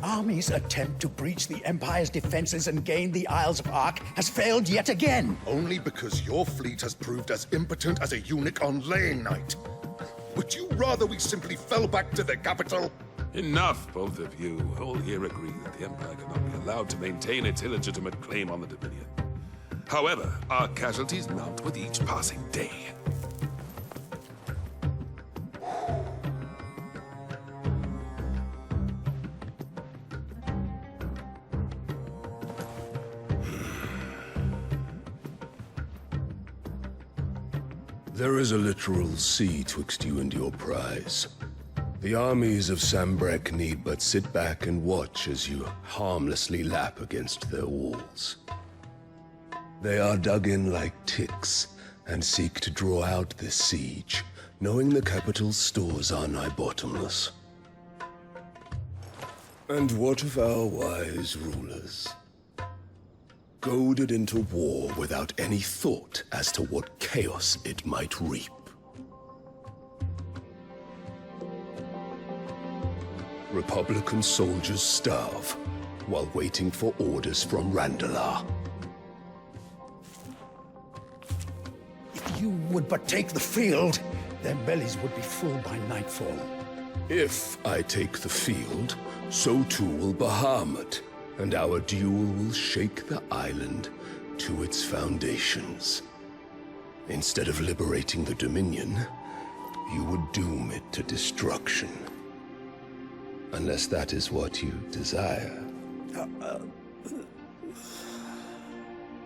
army's attempt to breach the Empire's defenses and gain the Isles of Ark has failed yet again. Only because your fleet has proved as impotent as a eunuch on laying night. Would you rather we simply fell back to the capital? Enough, both of you. All here agree that the Empire cannot be allowed to maintain its illegitimate claim on the Dominion. However, our casualties mount with each passing day. There is a literal sea twixt you and your prize. The armies of Sambrek need but sit back and watch as you harmlessly lap against their walls. They are dug in like ticks and seek to draw out this siege, knowing the capital's stores are nigh bottomless. And what of our wise rulers? Goaded into war without any thought as to what chaos it might reap. Republican soldiers starve while waiting for orders from Randalar. If you would but take the field, their bellies would be full by nightfall. If I take the field, so too will Bahamut, and our duel will shake the island to its foundations. Instead of liberating the Dominion, you would doom it to destruction. Unless that is what you desire.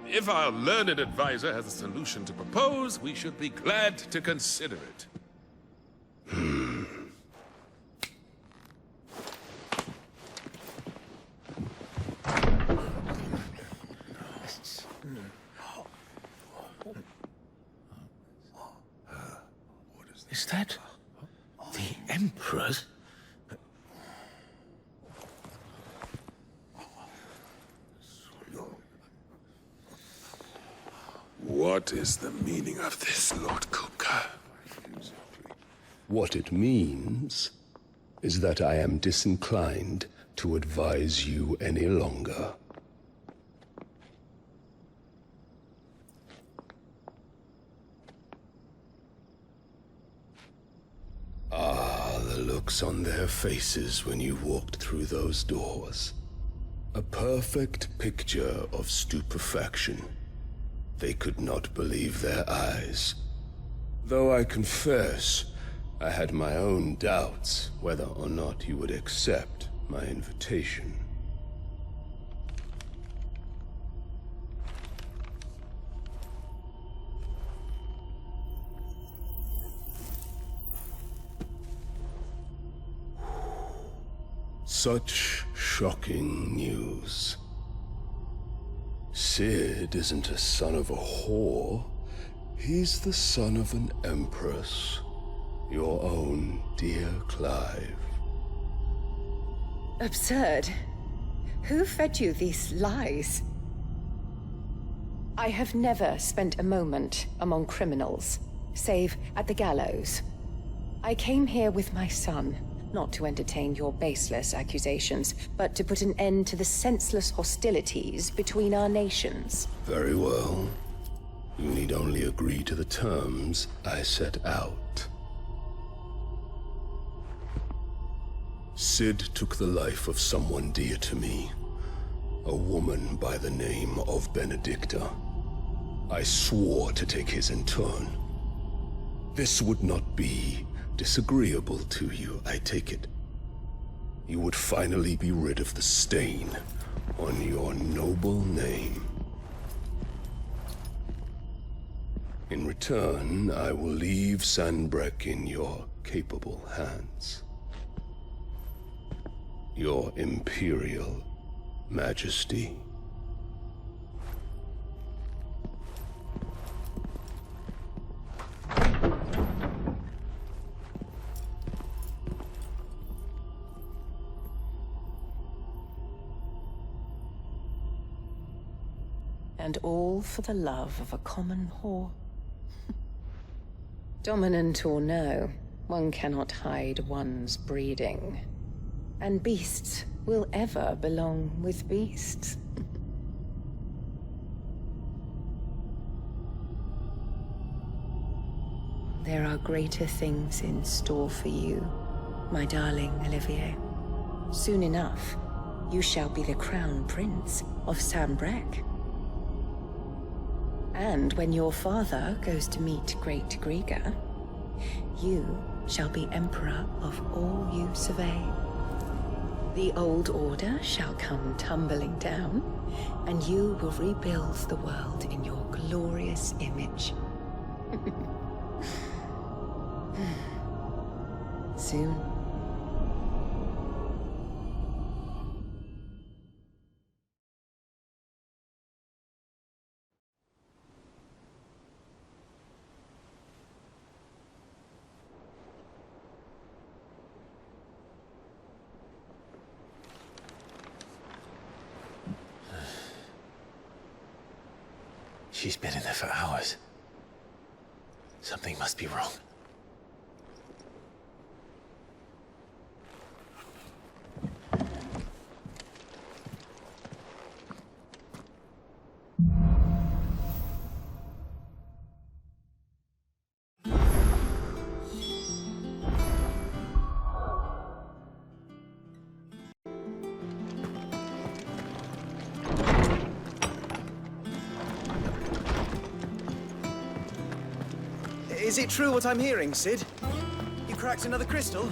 If our learned advisor has a solution to propose, we should be glad to consider it. Is that the Emperor's? What is the meaning of this, Lord Kupka? What it means is that I am disinclined to advise you any longer. Ah, the looks on their faces when you walked through those doors. A perfect picture of stupefaction. They could not believe their eyes. Though I confess, I had my own doubts whether or not you would accept my invitation. Such shocking news. Sid isn't a son of a whore. He's the son of an empress. Your own dear Clive. Absurd. Who fed you these lies? I have never spent a moment among criminals, save at the gallows. I came here with my son, not to entertain your baseless accusations, but to put an end to the senseless hostilities between our nations. Very well. You need only agree to the terms I set out. Sid took the life of someone dear to me, a woman by the name of Benedicta. I swore to take his in turn. This would not be disagreeable to you, I take it. You would finally be rid of the stain on your noble name. In return, I will leave Sanbrek in your capable hands. Your Imperial Majesty. And all for the love of a common whore. Dominant or no, one cannot hide one's breeding. And beasts will ever belong with beasts. There are greater things in store for you, my darling Olivier. Soon enough, you shall be the crown prince of Sambrec. And when your father goes to meet Great Grieger, you shall be emperor of all you survey. The old order shall come tumbling down, and you will rebuild the world in your glorious image. Soon. She's been in there for hours. Something must be wrong. Is it true what I'm hearing, Sid? You cracked another crystal?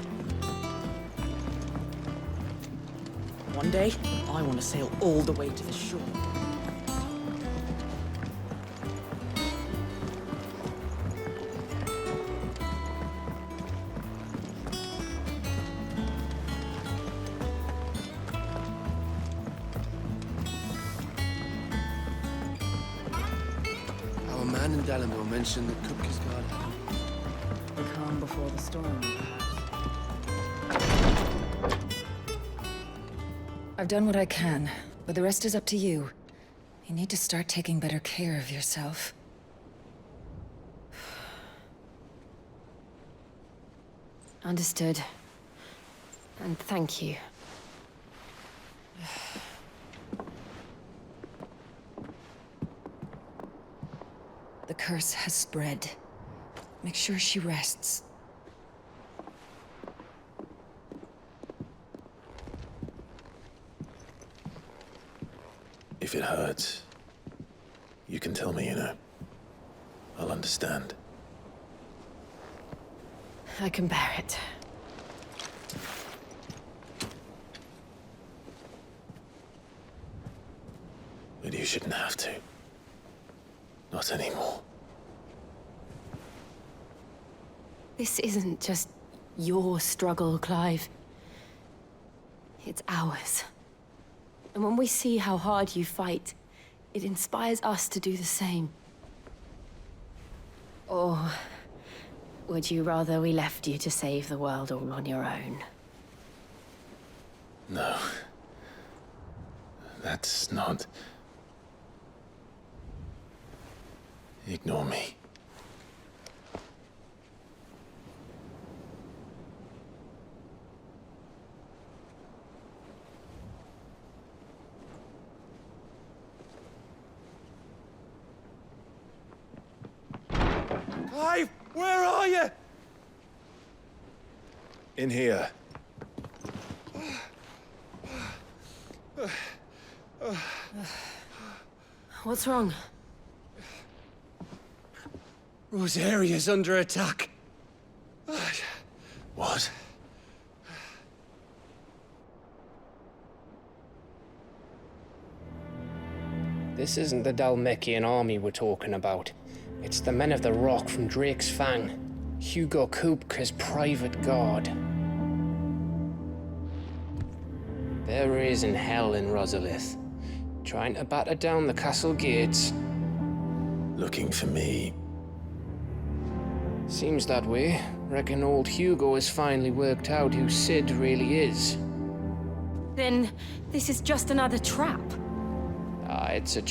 One day, I want to sail all the way to the shore. Our man in Dalamore mentioned the Cookie's Garden. The calm before the storm, perhaps. I've done what I can, but the rest is up to you. You need to start taking better care of yourself. Understood. And thank you. The curse has spread. Make sure she rests. If it hurts, you can tell me, you know. I'll understand. I can bear it. But you shouldn't have to. Not anymore. This isn't just your struggle, Clive. It's ours. And when we see how hard you fight, it inspires us to do the same. Or would you rather we left you to save the world all on your own? No. That's not... Ignore me. Clive, where are you? In here. What's wrong? Rosaria's under attack. What? This isn't the Dalmekian army we're talking about. It's the men of the Rock from Drake's Fang. Hugo Kupka's private guard. There is in hell in Rosalith, trying to batter down the castle gates. Looking for me. Seems that way. Reckon old Hugo has finally worked out who Sid really is. Then this is just another trap. Ah, it's a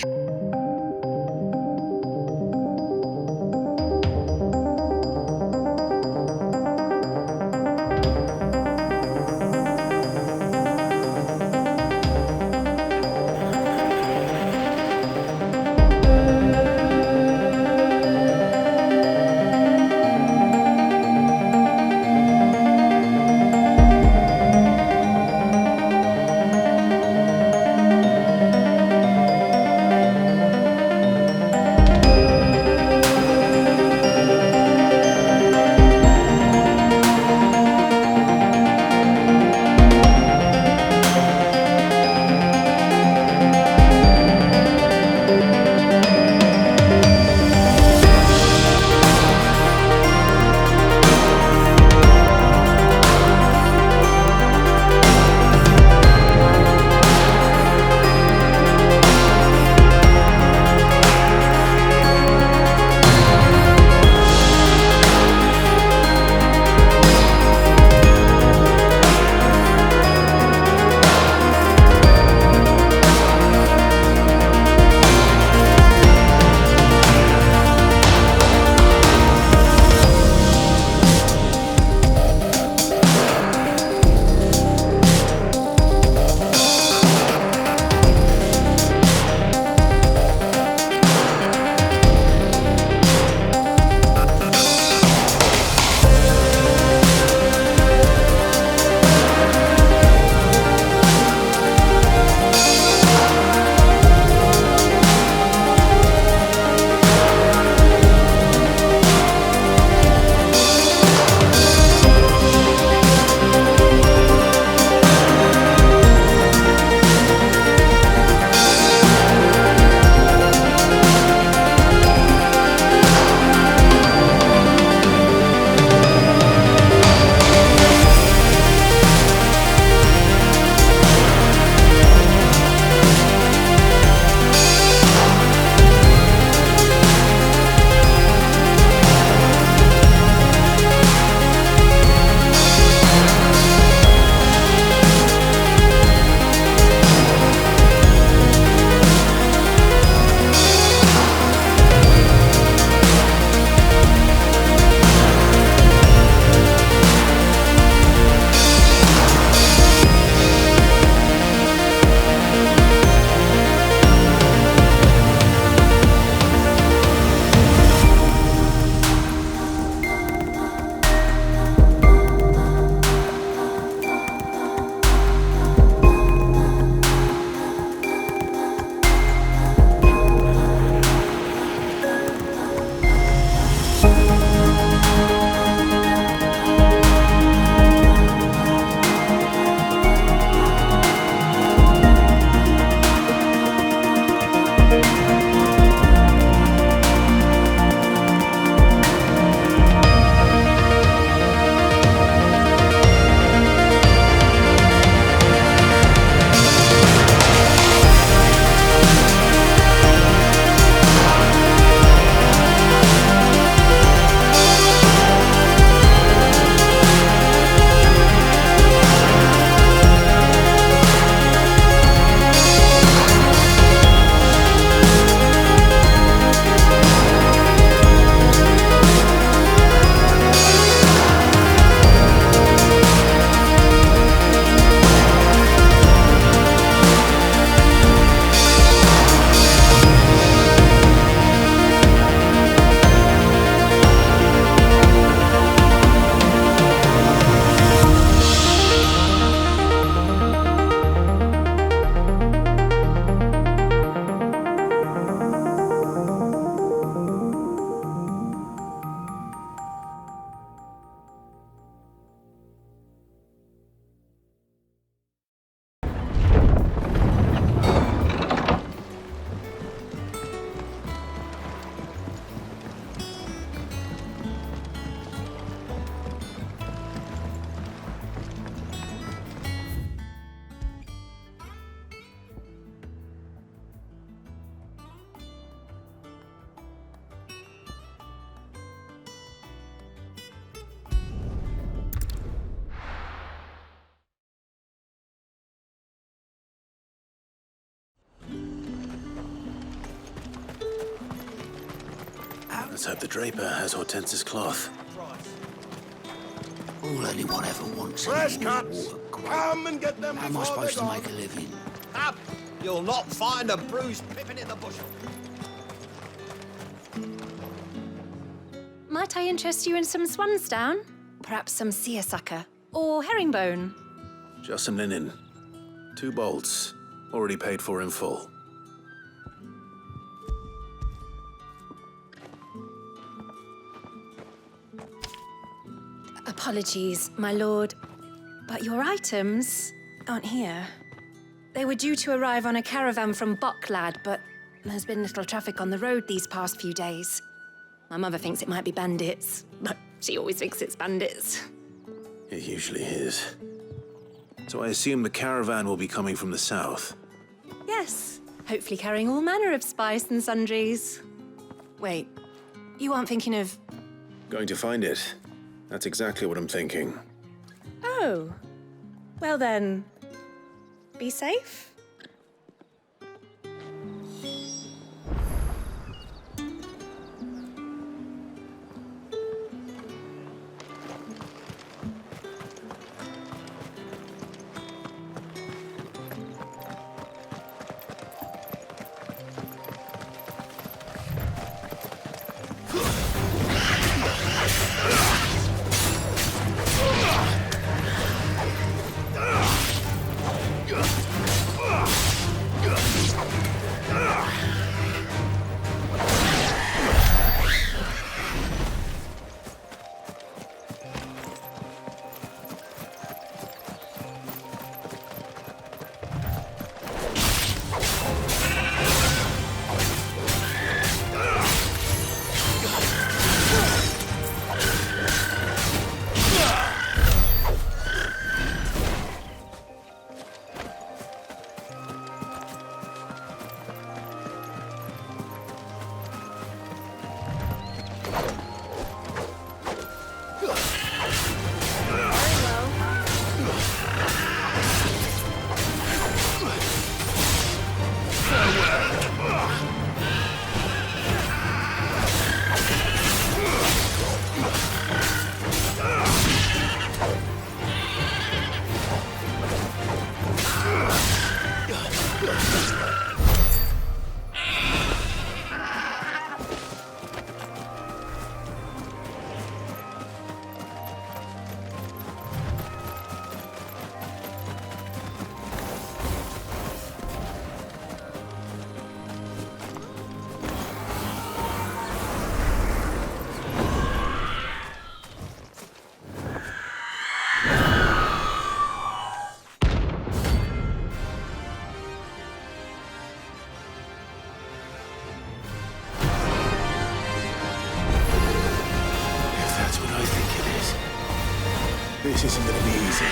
Let's hope the Draper has Hortense's cloth. All anyone ever wants. Fresh cuts! Come and get them How am I before supposed to make a living? Up! You'll not find a bruised pippin in the bushel. Might I interest you in some swansdown? Perhaps some seersucker? Or herringbone? Just some linen. 2 bolts. Already paid for in full. Apologies, my lord, but your items aren't here. They were due to arrive on a caravan from Bocklad, but there's been little traffic on the road these past few days. My mother thinks it might be bandits, but she always thinks it's bandits. It usually is. So I assume the caravan will be coming from the south. Yes, hopefully carrying all manner of spice and sundries. Wait, you aren't thinking of... Going to find it. That's exactly what I'm thinking. Oh, well then, be safe. This isn't gonna be easy.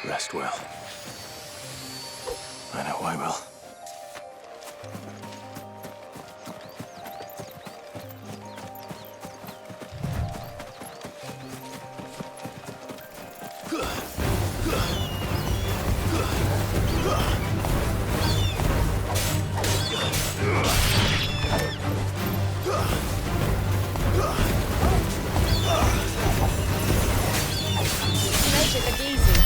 Rest well. I know I will. Make it look easy.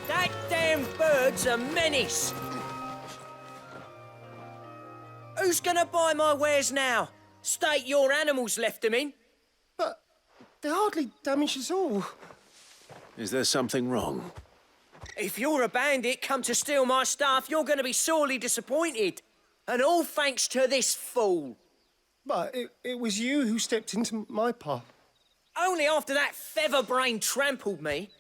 That damn bird's a menace! Who's gonna buy my wares now? State your animals left them in. But they hardly damaged us all. Is there something wrong? If you're a bandit come to steal my stuff, you're gonna be sorely disappointed. And all thanks to this fool. But it was you who stepped into my path. Only after that feather-brain trampled me.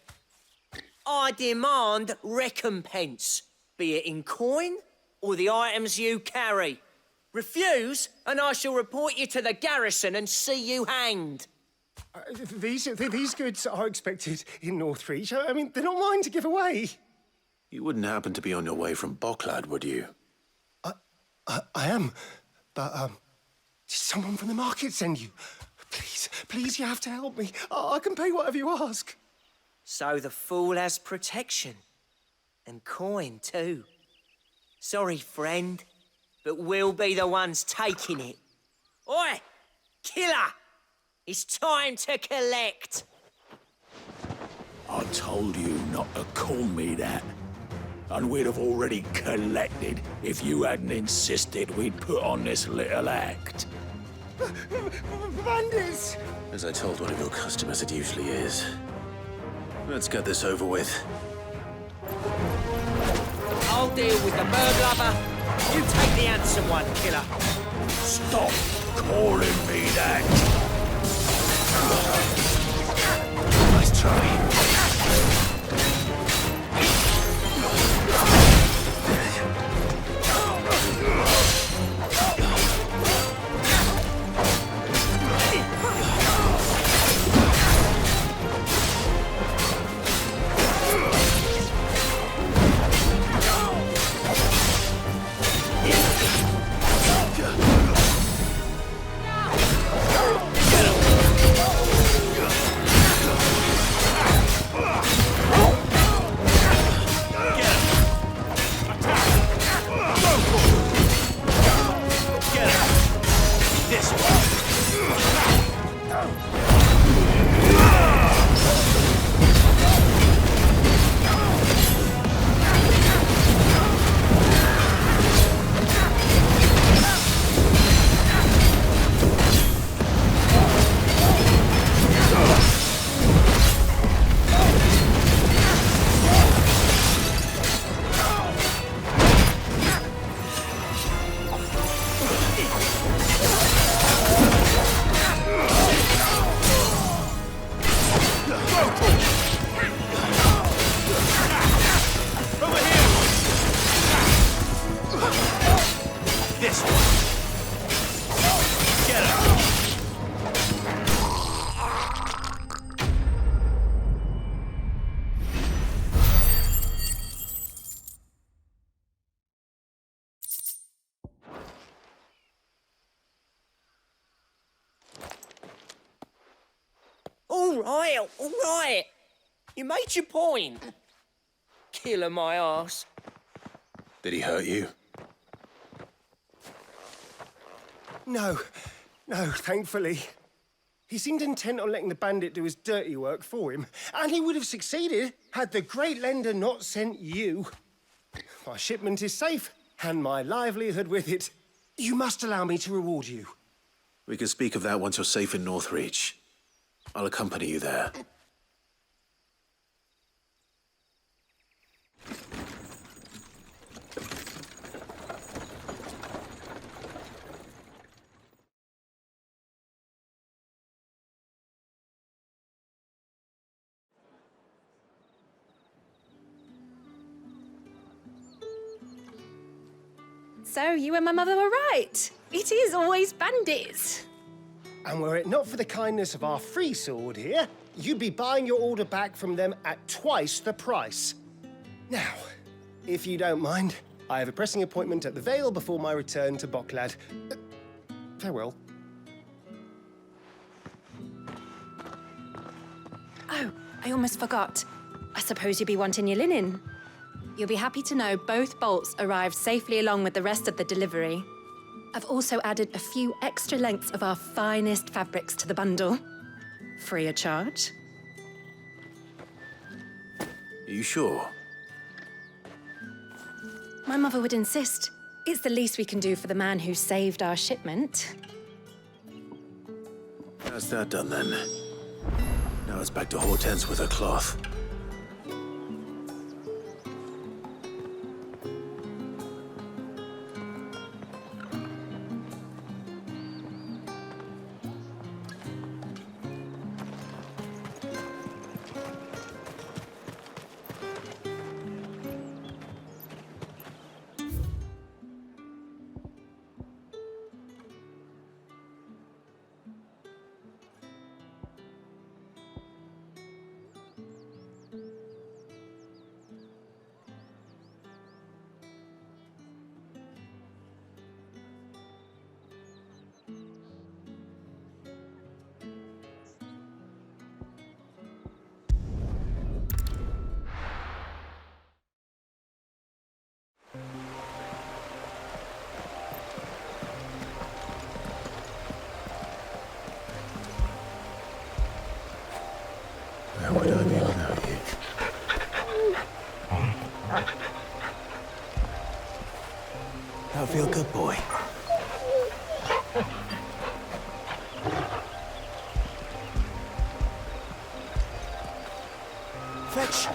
I demand recompense, be it in coin or the items you carry. Refuse, and I shall report you to the garrison and see you hanged. These goods are expected in Northreach. I mean, they're not mine to give away. You wouldn't happen to be on your way from Bocklad, would you? I am, but did someone from the market send you? Please, you have to help me. I can pay whatever you ask. So the fool has protection. And coin, too. Sorry, friend, but we'll be the ones taking it. Oi! Killer! It's time to collect! I told you not to call me that. And we'd have already collected if you hadn't insisted we'd put on this little act. Bandits! As I told one of your customers, it usually is. Let's get this over with. I'll deal with the bird lover. You take the handsome one, killer. Stop calling me that. Nice try. All right. You made your point. Killer my ass. Did he hurt you? No, thankfully. He seemed intent on letting the bandit do his dirty work for him, and he would have succeeded had the Great Lender not sent you. My shipment is safe, and my livelihood with it. You must allow me to reward you. We can speak of that once you're safe in Northreach. I'll accompany you there. So you and my mother were right. It is always bandits. And were it not for the kindness of our free sword here, you'd be buying your order back from them at twice the price. Now, if you don't mind, I have a pressing appointment at the Vale before my return to Bocklad. Farewell. Oh, I almost forgot. I suppose you'll be wanting your linen. You'll be happy to know both bolts arrived safely along with the rest of the delivery. I've also added a few extra lengths of our finest fabrics to the bundle. Free of charge. Are you sure? My mother would insist. It's the least we can do for the man who saved our shipment. That's that done then. Now it's back to Hortense with her cloth. Where would I be without you? That feel good, boy. Fetch.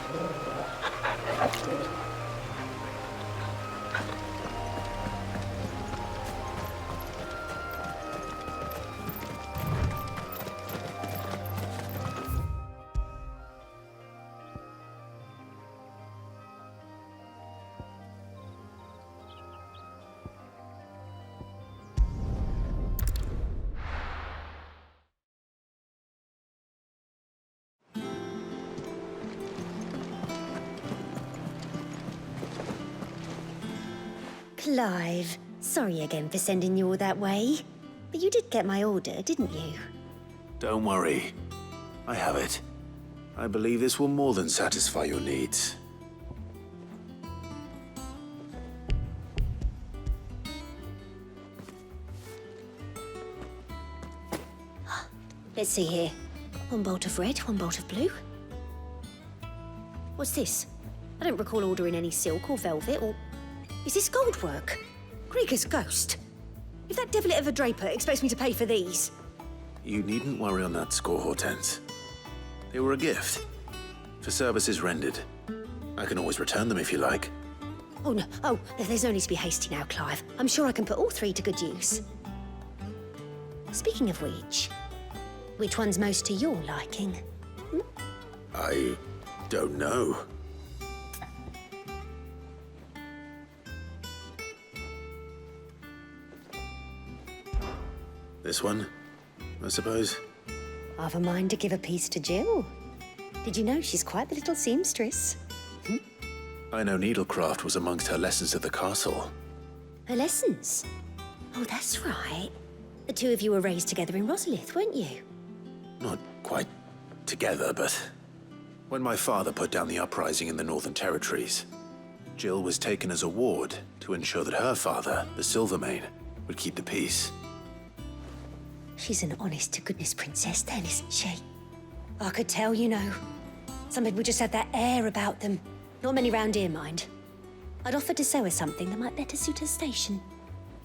Clive, sorry again for sending you all that way. But you did get my order, didn't you? Don't worry. I have it. I believe this will more than satisfy your needs. Let's see here. One bolt of red, one bolt of blue. What's this? I don't recall ordering any silk or velvet or... Is this gold work? Krieger's ghost. If that devil of a draper expects me to pay for these... You needn't worry on that score, Hortense. They were a gift. For services rendered. I can always return them if you like. Oh, no. Oh, there's no need to be hasty now, Clive. I'm sure I can put all three to good use. Speaking of which one's most to your liking? Hmm? I don't know. This one, I suppose. I've a mind to give a piece to Jill. Did you know she's quite the little seamstress? I know needlecraft was amongst her lessons at the castle. Her lessons? Oh, that's right. The two of you were raised together in Rosalith, weren't you? Not quite together, but when my father put down the uprising in the Northern Territories, Jill was taken as a ward to ensure that her father, the Silvermane, would keep the peace. She's an honest-to-goodness princess then, isn't she? I could tell, you know. Some people just have that air about them. Not many round here, mind. I'd offered to sew her something that might better suit her station.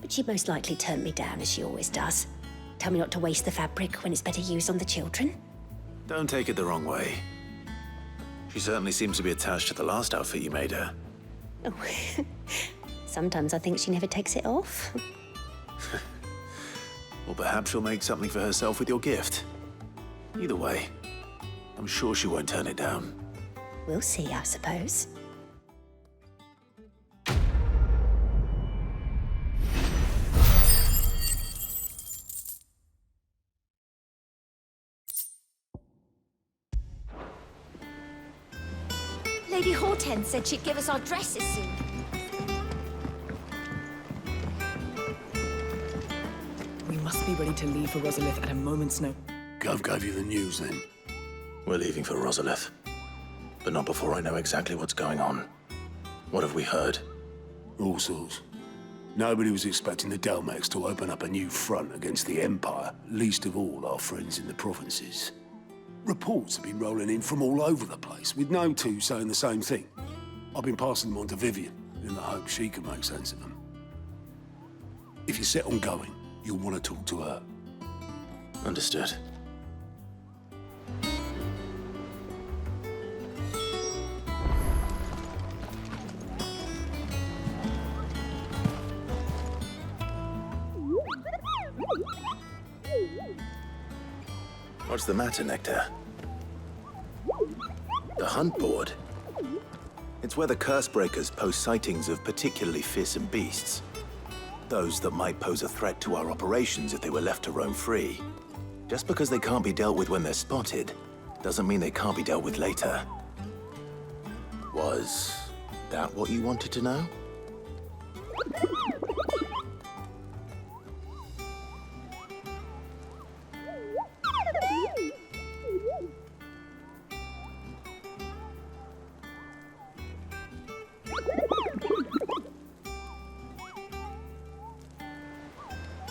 But she'd most likely turn me down, as she always does. Tell me not to waste the fabric when it's better used on the children. Don't take it the wrong way. She certainly seems to be attached to the last outfit you made her. Oh, sometimes I think she never takes it off. Or perhaps she'll make something for herself with your gift. Either way, I'm sure she won't turn it down. We'll see, I suppose. Lady Hortense said she'd give us our dresses soon. We must be ready to leave for Rosalith at a moment's notice. Gov gave you the news then? We're leaving for Rosalith, but not before I know exactly what's going on. What have we heard? All sorts. Nobody was expecting the Dalmex to open up a new front against the Empire, least of all our friends in the provinces. Reports have been rolling in from all over the place, with no two saying the same thing. I've been passing them on to Vivian, in the hope she can make sense of them. If you're set on going, you'll want to talk to her. Understood. What's the matter, Nectar? The hunt board? It's where the Cursebreakers post sightings of particularly fearsome beasts. Those that might pose a threat to our operations if they were left to roam free. Just because they can't be dealt with when they're spotted, doesn't mean they can't be dealt with later. Was that what you wanted to know?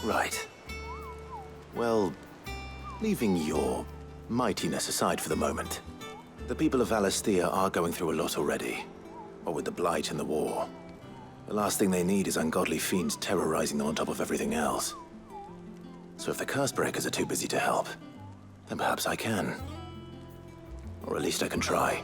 Right. Well, leaving your mightiness aside for the moment, the people of Valisthea are going through a lot already. What with the Blight and the war. The last thing they need is ungodly fiends terrorizing them on top of everything else. So if the Cursebreakers are too busy to help, then perhaps I can. Or at least I can try.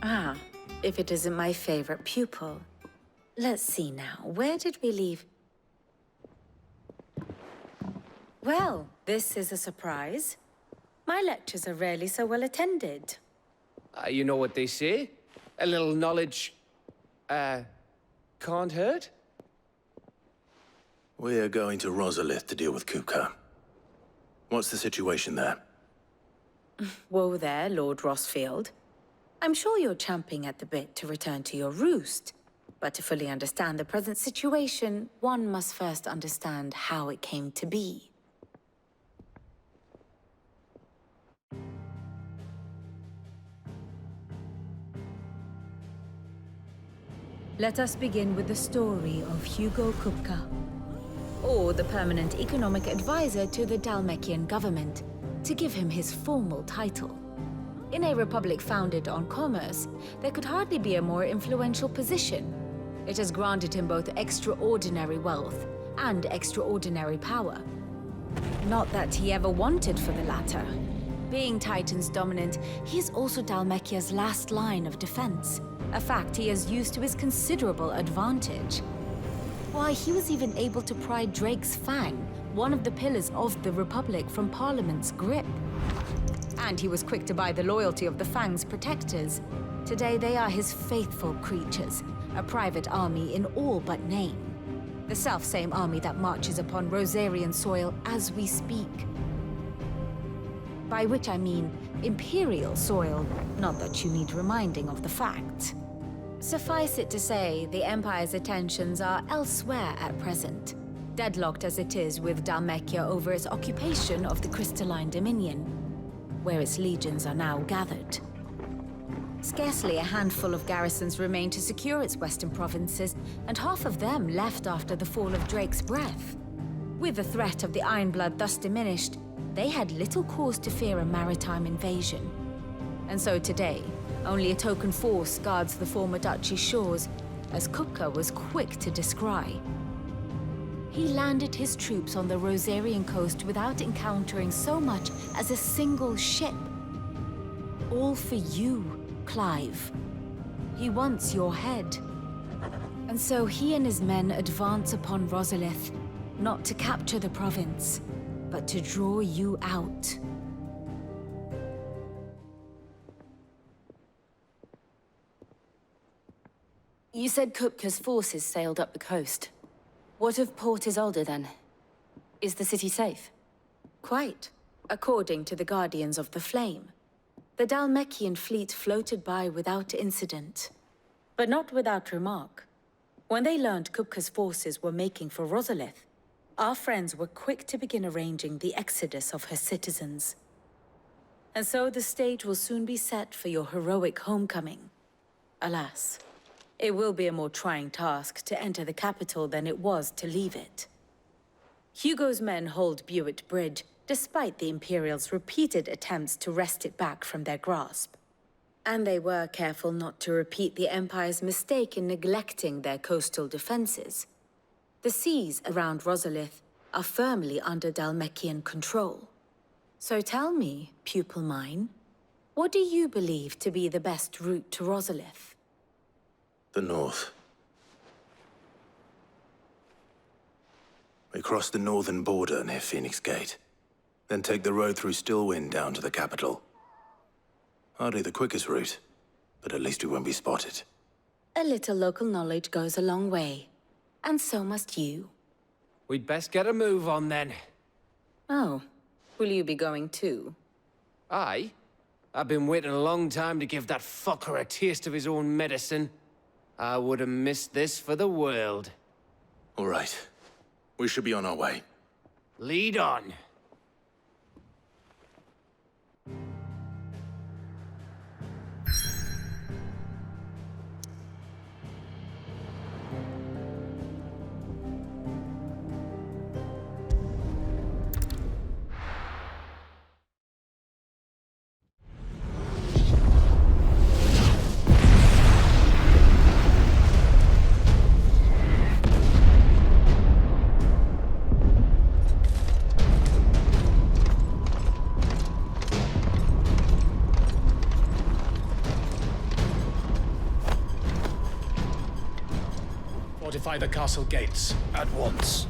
Ah, if it isn't my favorite pupil. Let's see now, where did we leave? Well, this is a surprise. My lectures are rarely so well attended. You know what they say? A little knowledge, can't hurt? We're going to Rosalith to deal with Kupka. What's the situation there? Whoa there, Lord Rossfield. I'm sure you're champing at the bit to return to your roost. But to fully understand the present situation, one must first understand how it came to be. Let us begin with the story of Hugo Kupka, Or the permanent economic advisor to the Dalmekian government, to give him his formal title. In a republic founded on commerce, there could hardly be a more influential position. It has granted him both extraordinary wealth and extraordinary power. Not that he ever wanted for the latter. Being Titan's dominant, he is also Dhalmekia's last line of defense, a fact he has used to his considerable advantage. Why, he was even able to pry Drake's Fang, one of the pillars of the Republic, from Parliament's grip. And he was quick to buy the loyalty of the Fang's protectors. Today they are his faithful creatures, a private army in all but name. The self-same army that marches upon Rosarian soil as we speak. By which I mean Imperial soil, not that you need reminding of the fact. Suffice it to say, the Empire's attentions are elsewhere at present, deadlocked as it is with Dhalmekia over its occupation of the Crystalline Dominion, where its legions are now gathered. Scarcely a handful of garrisons remain to secure its western provinces, and half of them left after the fall of Drake's Breath. With the threat of the Ironblood thus diminished, they had little cause to fear a maritime invasion. And so today, only a token force guards the former duchy's shores, as Kupka was quick to descry. He landed his troops on the Rosarian coast without encountering so much as a single ship. All for you, Clive. He wants your head. And so he and his men advance upon Rosalith, not to capture the province, but to draw you out. You said Kupka's forces sailed up the coast. What of Port Isolde, then? Is the city safe? Quite, according to the Guardians of the Flame. The Dhalmekian fleet floated by without incident. But not without remark. When they learned Kupka's forces were making for Rosalith, our friends were quick to begin arranging the exodus of her citizens. And so the stage will soon be set for your heroic homecoming. Alas, it will be a more trying task to enter the capital than it was to leave it. Hugo's men hold Buet Bridge, despite the Imperials' repeated attempts to wrest it back from their grasp. And they were careful not to repeat the Empire's mistake in neglecting their coastal defenses. The seas around Rosalith are firmly under Dhalmekian control. So tell me, pupil mine, what do you believe to be the best route to Rosalith? The north. We cross the northern border near Phoenix Gate. Then take the road through Stillwind down to the capital. Hardly the quickest route, but at least we won't be spotted. A little local knowledge goes a long way. And so must you. We'd best get a move on then. Oh, will you be going too? Aye. I've been waiting a long time to give that fucker a taste of his own medicine. I would have missed this for the world. All right. We should be on our way. Lead on. Fortify the castle gates at once.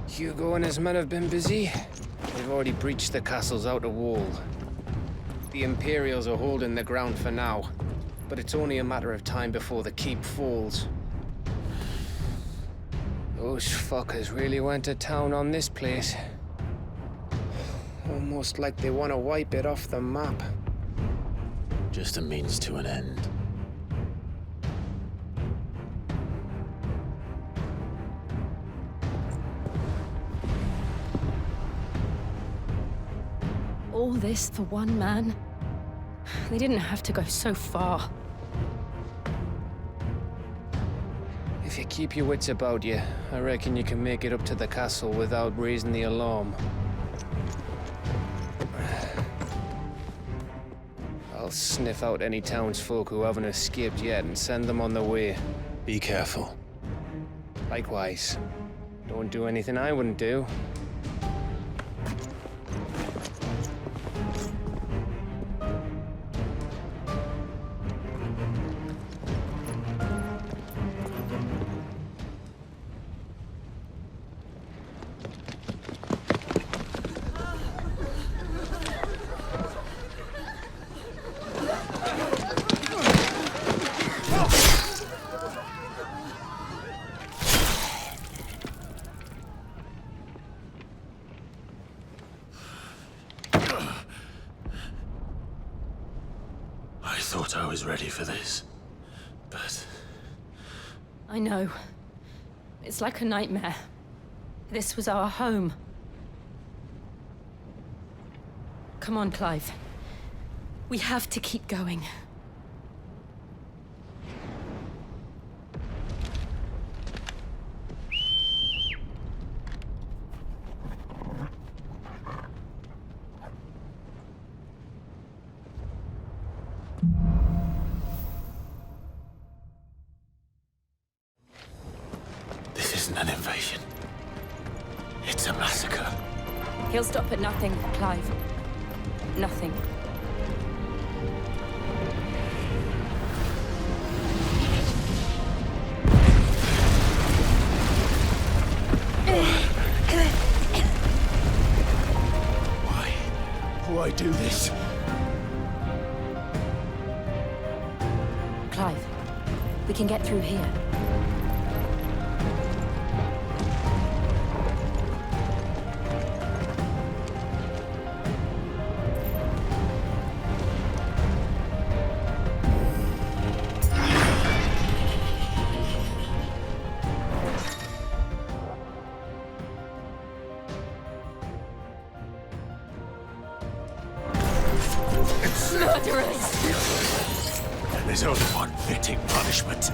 Hugo and his men have been busy. They've already breached the castle's outer wall. The Imperials are holding the ground for now, but it's only a matter of time before the keep falls. Those fuckers really went to town on this place. Almost like they want to wipe it off the map. Just a means to an end. All this for one man? They didn't have to go so far. If If you keep your wits about you, I reckon you can make it up to the castle without raising the alarm. I'll sniff out any townsfolk who haven't escaped yet and send them on their way. Be careful. Likewise. Don't do anything I wouldn't do. I thought I was ready for this, but... I know. It's like a nightmare. This was our home. Come on, Clive. We have to keep going. This isn't an invasion. It's a massacre. He'll stop at nothing, Clive. Nothing. Why do this? Clive, we can get through here. Murderers! And there's only one fitting punishment.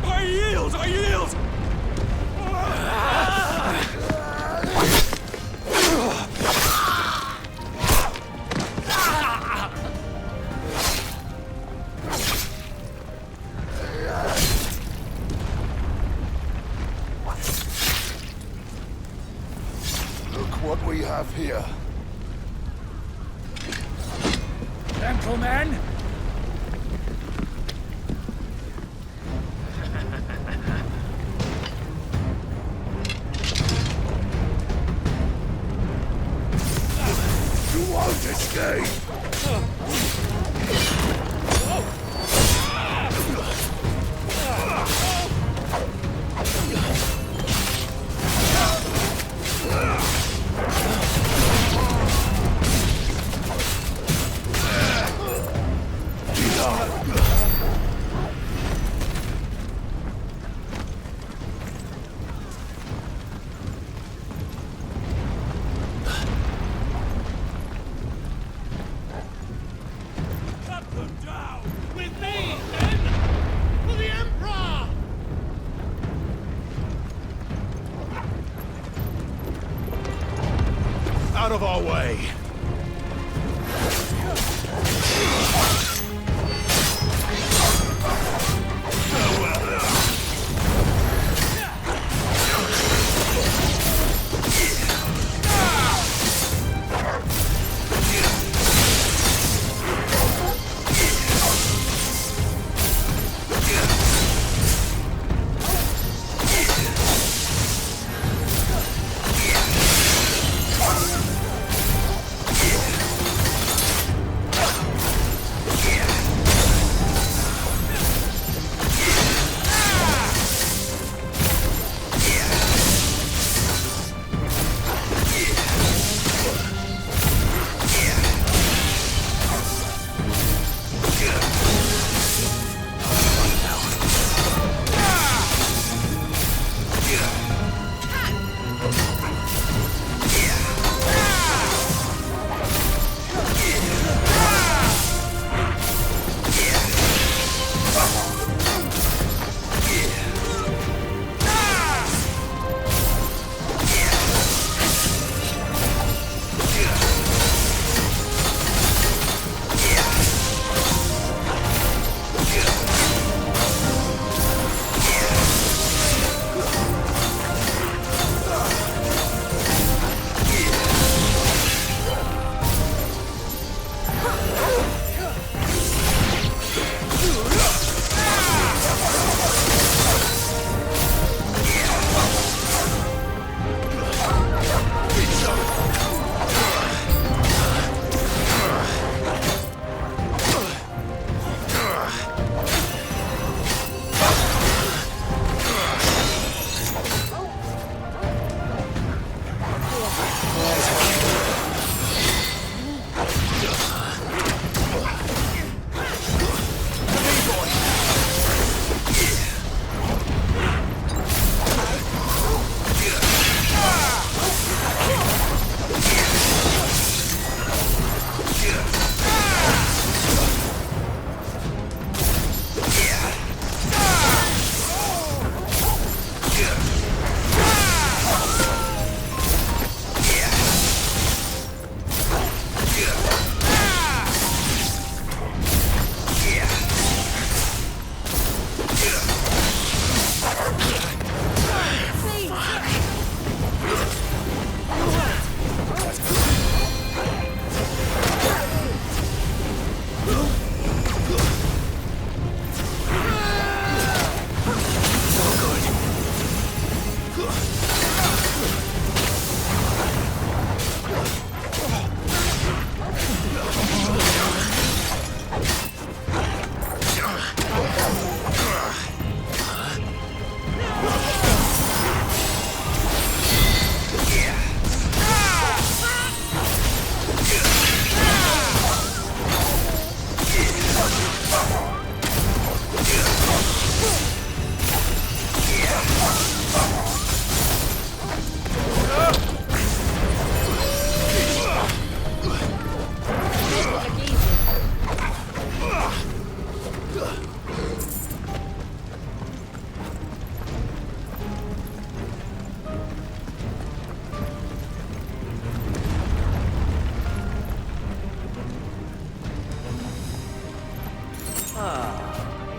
I yield! Look what we have here. Gentlemen, Cut them down! With me, then! For the Emperor! Out of our way!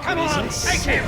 Come on, take him!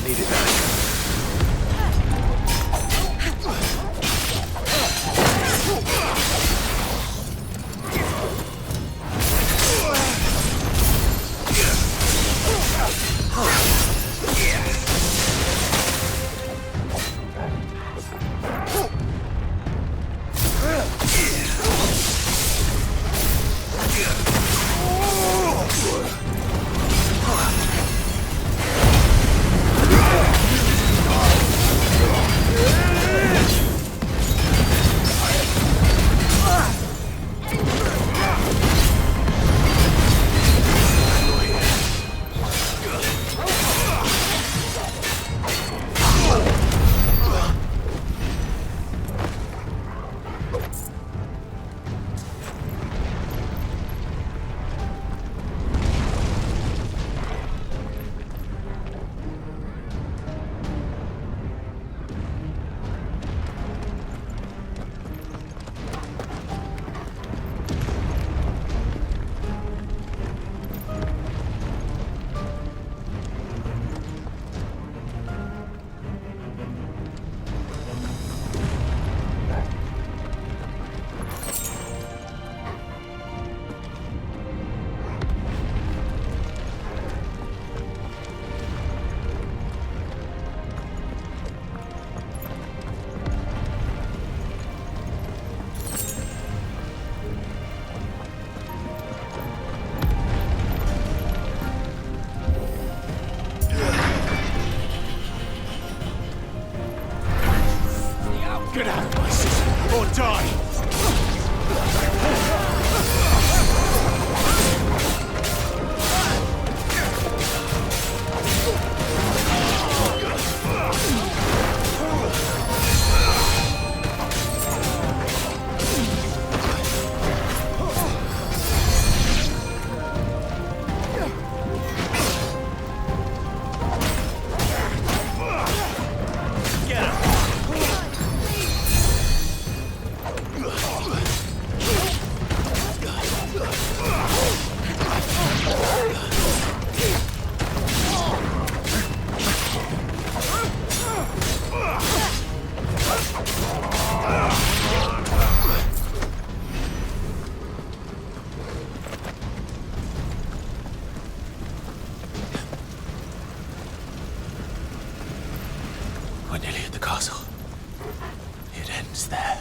needed that. Get out of my system, or die! We're nearly at the castle. It ends there.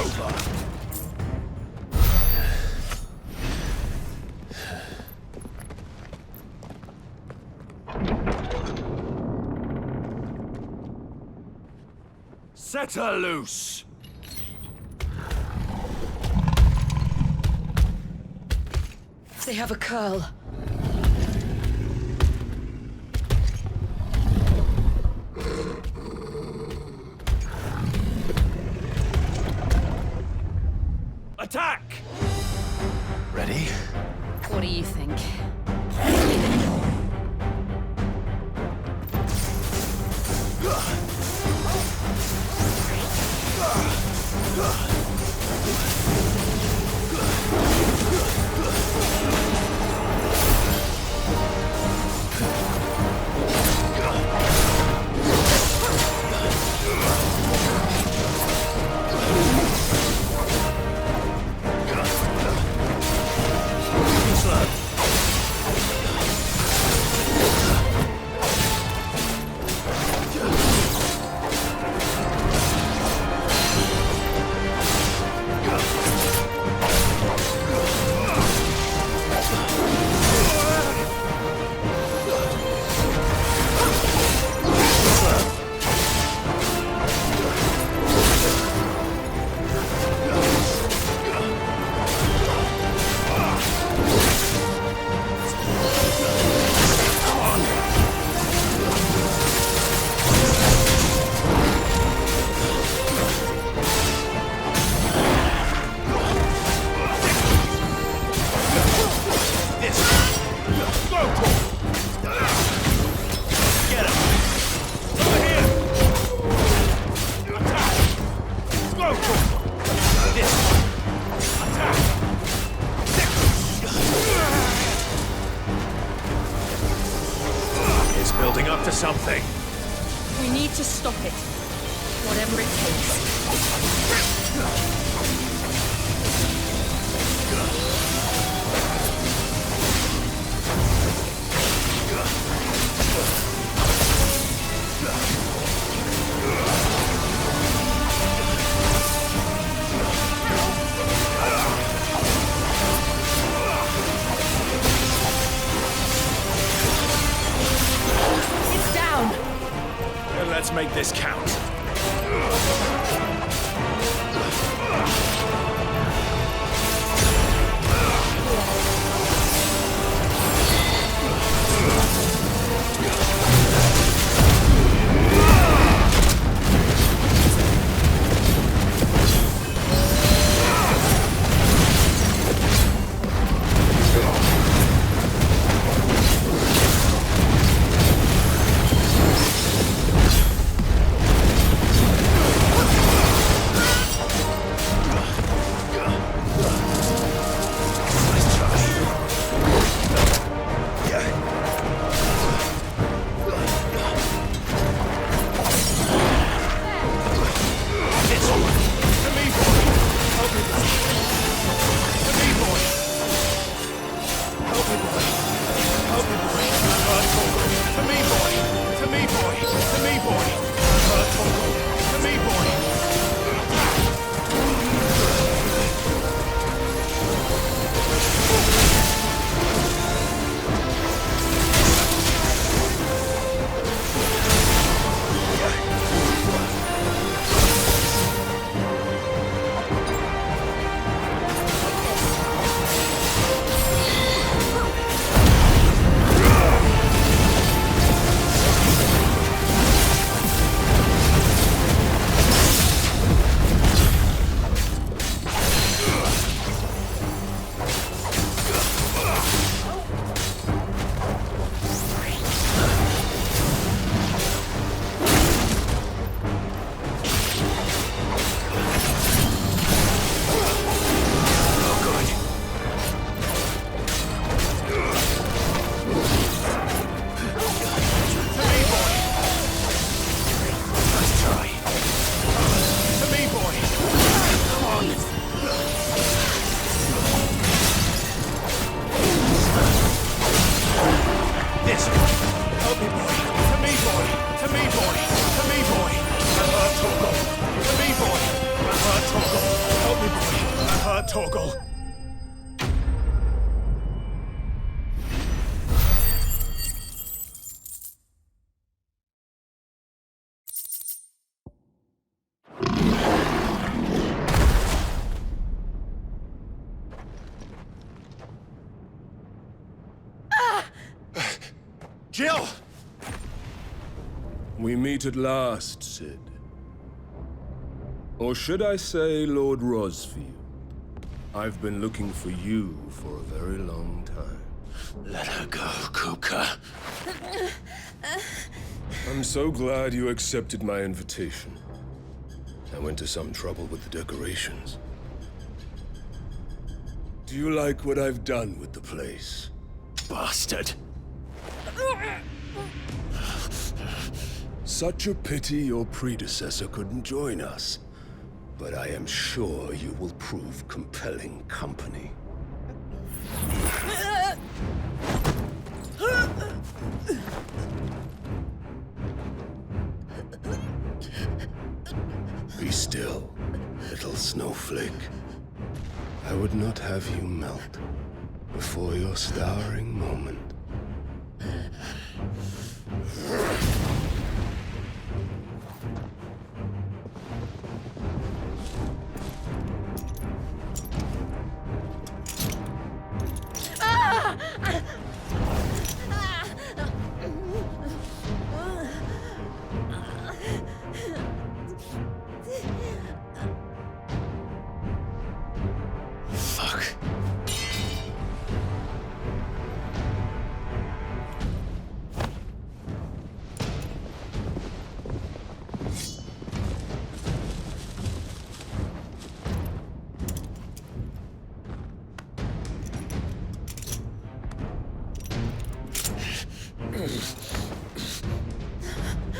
over! Set her loose! They have a curl. Attack! Ready? What do you think? Building up to something. We need to stop it. Whatever it takes. Let's make this count. Torgal. Jill! We meet at last, Sid. Or should I say, Lord Rosfield? I've been looking for you for a very long time. Let her go, Kupka. I'm so glad you accepted my invitation. I went to some trouble with the decorations. Do you like what I've done with the place? Bastard. Such a pity your predecessor couldn't join us. But I am sure you will prove compelling company. Be still, little snowflake. I would not have you melt before your starring moment.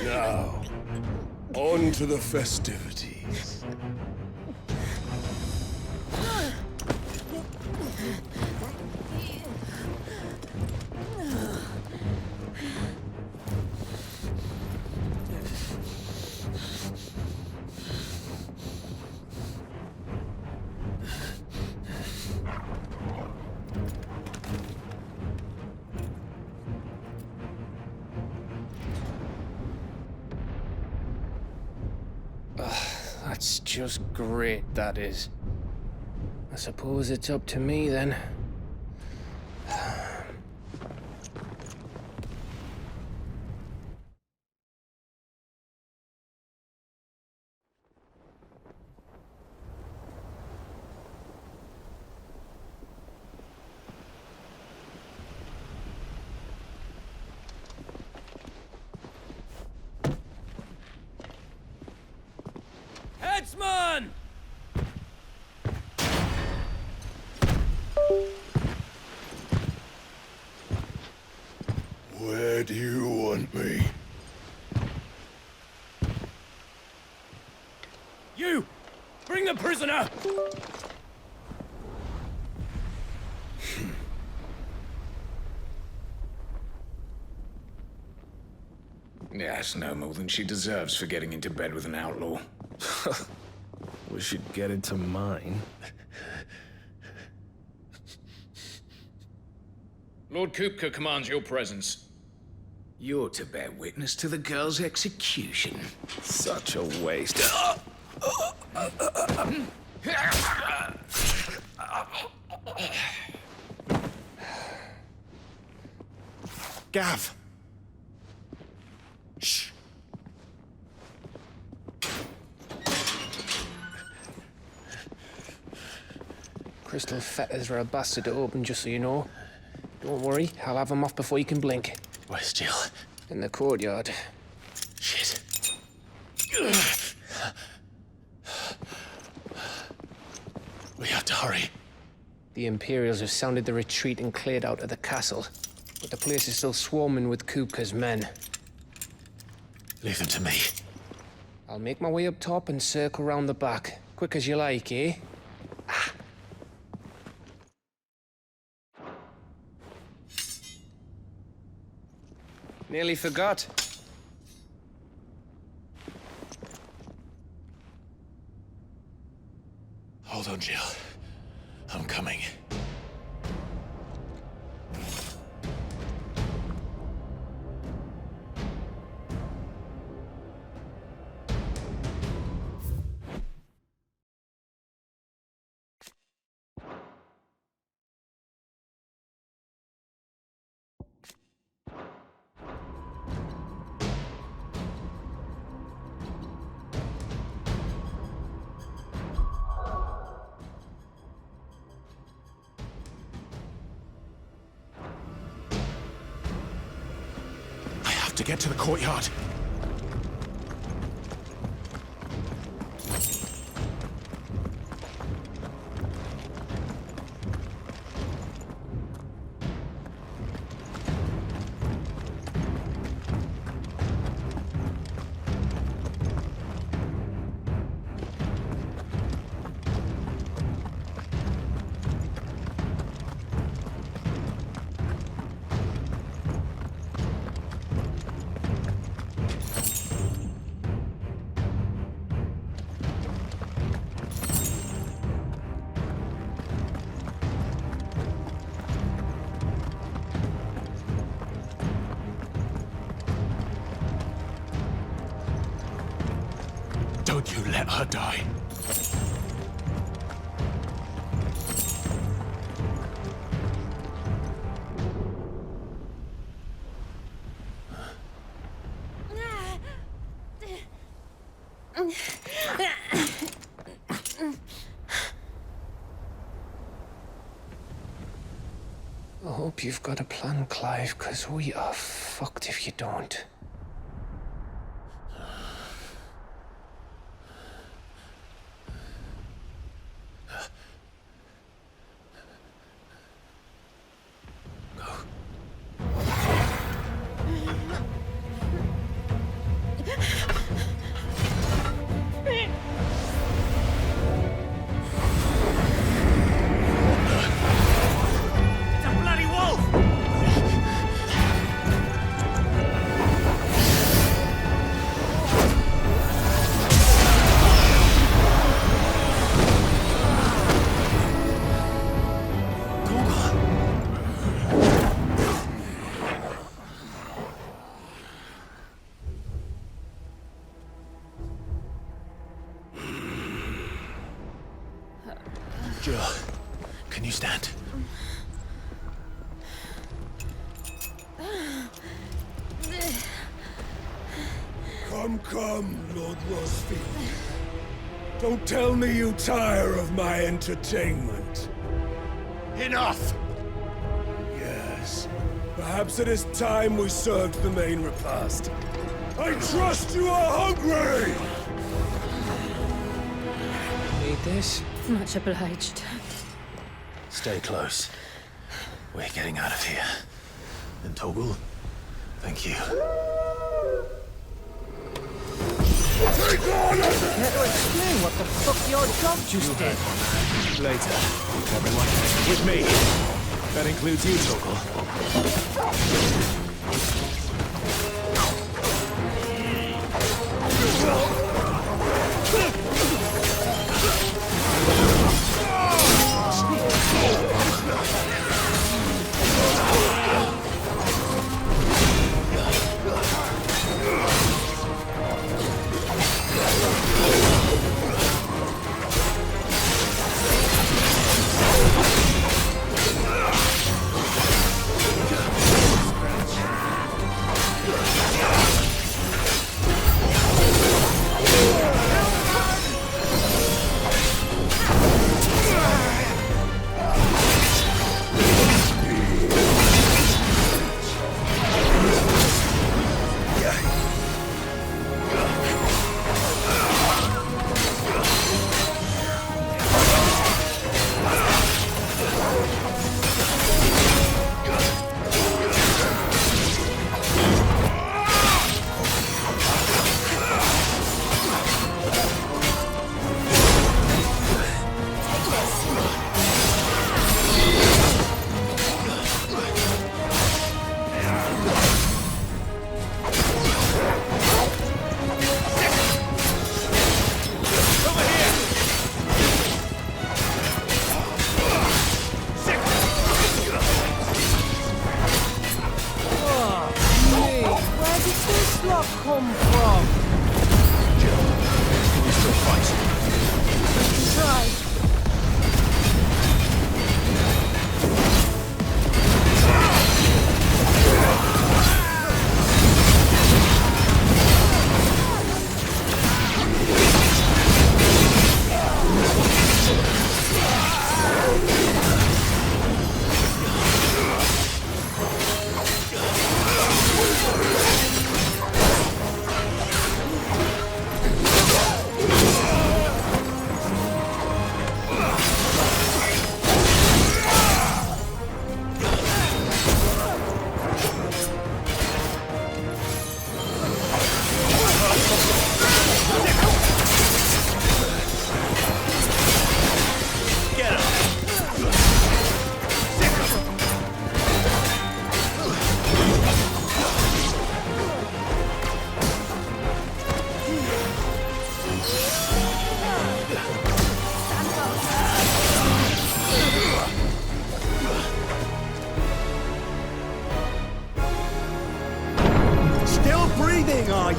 Now, on to the festivities. That's just great, that is. I suppose it's up to me, then. Headsman! Where do you want me? You! Bring the prisoner! Yes, no more than she deserves for getting into bed with an outlaw. We should get into mine. Lord Kupka commands your presence. You're to bear witness to the girl's execution. Such a waste. Gav! Shh! Crystal fetters are a bastard to open, just so you know. Don't worry, I'll have them off before you can blink. Where's Jill? In the courtyard. Shit. We have to hurry. The Imperials have sounded the retreat and cleared out of the castle. But the place is still swarming with Kupka's men. Leave them to me. I'll make my way up top and circle round the back. Quick as you like, eh? Nearly forgot. Hold on, Jill. I'm coming. To get to the courtyard. Don't you let her die. I hope you've got a plan, Clive, because we are fucked if you don't. Jill, can you stand? Come, Lord Rosfield. Don't tell me you tire of my entertainment. Enough! Yes. Perhaps it is time we served the main repast. I trust you are hungry! Need this? Much obliged. Stay close. We're getting out of here. And Toggle, thank you. Care to explain what the fuck your job just did? Later. Everyone, with me. That includes you, Toggle.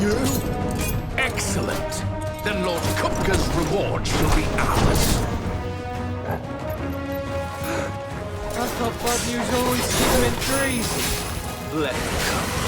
you? Excellent. Then Lord Kupka's reward shall be ours. I thought bad news always see them in trees. Let them come.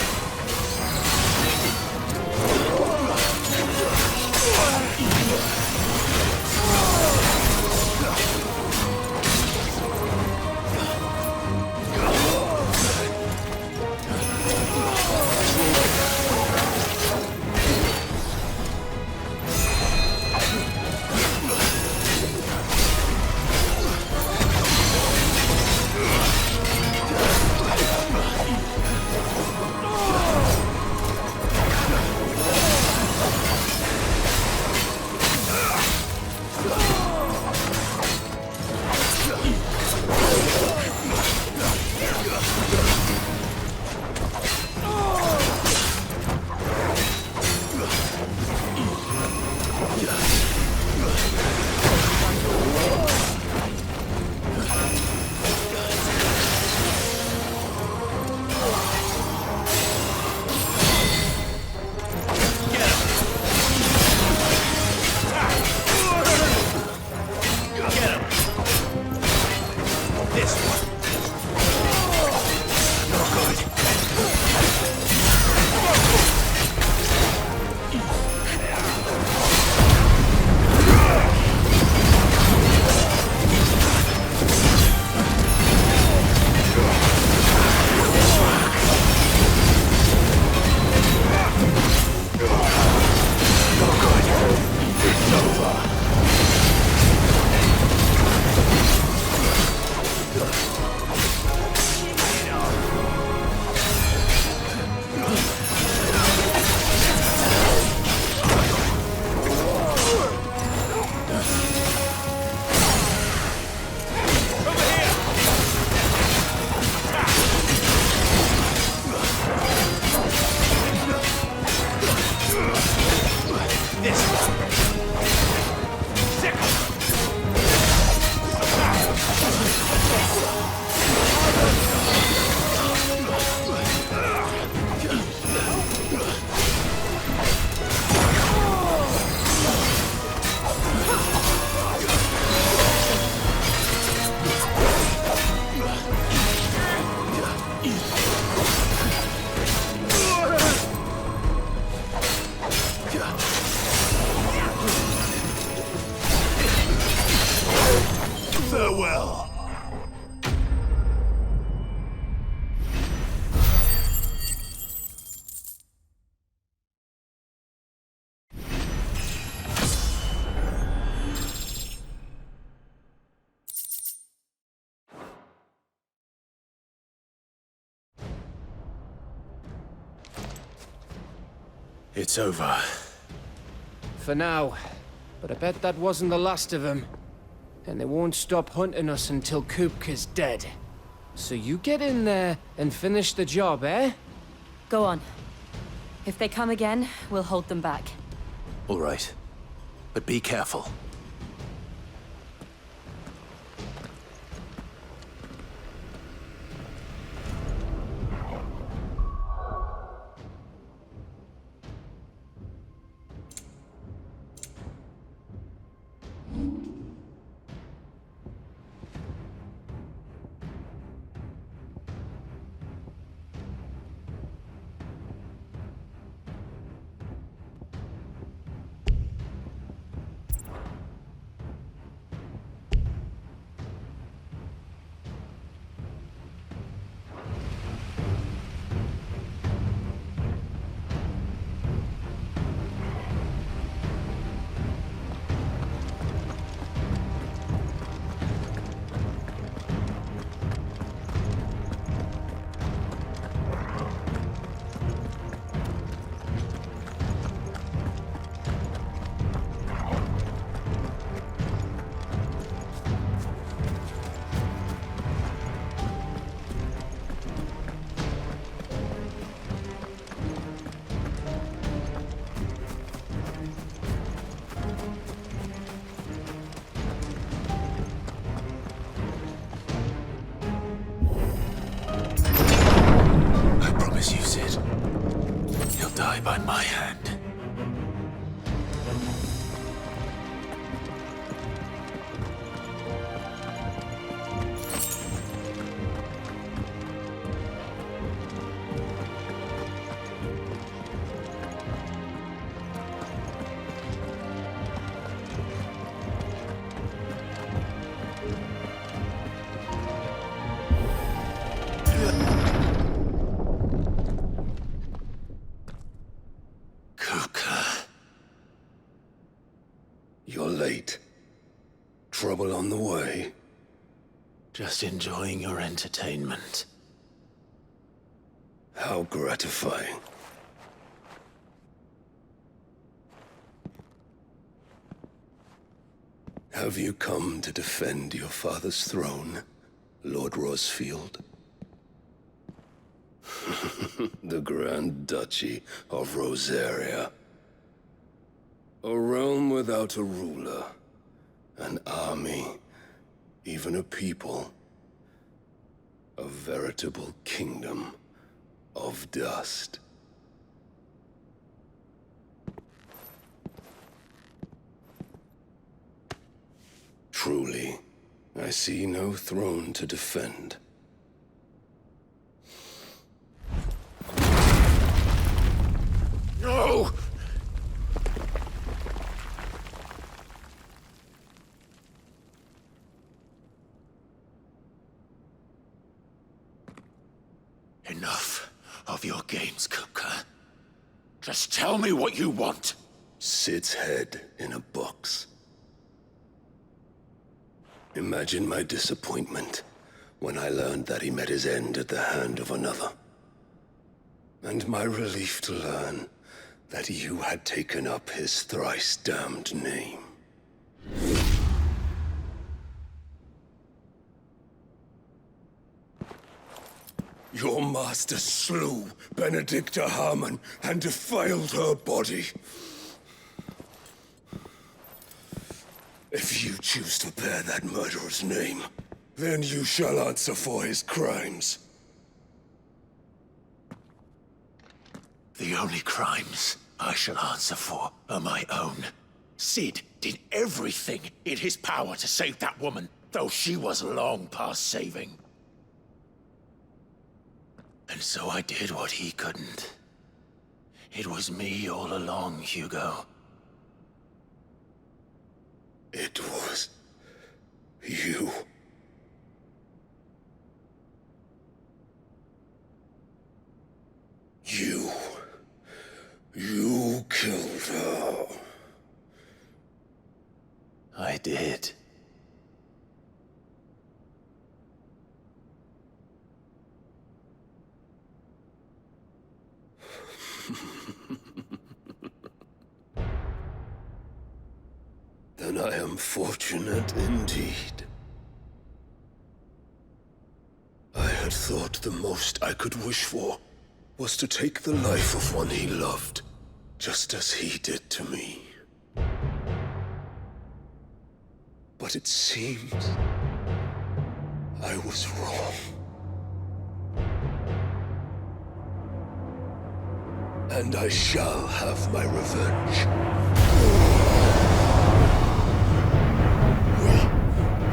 It's over. For now. But I bet that wasn't the last of them. And they won't stop hunting us until Kupka's dead. So you get in there and finish the job, eh? Go on. If they come again, we'll hold them back. All right. But be careful. I promise you, Sid. You'll die by my hand. trouble on the way? Just enjoying your entertainment. How gratifying. Have you come to defend your father's throne, Lord Rosfield? The Grand Duchy of Rosaria. A realm without a ruler, an army, even a people. A veritable kingdom of dust. Truly, I see no throne to defend. No! Enough of your games, Kupka. Just tell me what you want. Sid's head in a box. Imagine my disappointment when I learned that he met his end at the hand of another. And my relief to learn that you had taken up his thrice-damned name. Your master slew Benedicta Harmon and defiled her body. If you choose to bear that murderer's name, then you shall answer for his crimes. The only crimes I shall answer for are my own. Sid did everything in his power to save that woman, though she was long past saving. And so I did what he couldn't. It was me all along, Hugo. It was you. You killed her. I did. Then I am fortunate indeed. I had thought the most I could wish for was to take the life of one he loved, just as he did to me. But it seems I was wrong. And I shall have my revenge.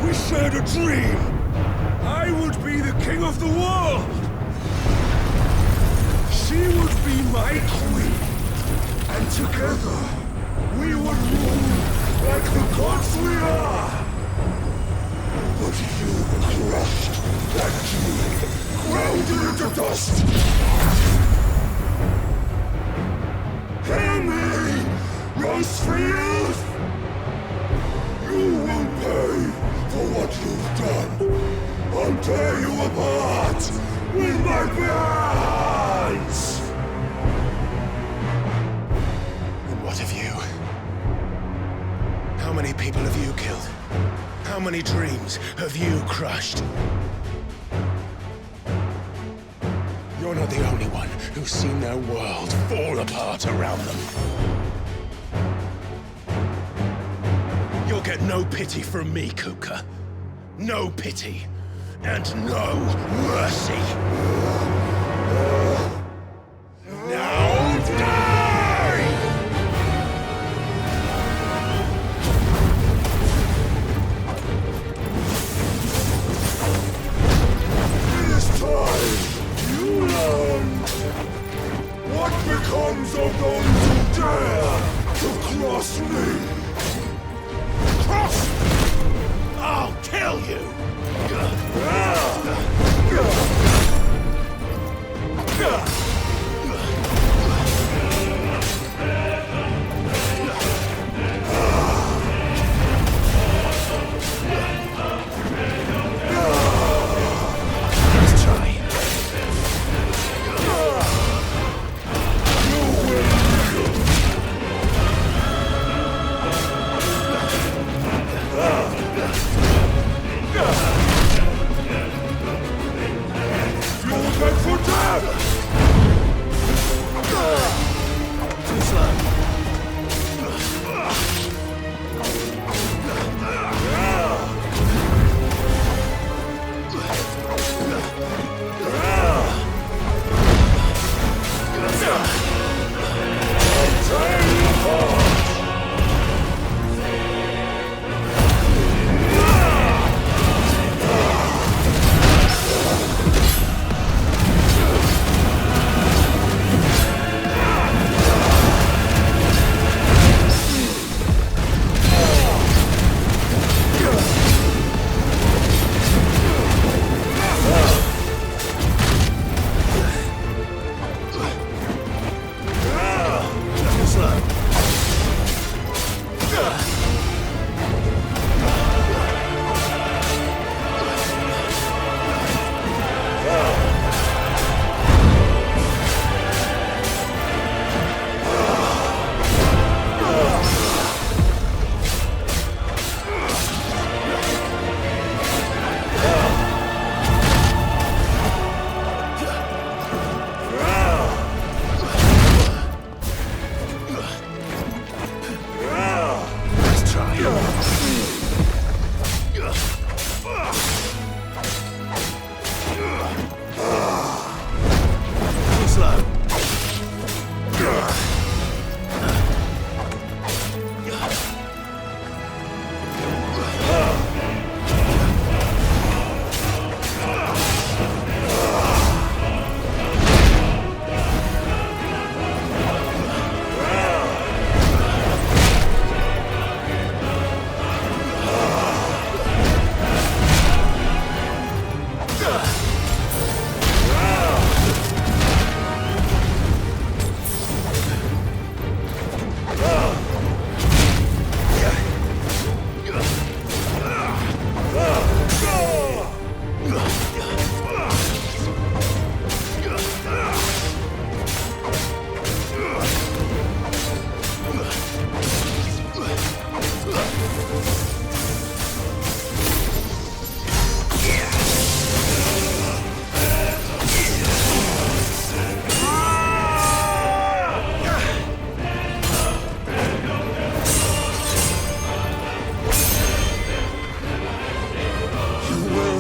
We shared a dream! I would be the king of the world! She would be my queen! And together, we would rule like the gods we are! But you crushed that dream, ground it into dust! Hear me, Rosefield! You will pay for what you've done! I'll tear you apart with my bare hands! And what of you? How many people have you killed? How many dreams have you crushed? You're not the only one who's seen their world fall apart around them. You'll get no pity from me, Kupka. No pity. And no mercy. Now die! This time, you learn what becomes of those who dare to cross me. Cross! I'll kill you!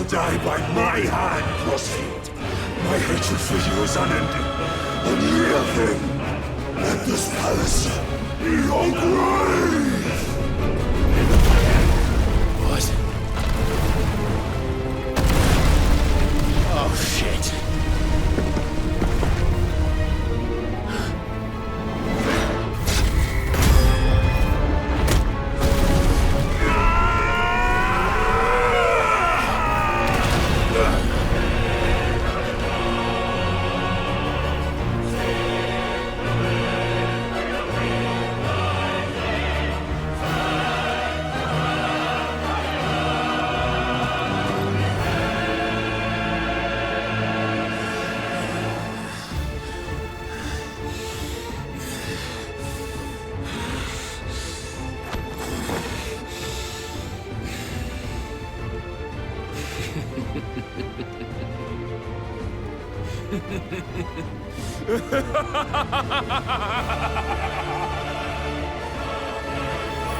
die by my hand, Crossfield. My hatred for you is unending. And hear him. Let this palace be your grave! What? Oh, shit.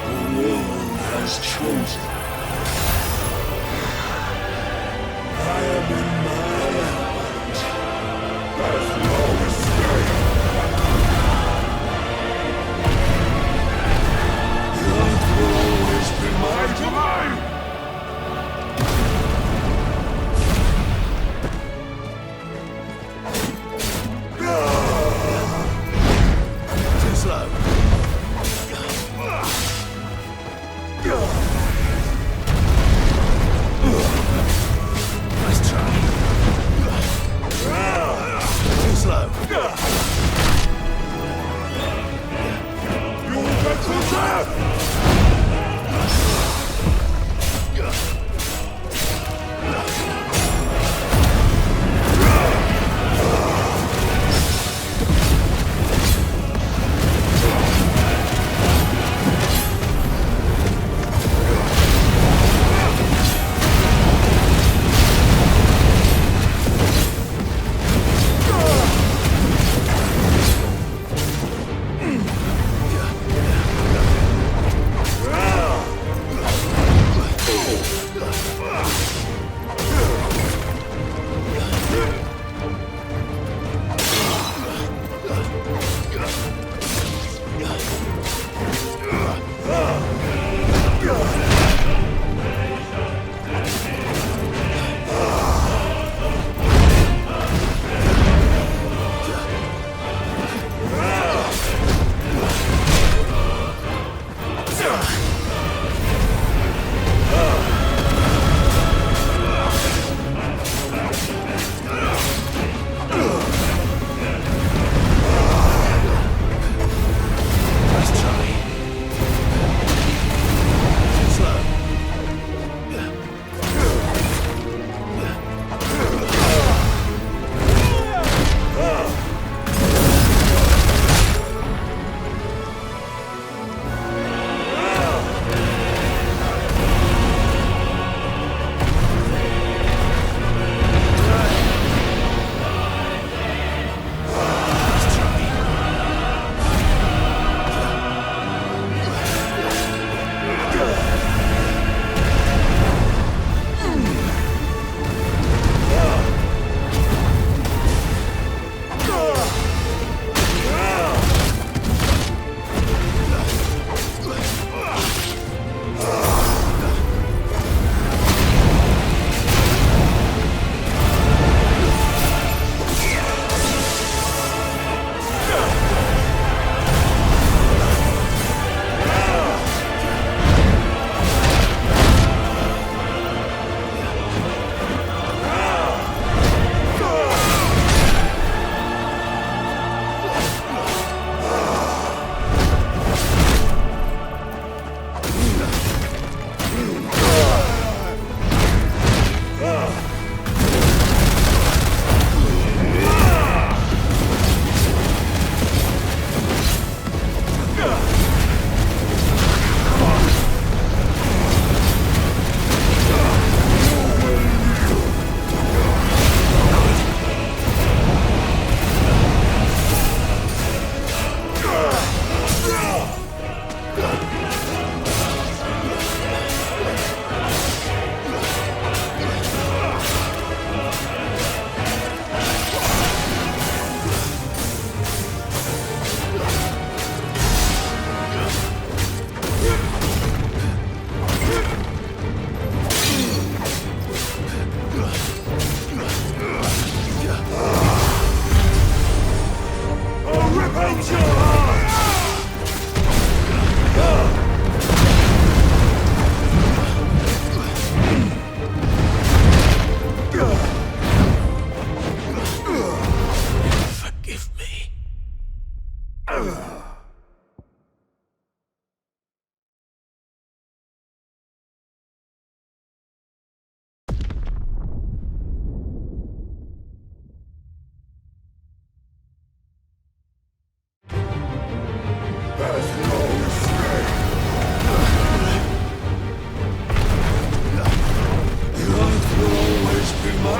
The world has chosen. I am in my element. There's no escape. The earth will always be my domain. Too slow.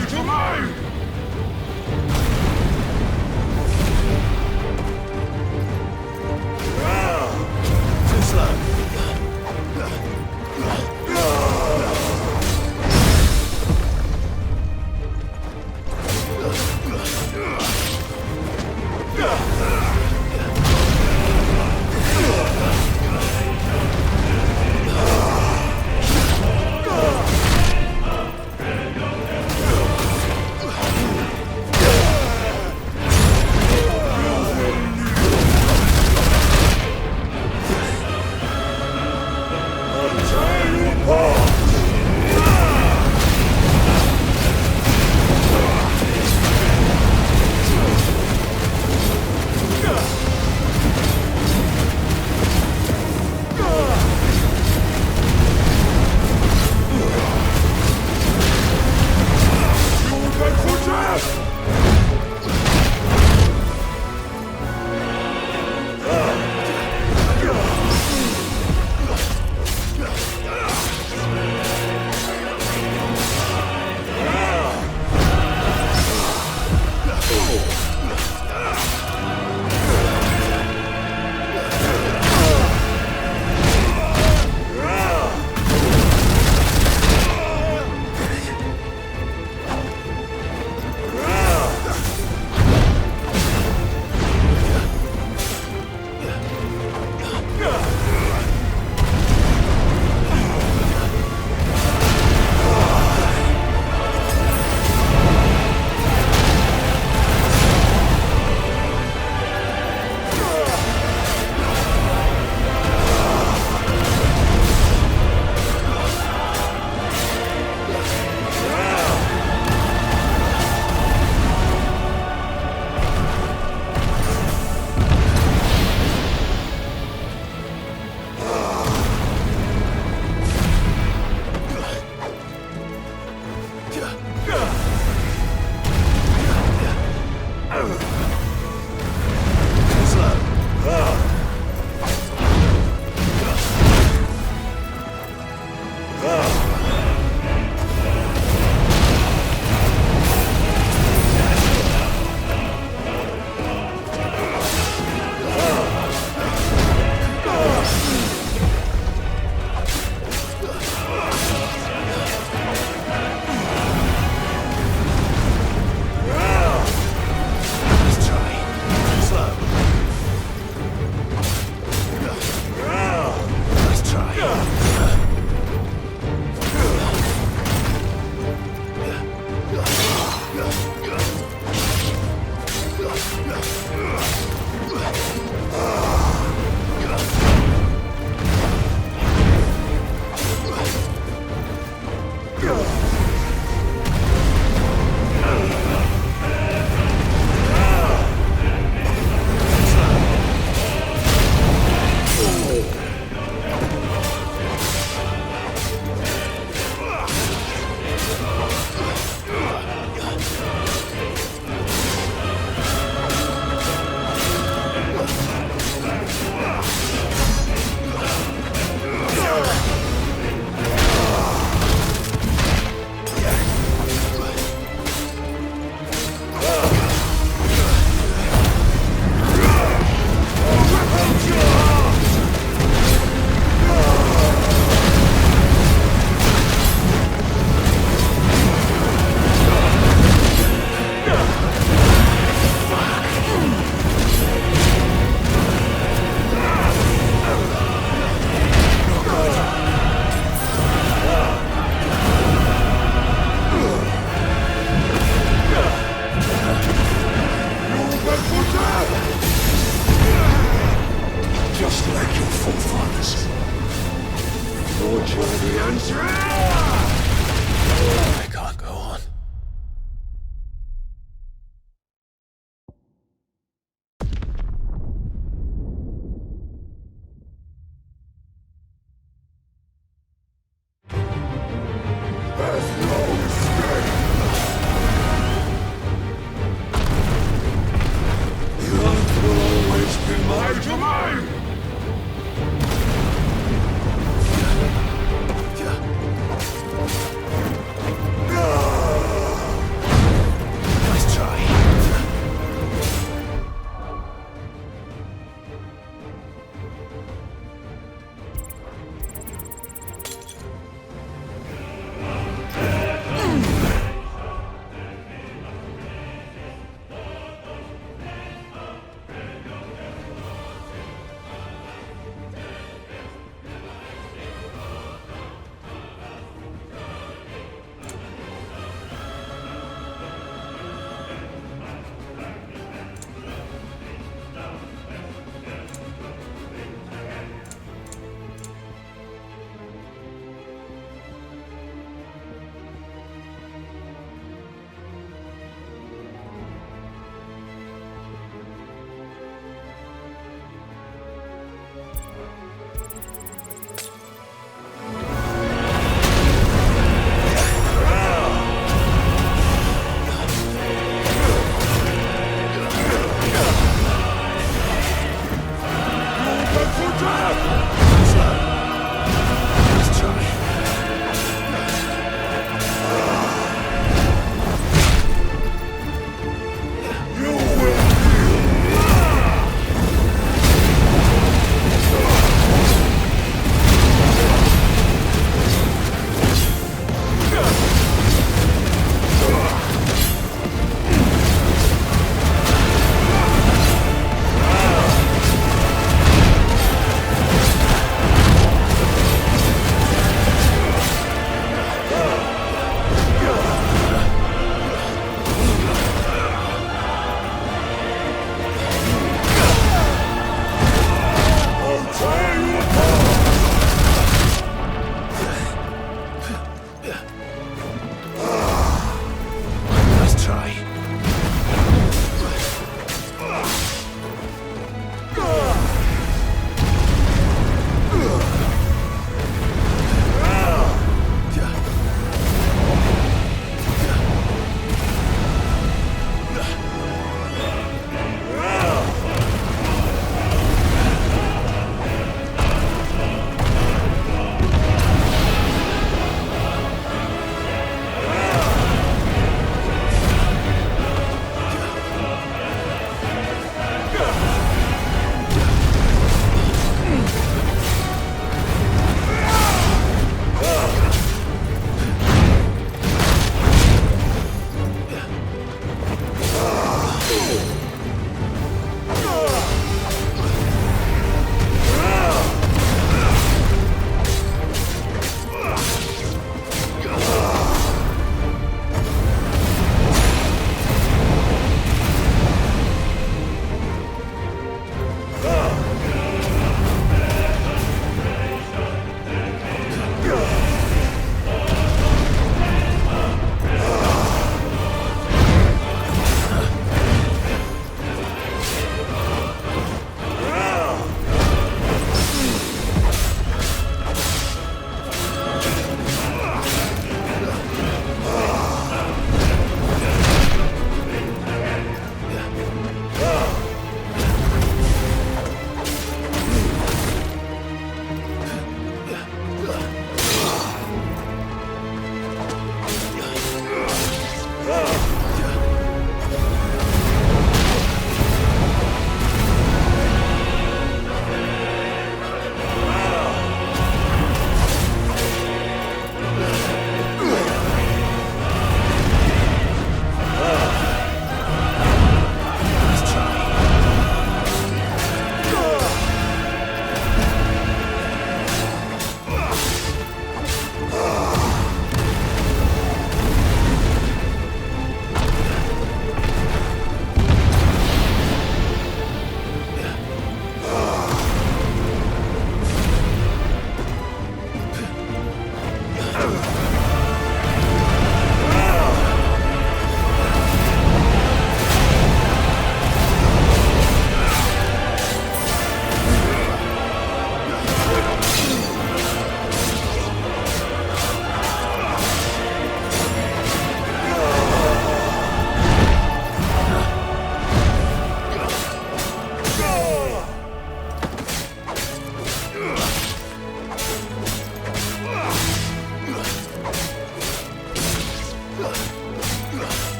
way to me! Too slow.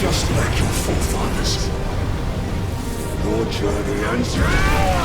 Just like your forefathers. Your journey ends here!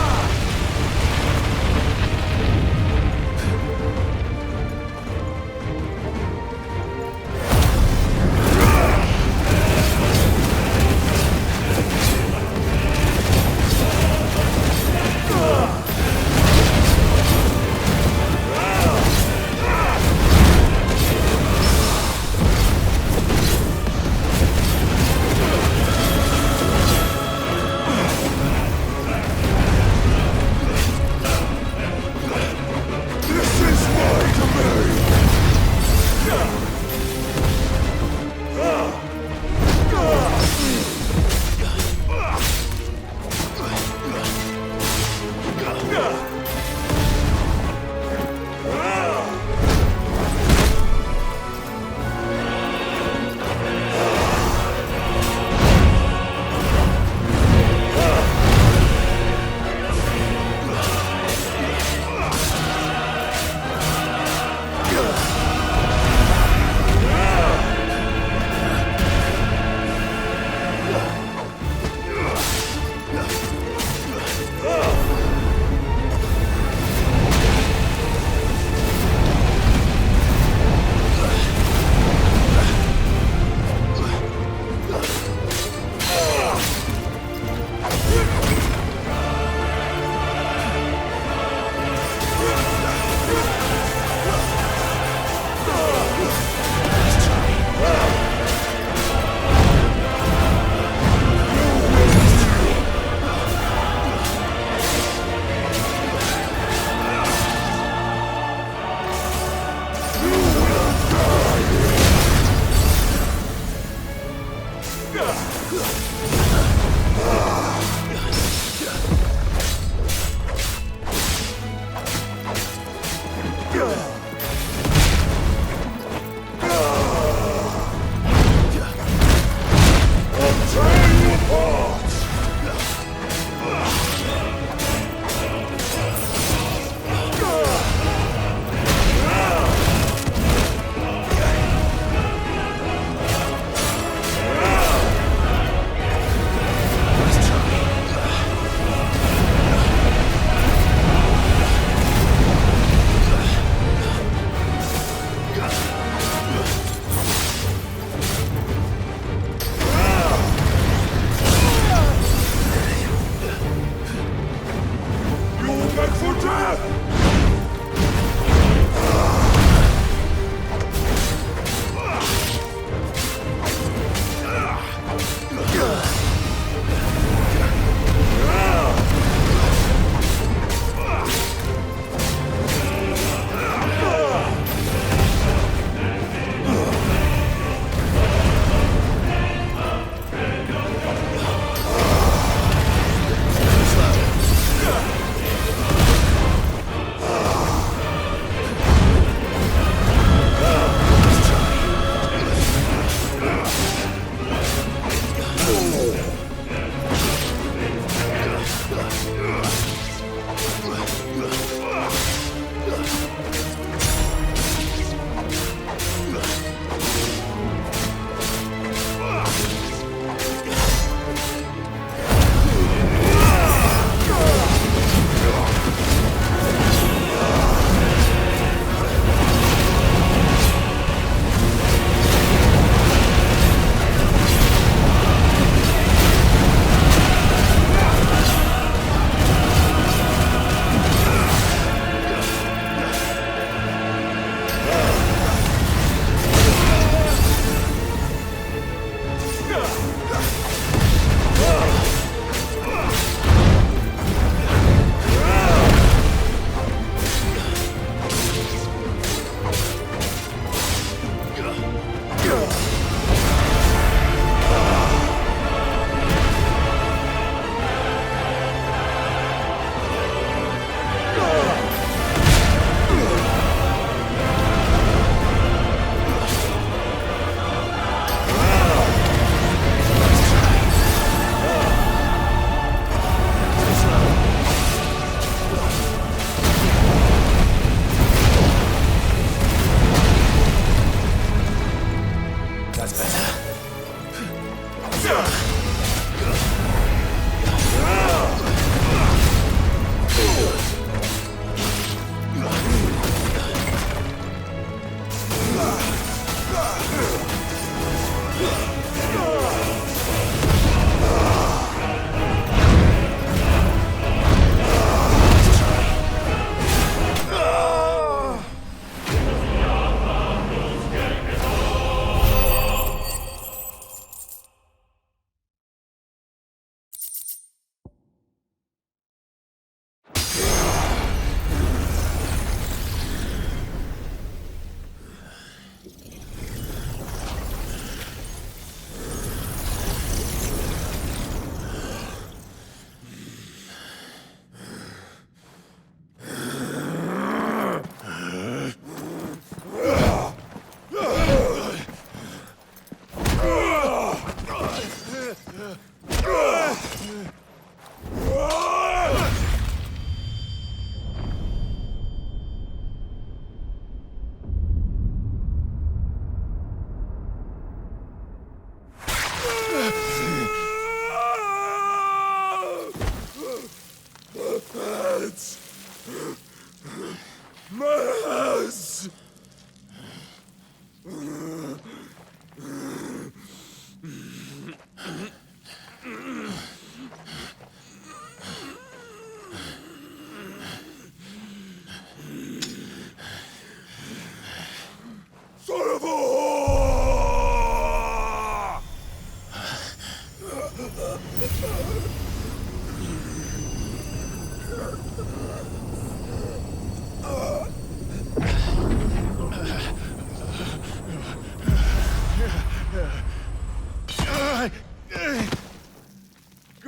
That's better.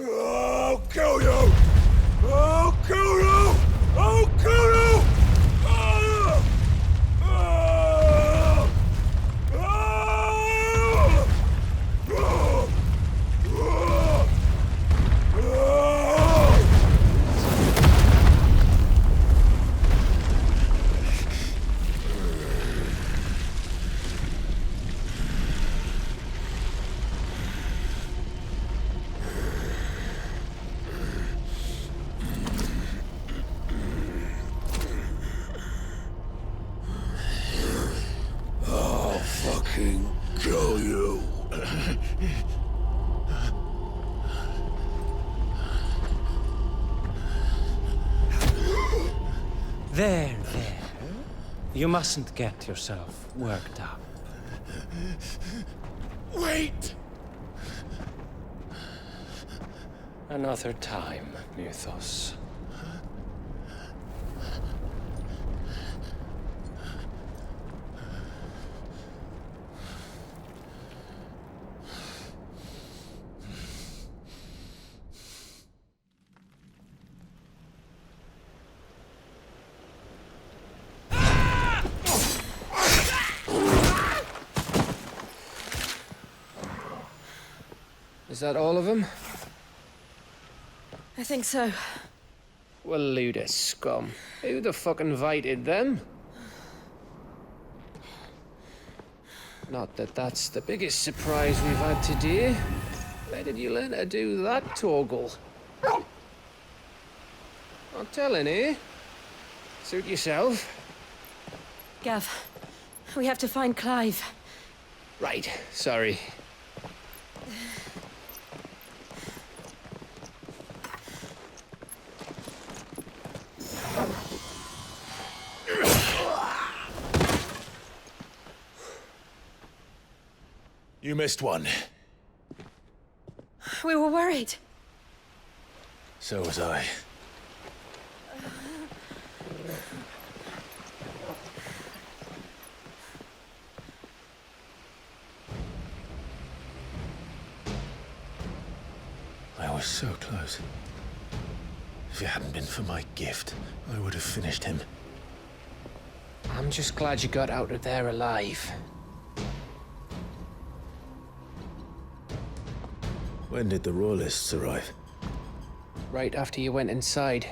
I'll kill you! I'll kill you! I'll kill you! Kill you. There. You mustn't get yourself worked up. Wait! Another time, Mythos. Is that all of them? I think so. Well, Luda scum. Who the fuck invited them? Not that that's the biggest surprise we've had today. Where did you learn to do that, Torgal? Not telling, eh? Suit yourself. Gav, we have to find Clive. Right, sorry. You missed one. We were worried. So was I. I was so close. If it hadn't been for my gift, I would have finished him. I'm just glad you got out of there alive. When did the Royalists arrive? Right after you went inside.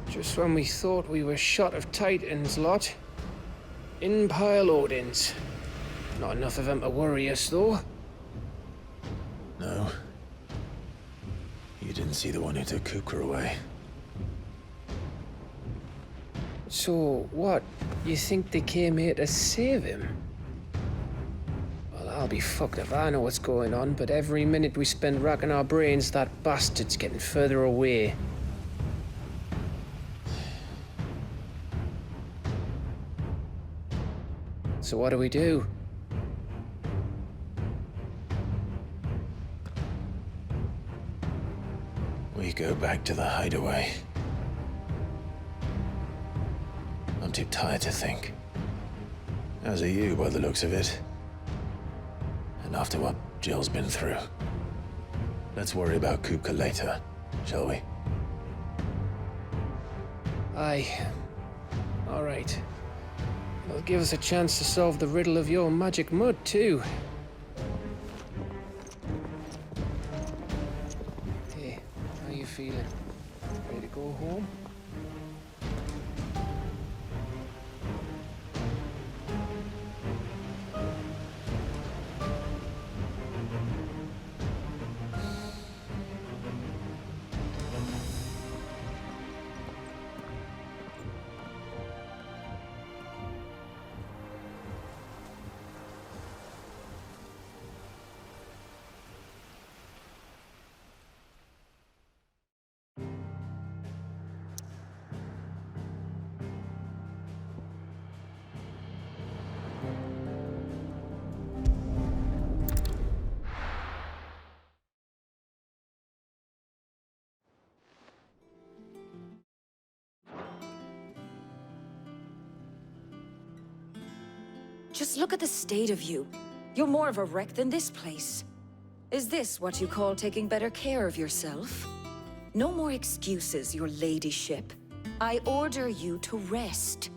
Just when we thought we were shot of Titans, lot. In pile Odins. Not enough of them to worry us, though. No. You didn't see the one who took Kupka away. So, what? You think they came here to save him? Well, I'll be fucked if I know what's going on, but every minute we spend racking our brains, that bastard's getting further away. So what do we do? We go back to the hideaway. I'm too tired to think. As are you, by the looks of it. And after what Jill's been through. Let's worry about Kupka later, shall we? Aye. All right. It'll give us a chance to solve the riddle of your magic mud, too. Hey, how you feeling? Ready to go home? Just look at the state of you. You're more of a wreck than this place. Is this what you call taking better care of yourself? No more excuses, your ladyship. I order you to rest.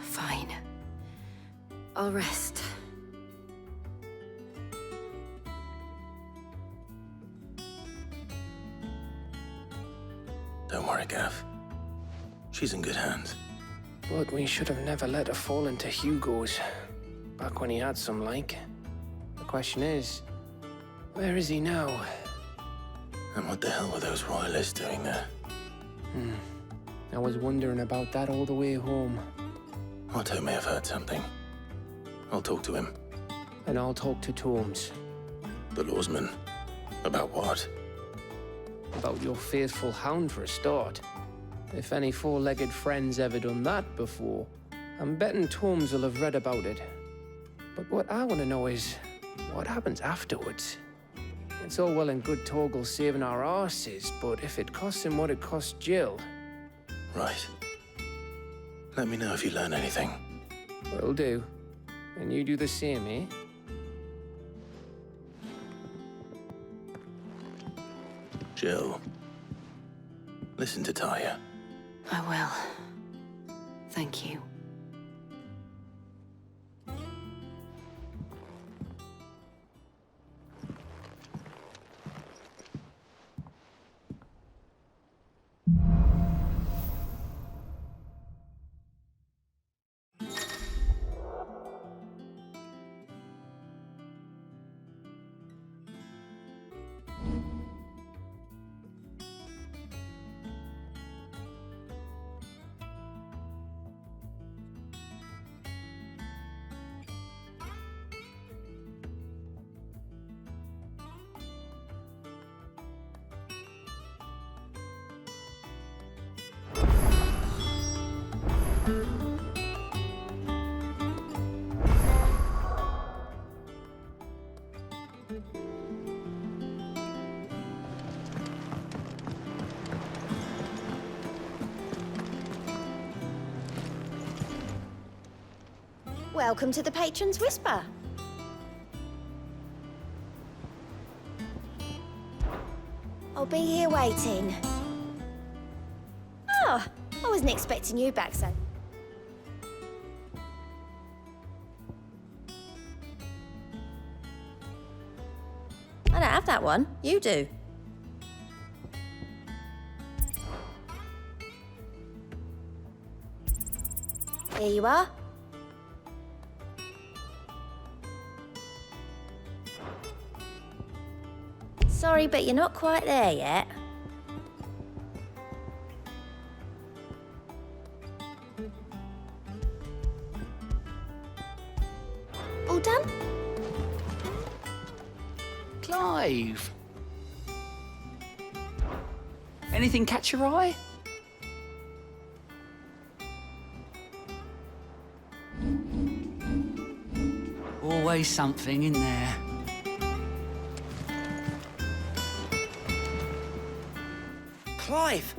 Fine. I'll rest. Don't worry, Gav. She's in good hands. But we should have never let her fall into Hugo's. Back when he had some like. The question is, where is he now? And what the hell were those royalists doing there? I was wondering about that all the way home. Otto may have heard something. I'll talk to him. And I'll talk to Tomes. The lawsman. About what? About your faithful hound for a start. If any four-legged friend's ever done that before, I'm betting Tomes will have read about it. But what I want to know is, what happens afterwards? It's all well and good Torgal saving our arses, but if it costs him what it cost Jill... Right. Let me know if you learn anything. Will do. And you do the same, eh? Jill. Listen to Taya. I will. Thank you. Welcome to the Patron's Whisper. I'll be here waiting. Oh, I wasn't expecting you back, so. I don't have that one. You do. Here you are. Sorry, but you're not quite there yet. All done? Clive! Anything catch your eye? Always something in there. Clive!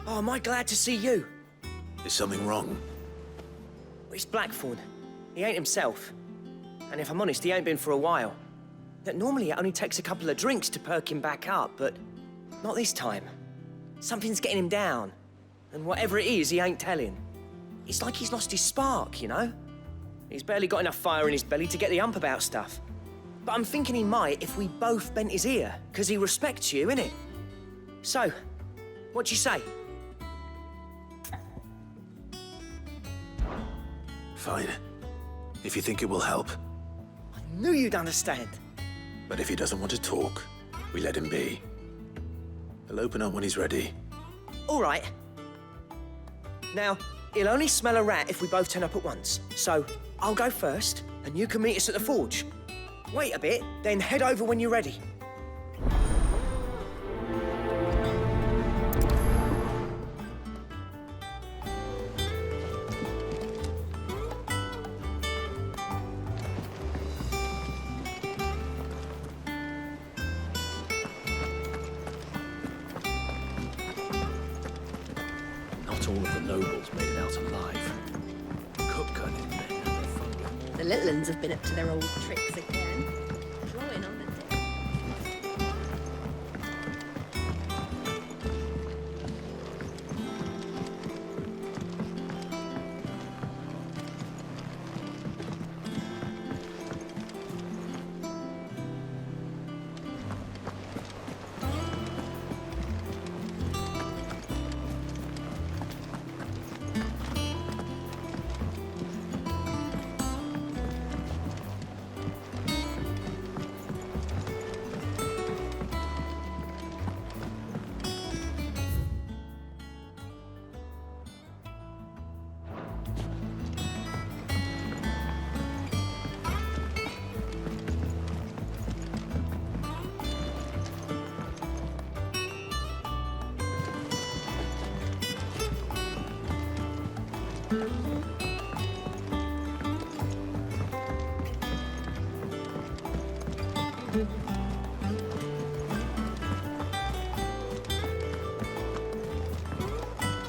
Oh, am I glad to see you? Is something wrong? It's Blackthorn. He ain't himself. And if I'm honest, he ain't been for a while. That normally it only takes a couple of drinks to perk him back up, but not this time. Something's getting him down. And whatever it is, he ain't telling. It's like he's lost his spark, you know? He's barely got enough fire in his belly to get the ump about stuff. But I'm thinking he might if we both bent his ear, because he respects you, innit? So, what do you say? Fine. If you think it will help. I knew you'd understand. But if he doesn't want to talk, we let him be. He'll open up when he's ready. All right. Now, he'll only smell a rat if we both turn up at once. So, I'll go first, and you can meet us at the forge. Wait a bit, then head over when you're ready. Not all of the nobles made it out alive. Kupka didn't then. The little uns have been up to their old tricks again. Drawing on the dead.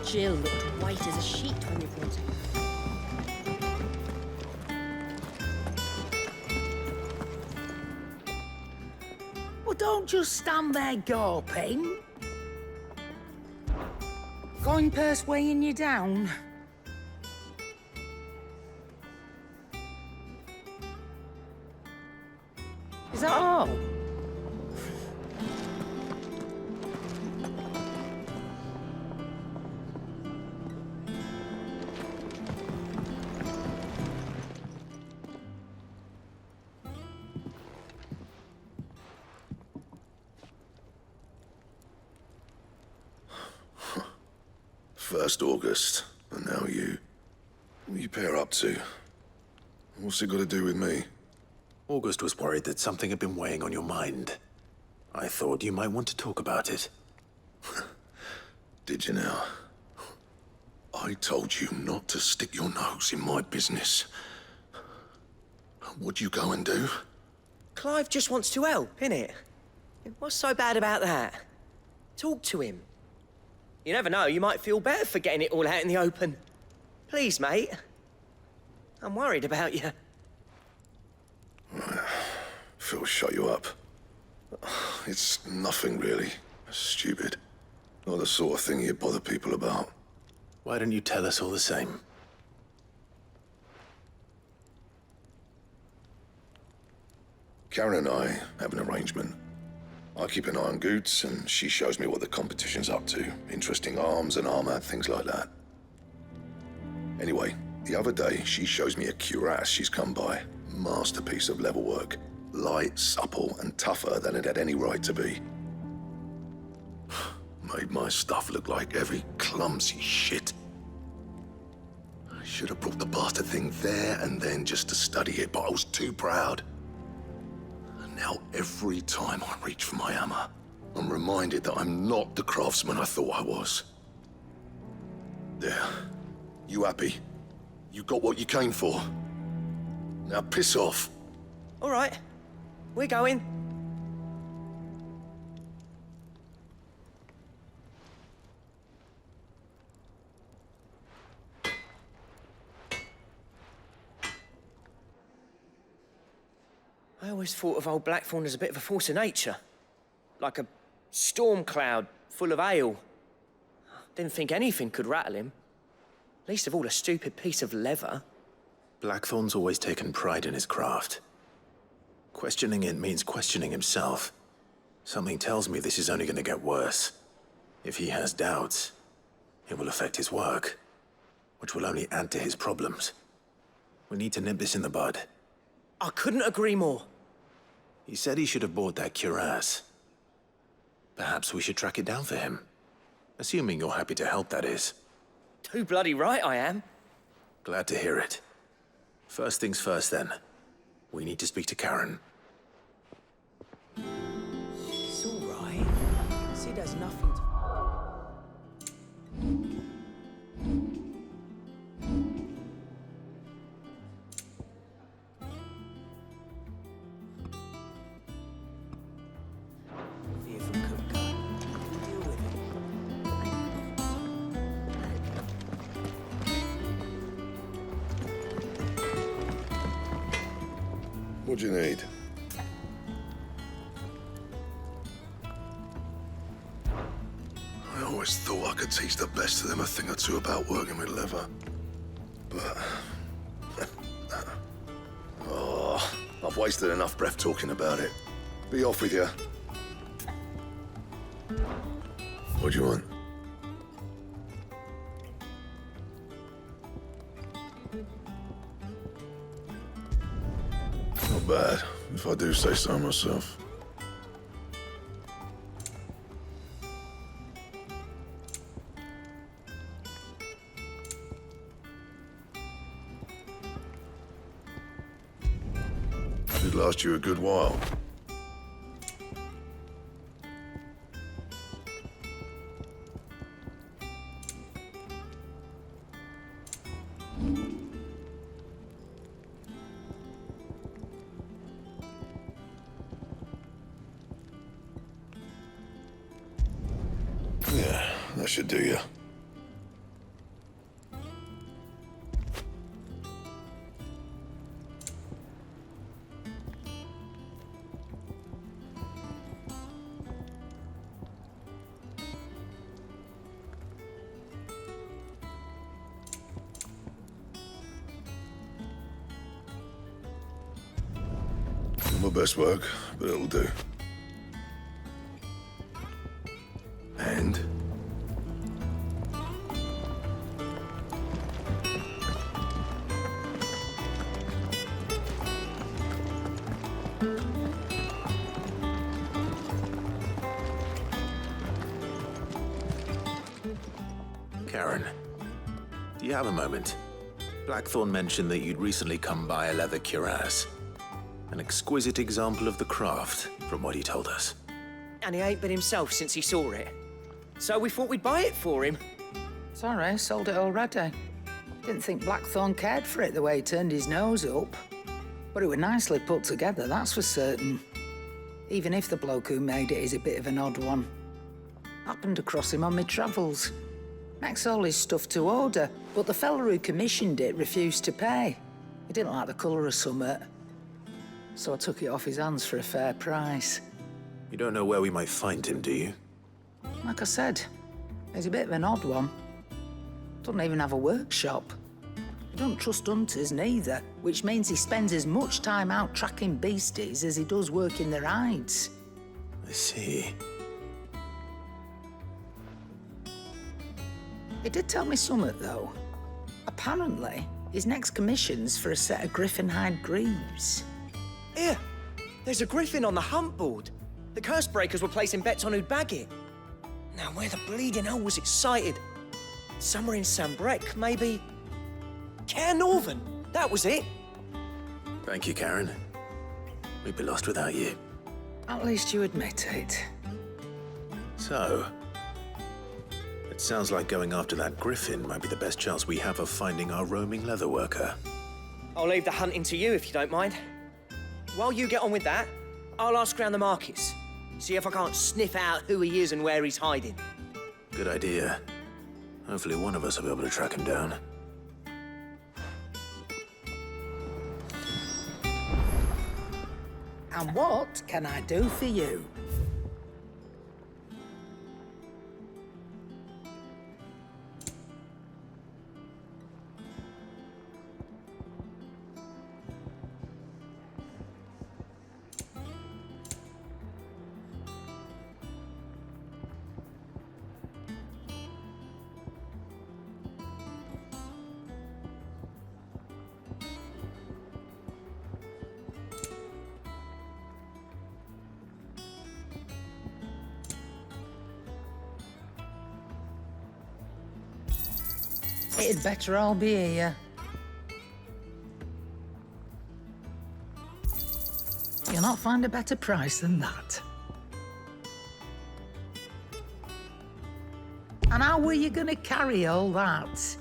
Jill looked white as a sheet when we brought her. Well, don't just stand there gawping. Going purse weighing you down. Is that all? First August, and now you. What are you pair up to? What's it got to do with me? August was worried that something had been weighing on your mind. I thought you might want to talk about it. Did you now? I told you not to stick your nose in my business. What'd you go and do? Clive just wants to help, innit? What's so bad about that? Talk to him. You never know, you might feel better for getting it all out in the open. Please, mate. I'm worried about you. Phil shut you up. It's nothing really. Stupid. Not the sort of thing you bother people about. Why don't you tell us all the same? Karen and I have an arrangement. I keep an eye on Goots, and she shows me what the competition's up to. Interesting arms and armor, things like that. Anyway, the other day, she shows me a cuirass she's come by. Masterpiece of level work. Light, supple, and tougher than it had any right to be. Made my stuff look like heavy, clumsy shit. I should have brought the bastard thing there and then just to study it, but I was too proud. And now every time I reach for my hammer, I'm reminded that I'm not the craftsman I thought I was. There. You happy? You got what you came for. Now piss off. All right. We're going. I always thought of old Blackthorn as a bit of a force of nature. Like a storm cloud full of ale. Didn't think anything could rattle him. Least of all a stupid piece of leather. Blackthorn's always taken pride in his craft. Questioning it means questioning himself. Something tells me this is only going to get worse. If he has doubts, it will affect his work, which will only add to his problems. We need to nip this in the bud. I couldn't agree more. He said he should have bought that cuirass. Perhaps we should track it down for him. Assuming you're happy to help, that is. Too bloody right I am. Glad to hear it. First things first, then. We need to speak to Karen. It's all right. Sid has nothing to... What do you need? I always thought I could teach the best of them a thing or two about working with leather. But... oh, I've wasted enough breath talking about it. Be off with you. What do you want? Not bad, if I do say so myself. Should last you a good while. Yeah, that should do you. My best work, but it'll do. And? Karen, do you have a moment? Blackthorn mentioned that you'd recently come by a leather cuirass. An exquisite example of the craft, from what he told us. And he ain't been himself since he saw it. So we thought we'd buy it for him. Sorry, sold it already. Didn't think Blackthorn cared for it the way he turned his nose up. But it was nicely put together, that's for certain. Even if the bloke who made it is a bit of an odd one. Happened across him on my travels. Makes all his stuff to order, but the fella who commissioned it refused to pay. He didn't like the colour of summit. So I took it off his hands for a fair price. You don't know where we might find him, do you? Like I said, he's a bit of an odd one. Doesn't even have a workshop. He don't trust hunters neither, which means he spends as much time out tracking beasties as he does working their hides. I see. He did tell me something, though. Apparently, his next commission's for a set of griffin hide greaves. Here, there's a griffin on the hunt board. The curse breakers were placing bets on who'd bag it. Now, where the bleeding hell was it sighted? Somewhere in Sambrec, maybe? Care Northern, that was it. Thank you, Karen. We'd be lost without you. At least you admit it. So, it sounds like going after that griffin might be the best chance we have of finding our roaming leatherworker. I'll leave the hunting to you if you don't mind. While you get on with that, I'll ask around the markets. See if I can't sniff out who he is and where he's hiding. Good idea. Hopefully one of us will be able to track him down. And what can I do for you? It'd better all be here. You'll not find a better price than that. And how were you gonna carry all that?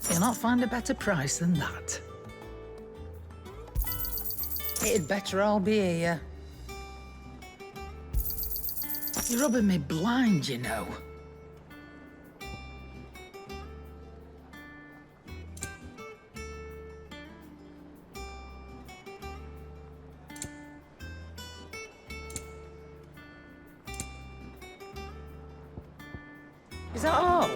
You'll not find a better price than that. It'd better all be here. You're rubbing me blind, you know. Is that all?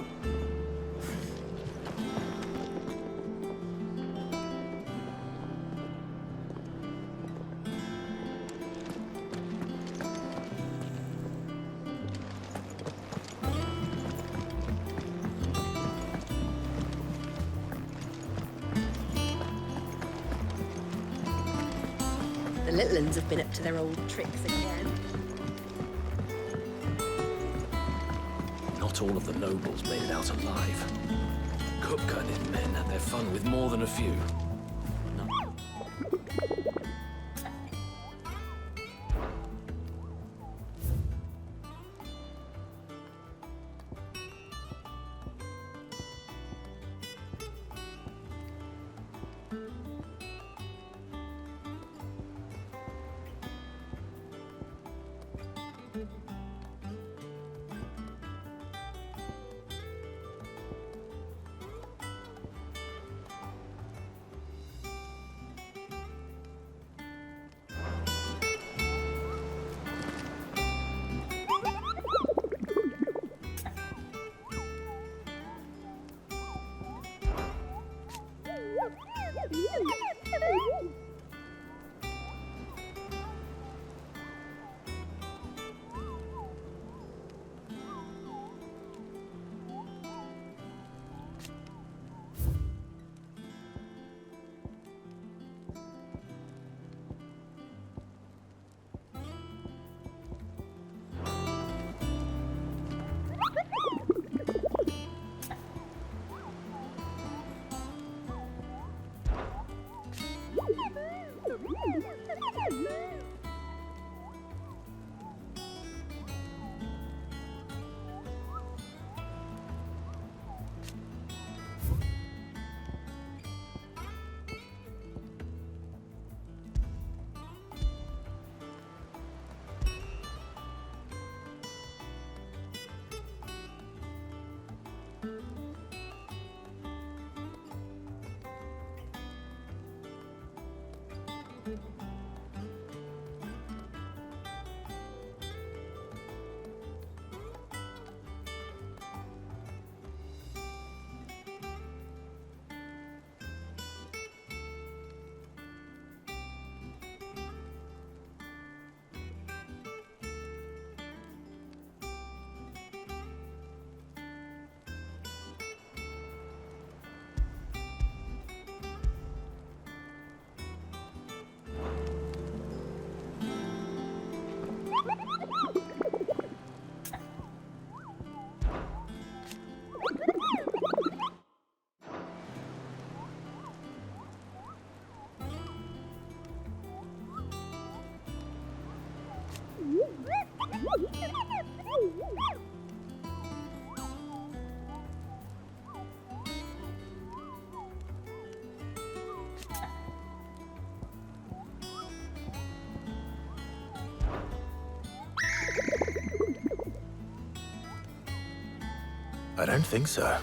The little ones have been up to their old tricks again. Not all of the nobles made it out alive. Kupka and his men had their fun with more than a few. don't think so.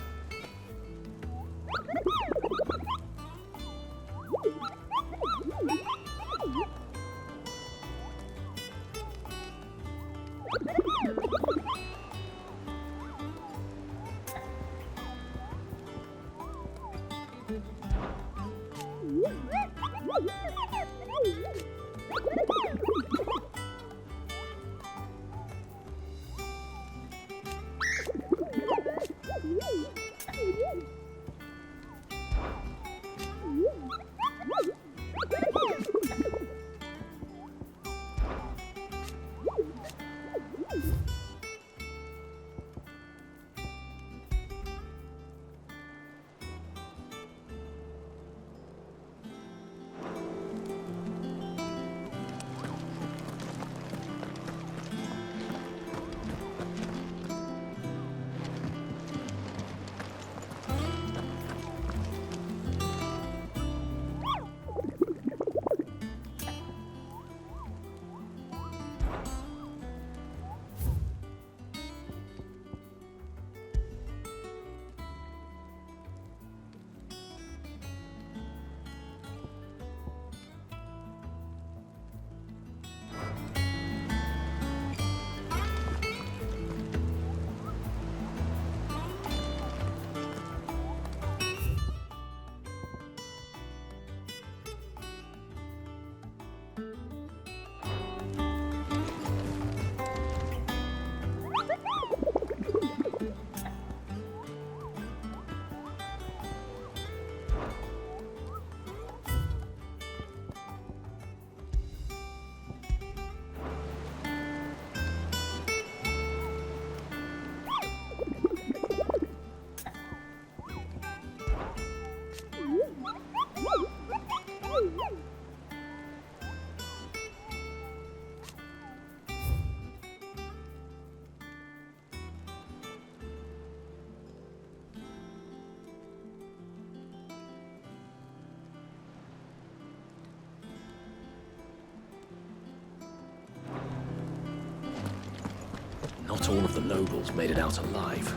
Not all of the nobles made it out alive.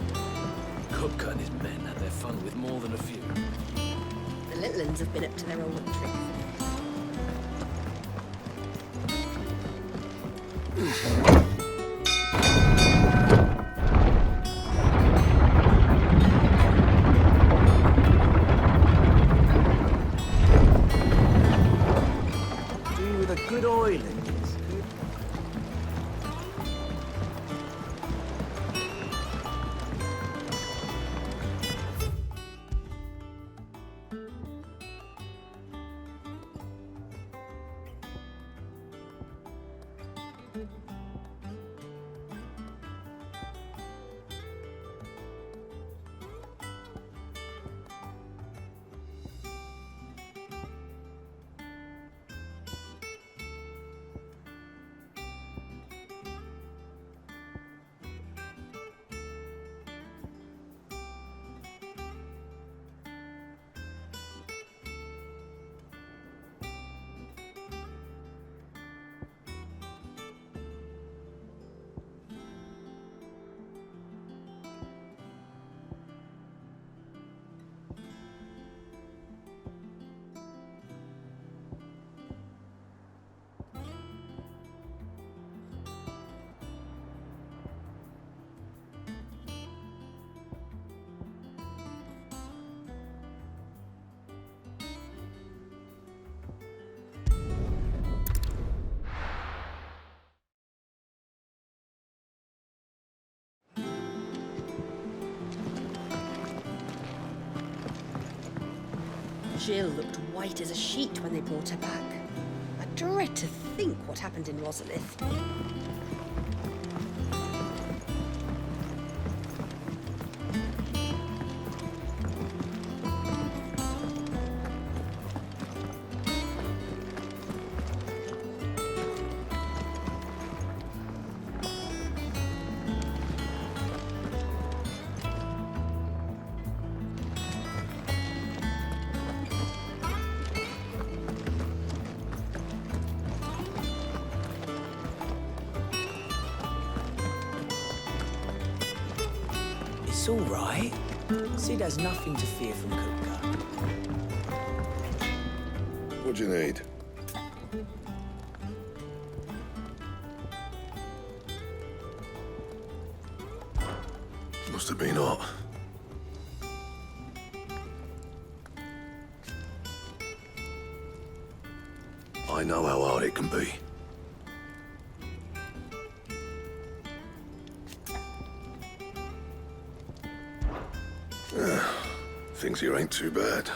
Kupka and his men had their fun with more than a few. The little ones have been up to their old tricks. Do with a good oil in it. Jill looked white as a sheet when they brought her back. I dread to think what happened in Rosalith. It's all right. Sid has nothing to fear from Kupka. What do you need? Must have been hot. I know how hard it can be. Things here ain't too bad.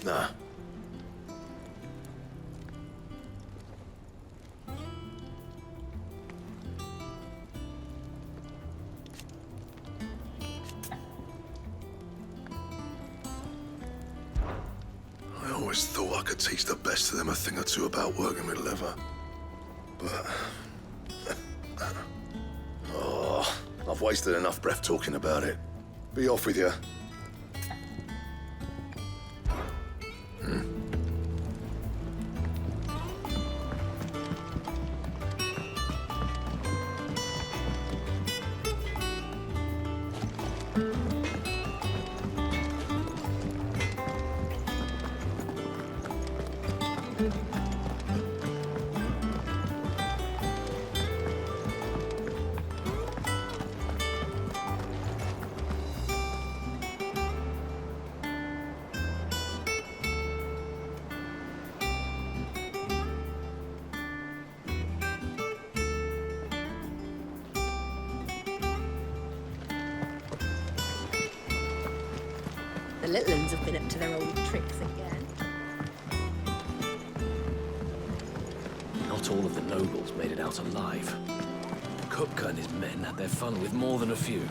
Nah. I always thought I could teach the best of them a thing or two about working with leather. But... oh, I've wasted enough breath talking about it. Be off with you. The little uns have been up to their old tricks again. Not all of the nobles made it out alive. Kupka and his men had their fun with more than a few.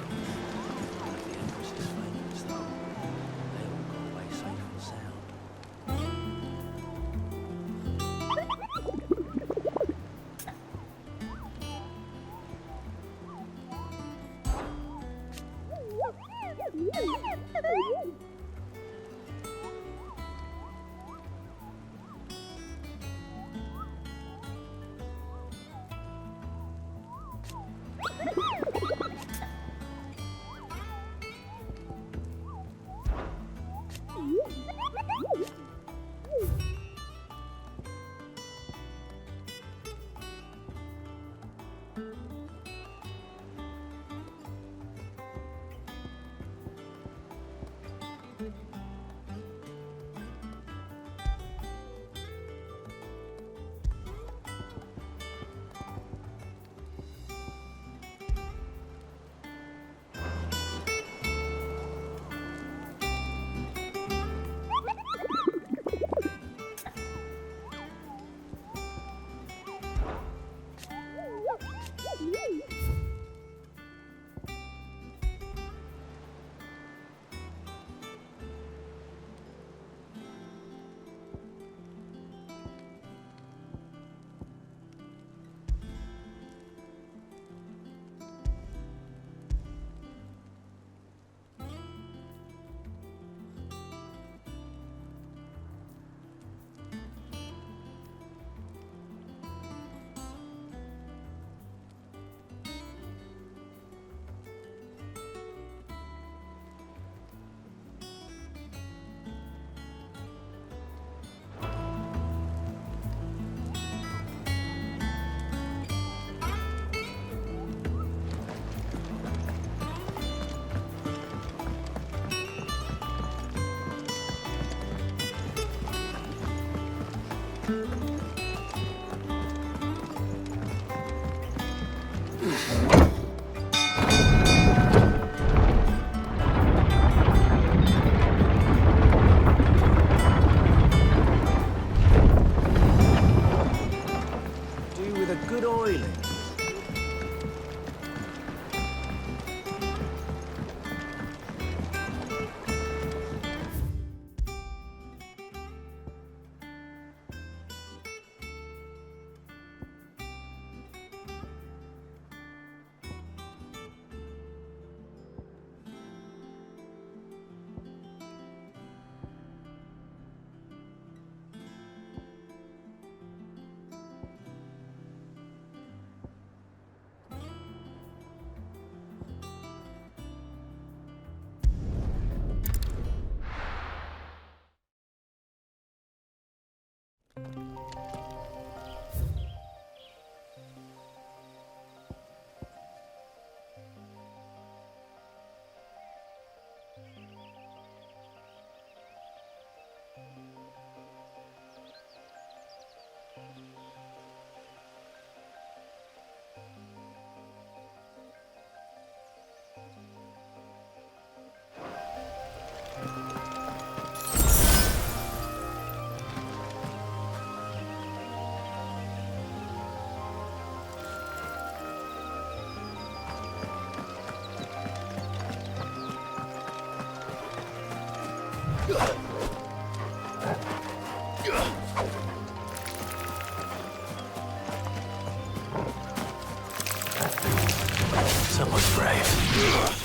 Someone's brave.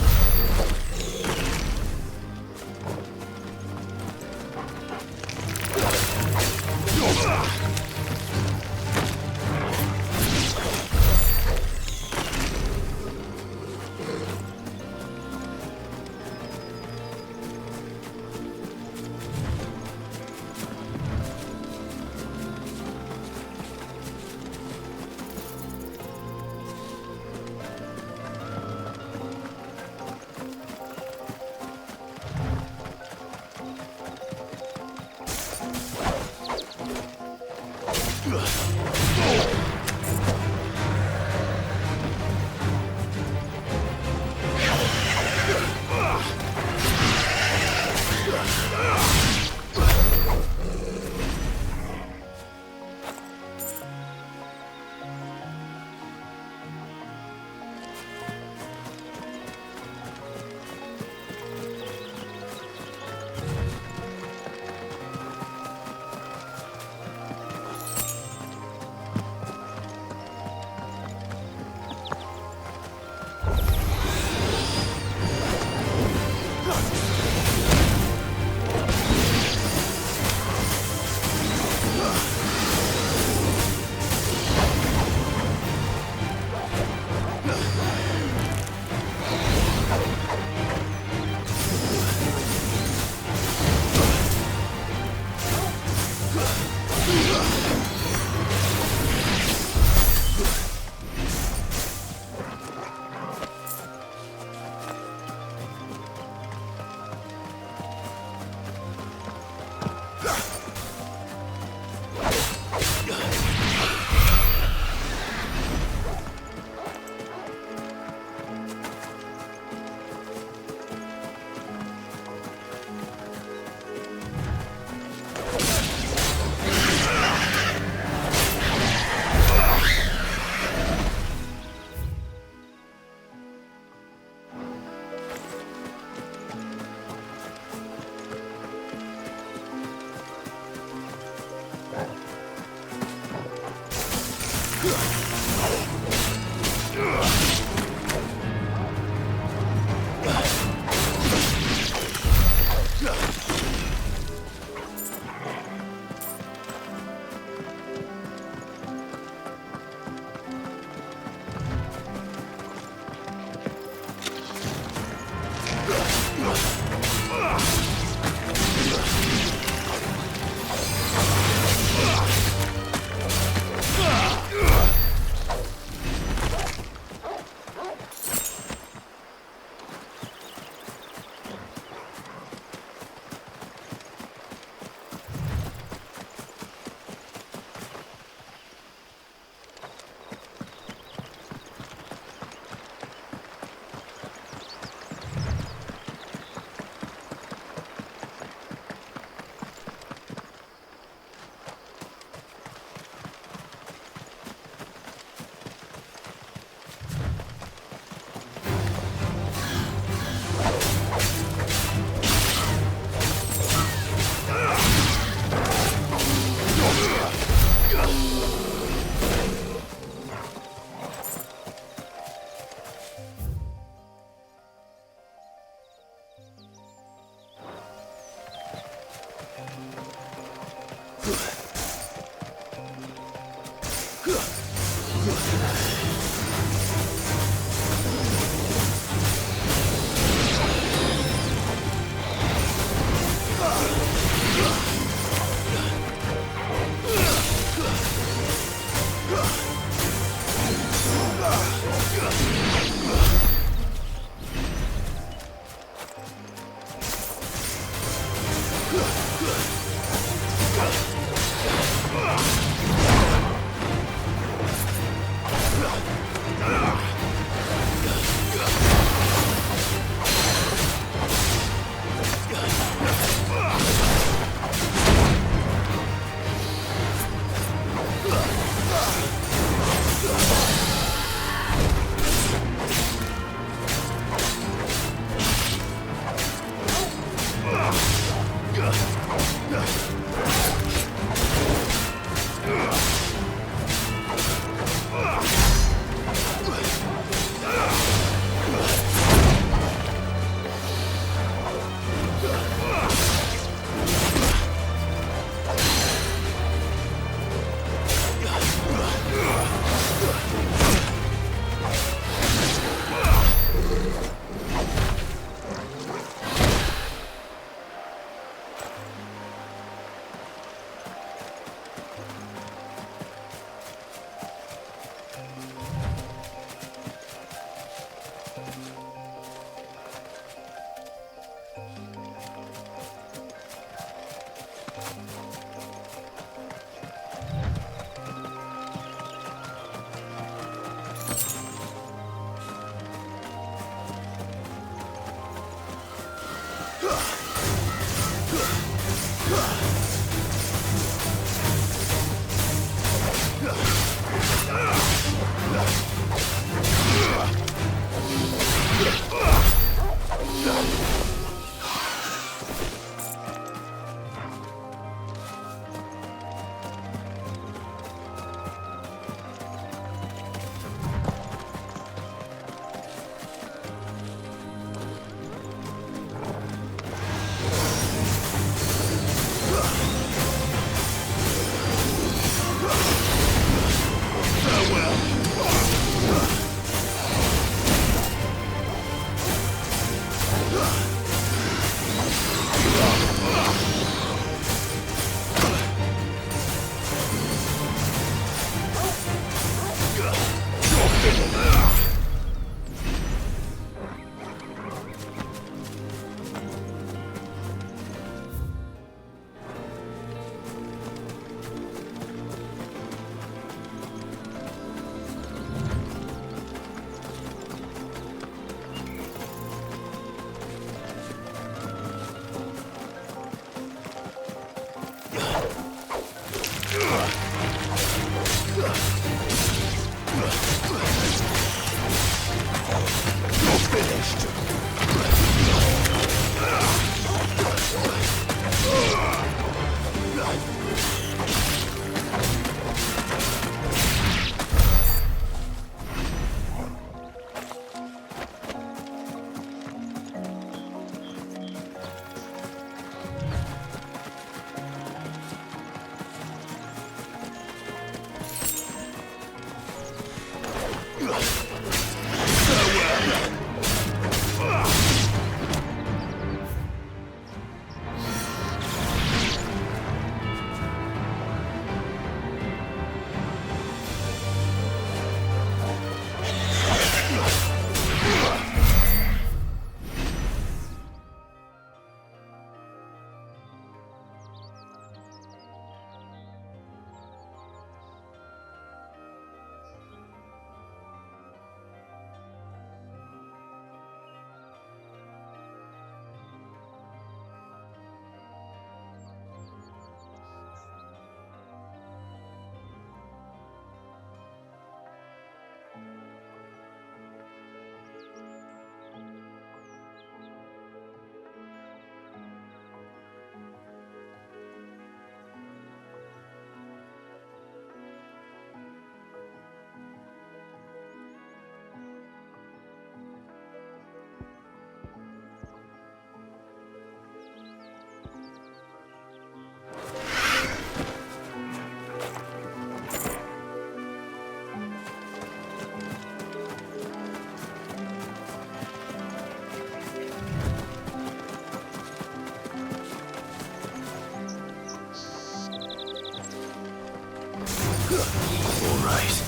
All right.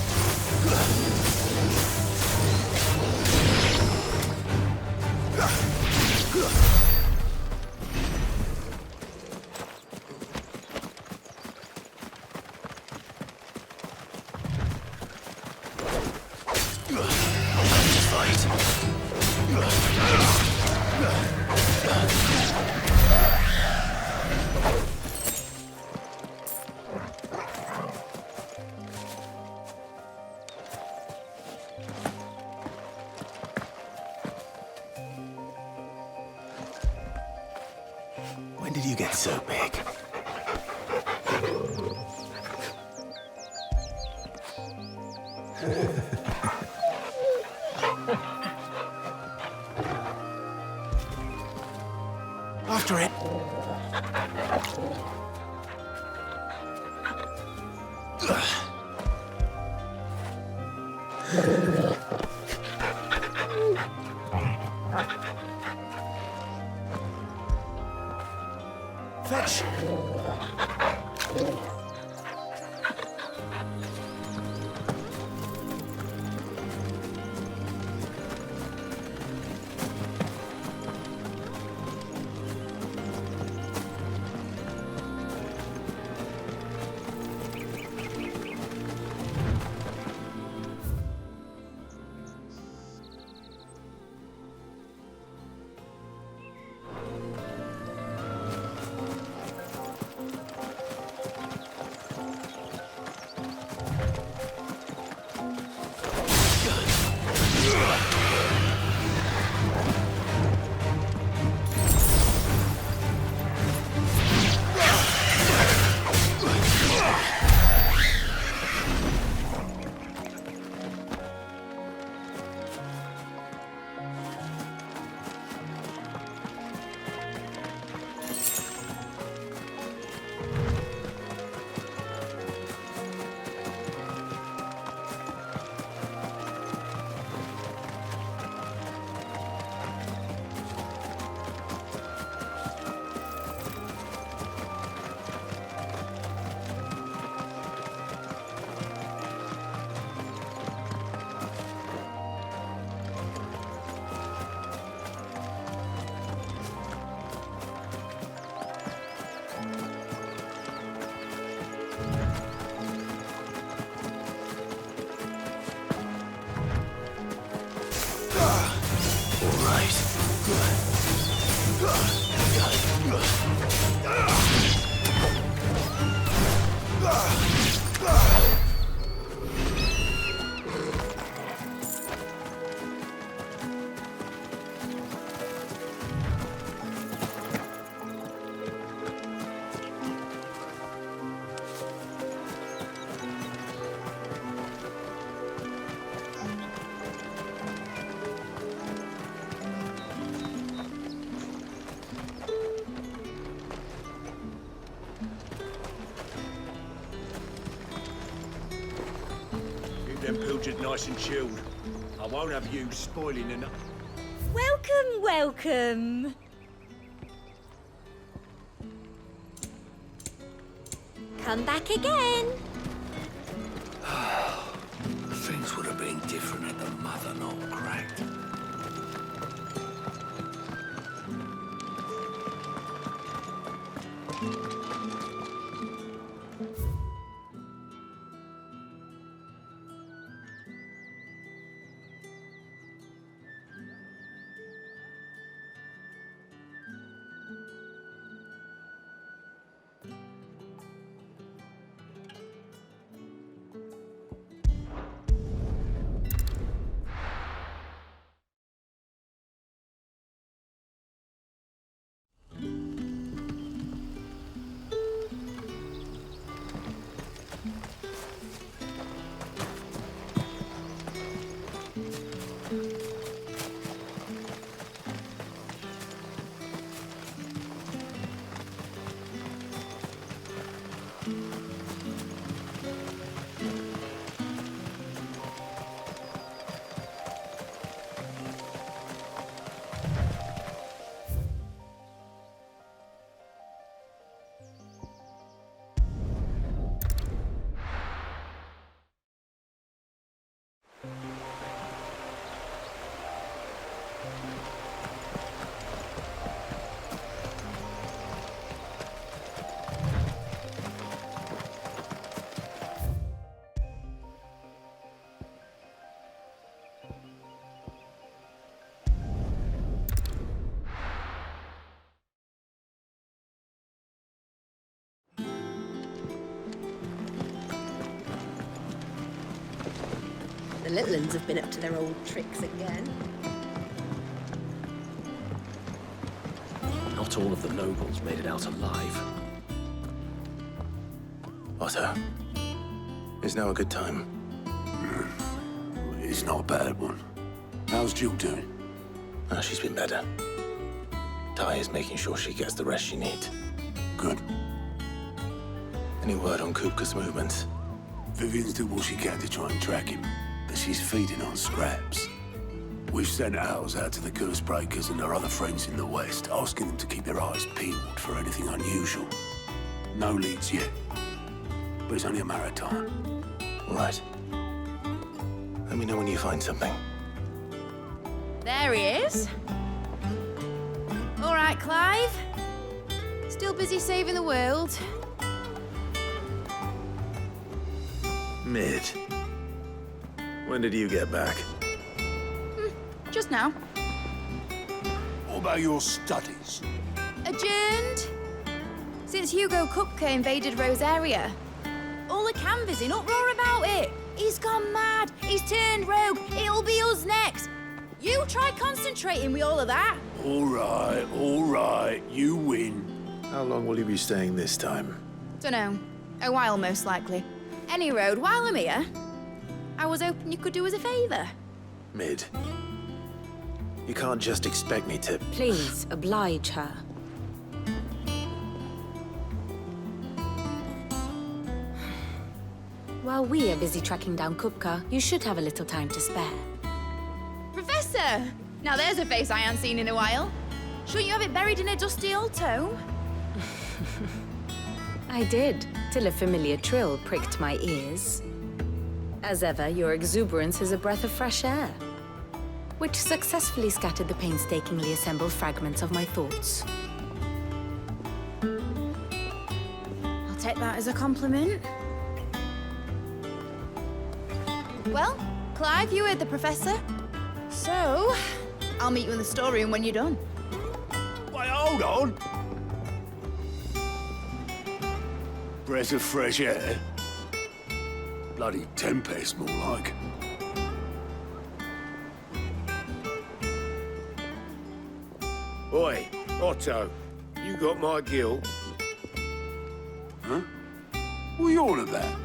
When did you get so big? After it. Fetch! Them pilchards nice and chilled. I won't have you spoiling enough. Welcome, welcome. Come back again. Things would have been different had the mother not cracked. little uns have been up to their old tricks again. Not all of the nobles made it out alive. Otto, is now a good time? It's not a bad one. How's Jill doing? She's been better. Ty is making sure she gets the rest she needs. Good. Any word on Kupka's movements? Vivian's doing what she can to try and track him, but she's feeding on scraps. We've sent ours out to the Curse Breakers and their other friends in the West, asking them to keep their eyes peeled for anything unusual. No leads yet, but it's only a matter of time. Right. Let me know when you find something. There he is. All right, Clive. Still busy saving the world. Mid. When did you get back? Just now. What about your studies? Adjourned. Since Hugo Kupka invaded Rosaria. All the canvas in uproar about it. He's gone mad. He's turned rogue. It'll be us next. You try concentrating with all of that. All right. You win. How long will you be staying this time? Dunno. A while, most likely. Any road, while I'm here, I was hoping you could do us a favour. Mid. You can't just expect me to... Please, oblige her. While we are busy tracking down Kupka, you should have a little time to spare. Professor! Now there's a face I haven't seen in a while. Shouldn't you have it buried in a dusty old tome? I did, till a familiar trill pricked my ears. As ever, your exuberance is a breath of fresh air, which successfully scattered the painstakingly assembled fragments of my thoughts. I'll take that as a compliment. Well, Clive, you heard the Professor. So, I'll meet you in the storeroom when you're done. Wait, hold on. Breath of fresh air. Bloody tempest, more like. Oi, Otto, you got my guilt. Huh? What are you on about?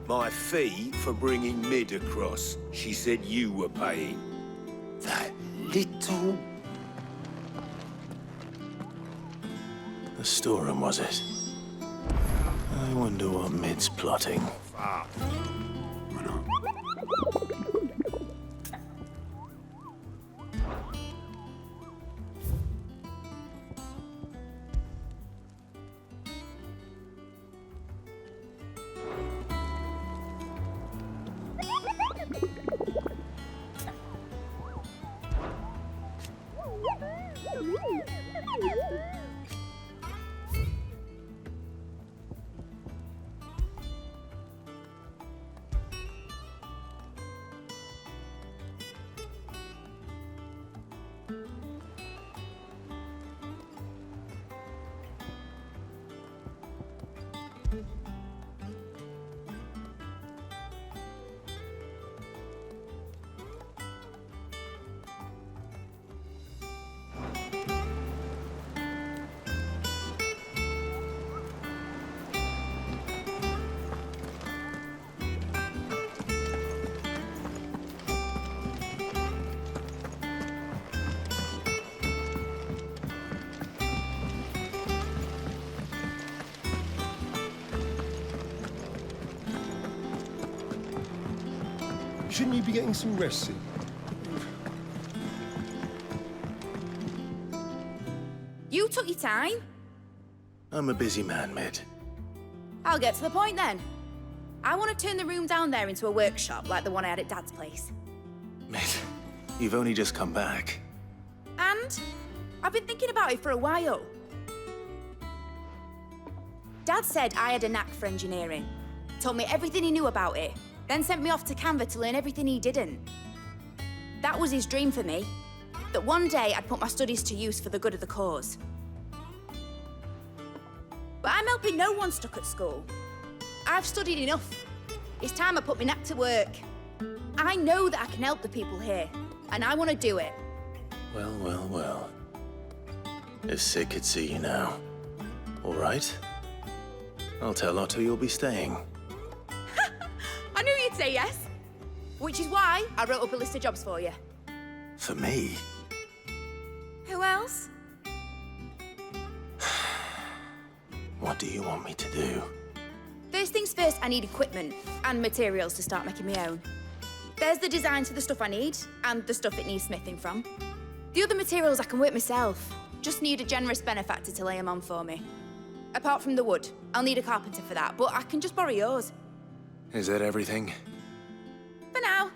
My fee for bringing Mid across. She said you were paying. That little... The storeroom, was it? I wonder what Mid's plotting. Fuck. Shouldn't you be getting some rest soon? You took your time. I'm a busy man, Mid. I'll get to the point then. I want to turn the room down there into a workshop like the one I had at Dad's place. Mid, you've only just come back. And I've been thinking about it for a while. Dad said I had a knack for engineering. Told me everything he knew about it. Then sent me off to Canva to learn everything he didn't. That was his dream for me. That one day I'd put my studies to use for the good of the cause. But I'm helping no one stuck at school. I've studied enough. It's time I put my knack to work. I know that I can help the people here, and I want to do it. Well, well, well. If Sid could see you now. All right. I'll tell Otto you'll be staying. I knew you'd say yes. Which is why I wrote up a list of jobs for you. For me? Who else? What do you want me to do? First things first, I need equipment and materials to start making my own. There's the designs for the stuff I need, and the stuff it needs smithing from. The other materials I can work myself. Just need a generous benefactor to lay them on for me. Apart from the wood, I'll need a carpenter for that, but I can just borrow yours. Is that everything? For now.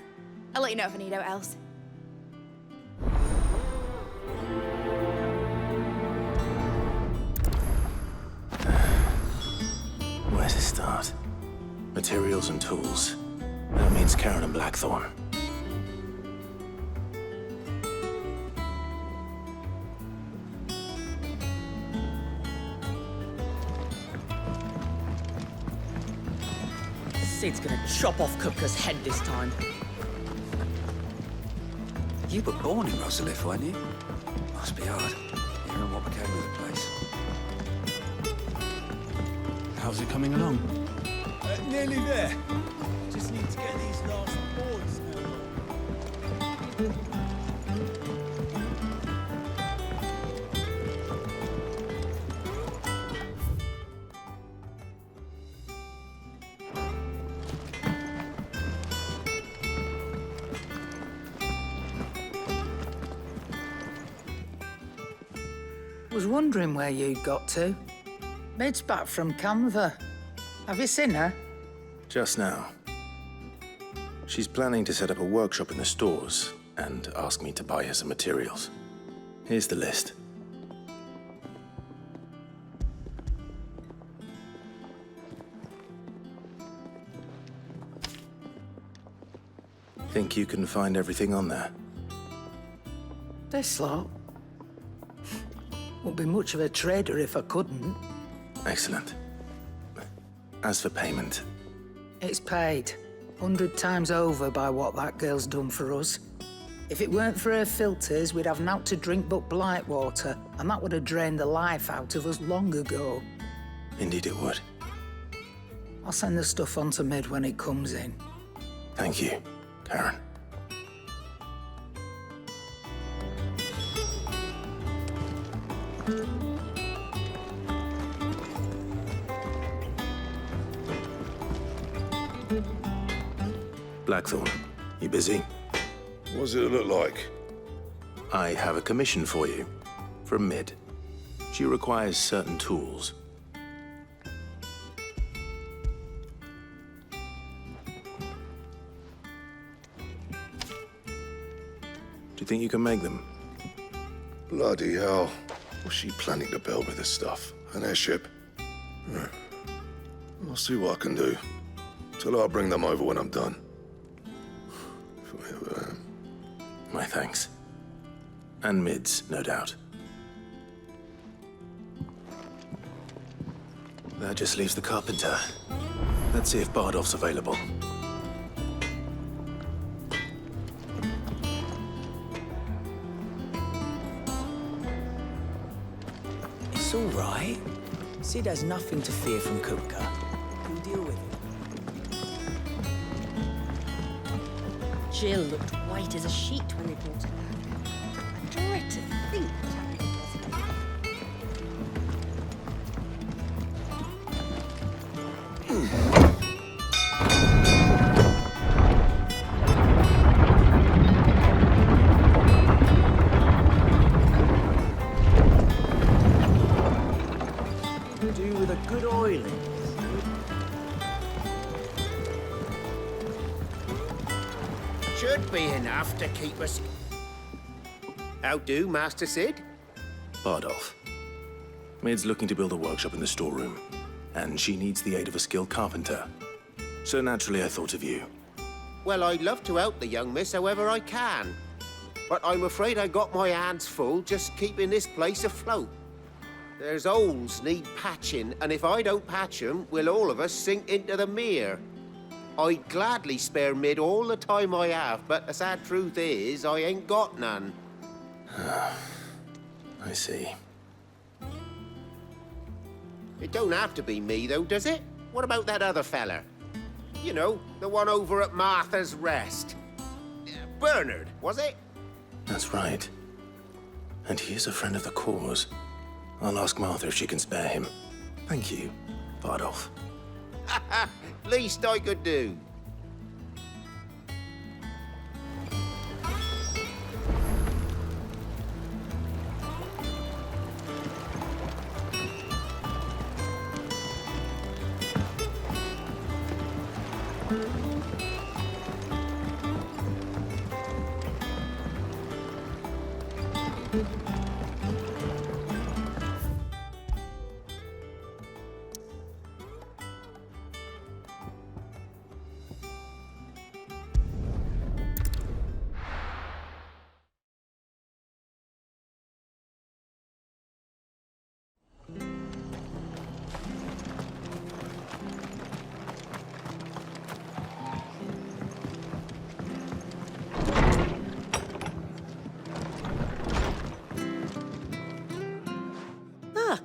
I'll let you know if I need out else. Where to start? Materials and tools. That means Karen and Blackthorn. Sid's gonna chop off Kupka's head this time. You were born in Rosalith, weren't you? Must be hard, hearing what became of the place. How's it coming along? Nearly there. Just need to get these last boards now. Was wondering where you'd got to. Mid's back from Canva. Have you seen her? Just now. She's planning to set up a workshop in the stores and ask me to buy her some materials. Here's the list. Think you can find everything on there? This lot. Wouldn't be much of a trader if I couldn't. Excellent. As for payment, It's paid 100 times over by what that girl's done for us. If it weren't for her filters, we'd have naught to drink but blight water, and that would have drained the life out of us long ago. indeed it would. I'll send the stuff on to Mid when it comes in. Thank you, Karen. Blackthorn, you busy? What does it look like? I have a commission for you, from Mid. She requires certain tools. Do you think you can make them? Bloody hell. What's she planning to build with this stuff? An airship? I'll see what I can do. Tell her I'll bring them over when I'm done. My thanks. And Mid's, no doubt. That just leaves the carpenter. Let's see if Bardolph's available. It's all right. Sid has nothing to fear from Kupka. He'll deal with it. Jill looked white as a sheet when they brought her back. I dread to think what happened to her. Do with a good oiling. Should be enough to keep us... How do, Master Sid? Bardolph. Mid's looking to build a workshop in the storeroom, and she needs the aid of a skilled carpenter. So naturally I thought of you. Well, I'd love to help the young miss however I can. But I'm afraid I got my hands full just keeping this place afloat. There's holes need patching, and if I don't patch them, will all of us sink into the mere. I'd gladly spare Mid all the time I have, but the sad truth is, I ain't got none. I see. It don't have to be me, though, does it? What about that other fella? You know, the one over at Martha's Rest. Bernard, was it? That's right. And he is a friend of the cause. I'll ask Martha if she can spare him. Thank you, Bardolph. Least I could do.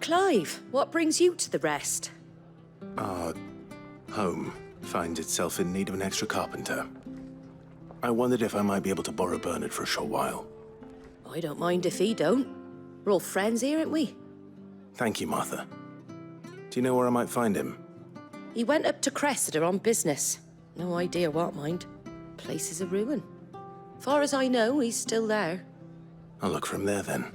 Clive, what brings you to the Rest? Our home finds itself in need of an extra carpenter. I wondered if I might be able to borrow Bernard for a short while. I don't mind if he don't. We're all friends here, aren't we? Thank you, Martha. Do you know where I might find him? He went up to Cressida on business. No idea what, mind. Place is a ruin. Far as I know, he's still there. I'll look for him there, then.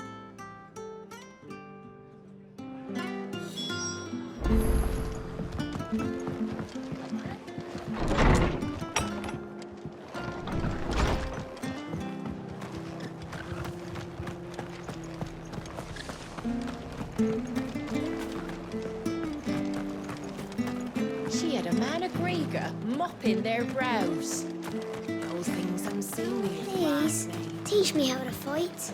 She had a man of Grieger mopping their brows. Those things I'm seeing. Please, teach me how to fight.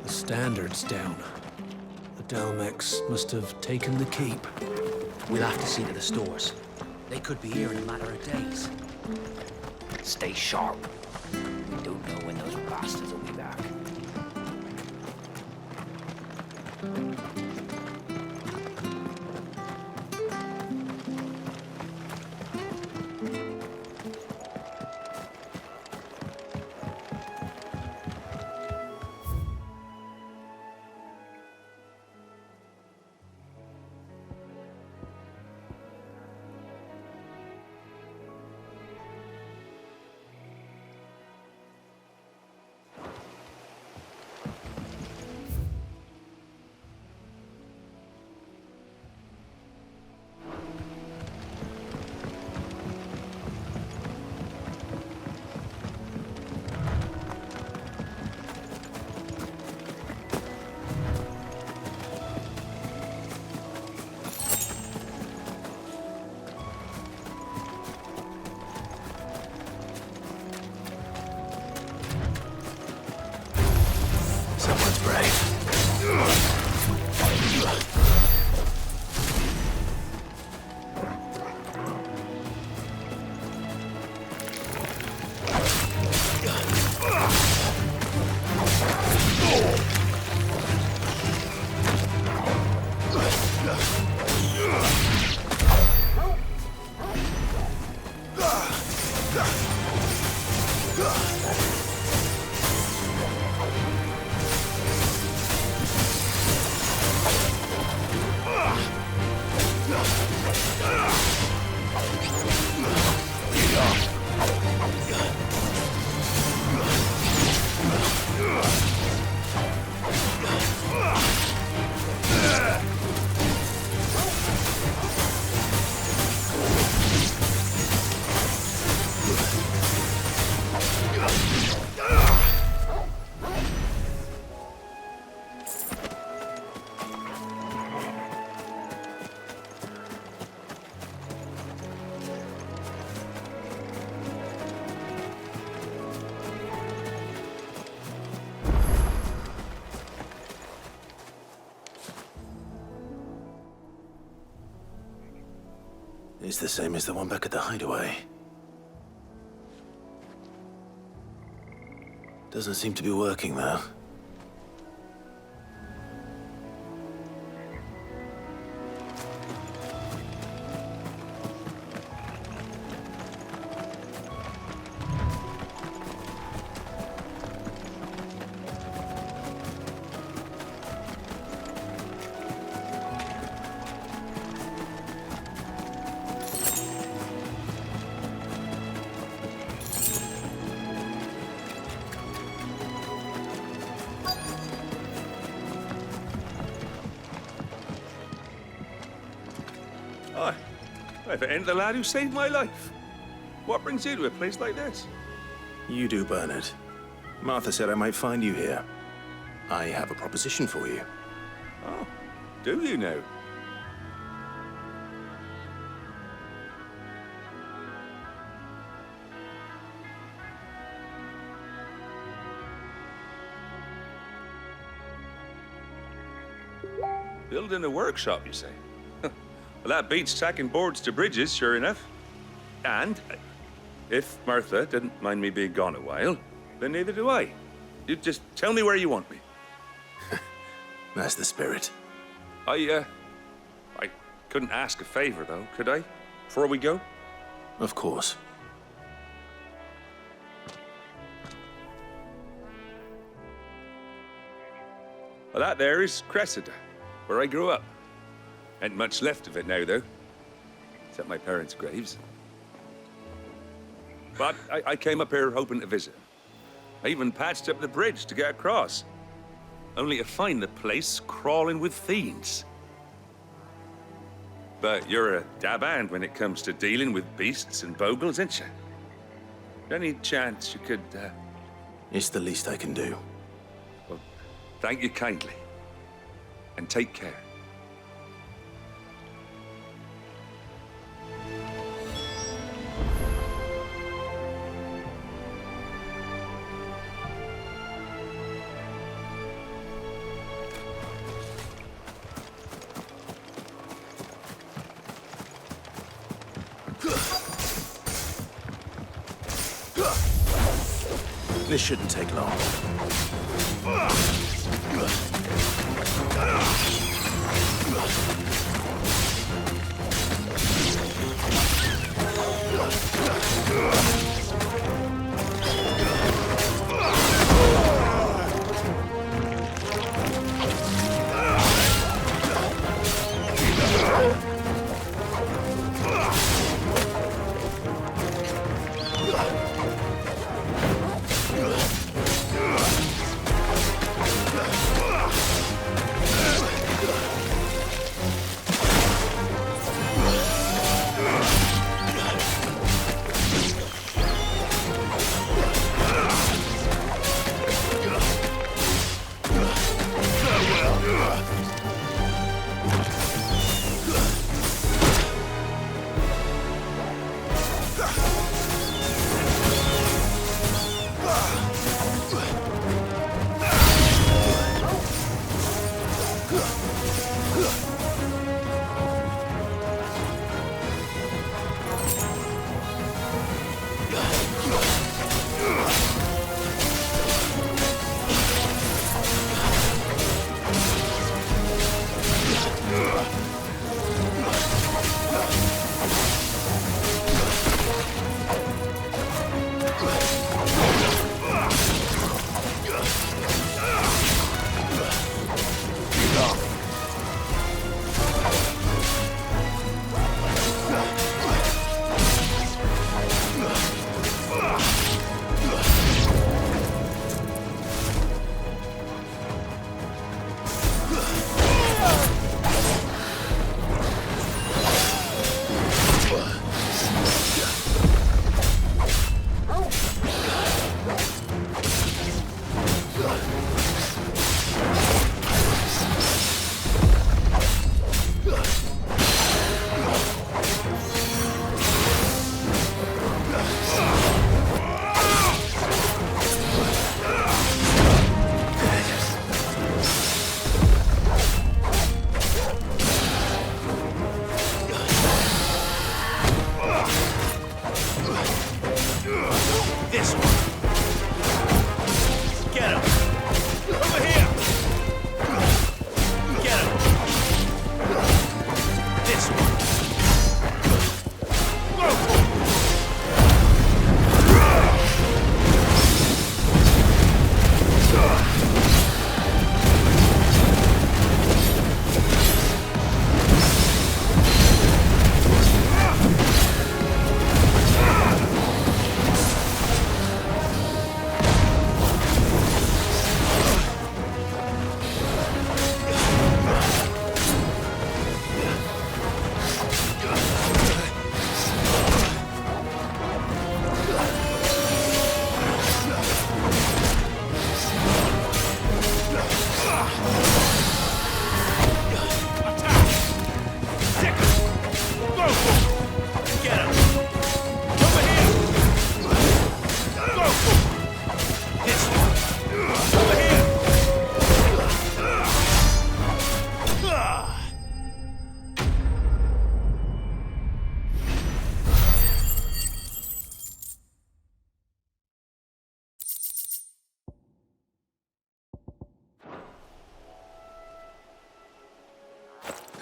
Standards down. The Delmex must have taken the keep. We'll have to see to the stores. They could be here in a matter of days. Stay sharp. We don't know when those bastards will be back. It's the same as the one back at the hideaway. Doesn't seem to be working, though. Aye. If it ain't the lad who saved my life. What brings you to a place like this? You do, Bernard. Martha said I might find you here. I have a proposition for you. Oh, do you now? Building a workshop, you say? Well, that beats tacking boards to bridges, sure enough. And if Martha didn't mind me being gone a while, then neither do I. You just tell me where you want me. That's the spirit. I couldn't ask a favor, though, could I? Before we go? Of course. Well, that there is Cressida, where I grew up. Ain't much left of it now, though. Except my parents' graves. But I came up here hoping to visit. I even patched up the bridge to get across. Only to find the place crawling with fiends. But you're a dab hand when it comes to dealing with beasts and bogles, ain't you? Any chance you could, It's the least I can do. Well, thank you kindly. And take care. This shouldn't take long.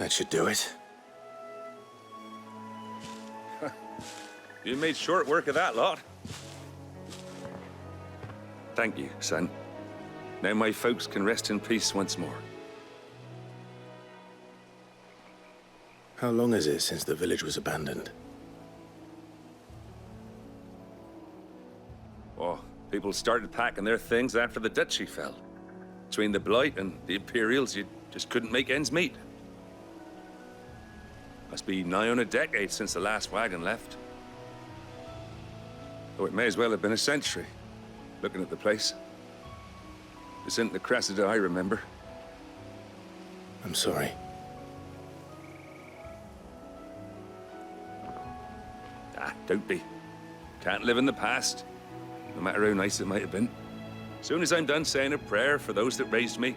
That should do it. You made short work of that lot. Thank you, son. Now my folks can rest in peace once more. How long is it since the village was abandoned? Oh, people started packing their things after the duchy fell. Between the Blight and the Imperials, you just couldn't make ends meet. Must be nigh on a decade since the last wagon left. Oh, it may as well have been a century, looking at the place. This isn't the Cressida I remember. I'm sorry. Don't be. Can't live in the past, no matter how nice it might have been. As soon as I'm done saying a prayer for those that raised me,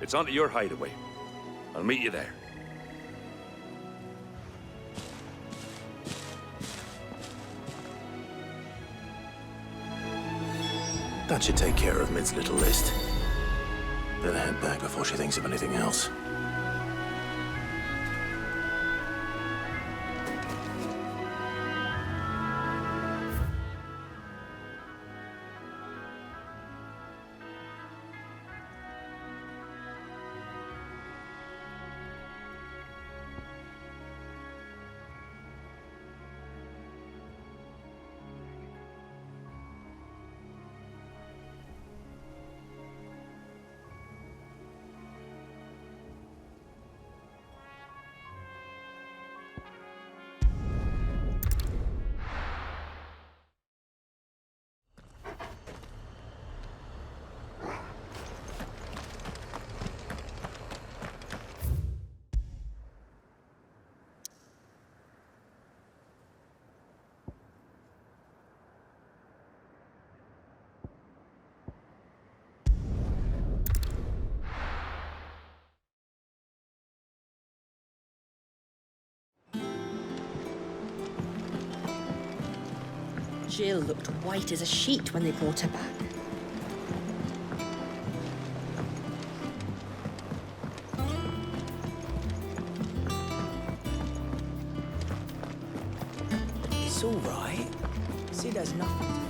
it's on to your hideaway. I'll meet you there. That should take care of Mid's little list. Better head back before she thinks of anything else. Jill looked white as a sheet when they brought her back. It's all right. See, there's nothing to fear.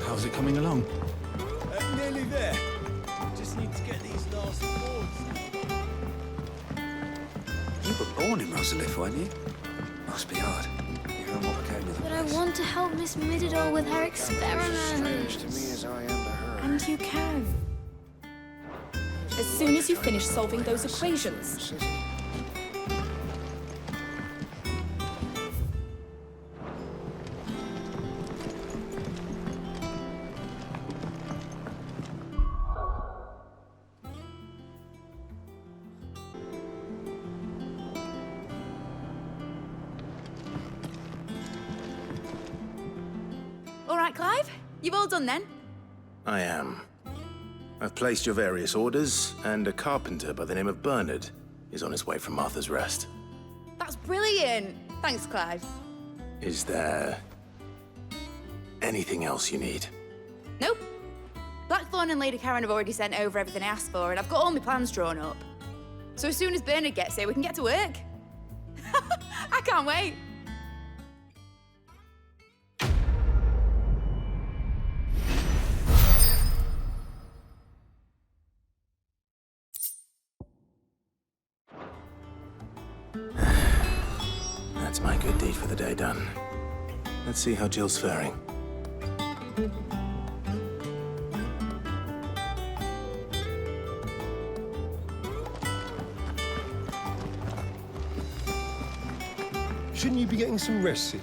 How's it coming along? Nearly there. Just need to get these last boards. You were born in Rosalith, weren't you? Must be hard. Hearing what became of the But I place. want to help Miss Mididor with her experiments. Strange to me as I am to her. And you can. As soon as you finish solving those equations. All right, Clive? You've all done then? I am. I've placed your various orders, and a carpenter by the name of Bernard is on his way from Martha's Rest. That's brilliant. Thanks, Clive. Is there anything else you need? Nope. Blackthorn and Lady Karen have already sent over everything I asked for, and I've got all my plans drawn up. So as soon as Bernard gets here, we can get to work. I can't wait. That's my good deed for the day done. Let's see how Jill's faring. Shouldn't you be getting some rest, Sid?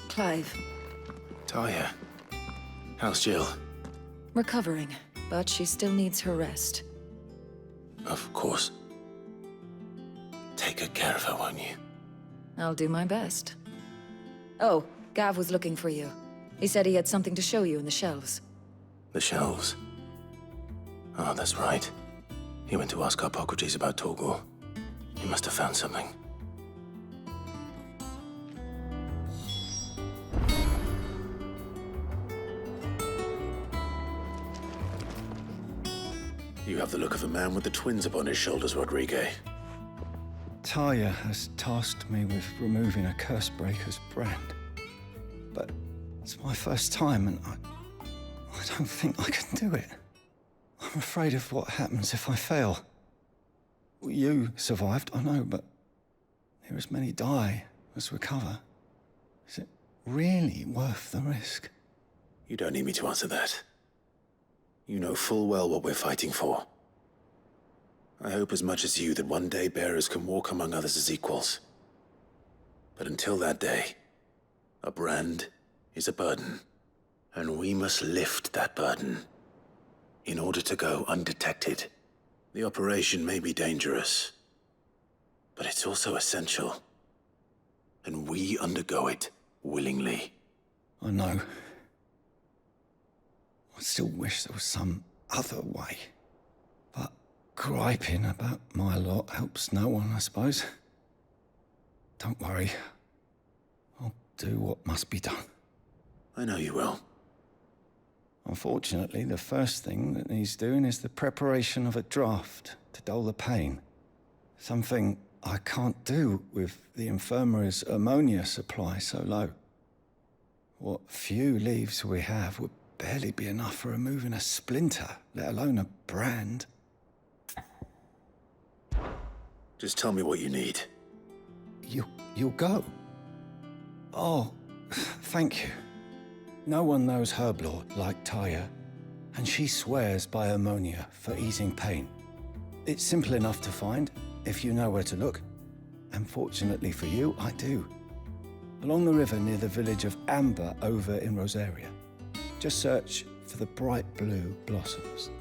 Clive. Talia. How's Jill? Recovering, but she still needs her rest. Of course. Take good care of her, won't you? I'll do my best. Oh, Gav was looking for you. He said he had something to show you in the shelves. The shelves? Oh, that's right. He went to ask Hippocrates about Torgor. He must have found something. You have the look of a man with the twins upon his shoulders, Rodrigue. Talia has tasked me with removing a Cursebreaker's brand. But it's my first time, and I don't think I can do it. I'm afraid of what happens if I fail. You survived, I know, but there as many die as recover. Is it really worth the risk? You don't need me to answer that. You know full well what we're fighting for. I hope as much as you that one day bearers can walk among others as equals. But until that day, a brand is a burden, and we must lift that burden in order to go undetected. The operation may be dangerous, but it's also essential, and we undergo it willingly. I know. I still wish there was some other way. But griping about my lot helps no one, I suppose. Don't worry. I'll do what must be done. I know you will. Unfortunately, the first thing that needs doing is the preparation of a draft to dull the pain. Something I can't do with the infirmary's ammonia supply so low. What few leaves we have would barely be enough for removing a splinter, let alone a brand. Just tell me what you need. You'll go? Oh, thank you. No one knows Herblord like Talia, and she swears by ammonia for easing pain. It's simple enough to find, if you know where to look. And fortunately for you, I do. Along the river near the village of Amber over in Rosaria. Just search for the bright blue blossoms.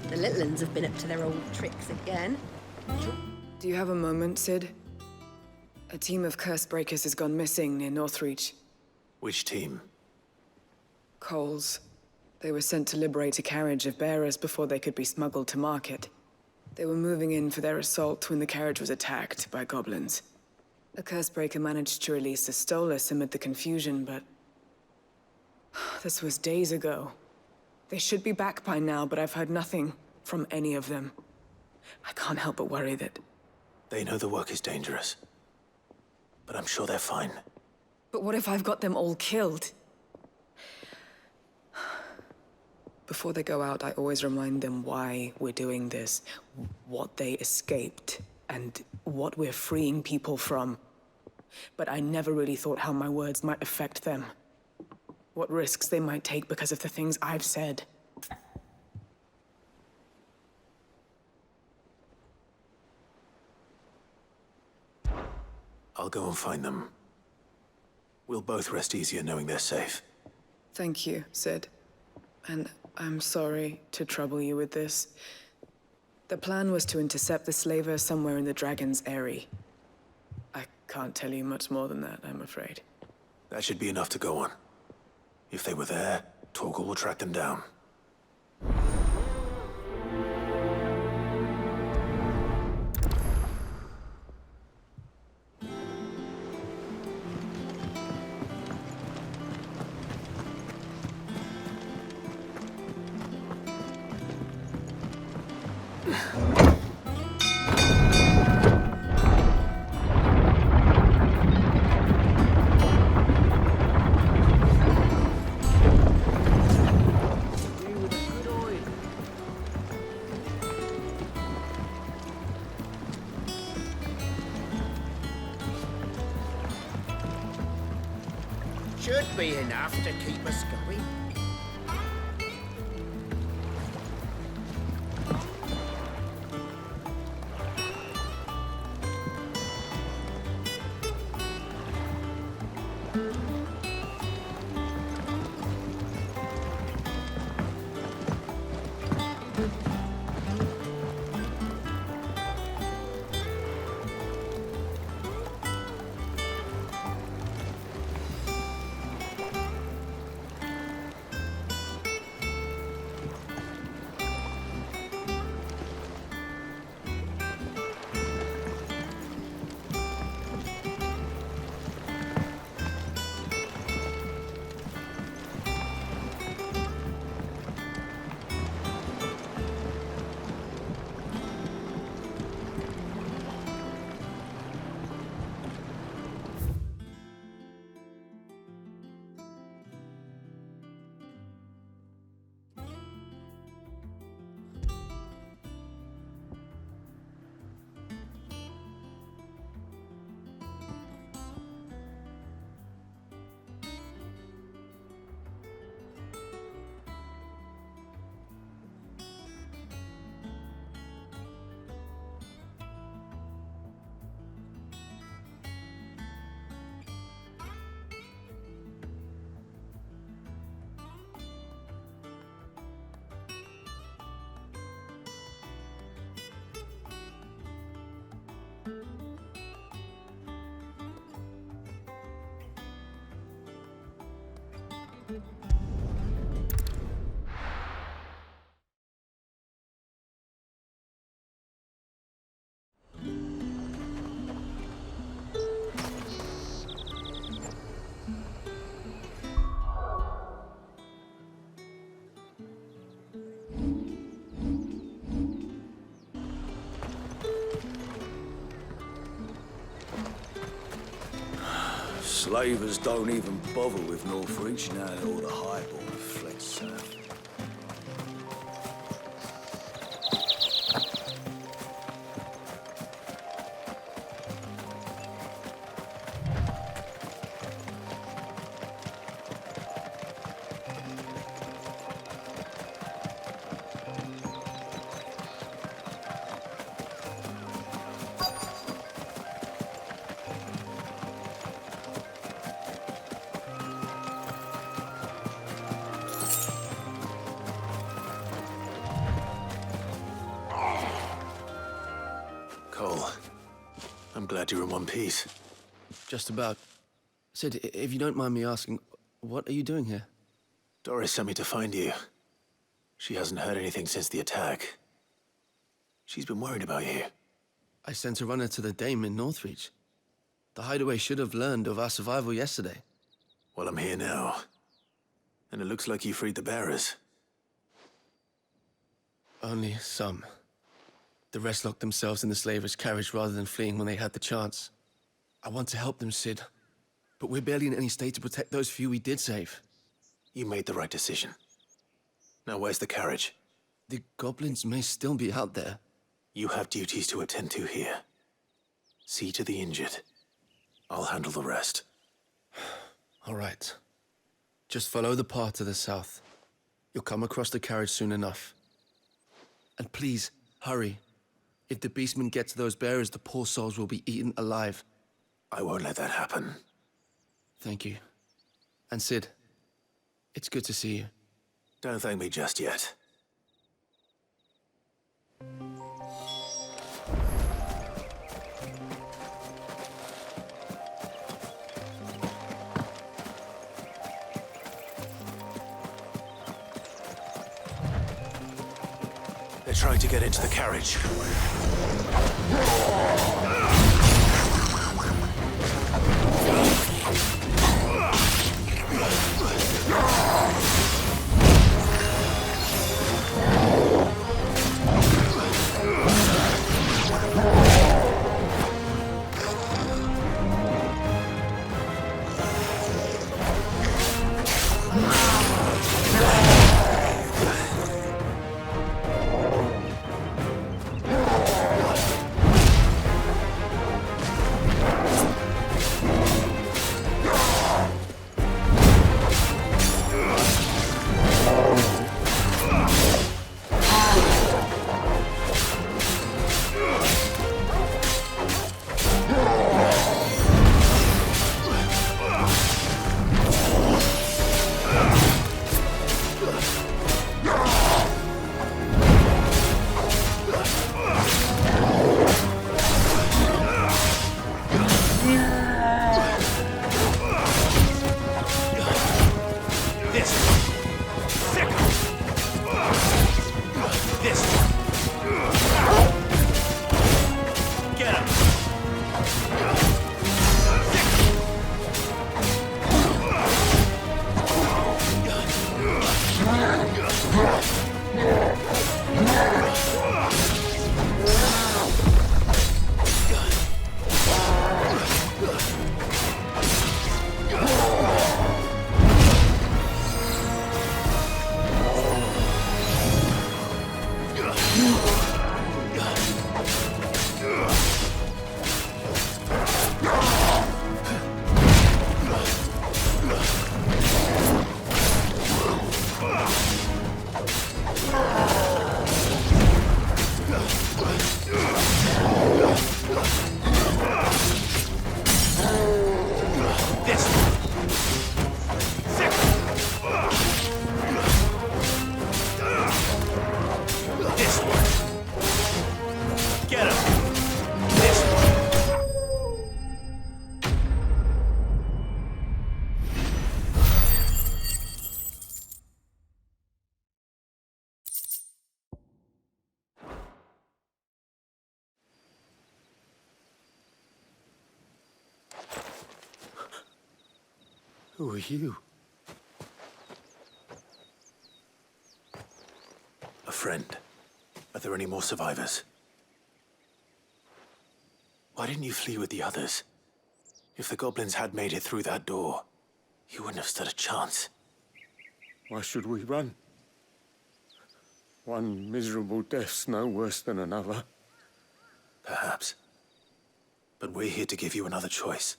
The little uns have been up to their old tricks again. Do you have a moment, Sid? A team of Cursebreakers has gone missing near Northreach. Which team? Coles. They were sent to liberate a carriage of bearers before they could be smuggled to market. They were moving in for their assault when the carriage was attacked by goblins. A Cursebreaker managed to release a Stolas amid the confusion, but... this was days ago. They should be back by now, but I've heard nothing from any of them. I can't help but worry that... They know the work is dangerous, but I'm sure they're fine. But what if I've got them all killed? Before they go out, I always remind them why we're doing this, what they escaped, and what we're freeing people from. But I never really thought how my words might affect them. What risks they might take because of the things I've said. I'll go and find them. We'll both rest easier knowing they're safe. Thank you, Sid. And I'm sorry to trouble you with this. The plan was to intercept the slaver somewhere in the Dragon's Eyrie. I can't tell you much more than that, I'm afraid. That should be enough to go on. If they were there, Torgal will track them down. Should be enough to keep us going. Slavers don't even bother with Northreach now that all the highborn have fled south. Cole, I'm glad you're in one piece. Just about. Sid, if you don't mind me asking, what are you doing here? Doris sent me to find you. She hasn't heard anything since the attack. She's been worried about you. I sent a runner to the Dame in Northreach. The hideaway should have learned of our survival yesterday. Well, I'm here now. And it looks like you freed the bearers. Only some. The rest locked themselves in the slaver's carriage rather than fleeing when they had the chance. I want to help them, Sid. But we're barely in any state to protect those few we did save. You made the right decision. Now where's the carriage? The goblins may still be out there. You have duties to attend to here. See to the injured. I'll handle the rest. All right. Just follow the path to the south. You'll come across the carriage soon enough. And please, hurry. If the beastmen get to those bearers, the poor souls will be eaten alive. I won't let that happen. Thank you. And Sid, it's good to see you. Don't thank me just yet. They're trying to get into the carriage. Who are you? A friend. Are there any more survivors? Why didn't you flee with the others? If the goblins had made it through that door, you wouldn't have stood a chance. Why should we run? One miserable death's no worse than another. Perhaps. But we're here to give you another choice.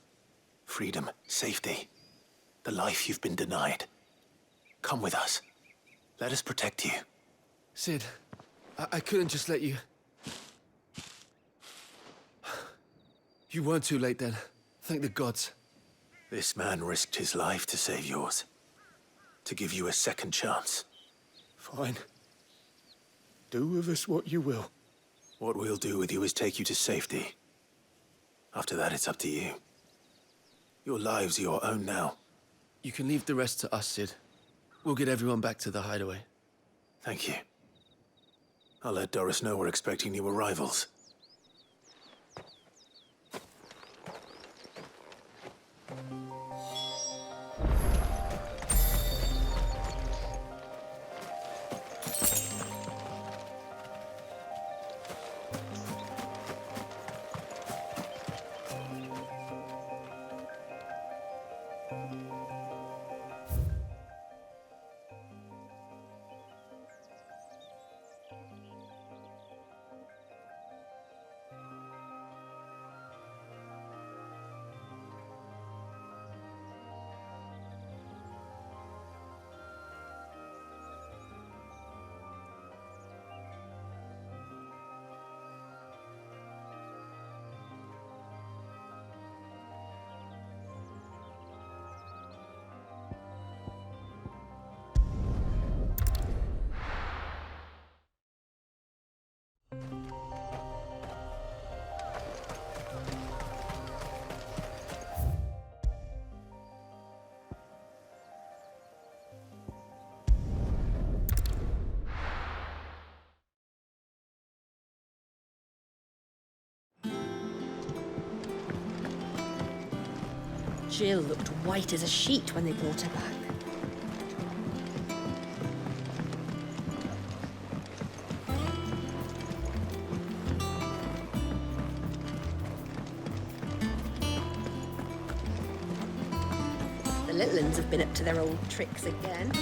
Freedom, safety, the life you've been denied. Come with us. Let us protect you. Sid, I couldn't just let you... You weren't too late then. Thank the gods. This man risked his life to save yours. To give you a second chance. Fine. Do with us what you will. What we'll do with you is take you to safety. After that, it's up to you. Your lives are your own now. You can leave the rest to us, Sid. We'll get everyone back to the hideaway. Thank you. I'll let Doris know we're expecting new arrivals. Jill looked white as a sheet when they brought her back. The little ones have been up to their old tricks again.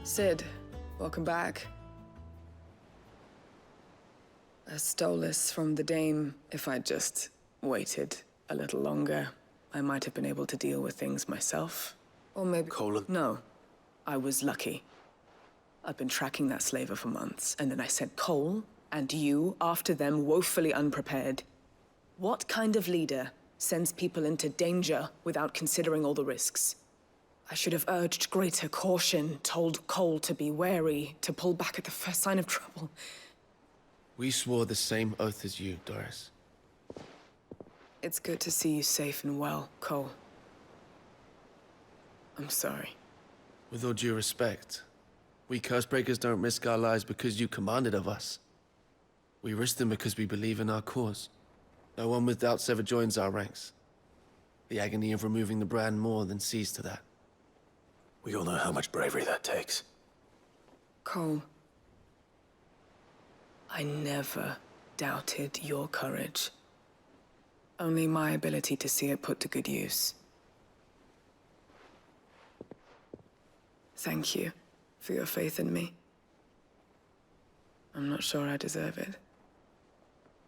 Sid, welcome back. I stole this from the dame. If I'd just waited a little longer, I might have been able to deal with things myself. Or maybe... Colin? No. I was lucky. I've been tracking that slaver for months, and then I sent Cole and you after them, woefully unprepared. What kind of leader sends people into danger without considering all the risks? I should have urged greater caution, told Cole to be wary, to pull back at the first sign of trouble. We swore the same oath as you, Doris. It's good to see you safe and well, Cole. I'm sorry. With all due respect, we Cursebreakers don't risk our lives because you commanded of us. We risk them because we believe in our cause. No one with doubts ever joins our ranks. The agony of removing the brand more than sees to that. We all know how much bravery that takes. Cole, I never doubted your courage. Only my ability to see it put to good use. Thank you for your faith in me. I'm not sure I deserve it.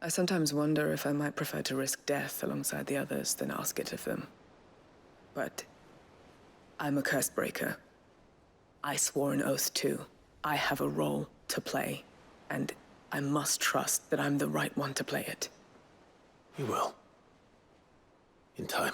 I sometimes wonder if I might prefer to risk death alongside the others than ask it of them. But I'm a Cursebreaker. I swore an oath too. I have a role to play, and I must trust that I'm the right one to play it. You will. In time.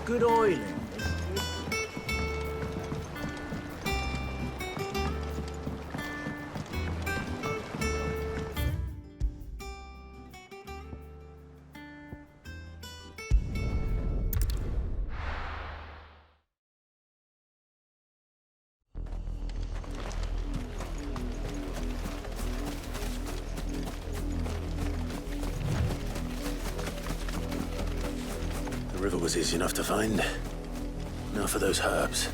Good oiling. The river was easy enough to find. Now for those herbs.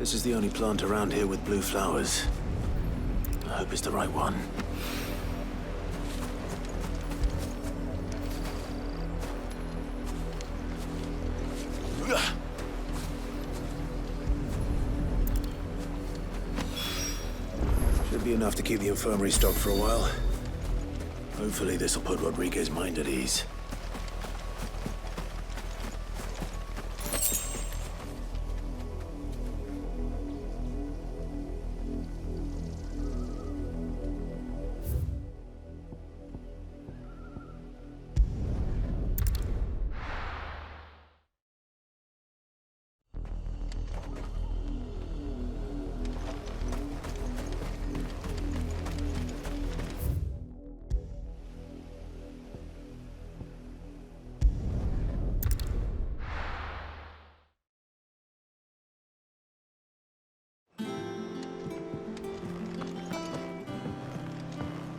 This is the only plant around here with blue flowers. I hope it's the right one. Should be enough to keep the infirmary stocked for a while. Hopefully this will put Rodriguez's mind at ease.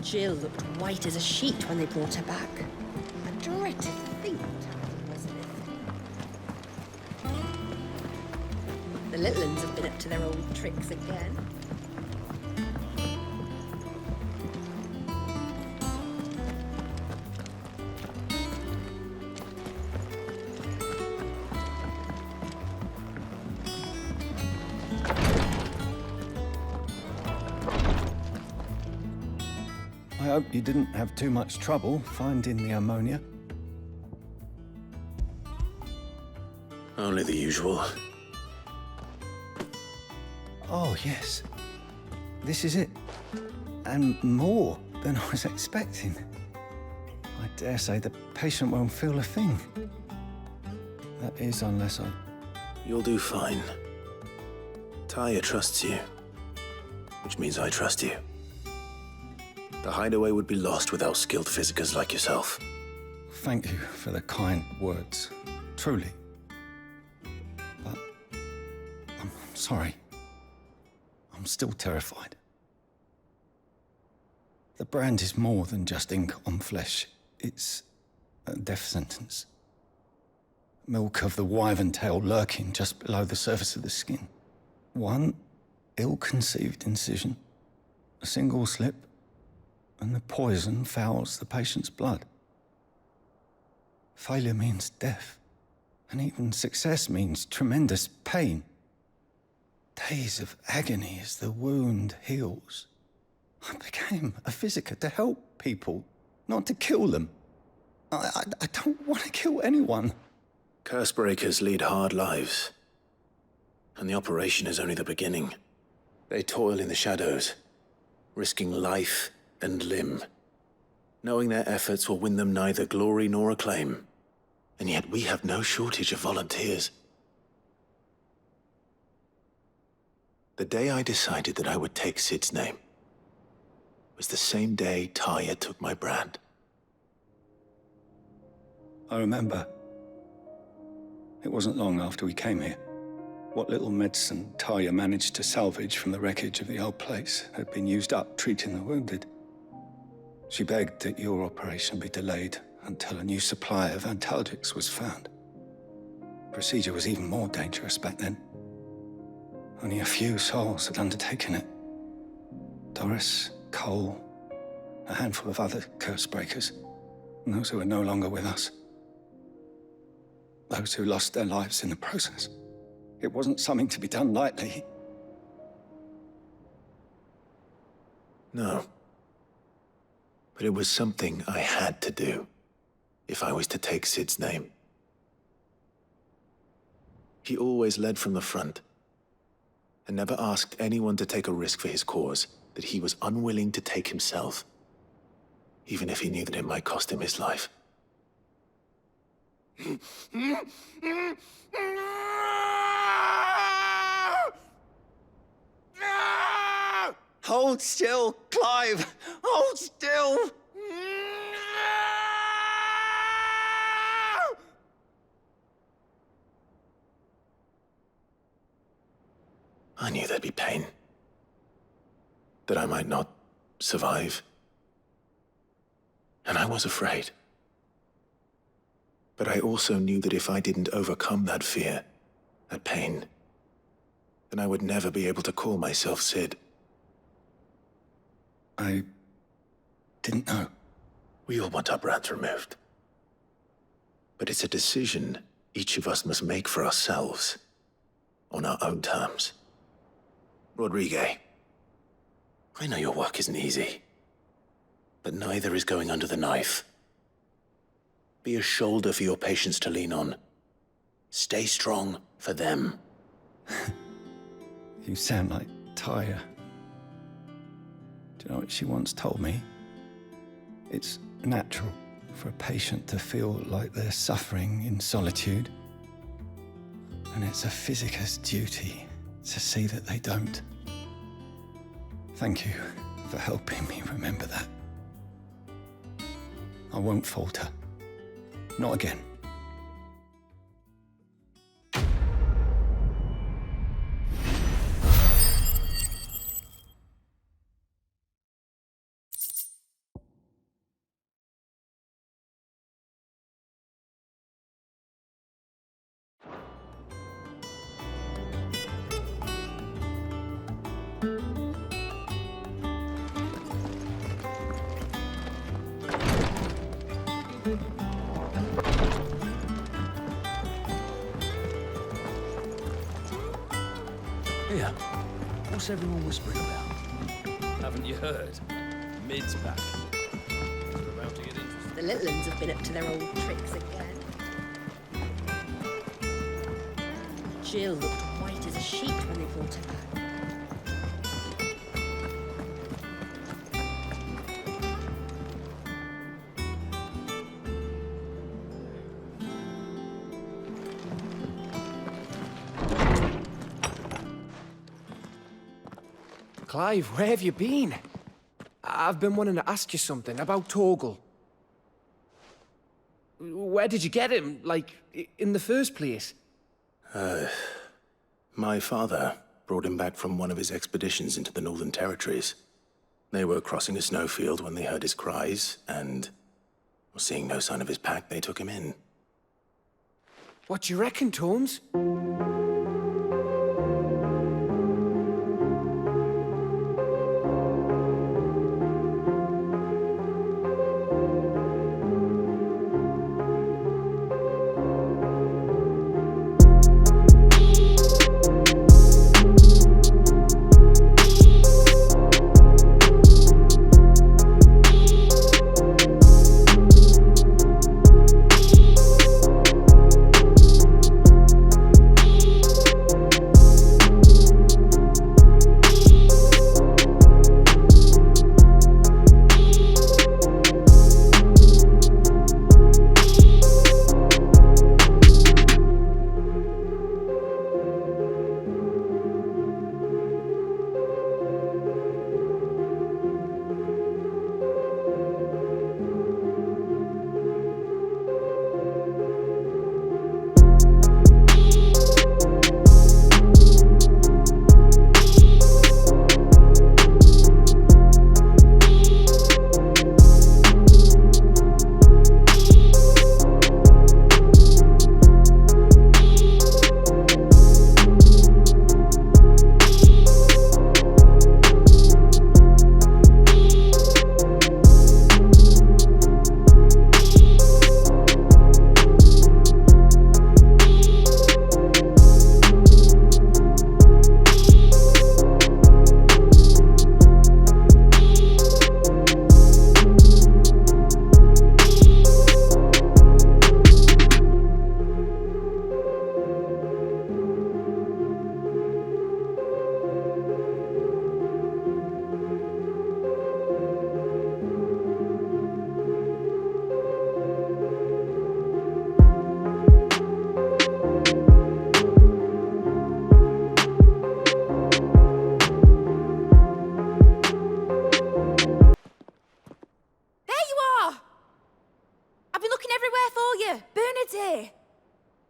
Jill looked white as a sheet when they brought her back. A dreaded thing to happen, wasn't it? The little uns have been up to their old tricks again. I hope you didn't have too much trouble finding the ammonia. Only the usual. Oh, yes. This is it. And more than I was expecting. I dare say the patient won't feel a thing. That is, unless I... You'll do fine. Taya trusts you, which means I trust you. The hideaway would be lost without skilled physicers like yourself. Thank you for the kind words. Truly. But I'm sorry. I'm still terrified. The brand is more than just ink on flesh. It's a death sentence. Milk of the wyvern tail lurking just below the surface of the skin. One ill-conceived incision, a single slip, and the poison fouls the patient's blood. Failure means death, and even success means tremendous pain. Days of agony as the wound heals. I became a physiker to help people, not to kill them. I don't want to kill anyone. Cursebreakers lead hard lives, and the operation is only the beginning. They toil in the shadows, risking life and limb, knowing their efforts will win them neither glory nor acclaim. And yet we have no shortage of volunteers. The day I decided that I would take Sid's name was the same day Taya took my brand. I remember. It wasn't long after we came here. What little medicine Taya managed to salvage from the wreckage of the old place had been used up treating the wounded. She begged that your operation be delayed until a new supply of antalgics was found. Procedure was even more dangerous back then. Only a few souls had undertaken it. Doris, Cole, a handful of other Cursebreakers, and those who are no longer with us. Those who lost their lives in the process. It wasn't something to be done lightly. No. But it was something I had to do, if I was to take Sid's name. He always led from the front, and never asked anyone to take a risk for his cause that he was unwilling to take himself, even if he knew that it might cost him his life. Hold still, Clive! Hold still! I knew there'd be pain. That I might not survive. And I was afraid. But I also knew that if I didn't overcome that fear, that pain, then I would never be able to call myself Sid. I didn't know. We all want our brands removed. But it's a decision each of us must make for ourselves, on our own terms. Rodrigue, I know your work isn't easy, but neither is going under the knife. Be a shoulder for your patients to lean on. Stay strong for them. You sound like Tyre. Do you know what she once told me? It's natural for a patient to feel like they're suffering in solitude. And it's a physicist's duty to see that they don't. Thank you for helping me remember that. I won't falter. Not again. Here, what's everyone whispering about? Haven't you heard? Mid's back. We're about to get interested. The little uns have been up to their old tricks again. Jill looked white as a sheet when they brought her back. Clive, where have you been? I've been wanting to ask you something about Torgal. Where did you get him, like, in the first place? My father brought him back from one of his expeditions into the Northern Territories. They were crossing a snowfield when they heard his cries, and seeing no sign of his pack, they took him in. What do you reckon, Tomes?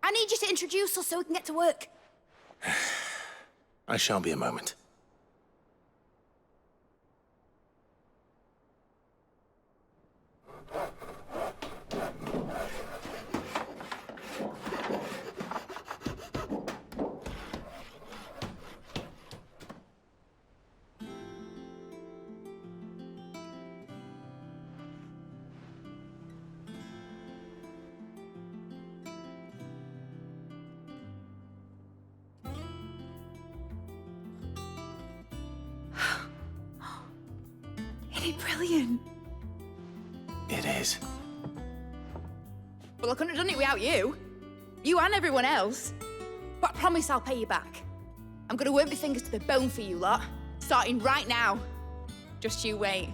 I need you to introduce us so we can get to work. I shall be a moment. brilliant. It is. Well, I couldn't have done it without you. You and everyone else. But I promise I'll pay you back. I'm gonna work my fingers to the bone for you lot, starting right now. Just you wait.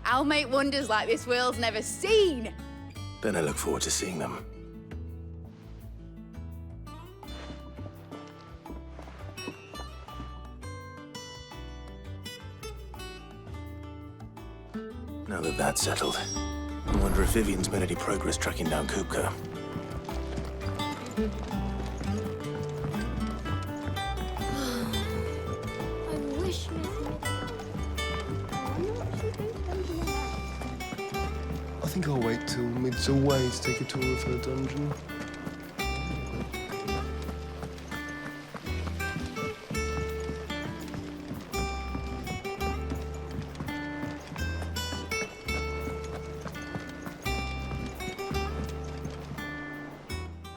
I'll make wonders like this world's never seen. Then I look forward to seeing them. Now that that's settled, I wonder if Vivian's made any progress tracking down Kupka. I wish I think I'll wait till Mid's away to take a tour of her dungeon.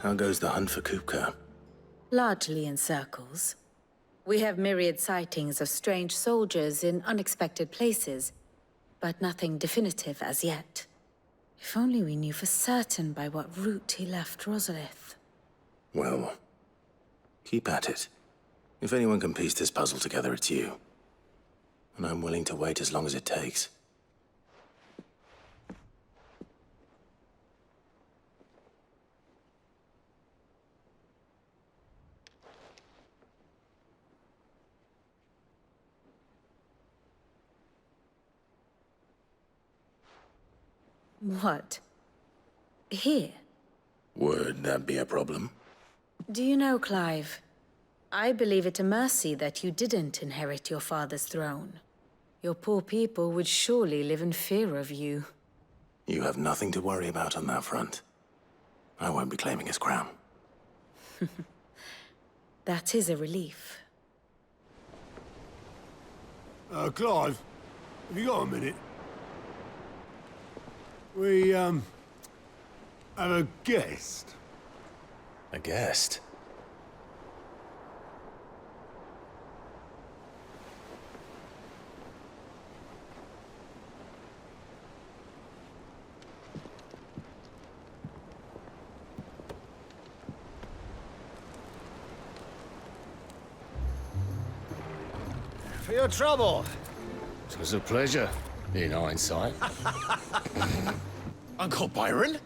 How goes the hunt for Kupka? Largely in circles. We have myriad sightings of strange soldiers in unexpected places, but nothing definitive as yet. If only we knew for certain by what route he left Rosalith. Well, keep at it. If anyone can piece this puzzle together, it's you. And I'm willing to wait as long as it takes. What? Here? Would that be a problem? Do you know, Clive? I believe it a mercy that you didn't inherit your father's throne. Your poor people would surely live in fear of you. You have nothing to worry about on that front. I won't be claiming his crown. That is a relief. Clive, have you got a minute? We, have a guest. A guest? For your trouble. It was a pleasure, in hindsight. Uncle Byron?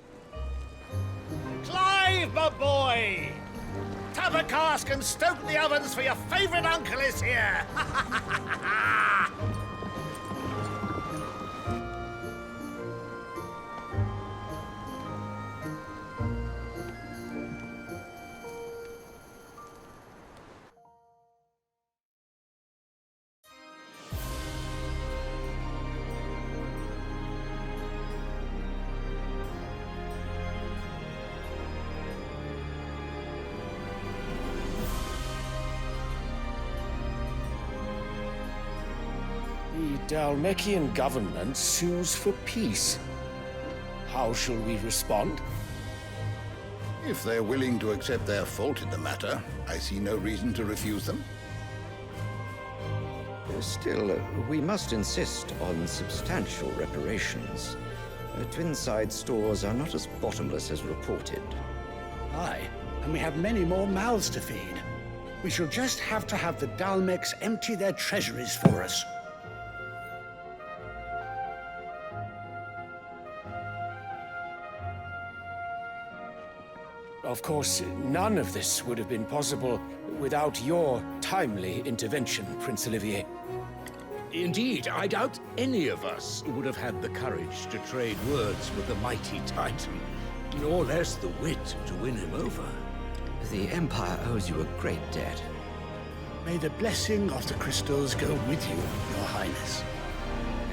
Clive, my boy! Tap a cask and stoke the ovens for your favourite uncle is here! The Dalmekian government sues for peace. How shall we respond? If they're willing to accept their fault in the matter, I see no reason to refuse them. Still, we must insist on substantial reparations. Twinside stores are not as bottomless as reported. Aye, and we have many more mouths to feed. We shall just have to have the Dalmecs empty their treasuries for us. Of course, none of this would have been possible without your timely intervention, Prince Olivier. Indeed, I doubt any of us would have had the courage to trade words with the mighty Titan, nor less the wit to win him over. The Empire owes you a great debt. May the blessing of the crystals go with you, Your Highness.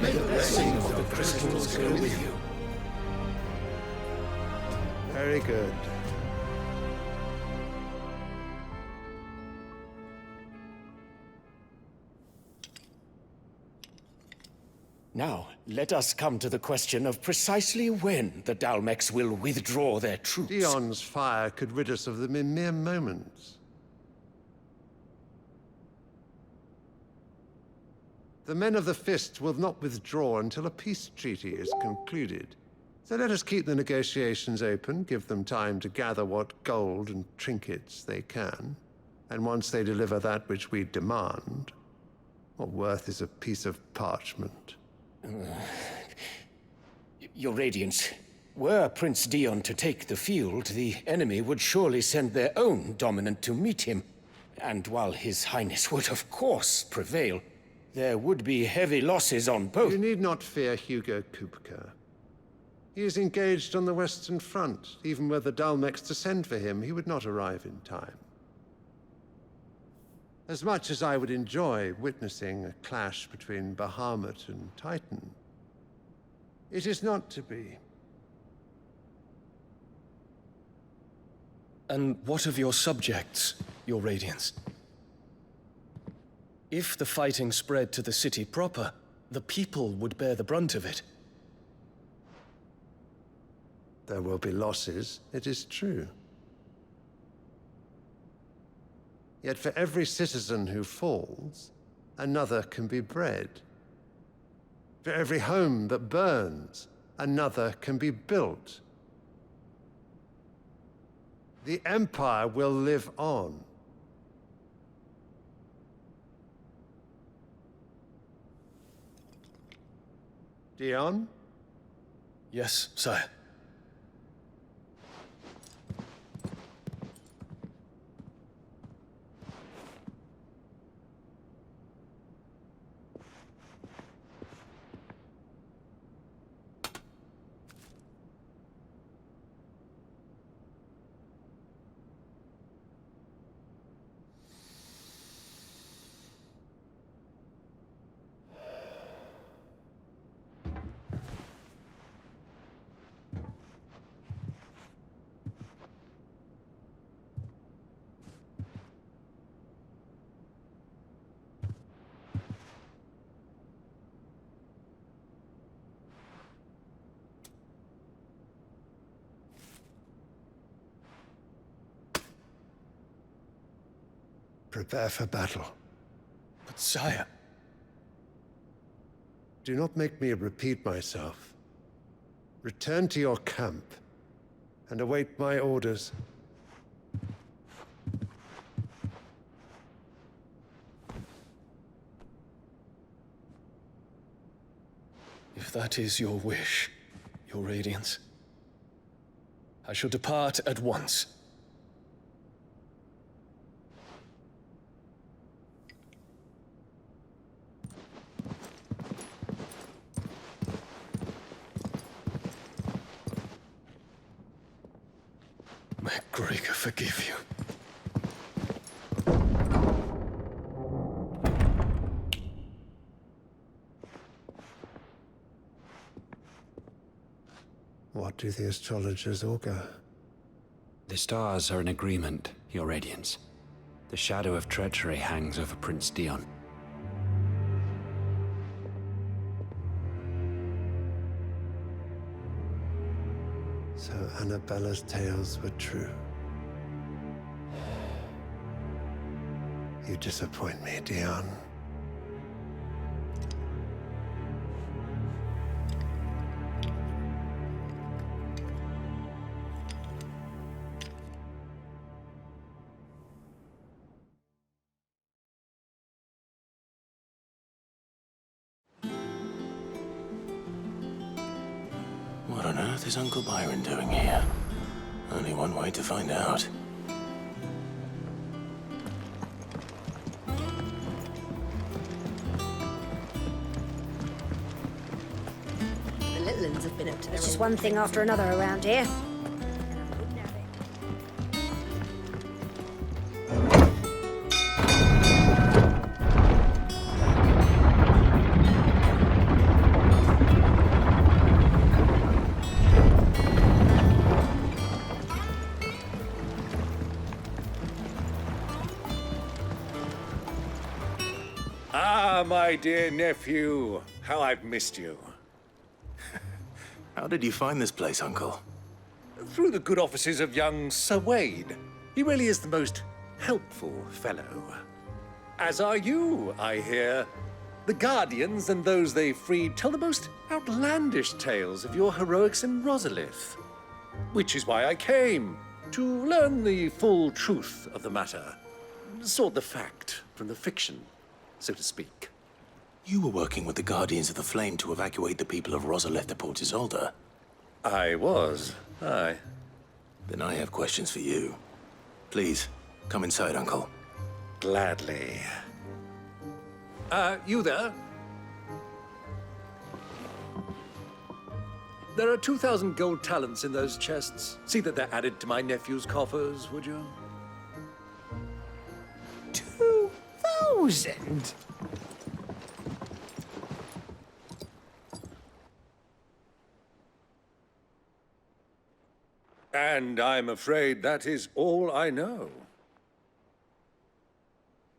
May the blessing of the crystals go with you. Very good. Now, let us come to the question of precisely when the Dalmecs will withdraw their troops. Dion's fire could rid us of them in mere moments. The men of the Fist will not withdraw until a peace treaty is concluded. So let us keep the negotiations open, give them time to gather what gold and trinkets they can. And once they deliver that which we demand, what worth is a piece of parchment? Your Radiance, were Prince Dion to take the field, the enemy would surely send their own dominant to meet him. And while His Highness would of course prevail, there would be heavy losses on both. You need not fear Hugo Kupka. He is engaged on the Western Front. Even were the Dalmex to send for him, he would not arrive in time. As much as I would enjoy witnessing a clash between Bahamut and Titan, it is not to be. And what of your subjects, Your Radiance? If the fighting spread to the city proper, the people would bear the brunt of it. There will be losses, it is true. Yet for every citizen who falls, another can be bred. For every home that burns, another can be built. The Empire will live on. Dion? Yes, sire. Prepare for battle. But sire... Do not make me repeat myself. Return to your camp and await my orders. If that is your wish, Your Radiance, I shall depart at once. May Gregor forgive you. What do the astrologers augur? The stars are in agreement, Your Radiance. The shadow of treachery hangs over Prince Dion. So Annabella's tales were true. You disappoint me, Dion. What on earth is Uncle Byron doing here? Only one way to find out. The little ones have been up to their... It's just one thing after another around here. Ah, my dear nephew. How I've missed you. How did you find this place, Uncle? Through the good offices of young Sir Wade. He really is the most helpful fellow. As are you, I hear. The Guardians and those they freed tell the most outlandish tales of your heroics in Rosalith. Which is why I came, to learn the full truth of the matter. Sort the fact from the fiction, so to speak. You were working with the Guardians of the Flame to evacuate the people of Rosalith to Port Isolde. I was, aye. Then I have questions for you. Please, come inside, Uncle. Gladly. You there? There are 2,000 gold talents in those chests. See that they're added to my nephew's coffers, would you? 2,000? And I'm afraid that is all I know.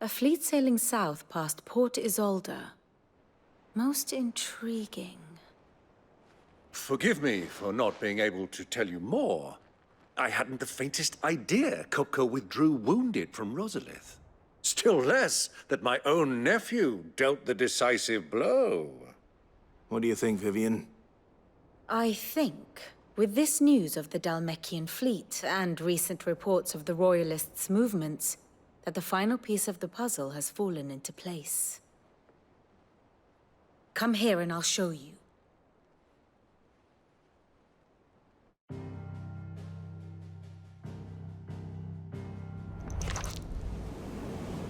A fleet sailing south past Port Isolde. Most intriguing. Forgive me for not being able to tell you more. I hadn't the faintest idea Kupka withdrew wounded from Rosalith. Still less that my own nephew dealt the decisive blow. What do you think, Vivian? I think, with this news of the Dhalmekian fleet and recent reports of the Royalists' movements, that the final piece of the puzzle has fallen into place. Come here and I'll show you.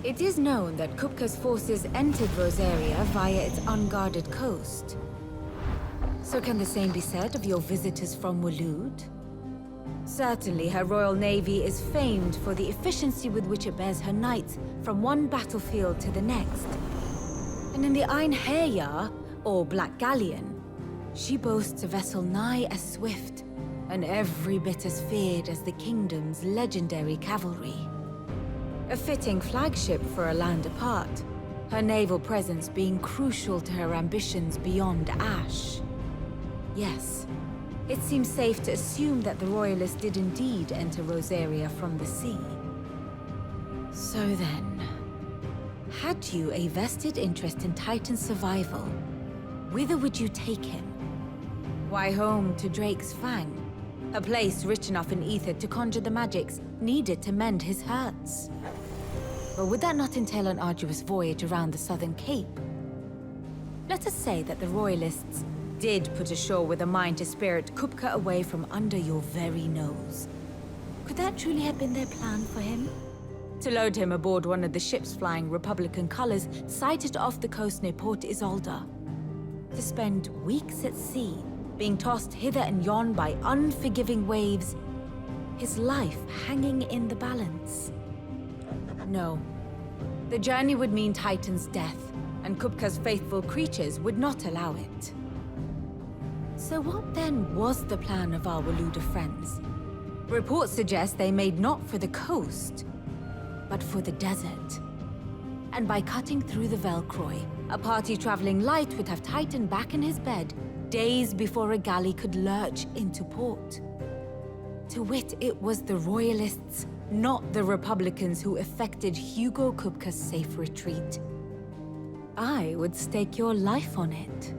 It is known that Kupka's forces entered Rosaria via its unguarded coast. So can the same be said of your visitors from Waloed? Certainly, her Royal Navy is famed for the efficiency with which it bears her knights from one battlefield to the next. And in the Einherjar, or Black Galleon, she boasts a vessel nigh as swift and every bit as feared as the kingdom's legendary cavalry. A fitting flagship for a land apart, her naval presence being crucial to her ambitions beyond Ash. Yes, it seems safe to assume that the Royalists did indeed enter Rosaria from the sea. So then, had you a vested interest in Titan's survival, whither would you take him? Why, home to Drake's Fang, a place rich enough in ether to conjure the magics needed to mend his hurts. But would that not entail an arduous voyage around the southern cape? Let us say that the Royalists did put ashore with a mind to spirit Kupka away from under your very nose. Could that truly have been their plan for him? To load him aboard one of the ships flying Republican colors sighted off the coast near Port Isolde. To spend weeks at sea, being tossed hither and yon by unforgiving waves, his life hanging in the balance. No. The journey would mean Titan's death, and Kupka's faithful creatures would not allow it. So what then was the plan of our Waluda friends? Reports suggest they made not for the coast, but for the desert. And by cutting through the Velcroy, a party traveling light would have Titan back in his bed days before a galley could lurch into port. To wit, it was the Royalists, not the Republicans, who effected Hugo Kupka's safe retreat. I would stake your life on it.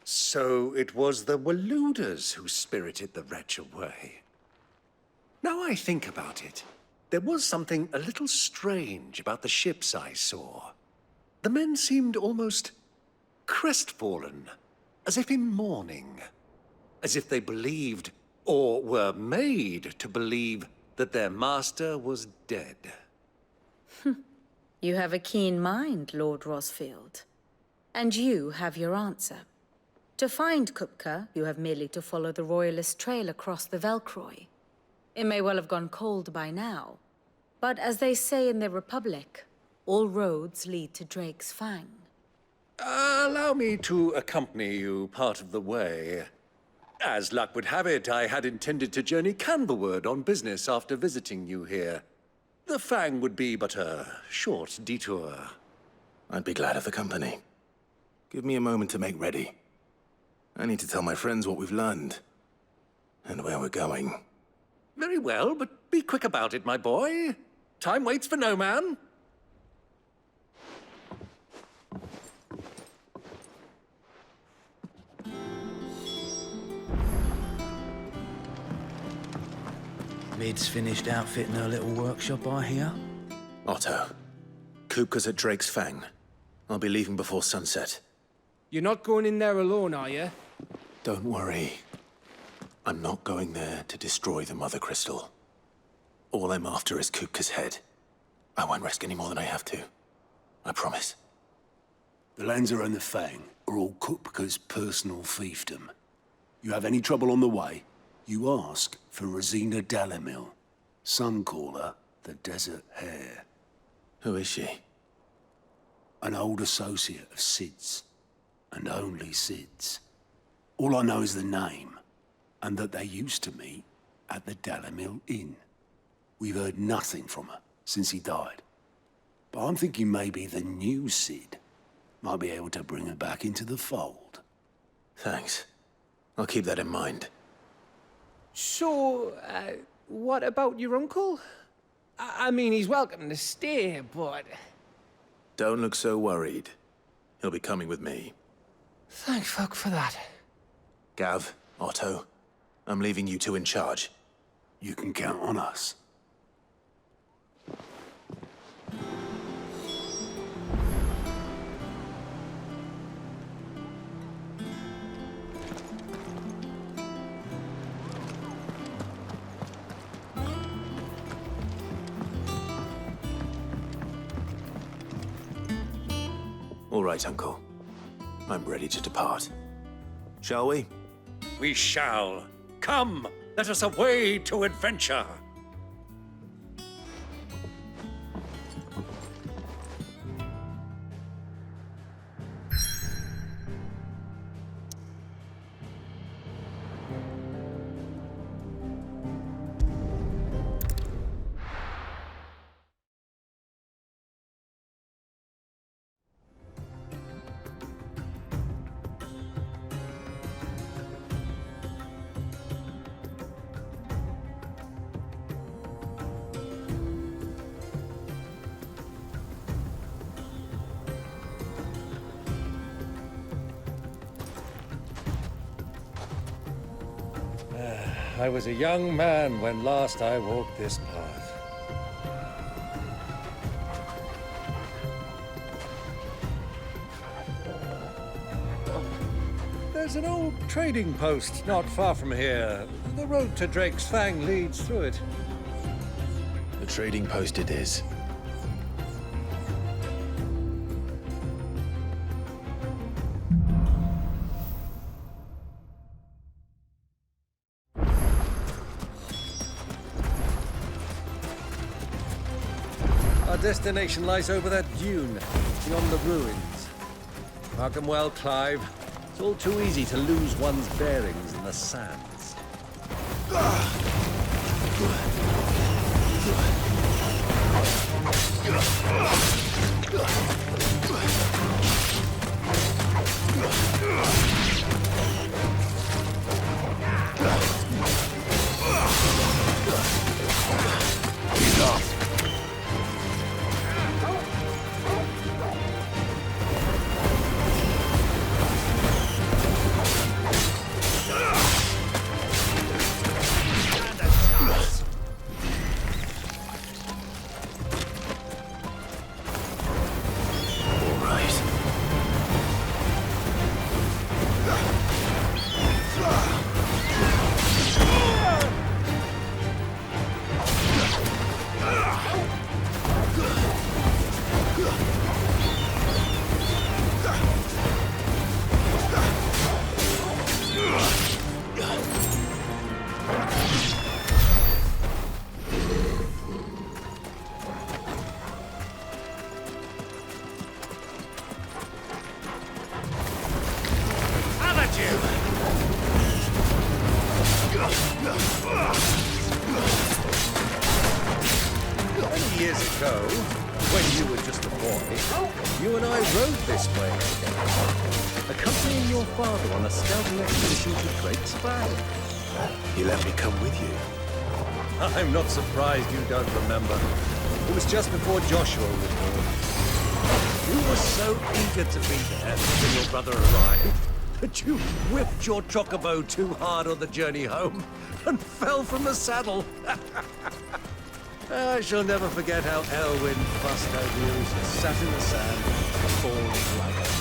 So it was the Waluders who spirited the wretch away. Now I think about it, there was something a little strange about the ships I saw. The men seemed almost crestfallen, as if in mourning, as if they believed, or were made to believe, that their master was dead. You have a keen mind, Lord Rosfield. And you have your answer. To find Kupka, you have merely to follow the Royalist trail across the Velcroy. It may well have gone cold by now, but as they say in the Republic, all roads lead to Drake's Fang. Allow me to accompany you part of the way. As luck would have it, I had intended to journey Canberward on business after visiting you here. The Fang would be but a short detour. I'd be glad of the company. Give me a moment to make ready. I need to tell my friends what we've learned, and where we're going. Very well, but be quick about it, my boy. Time waits for no man. Mid's finished outfitting her little workshop, I hear. Otto, Kupka's at Drake's Fang. I'll be leaving before sunset. You're not going in there alone, are you? Don't worry. I'm not going there to destroy the Mother Crystal. All I'm after is Kupka's head. I won't risk any more than I have to. I promise. The Lancer and the Fang are all Kupka's personal fiefdom. You have any trouble on the way, you ask for Rosina Dalimil. Some call her the Desert Hare. Who is she? An old associate of Sid's, and only Sid's. All I know is the name, and that they used to meet at the Dalimil Inn. We've heard nothing from her since he died. But I'm thinking maybe the new Sid might be able to bring her back into the fold. Thanks. I'll keep that in mind. So, what about your uncle? I mean, he's welcome to stay, but... Don't look so worried. He'll be coming with me. Thank fuck for that. Gav, Otto, I'm leaving you two in charge. You can count on us. All right, Uncle. I'm ready to depart. Shall we? We shall. Come, let us away to adventure. I was a young man when last I walked this path. There's an old trading post not far from here. The road to Drake's Fang leads through it. The trading post it is. Our destination lies over that dune, beyond the ruins. Mark them well, Clive. It's all too easy to lose one's bearings in the sands. Many years ago, when you were just a boy, you and I rode this way together, accompanying your father on a scouting expedition to Drake's Fang. He let me come with you. I'm not surprised you don't remember. It was just before Joshua was born. You were so eager to be there when your brother arrived that you whipped your chocobo too hard on the journey home and fell from the saddle. I shall never forget how Elwyn fussed over you as you sat in the sand, falling like a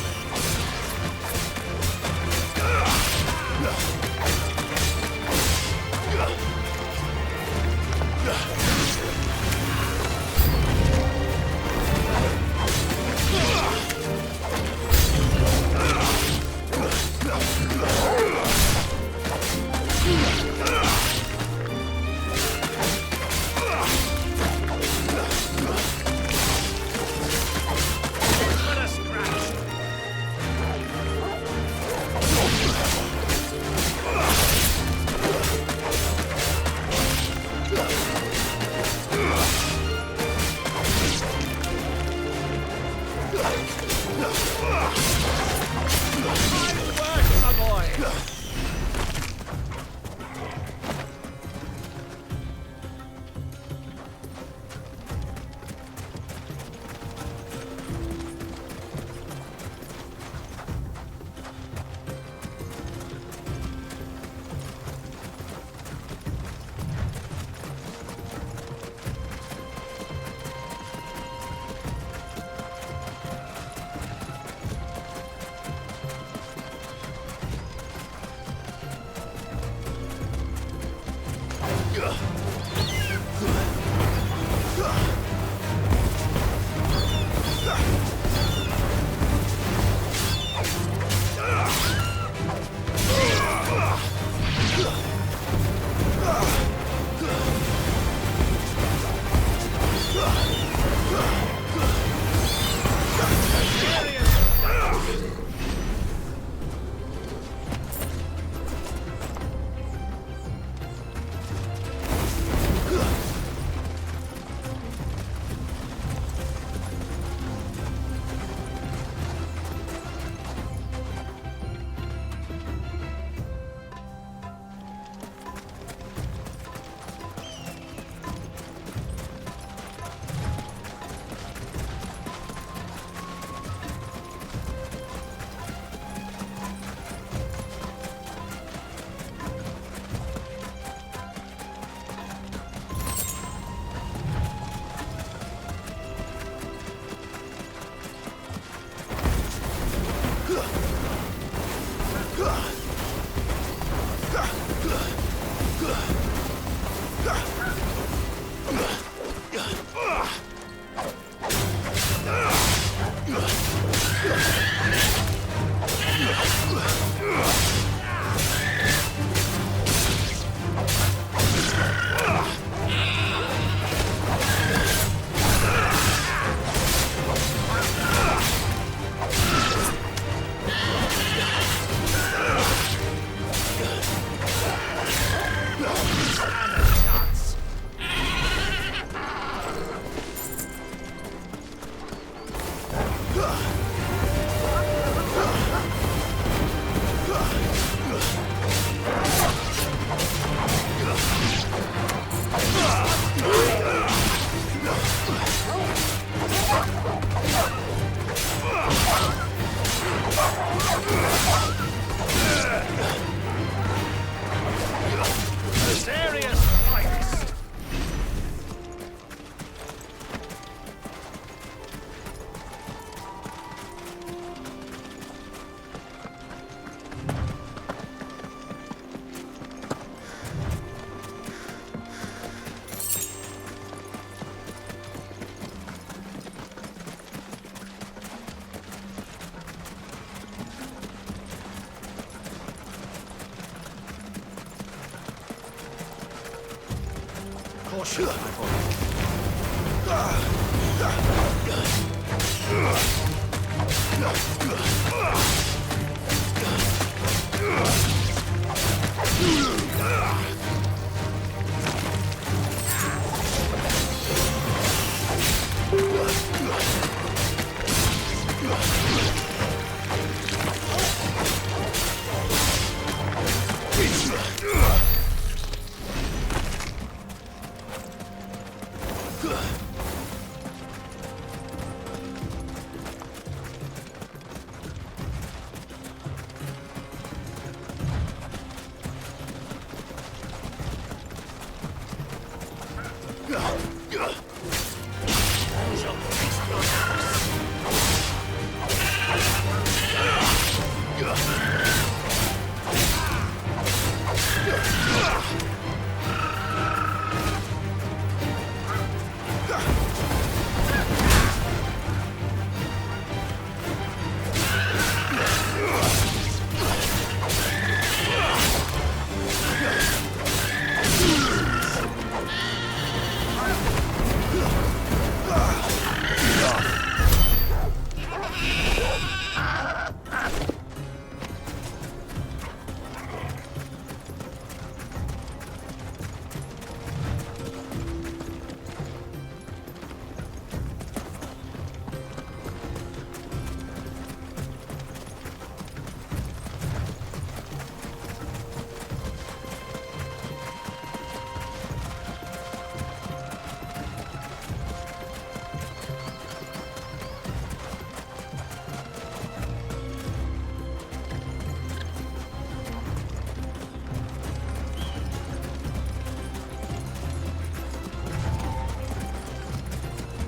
Caution, my boy.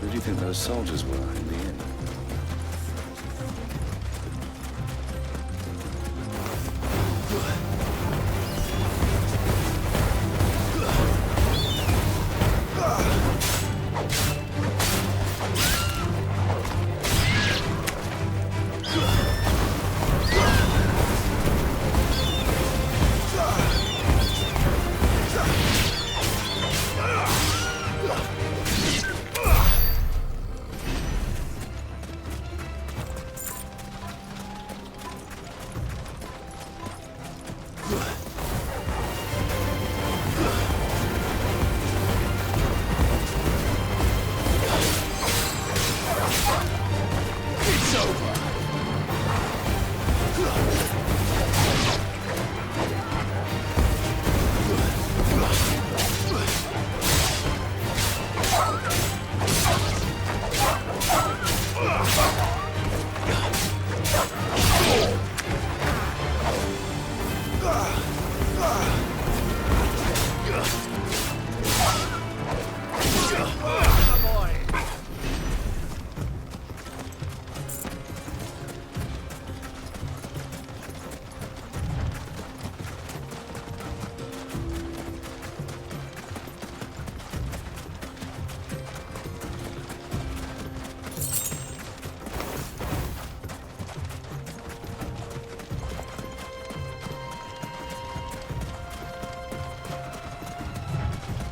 Who do you think those soldiers were in the inn?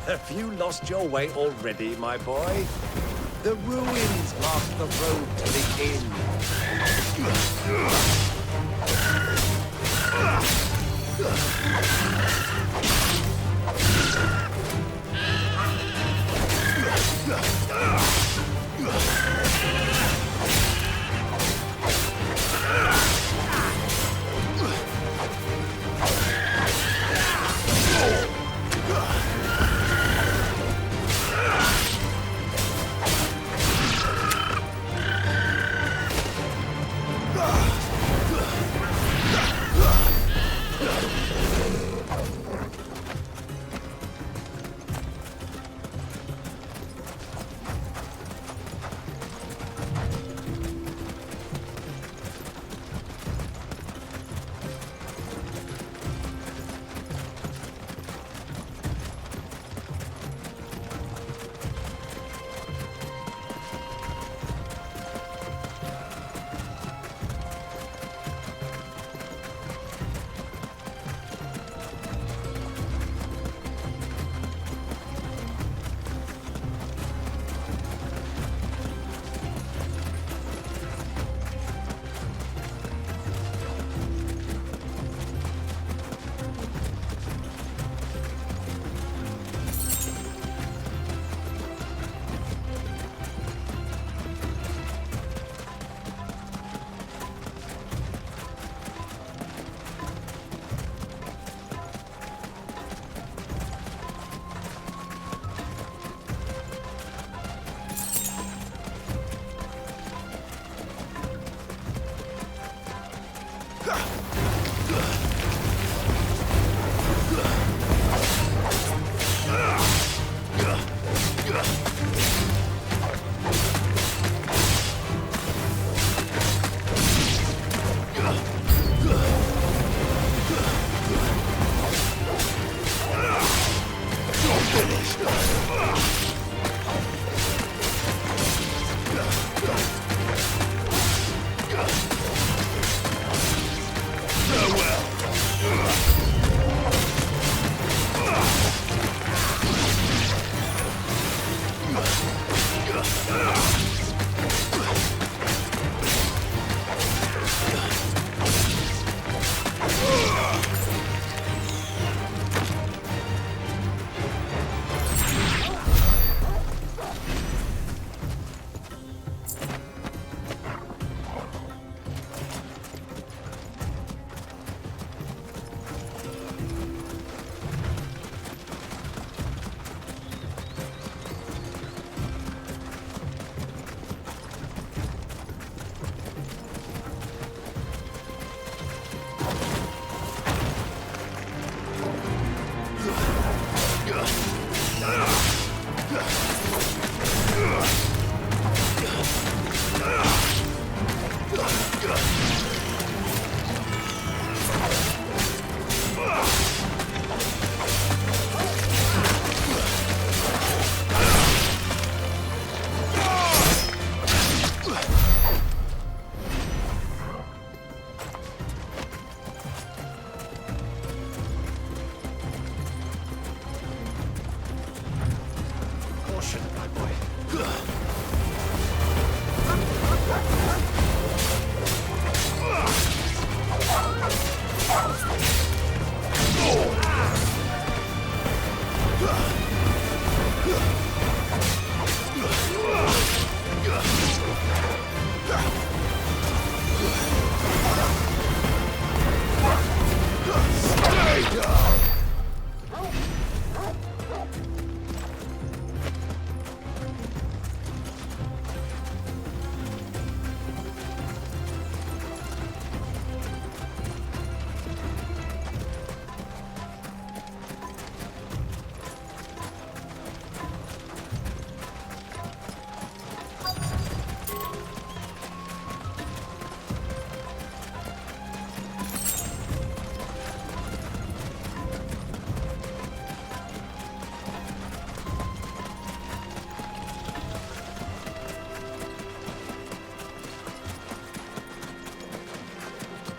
Have you lost your way already, my boy? The ruins mark the road to the inn.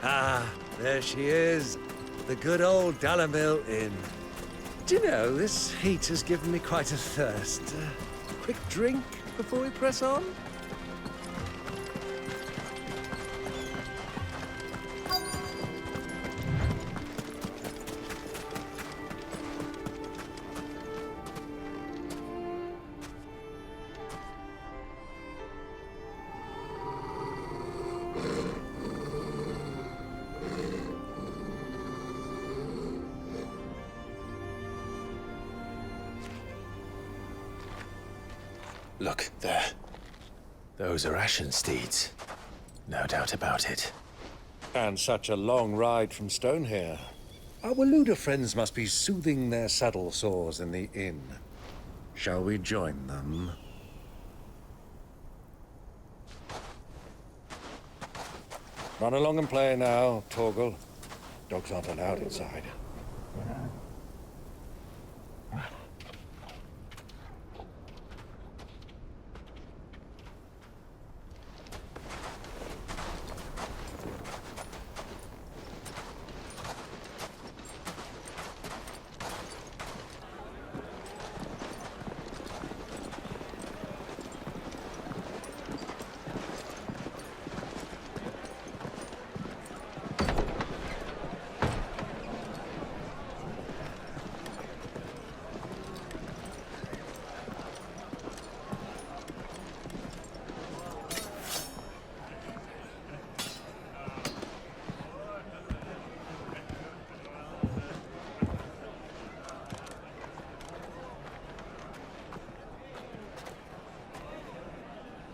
Ah, there she is. The good old Dalamil Inn. Do you know, this heat has given me quite a thirst. Quick drink before we press on? Look, there. Those are Ashen steeds. No doubt about it. And such a long ride from Stonehair. Our Waluda friends must be soothing their saddle sores in the inn. Shall we join them? Run along and play now, Torgal. Dogs aren't allowed inside.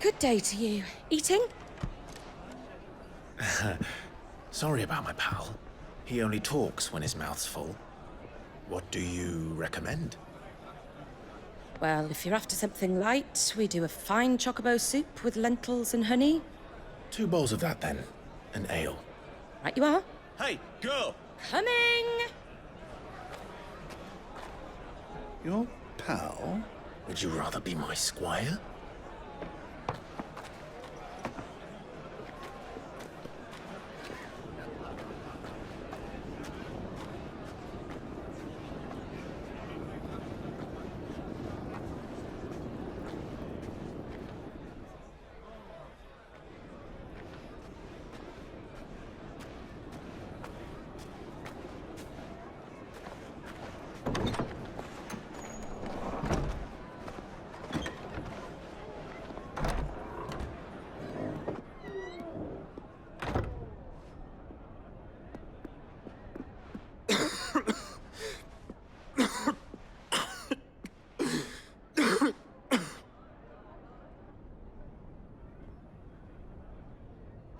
Good day to you. Eating? Sorry about my pal. He only talks when his mouth's full. What do you recommend? Well, if you're after something light, we do a fine chocobo soup with lentils and honey. 2 bowls of that, then. An ale. Right you are. Hey, girl! Coming! You're pal? Would you rather be my squire?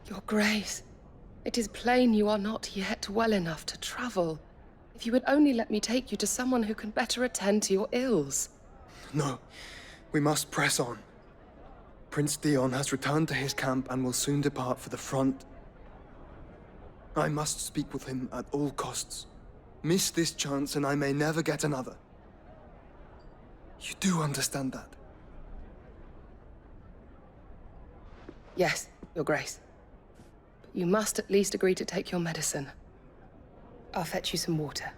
Your Grace, it is plain you are not yet well enough to travel. If you would only let me take you to someone who can better attend to your ills. No, we must press on. Prince Dion has returned to his camp and will soon depart for the front. I must speak with him at all costs. Miss this chance and I may never get another. You do understand that? Yes, Your Grace. But you must at least agree to take your medicine. I'll fetch you some water.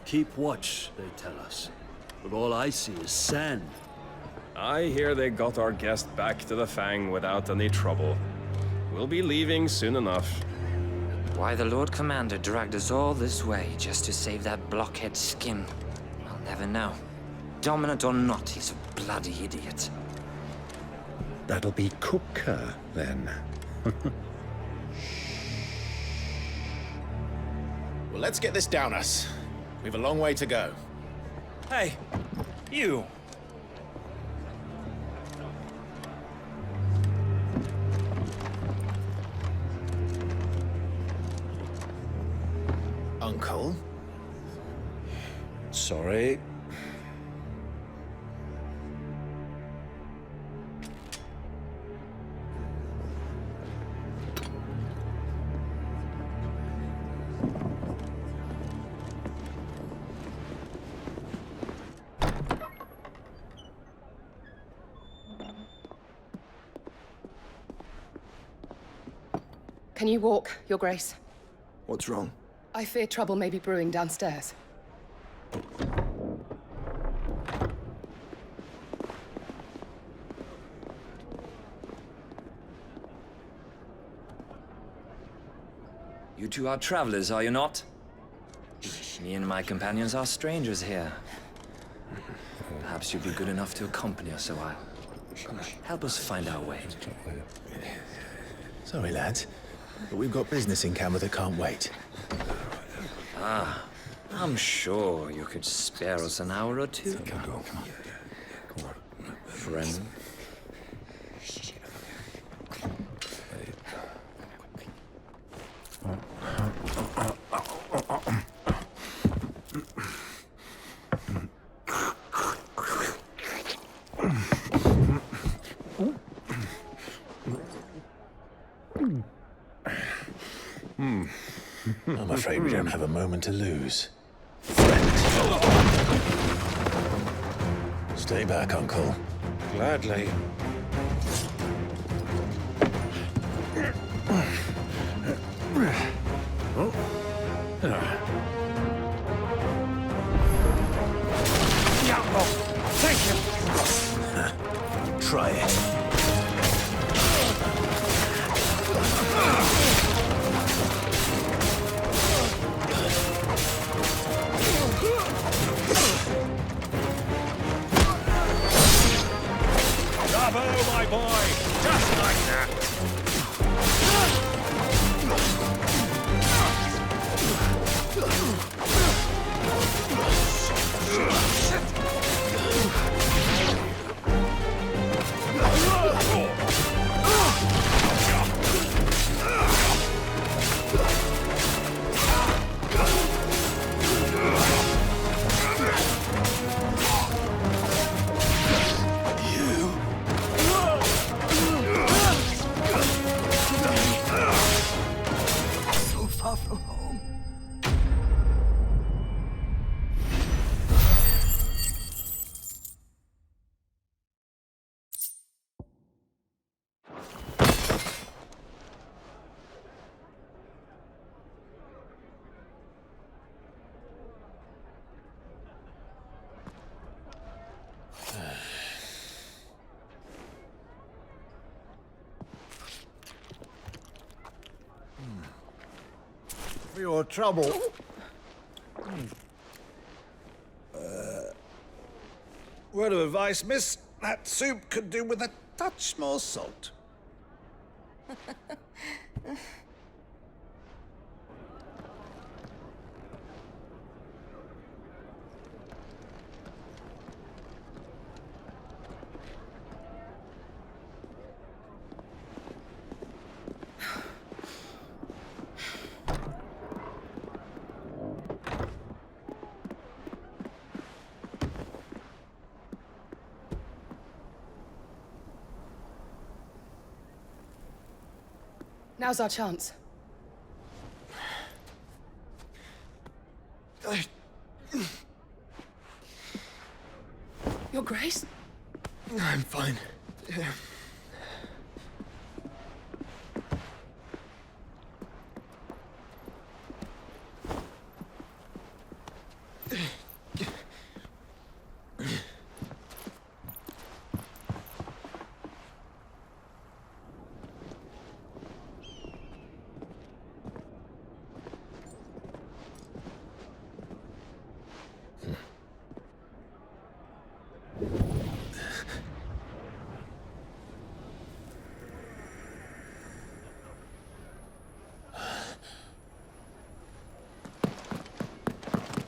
Keep watch, they tell us. But all I see is sand. I hear they got our guest back to the Fang without any trouble. We'll be leaving soon enough. Why the Lord Commander dragged us all this way just to save that blockhead skin, I'll never know. Dominant or not, he's a bloody idiot. That'll be Kupka, then. Well, let's get this down us. We've a long way to go. Hey, you! Uncle? Sorry. Can you walk, Your Grace? What's wrong? I fear trouble may be brewing downstairs. You two are travelers, are you not? Me and my companions are strangers here. Perhaps you'd be good enough to accompany us a while. Help us find our way. Sorry, lads, but we've got business in camera that can't wait. Ah, I'm sure you could spare us an hour or two. Come on. Friend. I'm afraid we don't have a moment to lose. Stay back, Uncle. Gladly. Thank you. Try it. for your trouble. Word of advice, miss. That soup could do with a touch more salt. Now's our chance. Your Grace? I'm fine.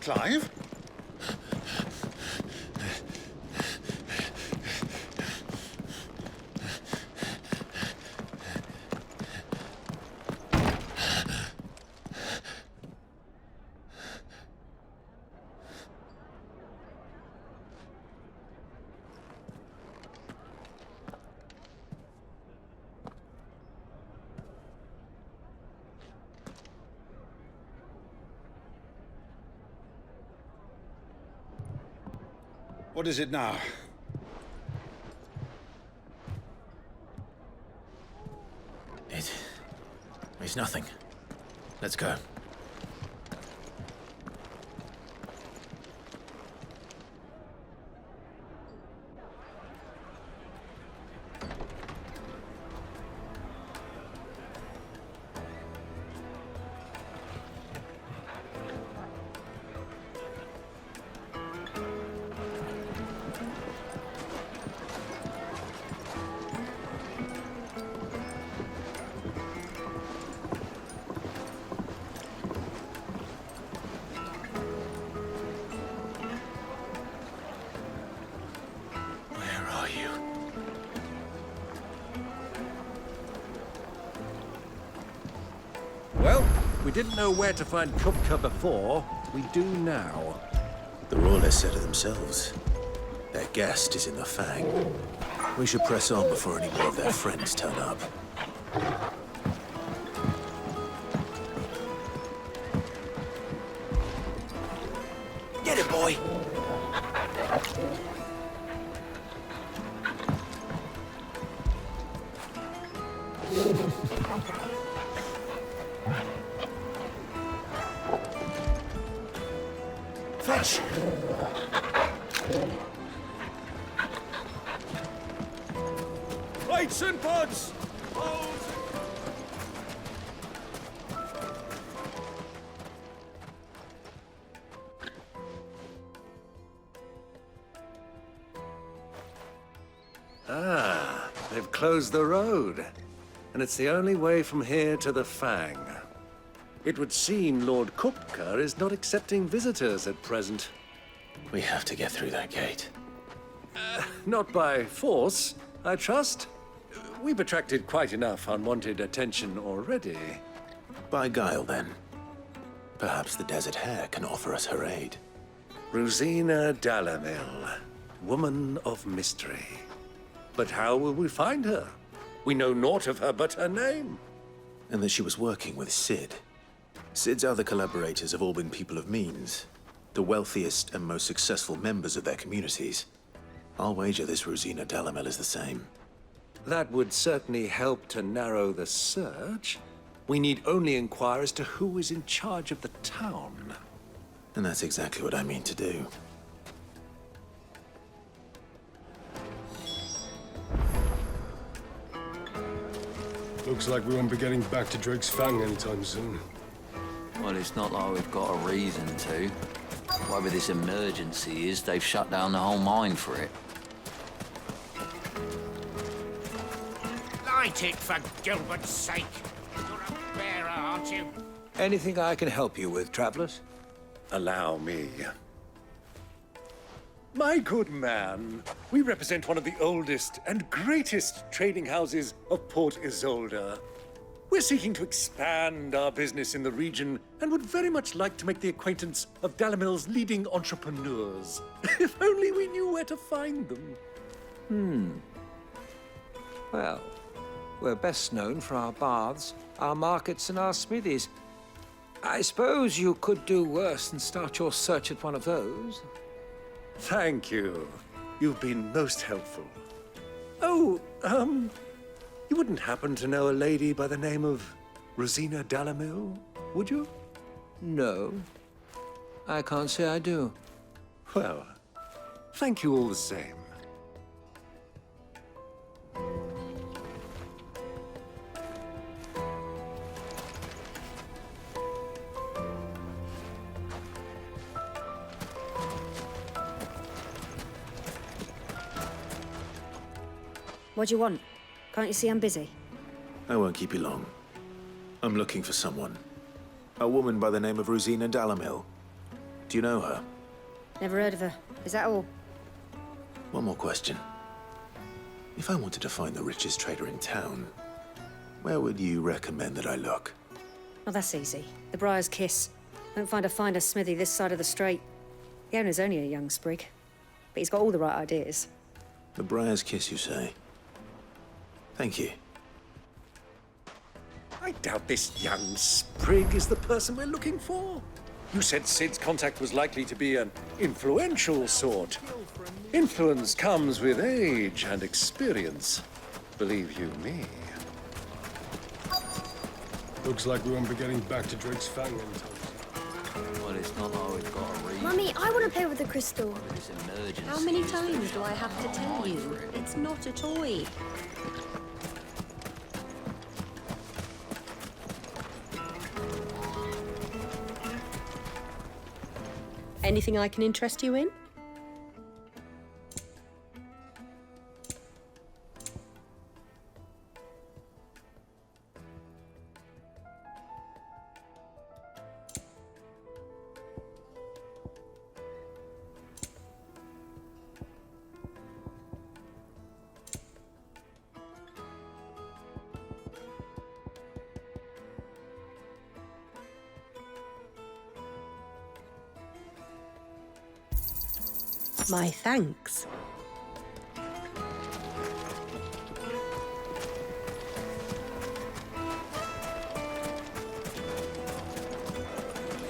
Clive? What is it now? It's nothing. Let's go. Well, we didn't know where to find Kupka before. We do now. The Royalists said it themselves. Their guest is in the Fang. We should press on before any more of their friends turn up. Get it, boy! Fetch! Lights and pods! Ah, they've closed the road. And it's the only way from here to the Fang. It would seem Lord Kupka is not accepting visitors at present. We have to get through that gate. Not by force, I trust. We've attracted quite enough unwanted attention already. By guile, then. Perhaps the Desert Hare can offer us her aid. Rosina Dalamil, woman of mystery. But how will we find her? We know naught of her but her name. And that she was working with Sid. Sid's other collaborators have all been people of means, the wealthiest and most successful members of their communities. I'll wager this Rosina Dalamel is the same. That would certainly help to narrow the search. We need only inquire as to who is in charge of the town. And that's exactly what I mean to do. Looks like we won't be getting back to Drake's Fang anytime soon. Why Well, it's not like we've got a reason to. Whatever this emergency is, they've shut down the whole mine for it. Light it, for Gilbert's sake. You're a bearer, aren't you? Anything I can help you with, travelers? Allow me. My good man, we represent one of the oldest and greatest trading houses of Port Isolde. We're seeking to expand our business in the region and would very much like to make the acquaintance of Dalamil's leading entrepreneurs. If only we knew where to find them. Well, we're best known for our baths, our markets, and our smithies. I suppose you could do worse than start your search at one of those. Thank you. You've been most helpful. Oh, you wouldn't happen to know a lady by the name of Rosina Dalamil, would you? No, I can't say I do. Well, thank you all the same. What do you want? Can't you see I'm busy? I won't keep you long. I'm looking for someone. A woman by the name of Rosina Dalamil. Do you know her? Never heard of her. Is that all? One more question. If I wanted to find the richest trader in town, where would you recommend that I look? Oh, that's easy. The Briar's Kiss. Don't find a finer smithy this side of the strait. The owner's only a young sprig, but he's got all the right ideas. The Briar's Kiss, you say? Thank you. I doubt this young sprig is the person we're looking for. You said Sid's contact was likely to be an influential sort. Influence comes with age and experience. Believe you me. Looks like we won't be getting back to Drake's Fang in time. Well, it's not like we've got a reason. Mummy, I want to play with the crystal. This emergency How many is times they've do I have to shut down tell the mine you? for it. It's not a toy. Anything I can interest you in? My thanks.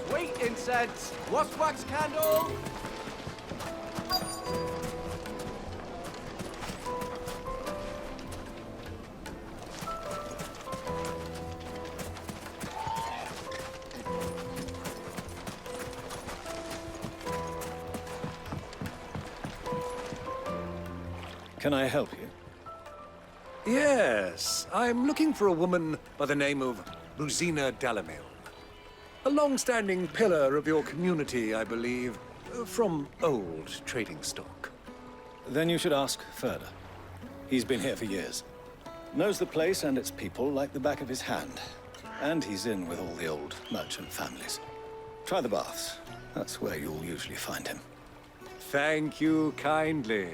Sweet incense! What's wax candle? Can I help you? Yes, I'm looking for a woman by the name of Rosina Dalamil. A long-standing pillar of your community, I believe, from old trading stock. Then you should ask Furder. He's been here for years. Knows the place and its people like the back of his hand. And he's in with all the old merchant families. Try the baths. That's where you'll usually find him. Thank you kindly.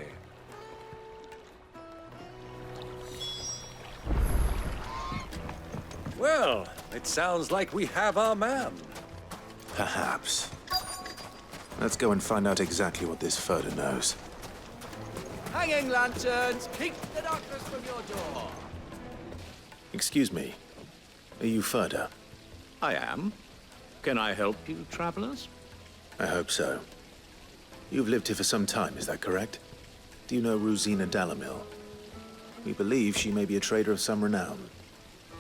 Well, it sounds like we have our man. Perhaps. Let's go and find out exactly what this Furder knows. Hanging lanterns, keep the darkness from your door. Excuse me. Are you Furder? I am. Can I help you, travelers? I hope so. You've lived here for some time, is that correct? Do you know Rosina Dalamil? We believe she may be a trader of some renown.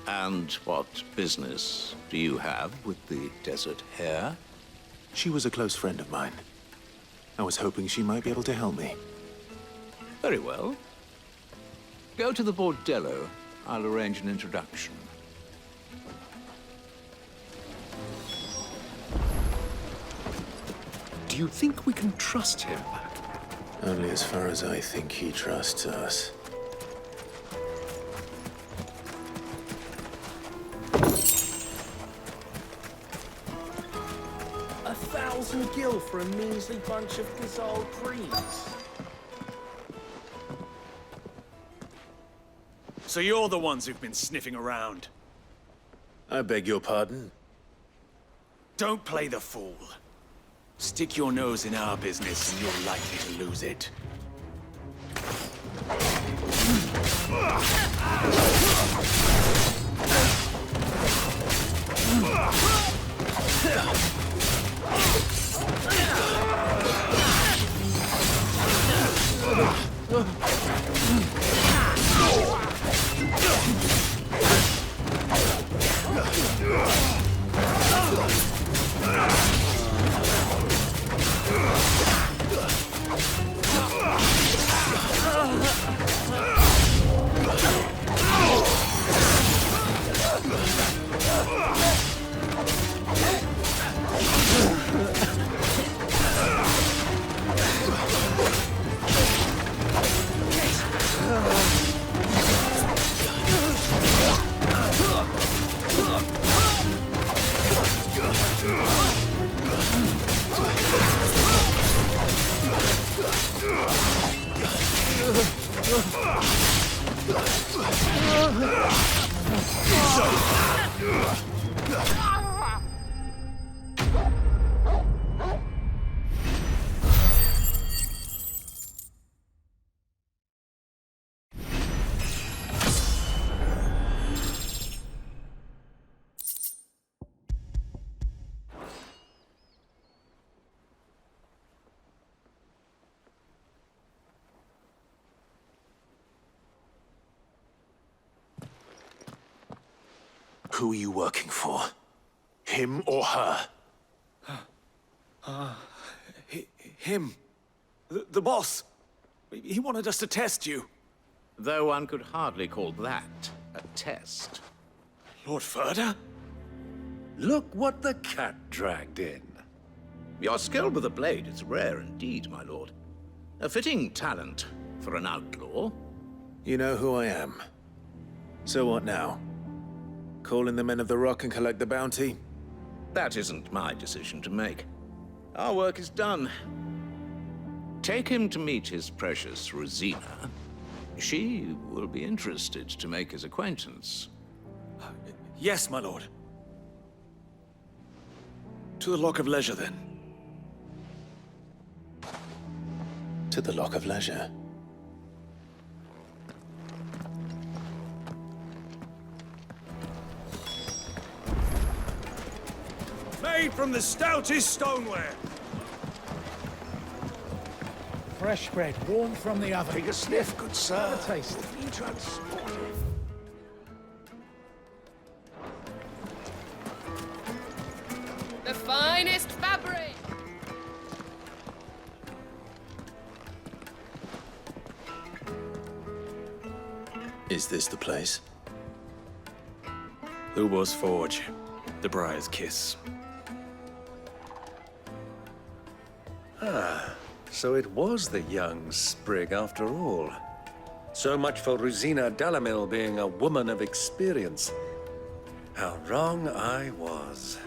And what business do you have with the desert hare? She was a close friend of mine. I was hoping she might be able to help me. Very well. Go to the bordello. I'll arrange an introduction. Do you think we can trust him? Only as far as I think he trusts us. A 1,000 gil for a measly bunch of Gazal priests. So you're the ones who've been sniffing around. I beg your pardon? Don't play the fool. Stick your nose in our business and you're likely to lose it. Who are you working for? Him or her? Him. The boss. He wanted us to test you. Though one could hardly call that a test. Lord Ferda? Look what the cat dragged in. Your skill with a blade is rare indeed, my lord. A fitting talent for an outlaw. You know who I am. So what now? Call in the Men of the Rock and collect the bounty? That isn't my decision to make. Our work is done. Take him to meet his precious Rosina. She will be interested to make his acquaintance. Yes, my lord. To the Lock of Leisure, then. To the Lock of Leisure. Made from the stoutest stoneware. Fresh bread, warm from the oven. Take a sniff, good sir. Have a taste. Be transported. The finest fabric! Is this the place? Lubor's Forge. The Briar's Kiss. Ah, so it was the young sprig after all. So much for Rosina Dalamil being a woman of experience. How wrong I was.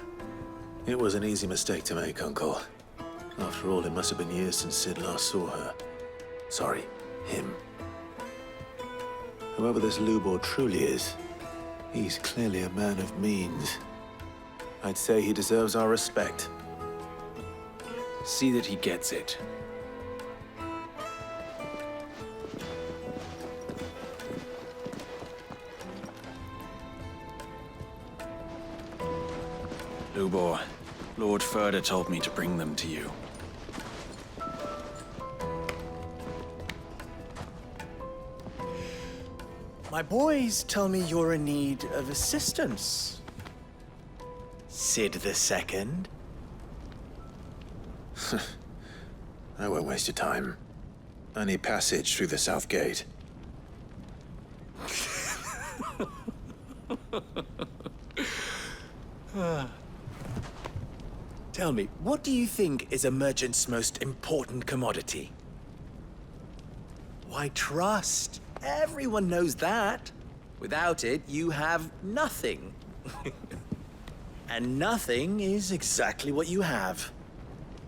It was an easy mistake to make, Uncle. After all, it must have been years since Sid last saw her. Sorry, him. Whoever this Lubor truly is, he's clearly a man of means. I'd say he deserves our respect. See that he gets it. Lubor, Lord Ferda told me to bring them to you. My boys tell me you're in need of assistance. Sid the Second? I won't waste your time. I need passage through the south gate. Tell me, what do you think is a merchant's most important commodity? Why, trust. Everyone knows that. Without it, you have nothing. And nothing is exactly what you have.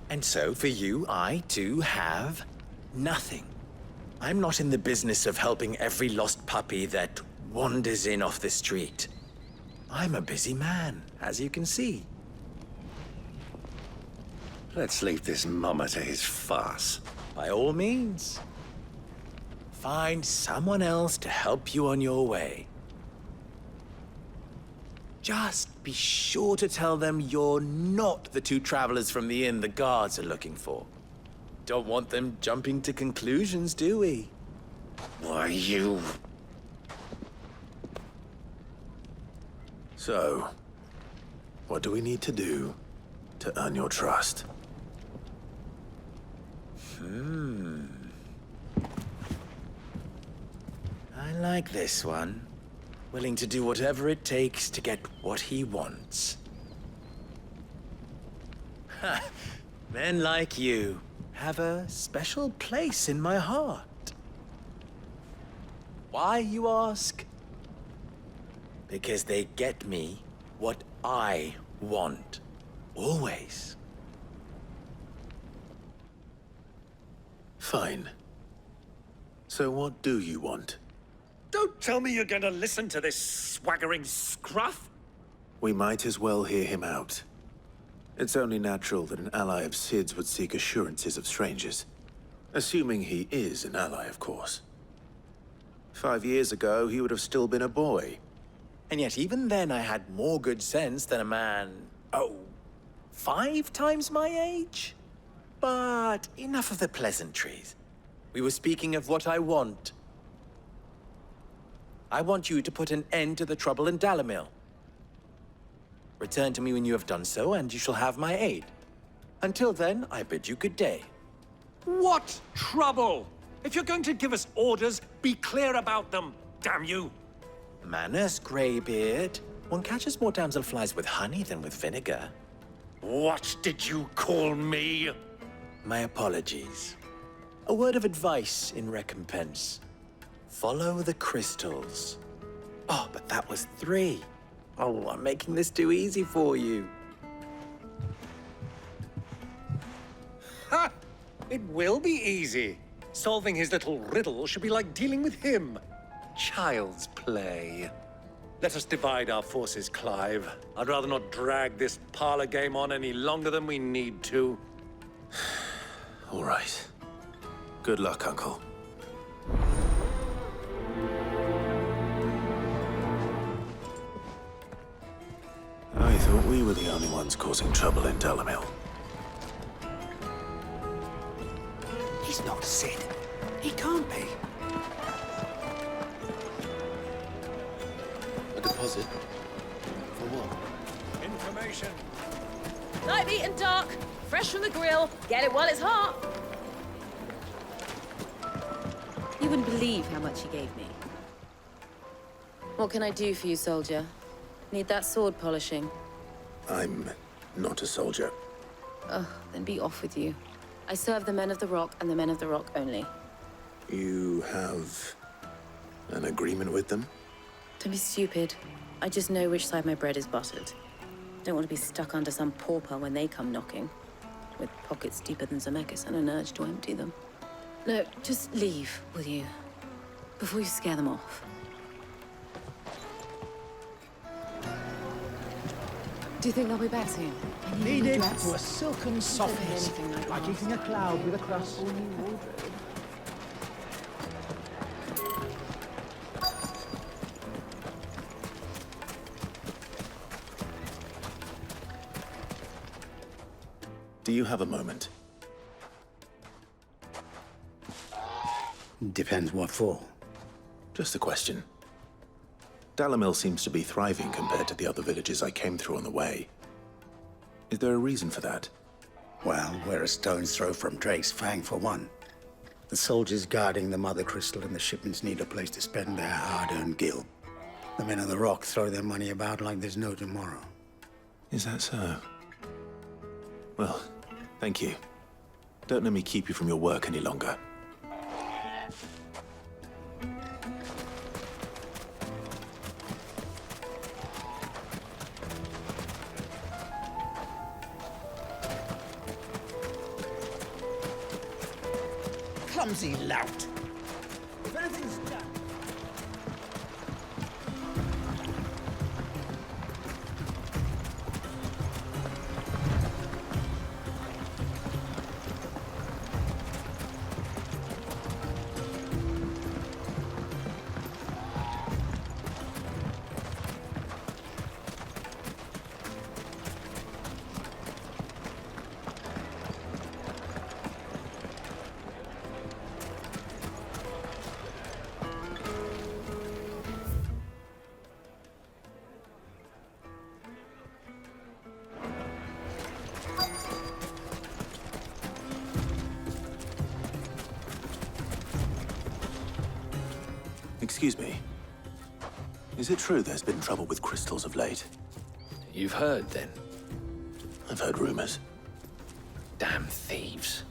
And so, for you, I, too, have nothing. I'm not in the business of helping every lost puppy that wanders in off the street. I'm a busy man, as you can see. Let's leave this mummer to his farce. By all means. Find someone else to help you on your way. Just be sure to tell them you're not the two travelers from the inn the guards are looking for. Don't want them jumping to conclusions, do we? Why, you... So, what do we need to do to earn your trust? I like this one. Willing to do whatever it takes to get what he wants. Ha! Men like you have a special place in my heart. Why, you ask? Because they get me what I want. Always. Fine. So what do you want? Don't tell me you're going to listen to this swaggering scruff! We might as well hear him out. It's only natural that an ally of Sid's would seek assurances of strangers. Assuming he is an ally, of course. 5 years ago, he would have still been a boy. And yet even then I had more good sense than a man, 5 times my age? But enough of the pleasantries. We were speaking of what I want. I want you to put an end to the trouble in Dalamil. Return to me when you have done so, and you shall have my aid. Until then, I bid you good day. What trouble? If you're going to give us orders, be clear about them, damn you! Manners, Greybeard. One catches more damselflies with honey than with vinegar. What did you call me? My apologies. A word of advice in recompense. Follow the crystals. Oh, but that was 3. Oh, I'm making this too easy for you. Ha! It will be easy. Solving his little riddle should be like dealing with him. Child's play. Let us divide our forces, Clive. I'd rather not drag this parlor game on any longer than we need to. All right. Good luck, Uncle. I thought we were the only ones causing trouble in Dalamil. He's not Sid. He can't be. A deposit? For what? Information. Light, meat and dark. Fresh from the grill. Get it while it's hot. You wouldn't believe how much he gave me. What can I do for you, soldier? Need that sword polishing? I'm not a soldier. Ugh, then be off with you. I serve the men of the Rock and the men of the Rock only. You have an agreement with them? Don't be stupid. I just know which side my bread is buttered. Don't want to be stuck under some pauper when they come knocking. With pockets deeper than Zemeckis and an urge to empty them. No, just leave, will you? Before you scare them off. Do you think they'll be back soon? Lead it to a silken softness, like eating a cloud with a crust. Do you have a moment? Depends what for. Just a question. Dalamil seems to be thriving compared to the other villages I came through on the way. Is there a reason for that? Well, we're a stone's throw from Drake's Fang, for one. The soldiers guarding the Mother Crystal and the shipments need a place to spend their hard-earned gil. The men of the Rock throw their money about like there's no tomorrow. Is that so? Well, thank you. Don't let me keep you from your work any longer. Clumsy lout. If anything's done... Excuse me. Is it true there's been trouble with crystals of late? You've heard, then? I've heard rumors. Damn thieves.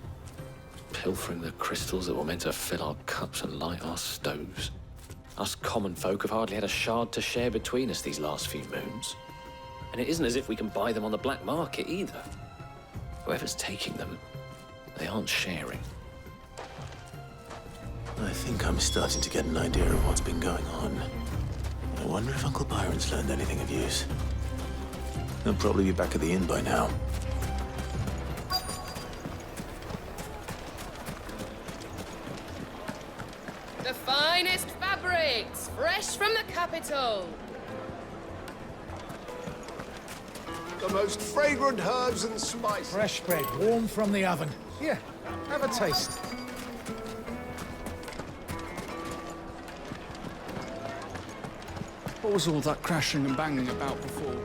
Pilfering the crystals that were meant to fill our cups and light our stoves. Us common folk have hardly had a shard to share between us these last few moons. And it isn't as if we can buy them on the black market, either. Whoever's taking them, they aren't sharing. I think I'm starting to get an idea of what's been going on. I wonder if Uncle Byron's learned anything of use. He'll probably be back at the inn by now. The finest fabrics, fresh from the capital. The most fragrant herbs and spices. Fresh bread, warm from the oven. Here, have a taste. What was all that crashing and banging about before?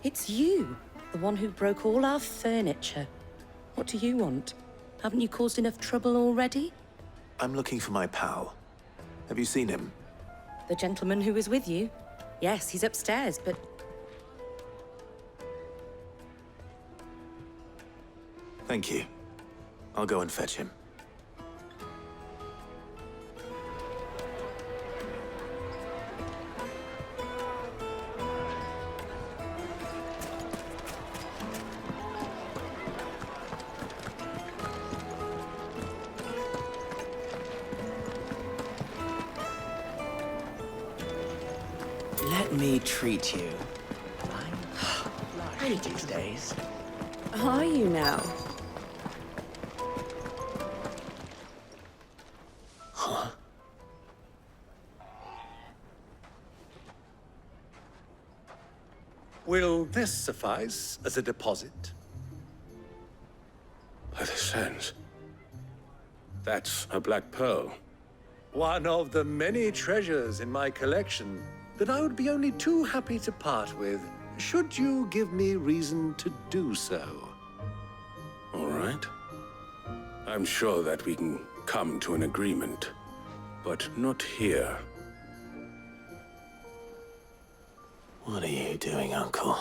It's you, the one who broke all our furniture. What do you want? Haven't you caused enough trouble already? I'm looking for my pal. Have you seen him? The gentleman who was with you? Yes, he's upstairs, but... Thank you. I'll go and fetch him. Let me treat you. I'm pretty these days. Are you now? Huh? Will this suffice as a deposit? By the sands. That's a black pearl. One of the many treasures in my collection that I would be only too happy to part with, should you give me reason to do so. All right. I'm sure that we can come to an agreement, but not here. What are you doing, Uncle?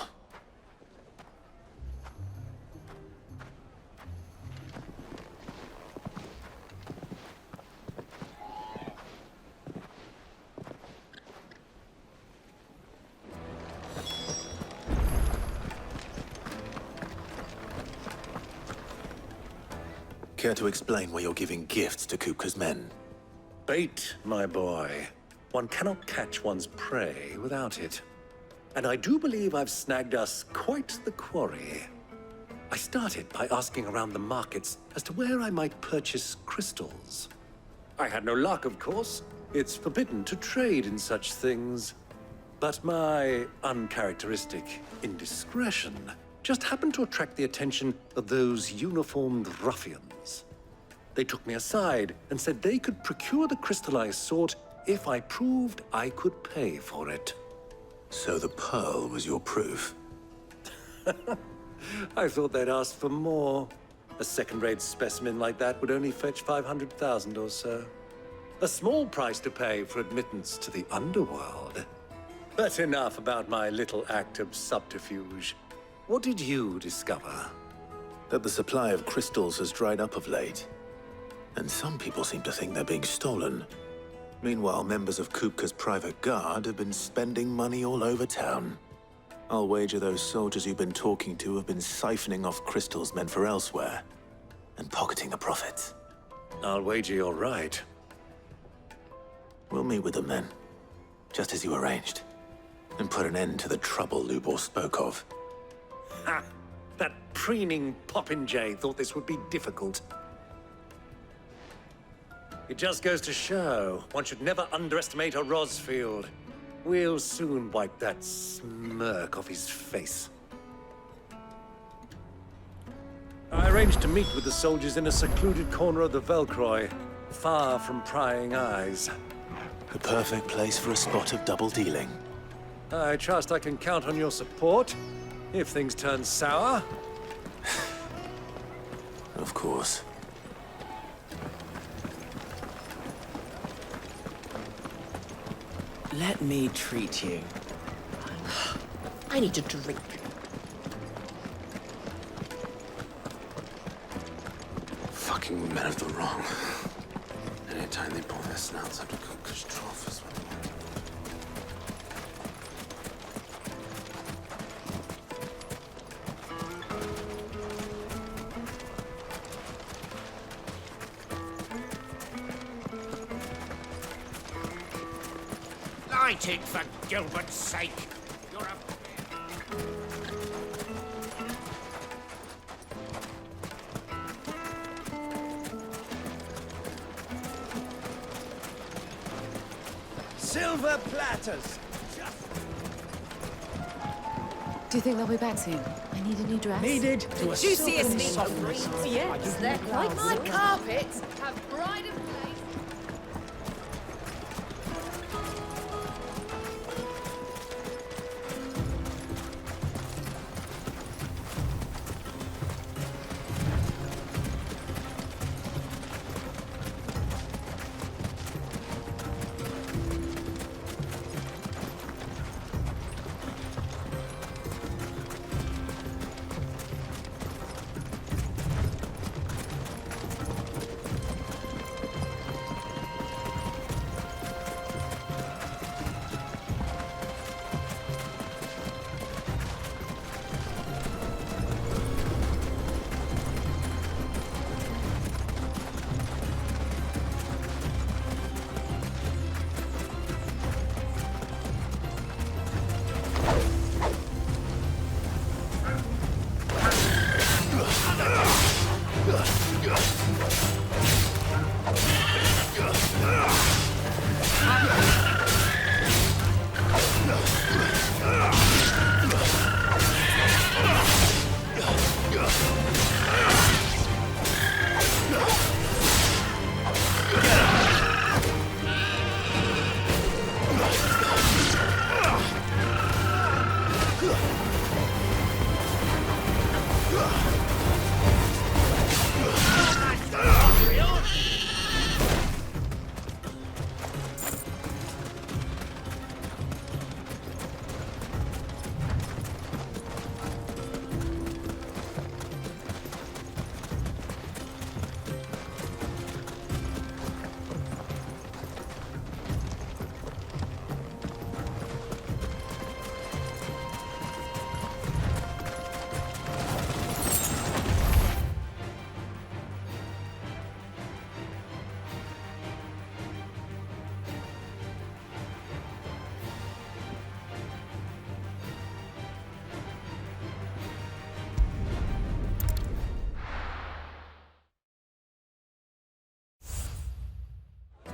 Care to explain why you're giving gifts to Kupka's men? Bait, my boy. One cannot catch one's prey without it. And I do believe I've snagged us quite the quarry. I started by asking around the markets as to where I might purchase crystals. I had no luck, of course. It's forbidden to trade in such things. But my uncharacteristic indiscretion just happened to attract the attention of those uniformed ruffians. They took me aside and said they could procure the crystal I sought if I proved I could pay for it. So the pearl was your proof? I thought they'd ask for more. A second-rate specimen like that would only fetch 500,000 or so. A small price to pay for admittance to the underworld. But enough about my little act of subterfuge. What did you discover? That the supply of crystals has dried up of late. And some people seem to think they're being stolen. Meanwhile, members of Kupka's private guard have been spending money all over town. I'll wager those soldiers you've been talking to have been siphoning off crystals meant for elsewhere, and pocketing the profits. I'll wager you're right. We'll meet with them then, just as you arranged, and put an end to the trouble Lubor spoke of. Ha! That preening popinjay thought this would be difficult. It just goes to show, one should never underestimate a Rosfield. We'll soon wipe that smirk off his face. I arranged to meet with the soldiers in a secluded corner of the Velcroy, far from prying eyes. The perfect place for a spot of double dealing. I trust I can count on your support, if things turn sour. Of course. Let me treat you. I need a drink. Fucking men of the wrong. Anytime they pull their snouts up to Kupka's trough is what they want. Light it, for Gilbert's sake! You're a... Silver platters! Do you think they'll be back soon? I need a new dress. Needed to a Juiciest meat softness. of greens. Yes, they're like my carpets. Have bride and place.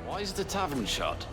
Why is the tavern shut?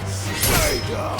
Stay down!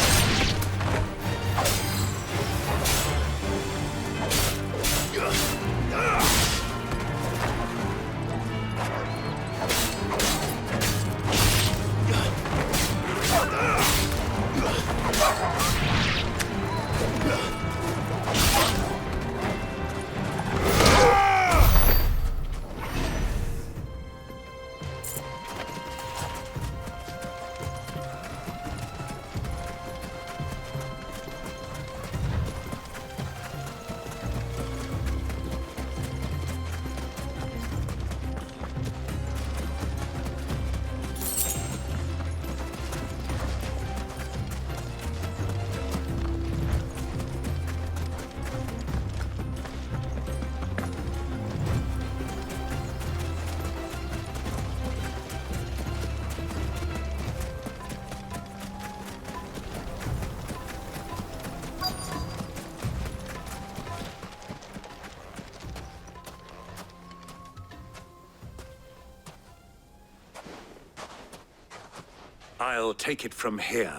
I'll take it from here.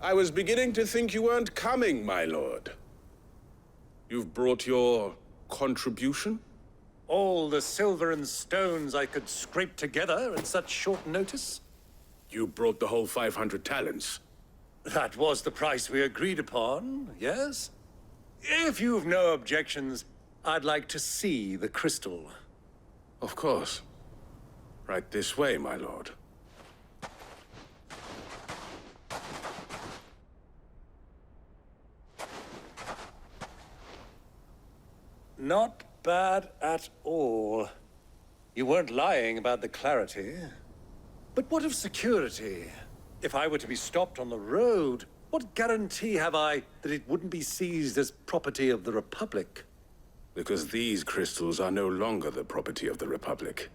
I was beginning to think you weren't coming, my lord. You've brought your contribution? All the silver and stones I could scrape together at such short notice? You brought the whole 500 talents. That was the price we agreed upon, yes? If you've no objections, I'd like to see the crystal. Of course. Right this way, my lord. Not bad at all. You weren't lying about the clarity. But what of security? If I were to be stopped on the road, what guarantee have I that it wouldn't be seized as property of the Republic? Because these crystals are no longer the property of the Republic.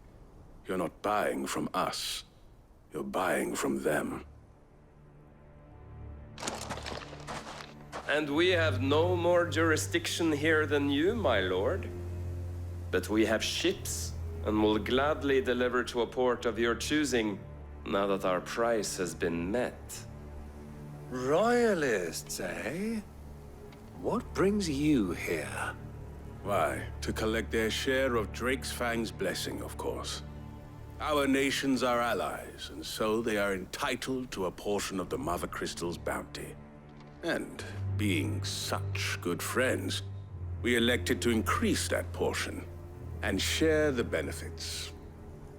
You're not buying from us. You're buying from them. And we have no more jurisdiction here than you, my lord. But we have ships, and will gladly deliver to a port of your choosing, now that our price has been met. Royalists, eh? What brings you here? Why, to collect their share of Drakesfang's blessing, of course. Our nations are allies, and so they are entitled to a portion of the Mother Crystal's bounty. And being such good friends, we elected to increase that portion and share the benefits.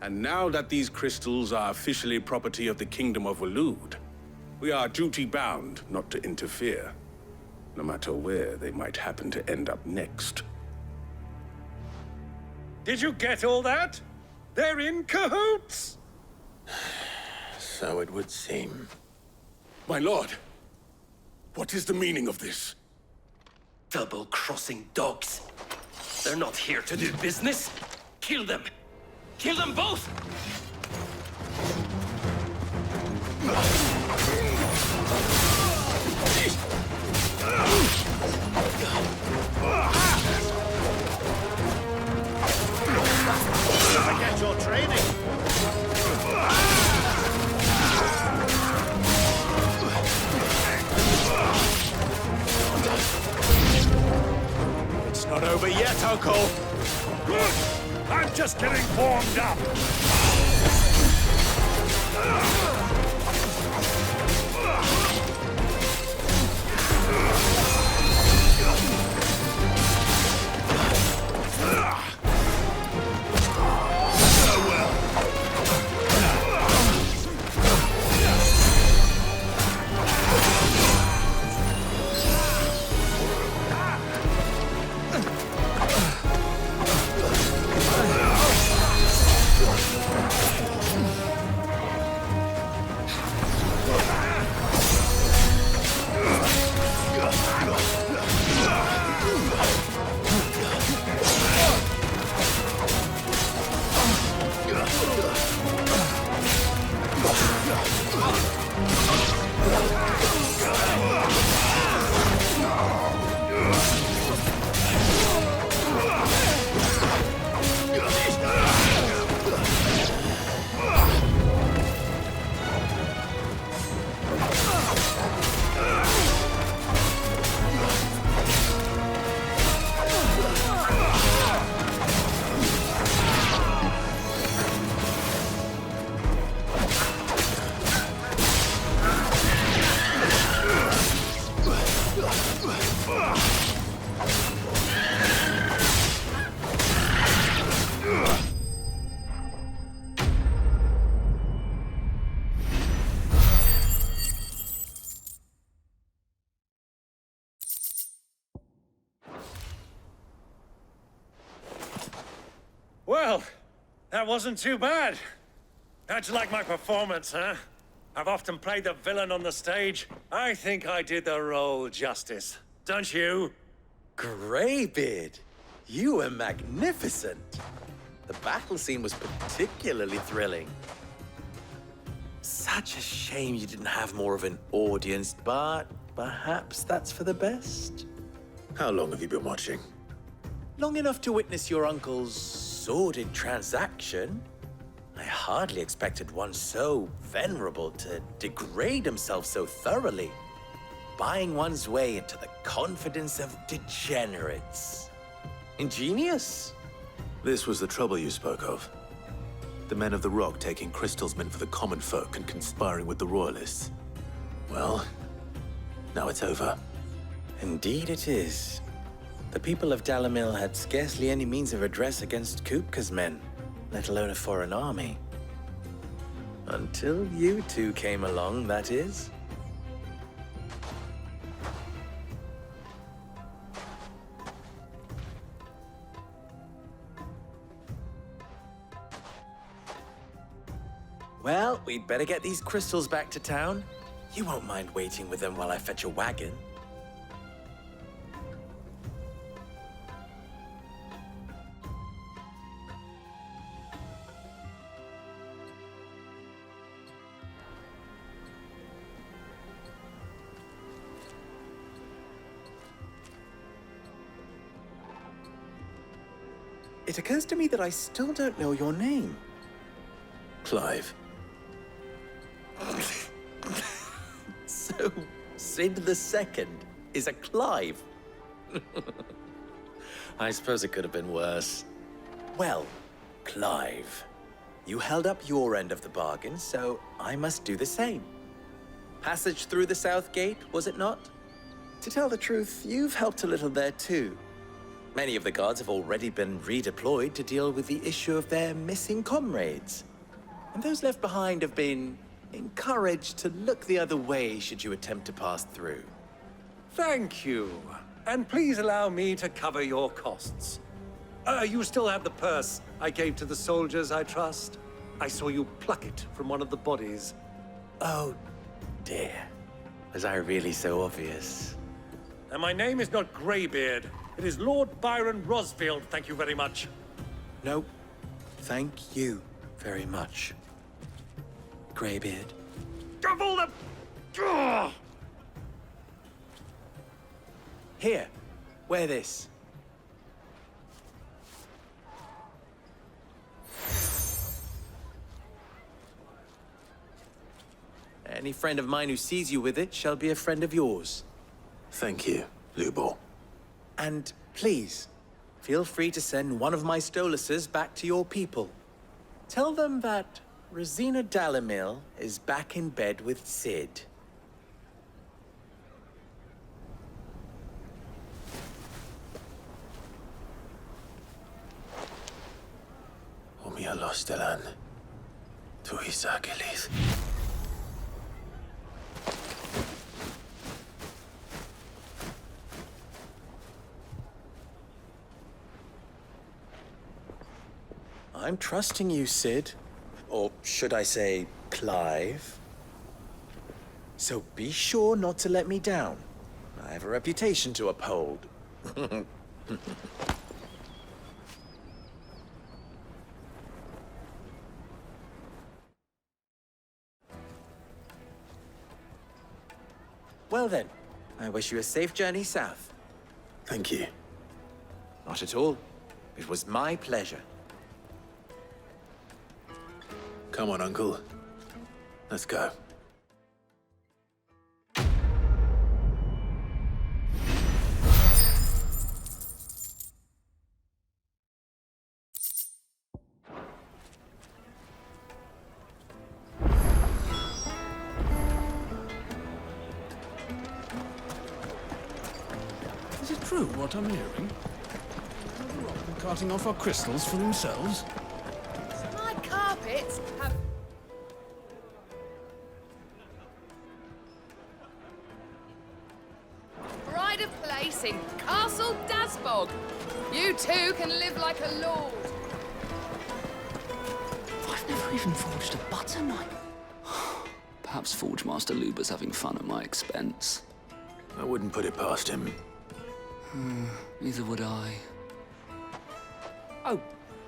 And now that these crystals are officially property of the Kingdom of Waloed, we are duty-bound not to interfere, no matter where they might happen to end up next. Did you get all that? They're in cahoots! So it would seem. My lord, what is the meaning of this? Double-crossing dogs. They're not here to do business. Kill them! Kill them both! Forget your training! It's not over yet, Uncle! Good! I'm just getting warmed up! Well, that wasn't too bad. How'd you like my performance, huh? I've often played the villain on the stage. I think I did the role justice. Don't you? Greybeard, you were magnificent. The battle scene was particularly thrilling. Such a shame you didn't have more of an audience, but perhaps that's for the best. How long have you been watching? Long enough to witness your uncle's sordid transaction. I hardly expected one so venerable to degrade himself so thoroughly, buying one's way into the confidence of degenerates. Ingenious. This was the trouble you spoke of. The men of the Rock taking crystals meant for the common folk and conspiring with the Royalists. Well, now it's over. Indeed it is. The people of Dalamil had scarcely any means of redress against Kupka's men, let alone a foreign army. Until you two came along, that is. Well, we'd better get these crystals back to town. You won't mind waiting with them while I fetch a wagon. It occurs to me that I still don't know your name. Clive. So, Sid the Second is a Clive. I suppose it could have been worse. Well, Clive, you held up your end of the bargain, so I must do the same. Passage through the South Gate, was it not? To tell the truth, you've helped a little there too. Many of the guards have already been redeployed to deal with the issue of their missing comrades. And those left behind have been encouraged to look the other way should you attempt to pass through. Thank you. And please allow me to cover your costs. You still have the purse I gave to the soldiers, I trust? I saw you pluck it from one of the bodies. Oh, dear. Was I really so obvious? And my name is not Greybeard. It is Lord Byron Rosfield, thank you very much. No, thank you very much, Greybeard. Double the... Ugh! Here, wear this. Any friend of mine who sees you with it shall be a friend of yours. Thank you, Lubor. And please, feel free to send one of my Stoluses back to your people. Tell them that Rosina Dalamil is back in bed with Sid. Omia Lostelan. Tu Isakelis. I'm trusting you, Sid. Or should I say, Clive? So be sure not to let me down. I have a reputation to uphold. Well then, I wish you a safe journey south. Thank you. Not at all. It was my pleasure. Come on, Uncle. Let's go. Is it true what I'm hearing? The Rock are carting off our crystals for themselves? My carpets have... Pride of place in Castle Dasbog. You too can live like a lord. I even forged a butter knife. Perhaps Forge Master Luber's having fun at my expense. I wouldn't put it past him. Neither would I. Oh,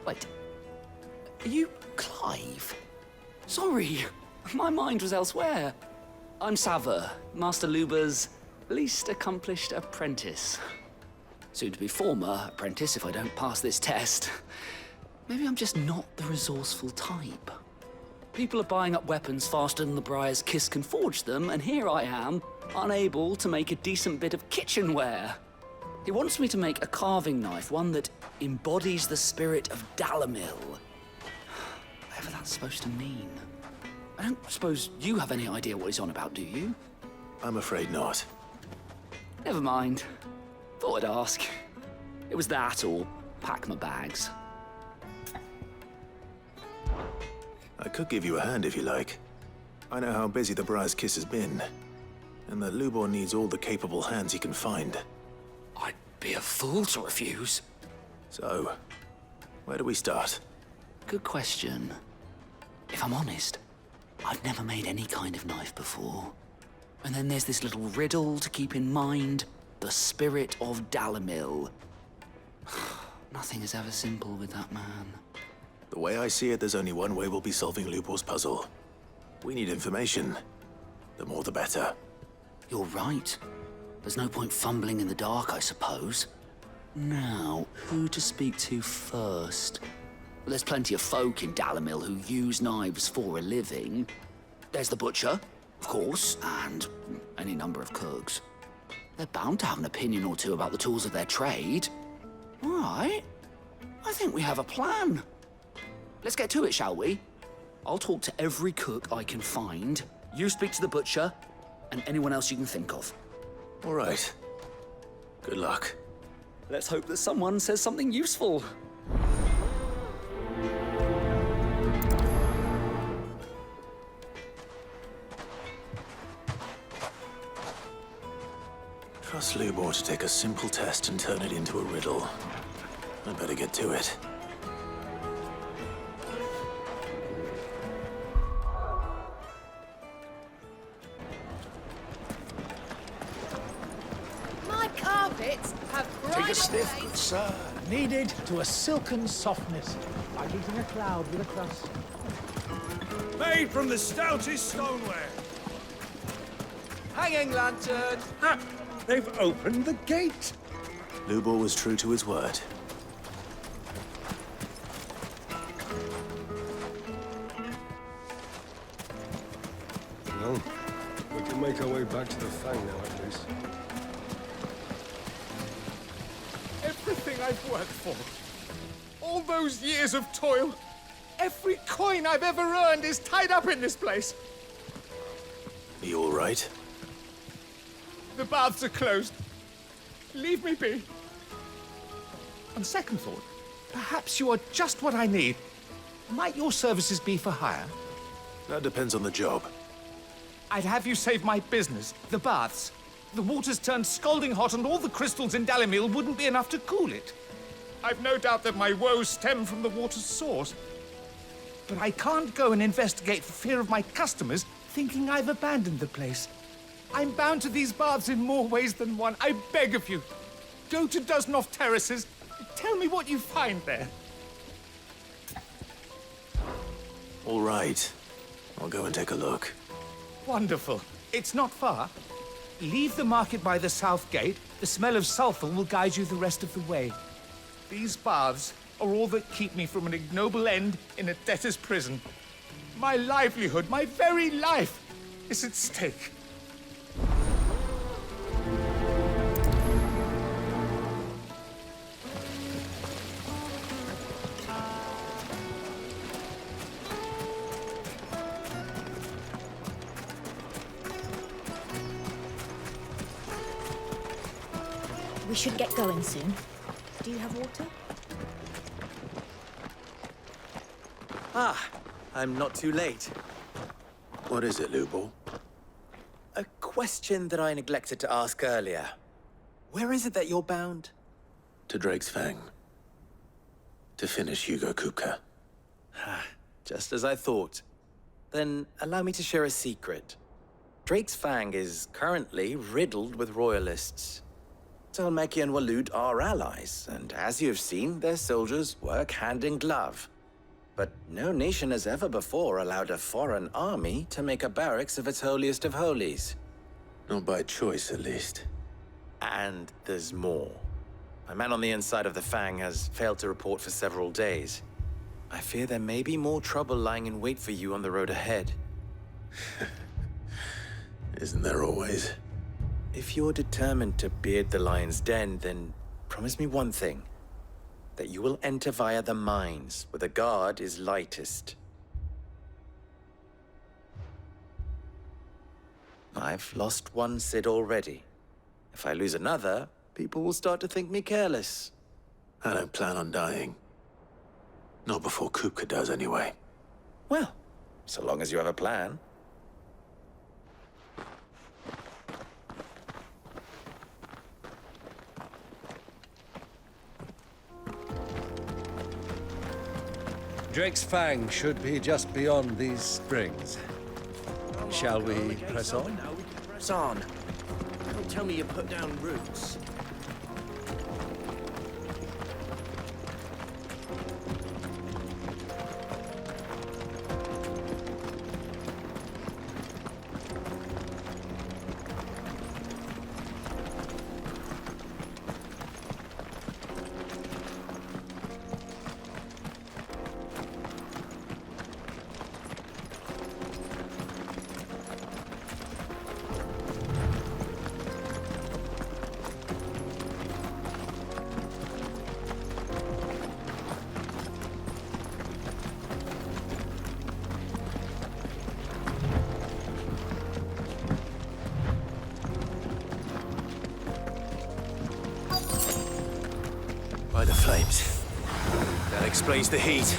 wait. Are you Clive? Sorry, my mind was elsewhere. I'm Sava, Master Luber's least accomplished apprentice. Soon to be former apprentice if I don't pass this test. Maybe I'm just not the resourceful type. People are buying up weapons faster than the Briar's Kiss can forge them, and here I am, unable to make a decent bit of kitchenware. He wants me to make a carving knife, one that embodies the spirit of Dalamil. Whatever that's supposed to mean. I don't suppose you have any idea what he's on about, do you? I'm afraid not. Never mind. Thought I'd ask. It was that or pack my bags. I could give you a hand if you like. I know how busy the Briar's Kiss has been, and that Lubor needs all the capable hands he can find. I'd be a fool to refuse. So, where do we start? Good question. If I'm honest, I've never made any kind of knife before. And then there's this little riddle to keep in mind. The spirit of Dalamil. Nothing is ever simple with that man. The way I see it, there's only one way we'll be solving Lubor's puzzle. We need information. The more the better. You're right. There's no point fumbling in the dark, I suppose. Now, who to speak to first? Well, there's plenty of folk in Dalamil who use knives for a living. There's the butcher, of course, and any number of cooks. They're bound to have an opinion or two about the tools of their trade. All right. I think we have a plan. Let's get to it, shall we? I'll talk to every cook I can find. You speak to the butcher, and anyone else you can think of. All right. Good luck. Let's hope that someone says something useful. Trust Lubor to take a simple test and turn it into a riddle. I better get to it. My carpets have Take a sniff, good sir. Kneaded to a silken softness, like eating a cloud with a crust. Made from the stoutest stoneware. Hanging lantern! Ha! They've opened the gate! Lubor was true to his word. Well, we can make our way back to the Fang now, at least. Everything I've worked for, all those years of toil, every coin I've ever earned is tied up in this place. Are you all right? The baths are closed. Leave me be. On second thought, perhaps you are just what I need. Might your services be for hire? That depends on the job. I'd have you save my business, the baths. The water's turned scalding hot and all the crystals in Dalamil wouldn't be enough to cool it. I've no doubt that my woes stem from the water's source. But I can't go and investigate for fear of my customers thinking I've abandoned the place. I'm bound to these baths in more ways than one. I beg of you. Go to Dusnoff Terraces. Tell me what you find there. All right. I'll go and take a look. Wonderful. It's not far. Leave the market by the south gate. The smell of sulfur will guide you the rest of the way. These baths are all that keep me from an ignoble end in a debtor's prison. My livelihood, my very life, is at stake. We should get going soon. Do you have water? Ah, I'm not too late. What is it, Lubor? A question that I neglected to ask earlier. Where is it that you're bound? To Drake's Fang. To finish Hugo Kupka. just as I thought. Then allow me to share a secret. Drake's Fang is currently riddled with royalists. Talmeki and Walud are allies, and as you have seen, their soldiers work hand in glove. But no nation has ever before allowed a foreign army to make a barracks of its holiest of holies. Not by choice, at least. And there's more. My man on the inside of the Fang has failed to report for several days. I fear there may be more trouble lying in wait for you on the road ahead. Isn't there always? If you're determined to beard the lion's den, then promise me one thing. That you will enter via the mines, where the guard is lightest. I've lost one Cid already. If I lose another, people will start to think me careless. I don't plan on dying. Not before Kupka does, anyway. Well, so long as you have a plan. Drake's Fang should be just beyond these springs. Shall we press on? Press on. Don't tell me you put down roots. By the flames. That explains the heat.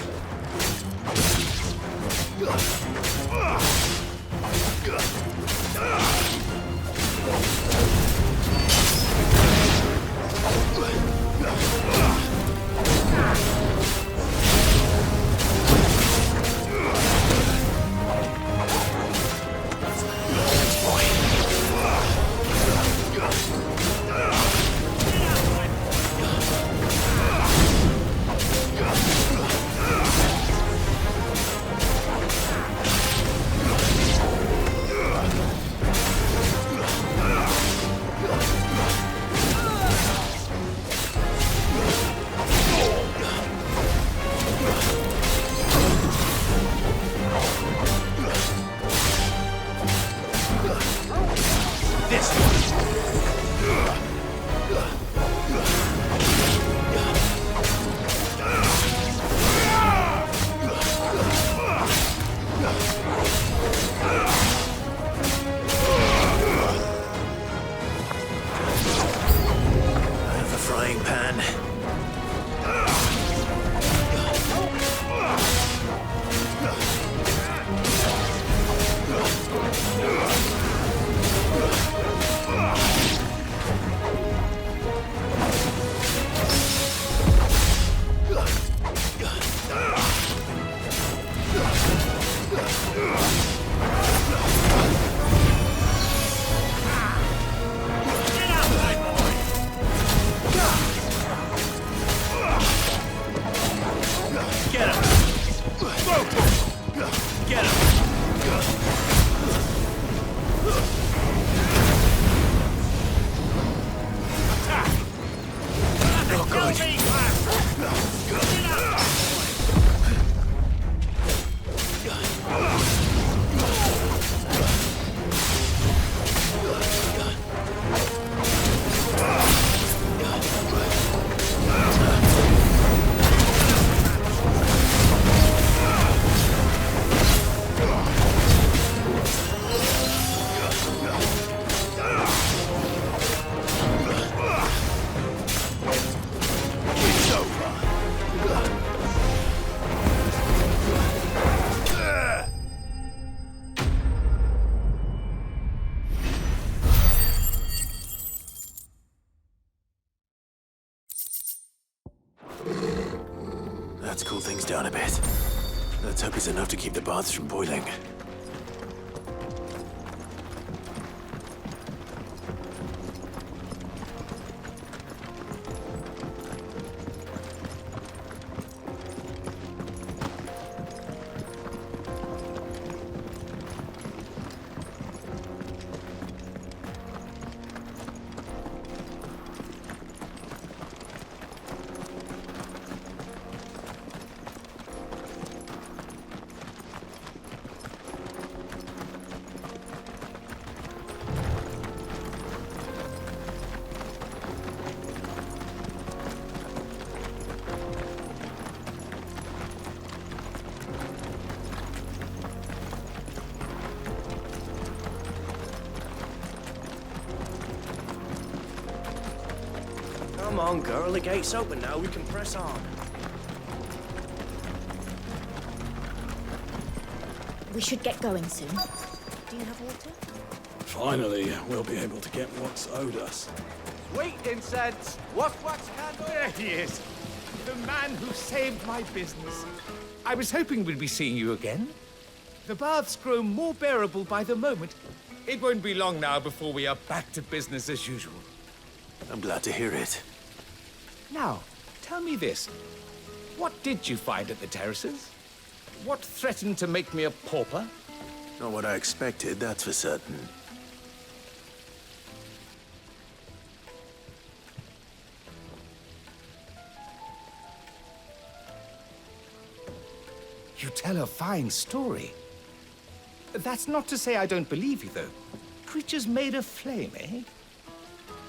Let's cool things down a bit. Let's hope it's enough to keep the baths from boiling. Come on, girl. The gate's open now. We can press on. We should get going soon. Do you have water? Finally, we'll be able to get what's owed us. Sweet incense! Wax candle! There he is. The man who saved my business. I was hoping we'd be seeing you again. The baths grow more bearable by the moment. It won't be long now before we are back to business as usual. I'm glad to hear it. Now, tell me this. What did you find at the terraces? What threatened to make me a pauper? Not what I expected, that's for certain. You tell a fine story. That's not to say I don't believe you, though. Creatures made of flame, eh?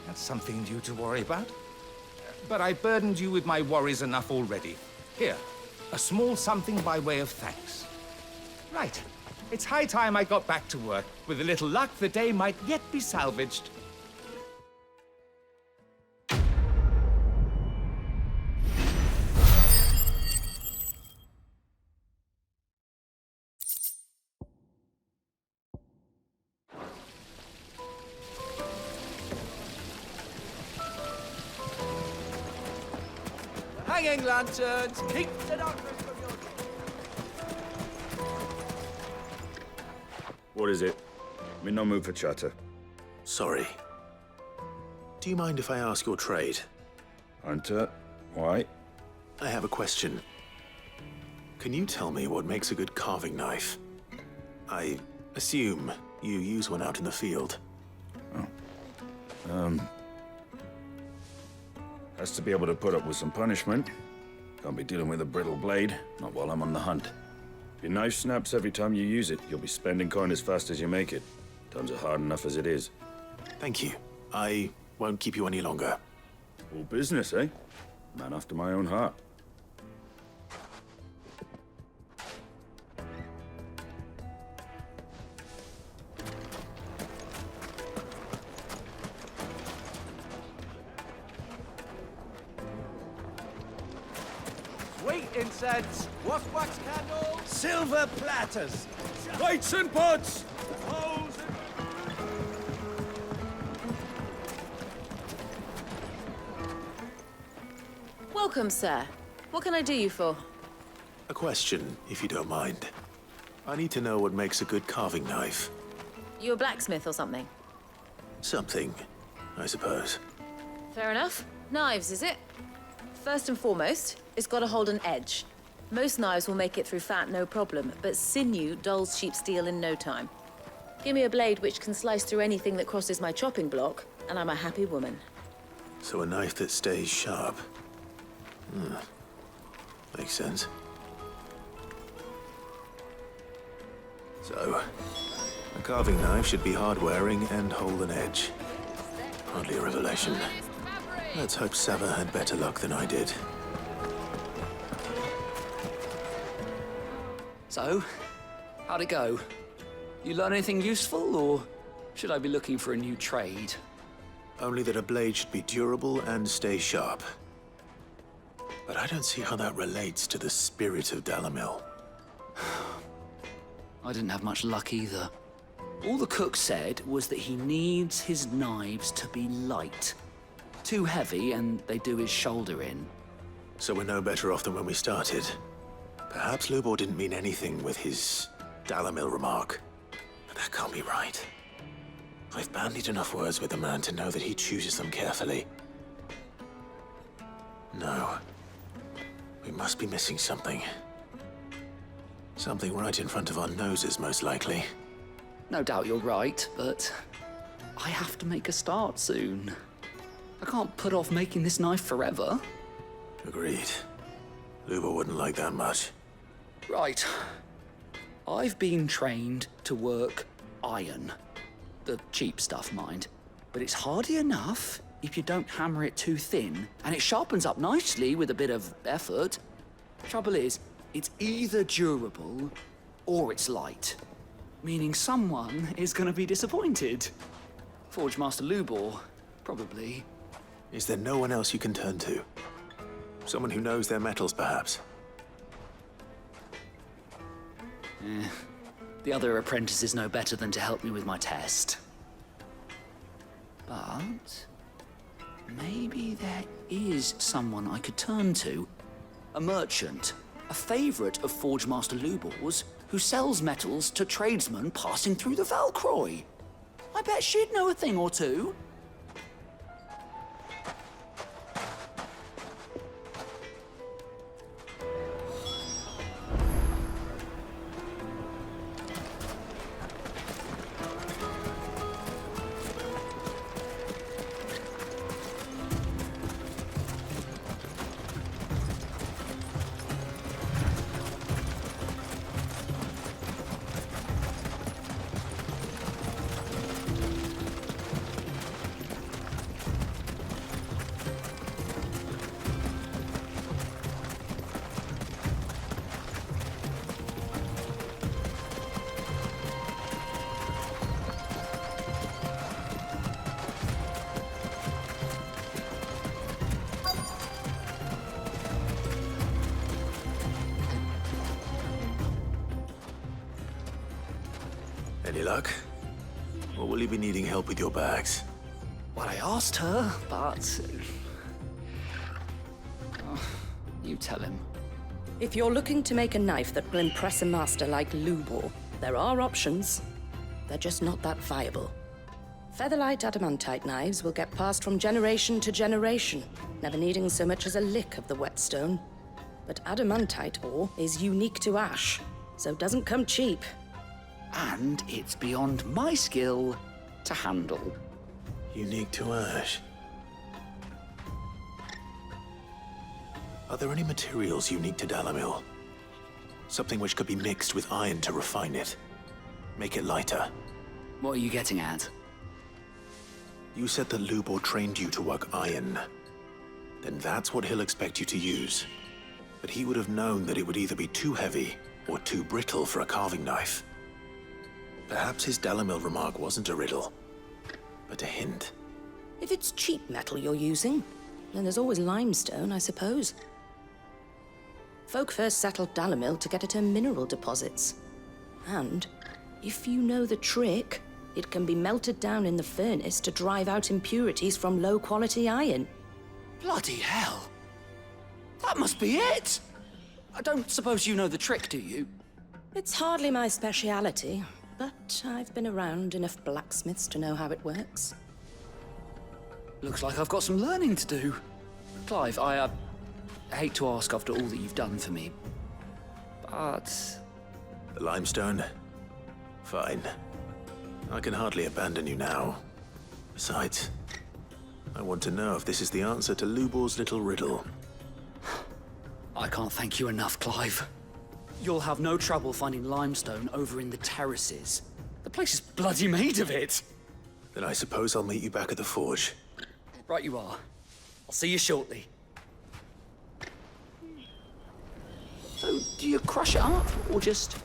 That's something new to worry about. But I burdened you with my worries enough already. Here, a small something by way of thanks. Right. It's high time I got back to work. With a little luck, the day might yet be salvaged. Hanging lanterns, keep the darkness from your What is it? I'm in no mood for chatter. Sorry. Do you mind if I ask your trade? Hunter, why? I have a question. Can you tell me what makes a good carving knife? I assume you use one out in the field. Has to be able to put up with some punishment. Can't be dealing with a brittle blade, not while I'm on the hunt. If your knife snaps every time you use it, you'll be spending coin as fast as you make it. Times are hard enough as it is. Thank you. I won't keep you any longer. All business, eh? Man after my own heart. Sweet incense, wax candles, Silver platters! plates and pots. Welcome, sir. What can I do you for? A question, if you don't mind. I need to know what makes a good carving knife. You a blacksmith or something? Something, I suppose. Fair enough. Knives, is it? First and foremost, it's got to hold an edge. Most knives will make it through fat, no problem, but sinew dulls cheap steel in no time. Give me a blade which can slice through anything that crosses my chopping block, and I'm a happy woman. So a knife that stays sharp. Makes sense. So, a carving knife should be hard-wearing and hold an edge. Hardly a revelation. Let's hope Sava had better luck than I did. So, how'd it go? You learn anything useful, or should I be looking for a new trade? Only that a blade should be durable and stay sharp. But I don't see how that relates to the spirit of Dalamil. I didn't have much luck either. All the cook said was that he needs his knives to be light. Too heavy and they do his shoulder in. So we're no better off than when we started. Perhaps Lubor didn't mean anything with his Dalamil remark, but that can't be right. I've bandied enough words with the man to know that he chooses them carefully. No. We must be missing something. Something right in front of our noses, most likely. No doubt you're right, but I have to make a start soon. I can't put off making this knife forever. Agreed. Lubor wouldn't like that much. Right. I've been trained to work iron. The cheap stuff, mind. But it's hardy enough if you don't hammer it too thin, and it sharpens up nicely with a bit of effort. Trouble is, it's either durable or it's light, meaning someone is going to be disappointed. Forge Master Lubor, probably. Is there no one else you can turn to? Someone who knows their metals, perhaps? The other apprentices know better than to help me with my test. But maybe there is someone I could turn to. A merchant, a favorite of Forge Master Lubor's, who sells metals to tradesmen passing through the Valcroy. I bet she'd know a thing or two. Any luck? Or will you be needing help with your bags? Well, I asked her, but... you tell him. If you're looking to make a knife that will impress a master like Lubor, there are options. They're just not that viable. Featherlight adamantite knives will get passed from generation to generation, never needing so much as a lick of the whetstone. But adamantite ore is unique to ash, so it doesn't come cheap. And it's beyond my skill to handle. Unique to ash. Are there any materials unique to Dalamil? Something which could be mixed with iron to refine it. Make it lighter. What are you getting at? You said that Lubor trained you to work iron. Then that's what he'll expect you to use. But he would have known that it would either be too heavy or too brittle for a carving knife. Perhaps his Dalamil remark wasn't a riddle, but a hint. If it's cheap metal you're using, then there's always limestone, I suppose. Folk first settled Dalamil to get at her mineral deposits. And, if you know the trick, it can be melted down in the furnace to drive out impurities from low-quality iron. Bloody hell! That must be it! I don't suppose you know the trick, do you? It's hardly my speciality, but I've been around enough blacksmiths to know how it works. Looks like I've got some learning to do. Clive, I hate to ask after all that you've done for me, but... The limestone? Fine. I can hardly abandon you now. Besides, I want to know if this is the answer to Lubor's little riddle. I can't thank you enough, Clive. You'll have no trouble finding limestone over in the terraces. The place is bloody made of it. Then I suppose I'll meet you back at the forge. Right you are. I'll see you shortly. So, do you crush it up, or just...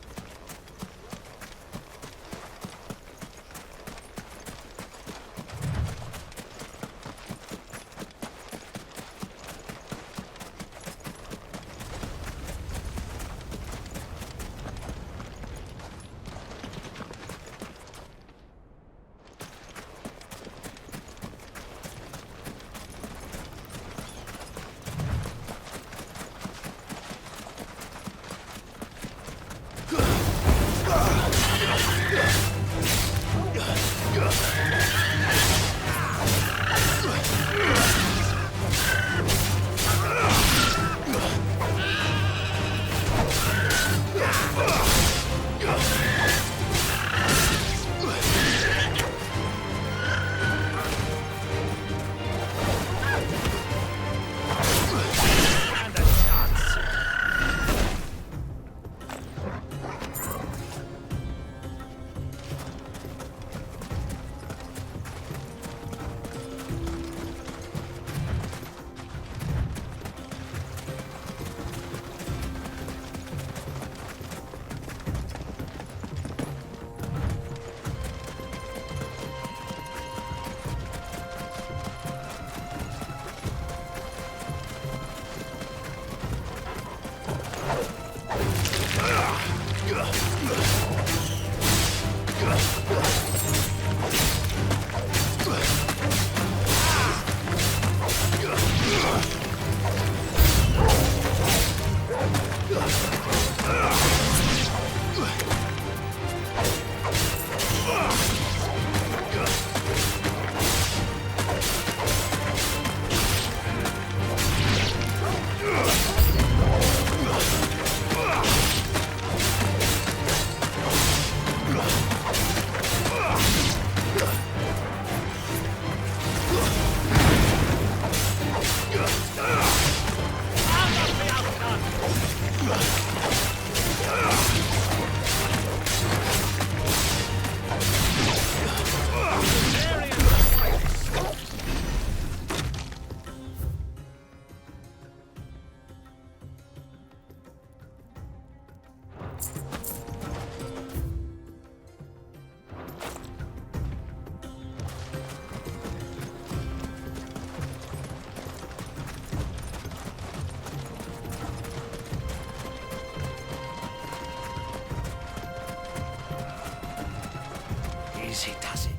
Easy does it.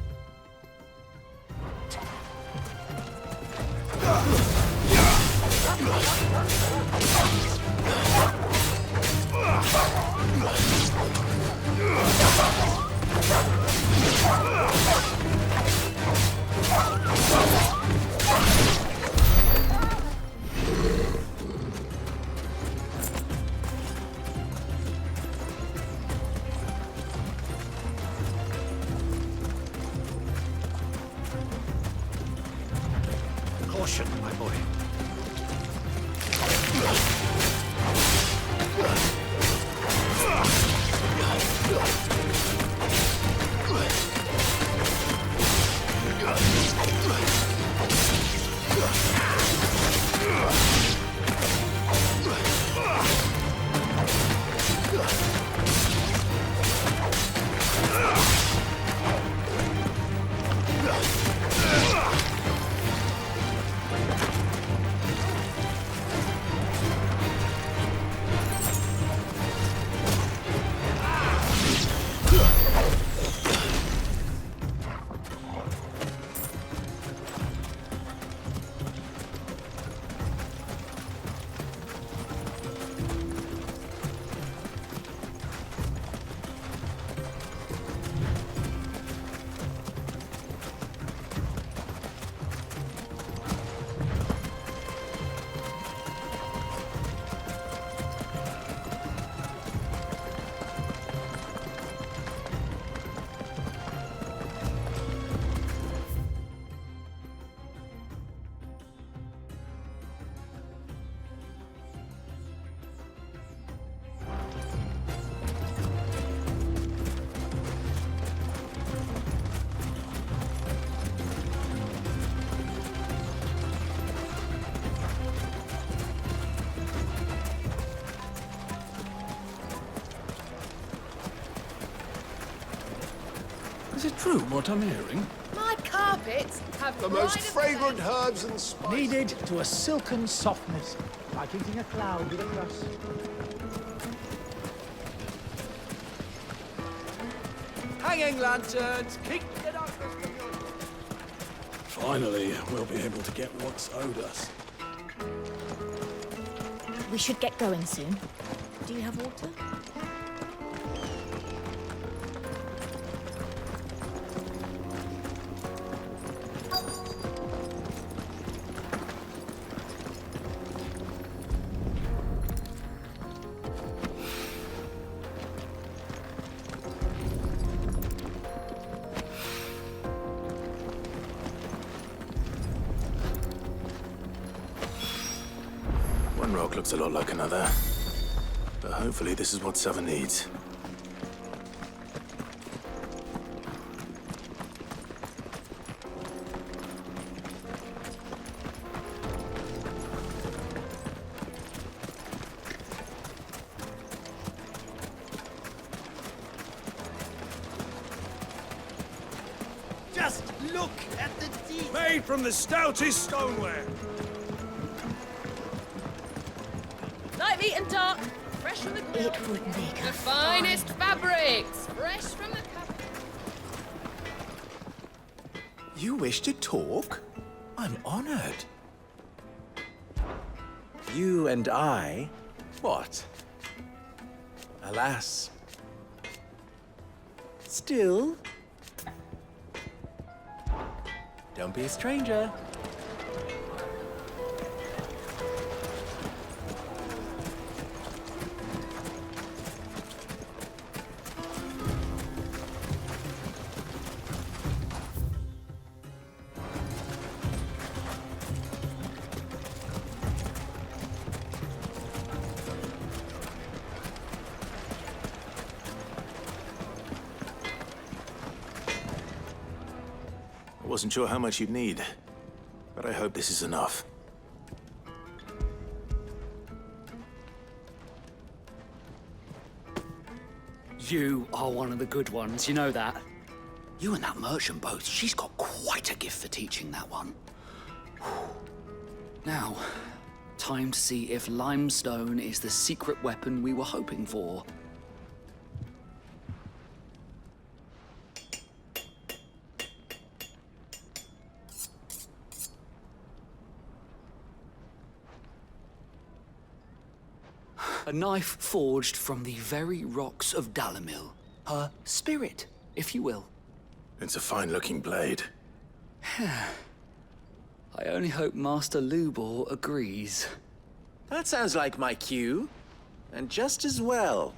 Caution, my boy. Is it true what I'm hearing? My carpets have The most fragrant herbs and spices. Kneaded to a silken softness, like eating a cloud with a crust. Hanging lanterns, keep the darkness from your... Finally, we'll be able to get what's owed us. We should get going soon. Do you have water? One rock looks a lot like another. But hopefully this is what Sava needs. Just look at the detail. Made from the stoutest stoneware. Light, meat, and dark. Fresh fresh from the grill. It would make The a finest fabrics, fresh from the cup. You wish to talk? I'm honored. You and I? What? Alas. Still? Don't be a stranger. I wasn't sure how much you'd need, but I hope this is enough. You are one of the good ones, you know that. You and that merchant both, she's got quite a gift for teaching that one. Now, time to see if limestone is the secret weapon we were hoping for. A knife forged from the very rocks of Dalamil. Her spirit, if you will. It's a fine-looking blade. I only hope Master Lubor agrees. That sounds like my cue. And just as well.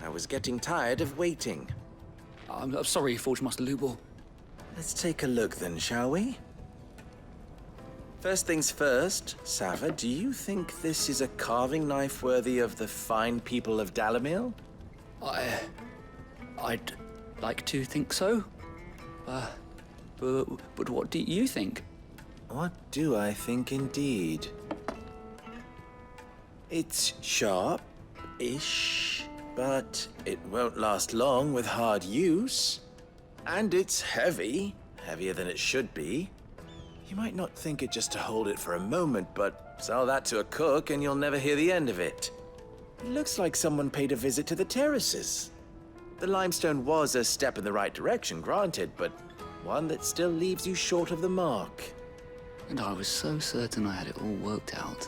I was getting tired of waiting. I'm sorry, Forge Master Lubor. Let's take a look then, shall we? First things first, Sava, do you think this is a carving knife worthy of the fine people of Dalamil? I'd like to think so. But what do you think? What do I think indeed? It's sharp-ish, but it won't last long with hard use. And it's heavy, heavier than it should be. You might not think it just to hold it for a moment, but sell that to a cook and you'll never hear the end of it. It looks like someone paid a visit to the terraces. The limestone was a step in the right direction, granted, but one that still leaves you short of the mark. And I was so certain I had it all worked out.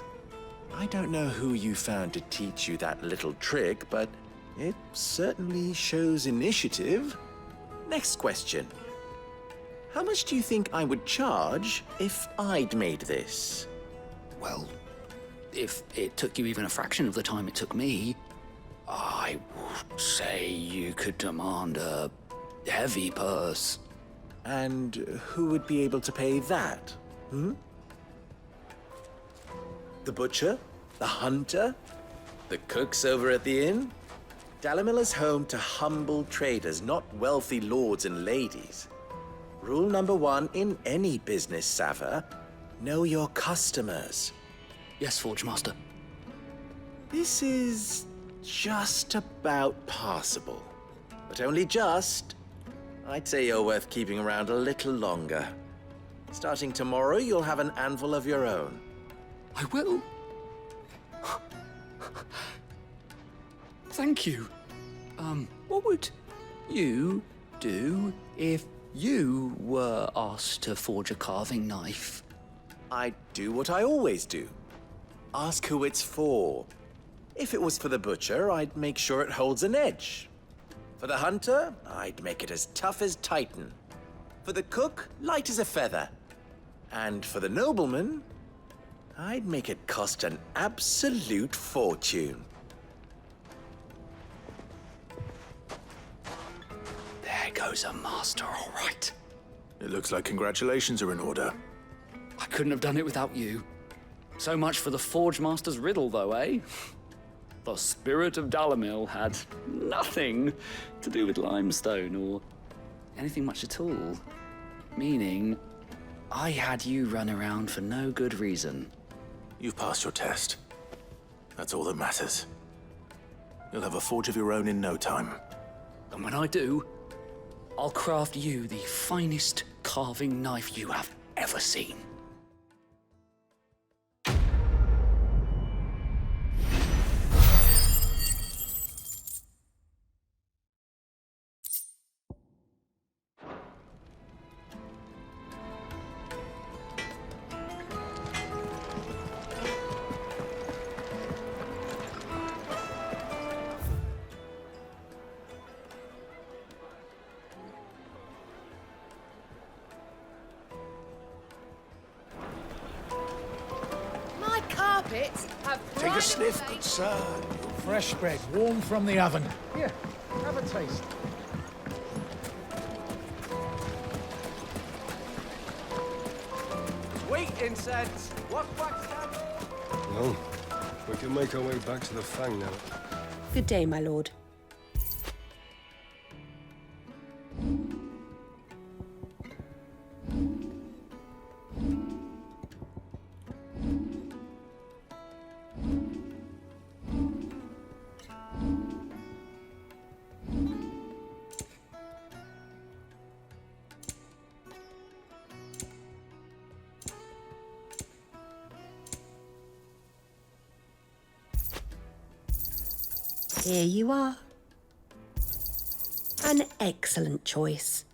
I don't know who you found to teach you that little trick, but it certainly shows initiative. Next question. How much do you think I would charge if I'd made this? Well, if it took you even a fraction of the time it took me, I would say you could demand a heavy purse. And who would be able to pay that? The butcher? The hunter? The cooks over at the inn? Dalamil is home to humble traders, not wealthy lords and ladies. Rule number 1 in any business, Sava, know your customers. Yes, Forge Master. This is just about passable. But only just. I'd say you're worth keeping around a little longer. Starting tomorrow, you'll have an anvil of your own. I will. Thank you. What would you do if you were asked to forge a carving knife? I'd do what I always do. Ask who it's for. If it was for the butcher, I'd make sure it holds an edge. For the hunter, I'd make it as tough as Titan. For the cook, light as a feather. And for the nobleman, I'd make it cost an absolute fortune. There goes a master, all right. It looks like congratulations are in order. I couldn't have done it without you. So much for the Forge Master's riddle, though, eh? The spirit of Dalamil had nothing to do with limestone or anything much at all. Meaning, I had you run around for no good reason. You've passed your test. That's all that matters. You'll have a forge of your own in no time. And when I do, I'll craft you the finest carving knife you have ever seen. puppets have Take pride a sniff, of good sir. Fresh bread, warm from the oven. Here, have a taste. Sweet incense. What Well, we can make our way back to the Fang now. Good day, my lord. Here you are. An excellent choice.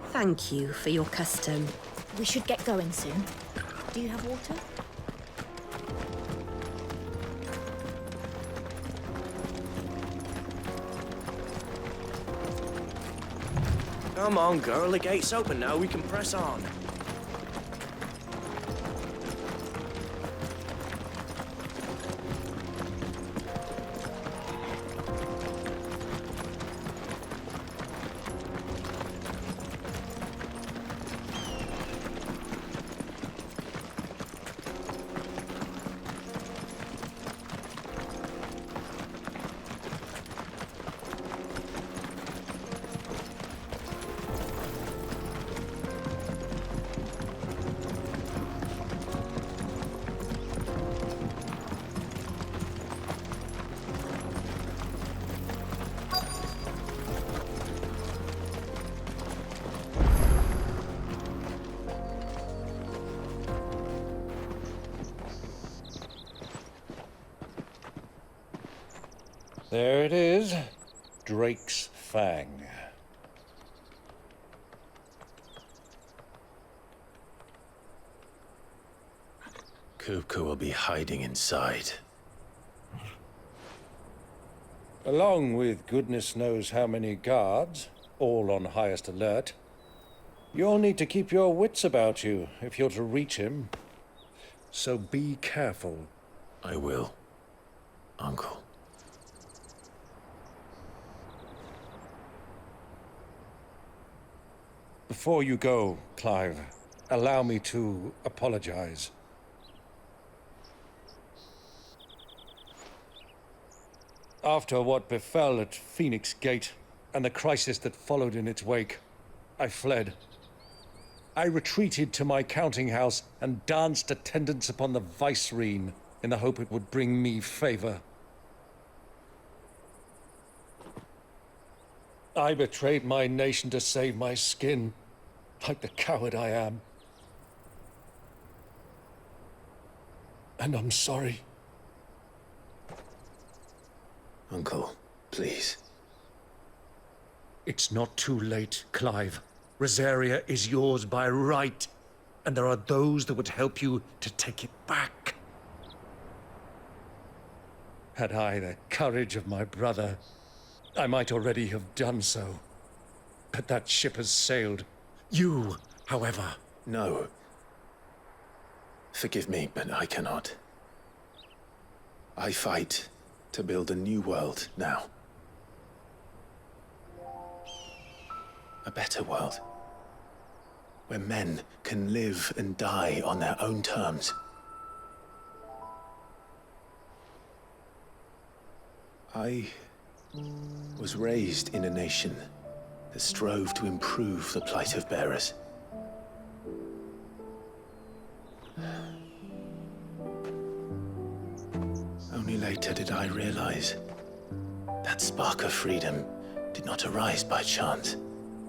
Thank you for your custom. We should get going soon. Do you have water? Come on, girl. The gate's open now. We can press on. There it is. Drake's Fang. Kupka will be hiding inside. Along with goodness knows how many guards, all on highest alert. You'll need to keep your wits about you if you're to reach him. So be careful. I will, Uncle. Before you go, Clive, allow me to apologize. After what befell at Phoenix Gate and the crisis that followed in its wake, I fled. I retreated to my counting house and danced attendance upon the vicereine in the hope it would bring me favor. I betrayed my nation to save my skin, like the coward I am. And I'm sorry. Uncle, please. It's not too late, Clive. Rosaria is yours by right, and there are those that would help you to take it back. Had I the courage of my brother, I might already have done so. But that ship has sailed. You, however... No. Forgive me, but I cannot. I fight to build a new world now. A better world. Where men can live and die on their own terms. I was raised in a nation that strove to improve the plight of bearers. Only later did I realize that spark of freedom did not arise by chance,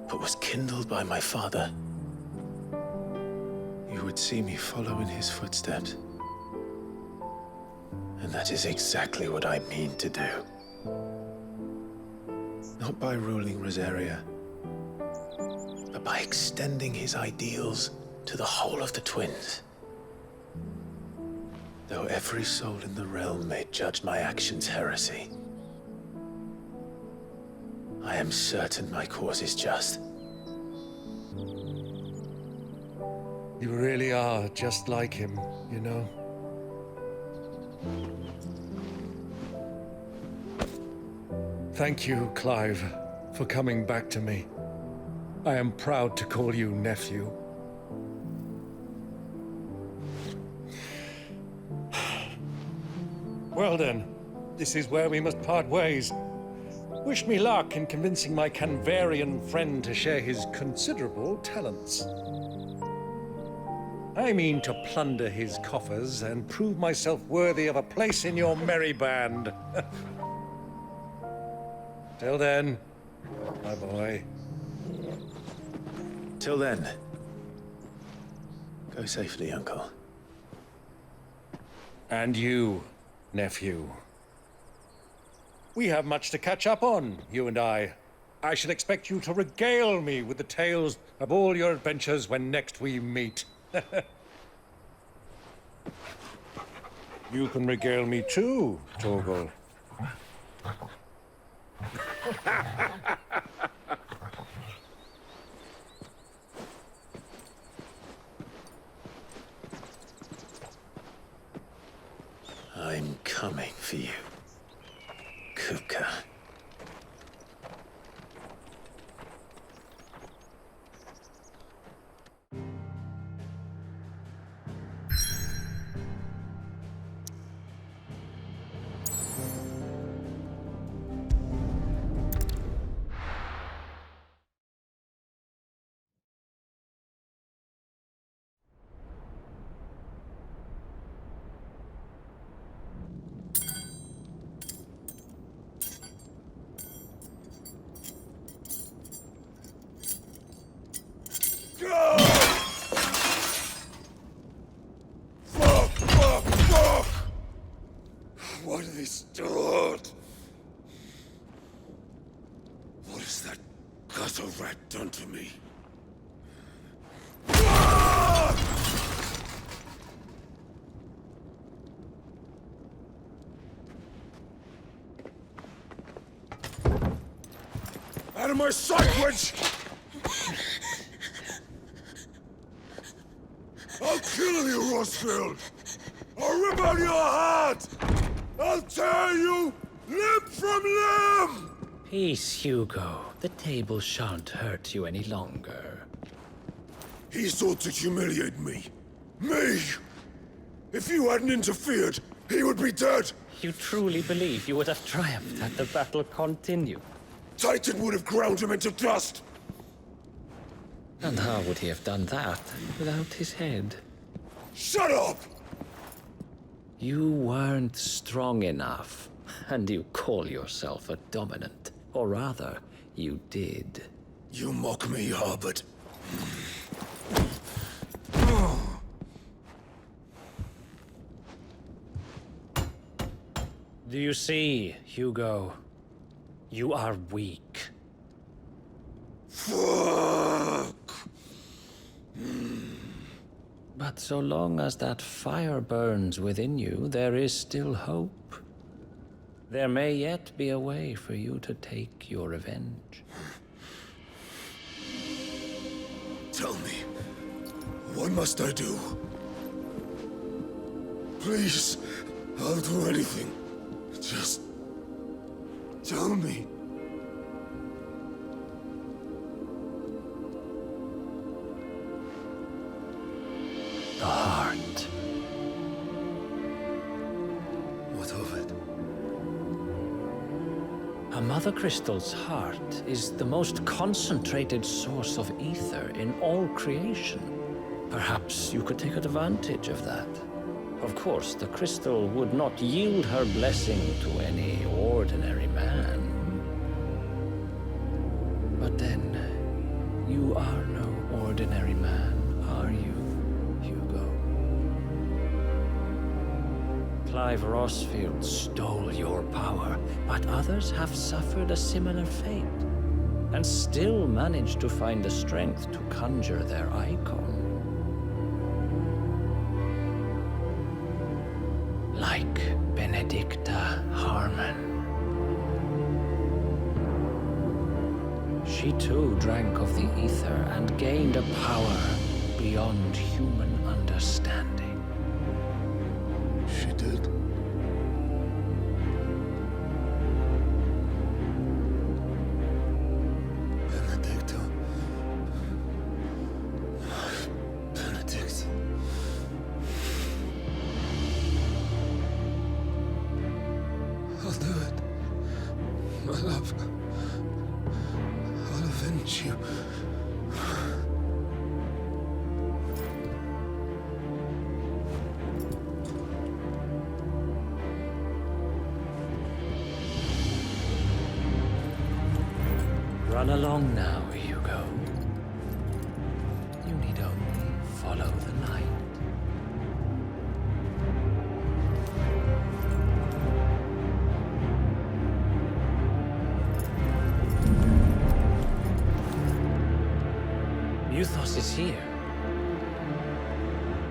but was kindled by my father. You would see me follow in his footsteps. And that is exactly what I mean to do. Not by ruling Rosaria, but by extending his ideals to the whole of the twins. Though every soul in the realm may judge my actions heresy, I am certain my cause is just. You really are just like him, you know? Thank you, Clive, for coming back to me. I am proud to call you nephew. Well then, this is where we must part ways. Wish me luck in convincing my Canvarian friend to share his considerable talents. I mean to plunder his coffers and prove myself worthy of a place in your merry band. Till then, my boy. Till then, go safely, Uncle. And you, nephew. We have much to catch up on, you and I. I shall expect you to regale me with the tales of all your adventures when next we meet. You can regale me too, Torgal. I'm coming for you, Kuka. Why do they start? What has that gutter rat done to me? Out of my sight, wench! I'll kill you, Rosfield! I'll rip out your heart! I'll tear you limb from limb! Peace, Hugo. The table shan't hurt you any longer. He sought to humiliate me. Me! If you hadn't interfered, he would be dead! You truly believe you would have triumphed had the battle continued? Titan would have ground him into dust! And how would he have done that without his head? Shut up! You weren't strong enough, and you call yourself a dominant. Or rather, you did. You mock me, Harbert. Do you see, Hugo? You are weak. Fuck! But so long as that fire burns within you, there is still hope. There may yet be a way for you to take your revenge. Tell me, what must I do? Please, I'll do anything. Just tell me. The heart. What of it? A Mother Crystal's heart is the most concentrated source of ether in all creation. Perhaps you could take advantage of that. Of course, the crystal would not yield her blessing to any ordinary man. But then, you are no ordinary man, are you, Hugo? Clive Rosfield stole your power, but others have suffered a similar fate, and still managed to find the strength to conjure their icon. Like Benedicta Harmon. She too drank of the ether and gained a power beyond human understanding. She did. Benedicta. Benedict. I'll do it. My love. I'll avenge you. Run along now, Hugo. You need only follow the light. Muthos is here.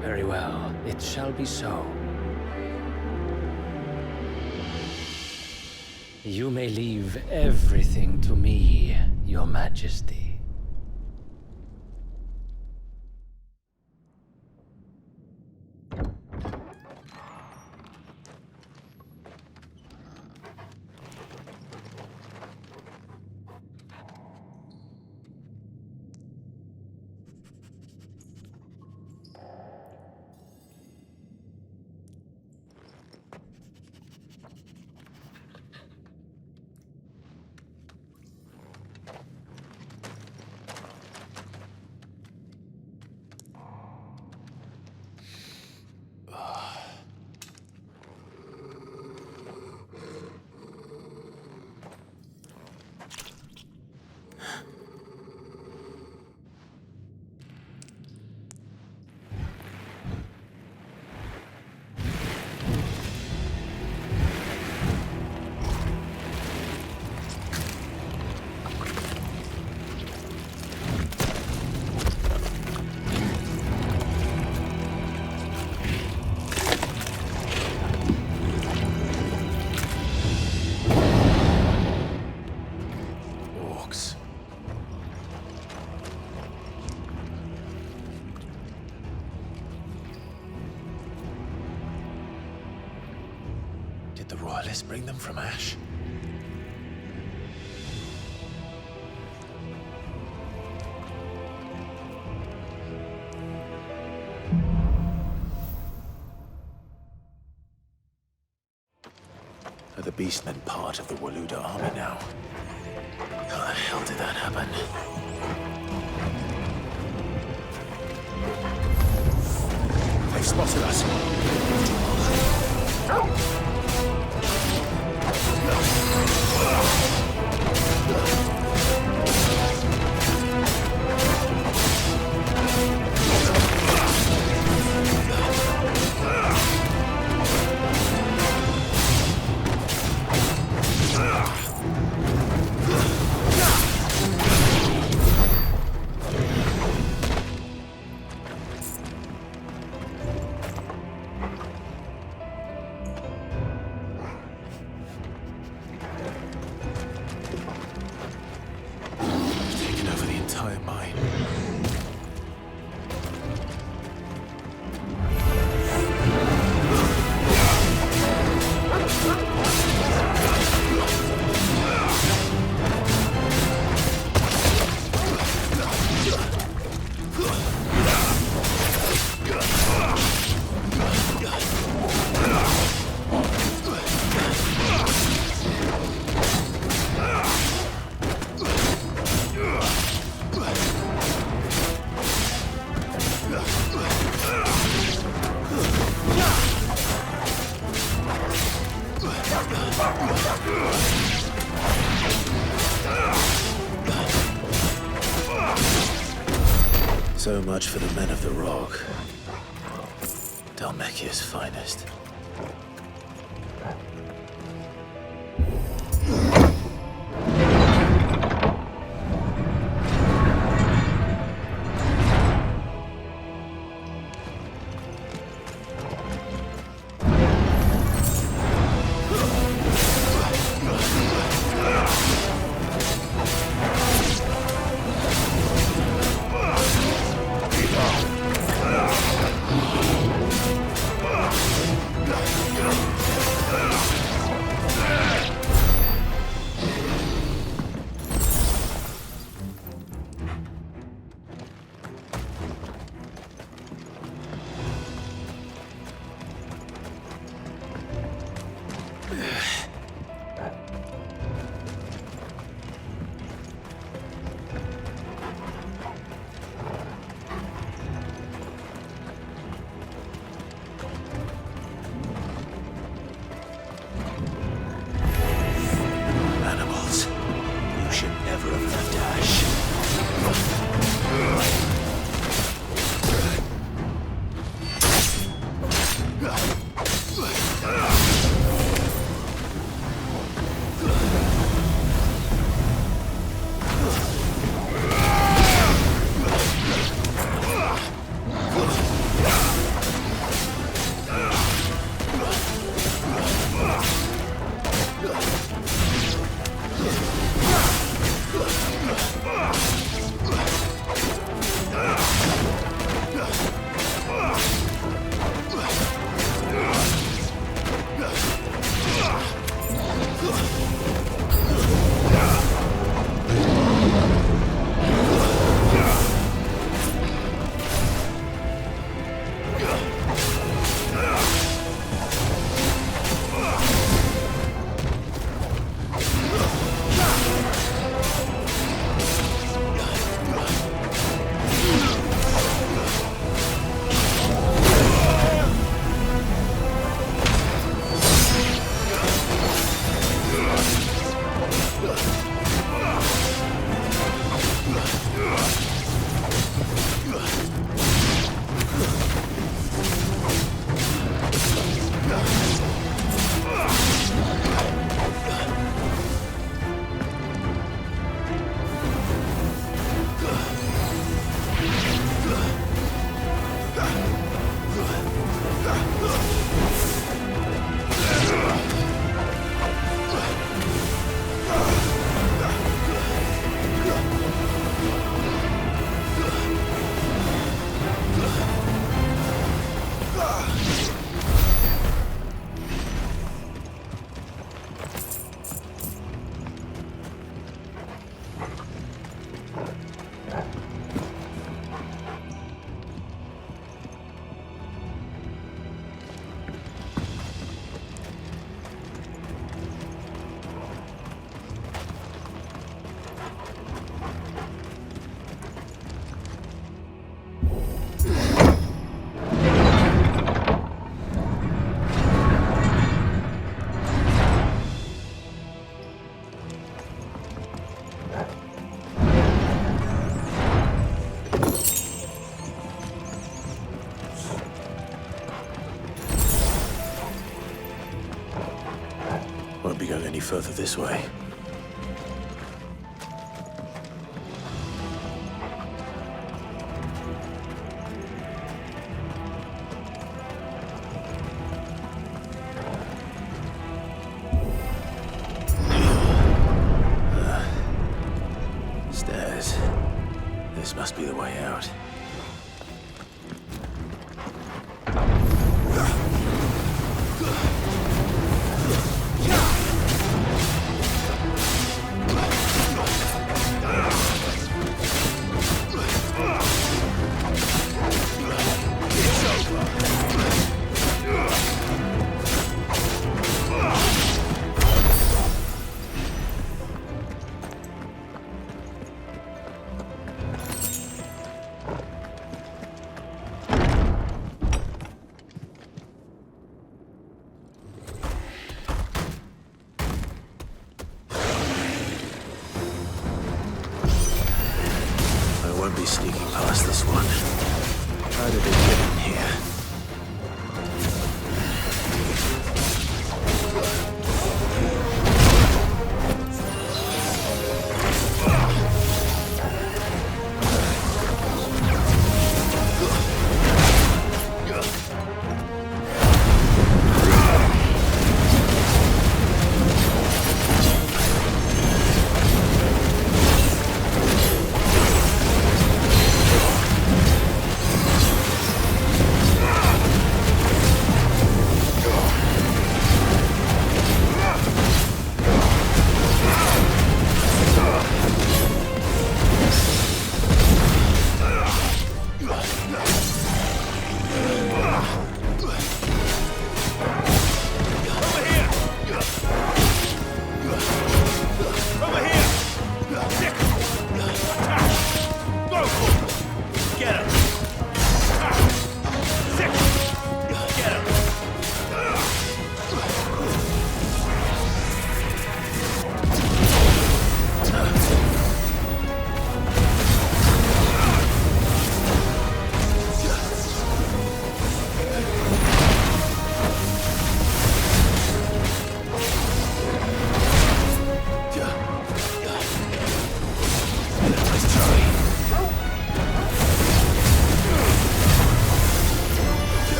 Very well, it shall be so. You may leave everything to me, Your Majesty. The Royalists bring them from Ash? Are the Beastmen part of the Waluda army now? How the hell did that happen? They've spotted us. So much for the men of the Rock. Dhalmekia's finest. Won't be going any further this way. Stairs. This must be the way out. Won't be sneaking past this one. How did it get in here?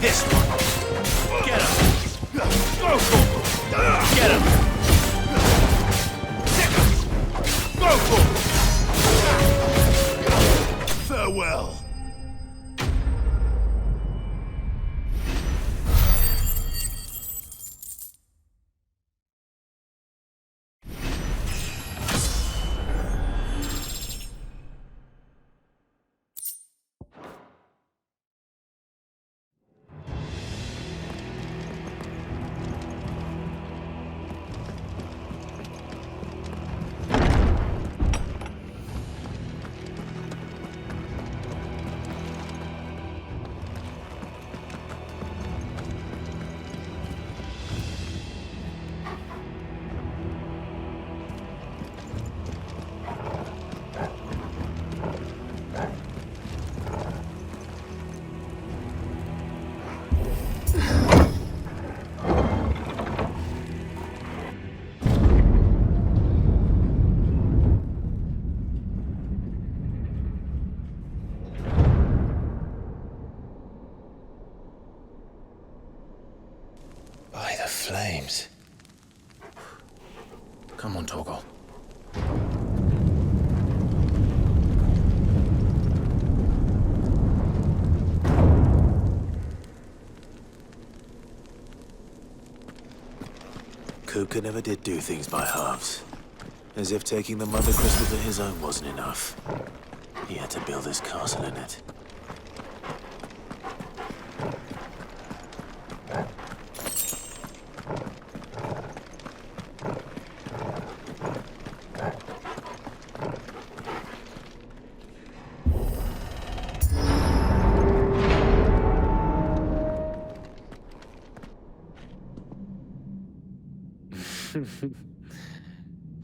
this one. Get him. Go, go. Get him. Stick him. Go, go. Farewell. By the flames. Come on, Torgal. Kuka never did do things by halves. As if taking the Mother Crystal to his own wasn't enough. He had to build his castle in it.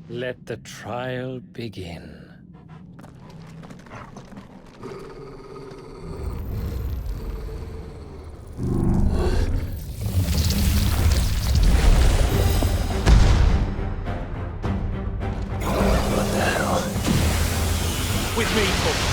Let the trial begin. What the hell? With me, Torgal.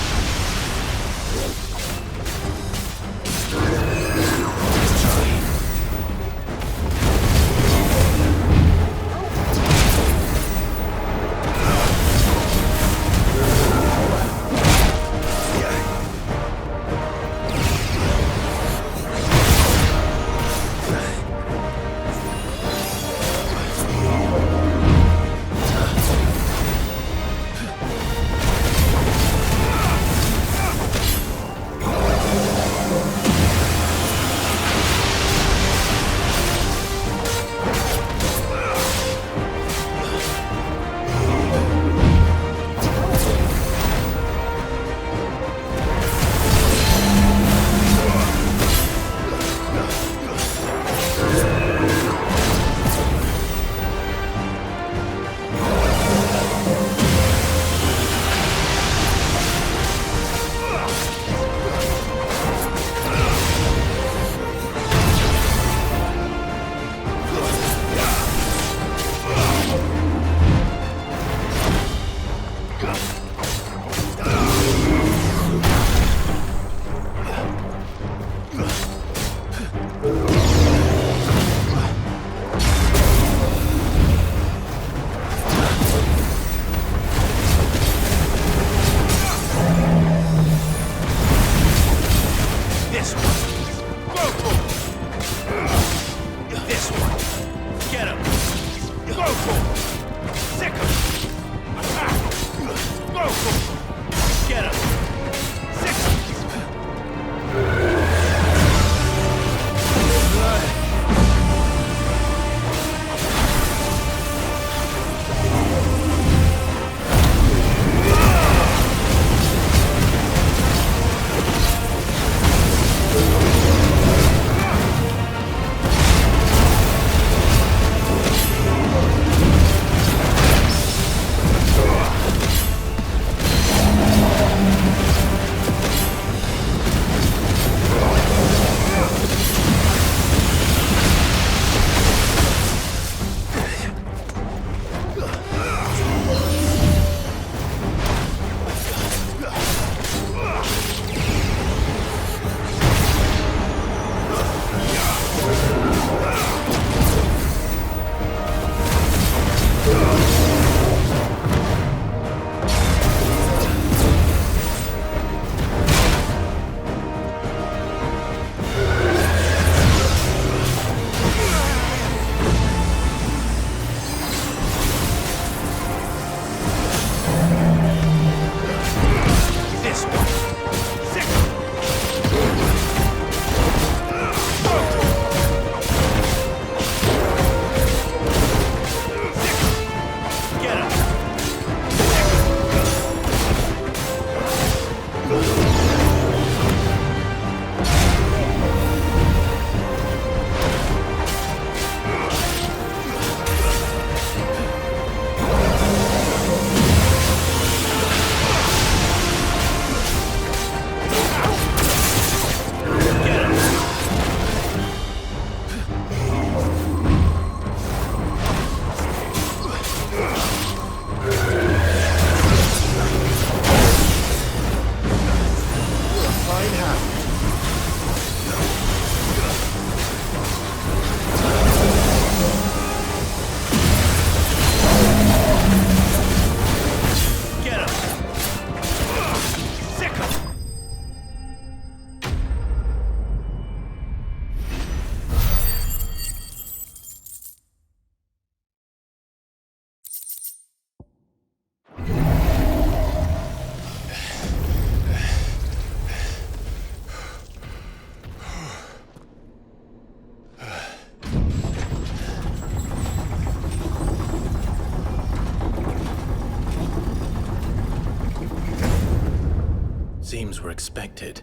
things were expected.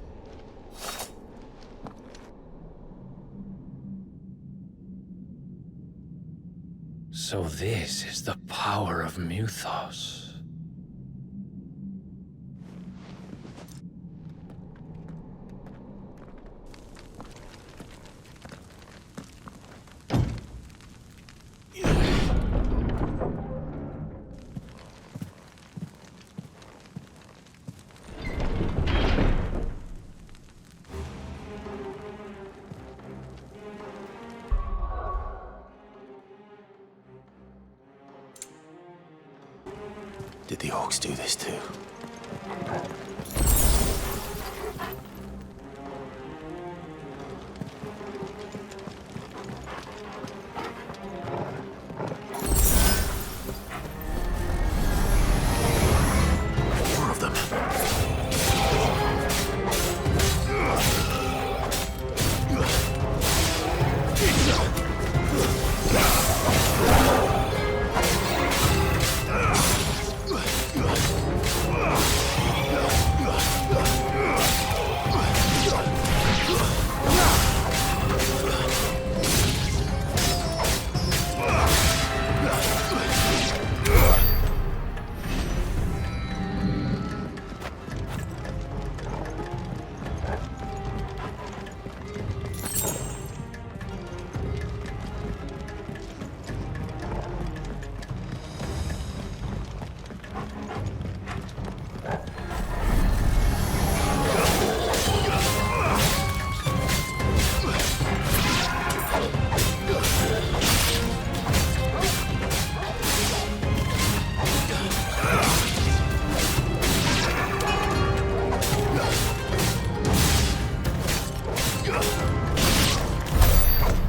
So this is the power of Mythos. Did the orcs do this too? More of them.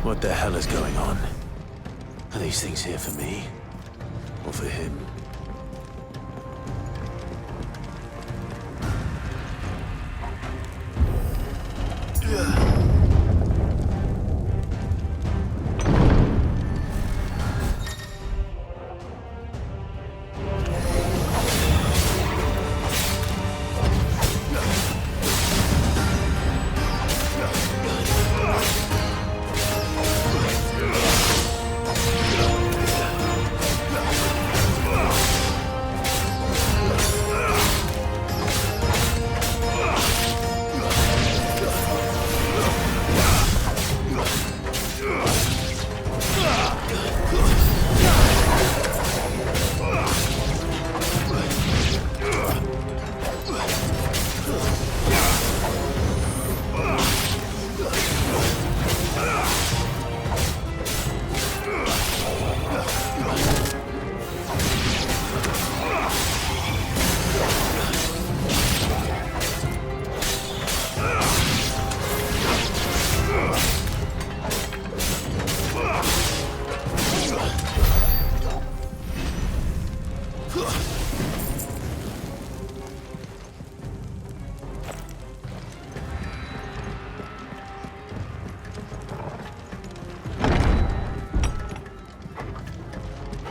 What the hell is going on? Are these things here for me? Or for him?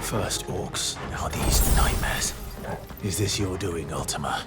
First orcs, now these nightmares. Is this your doing, Ultima?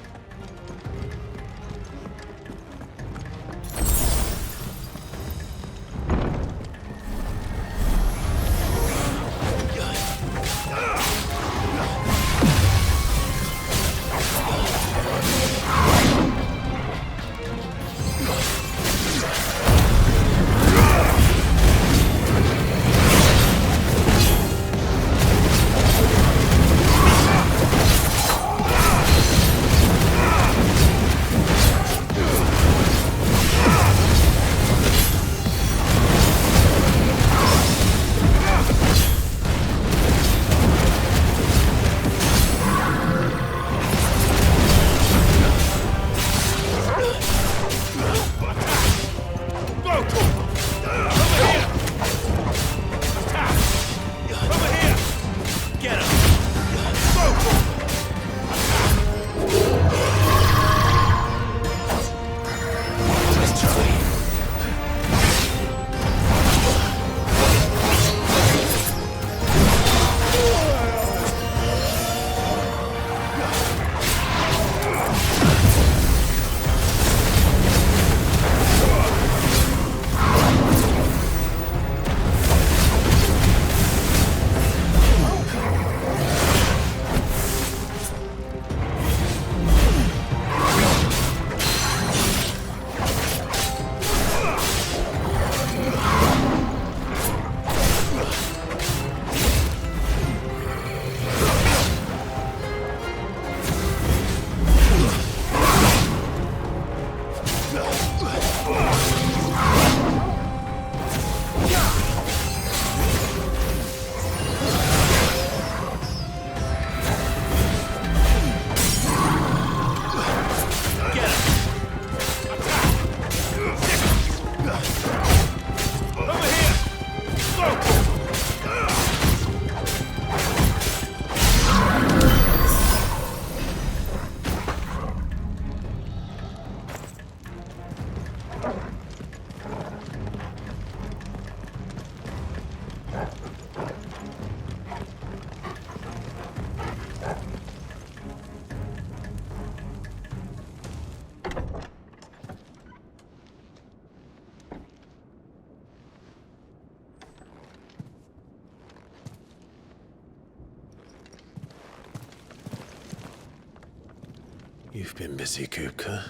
You've been busy, Kupka.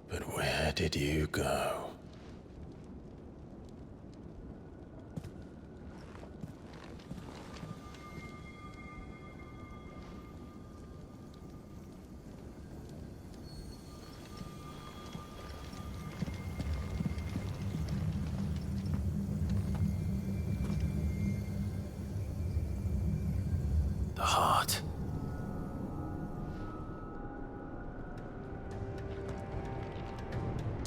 But where did you go? The heart.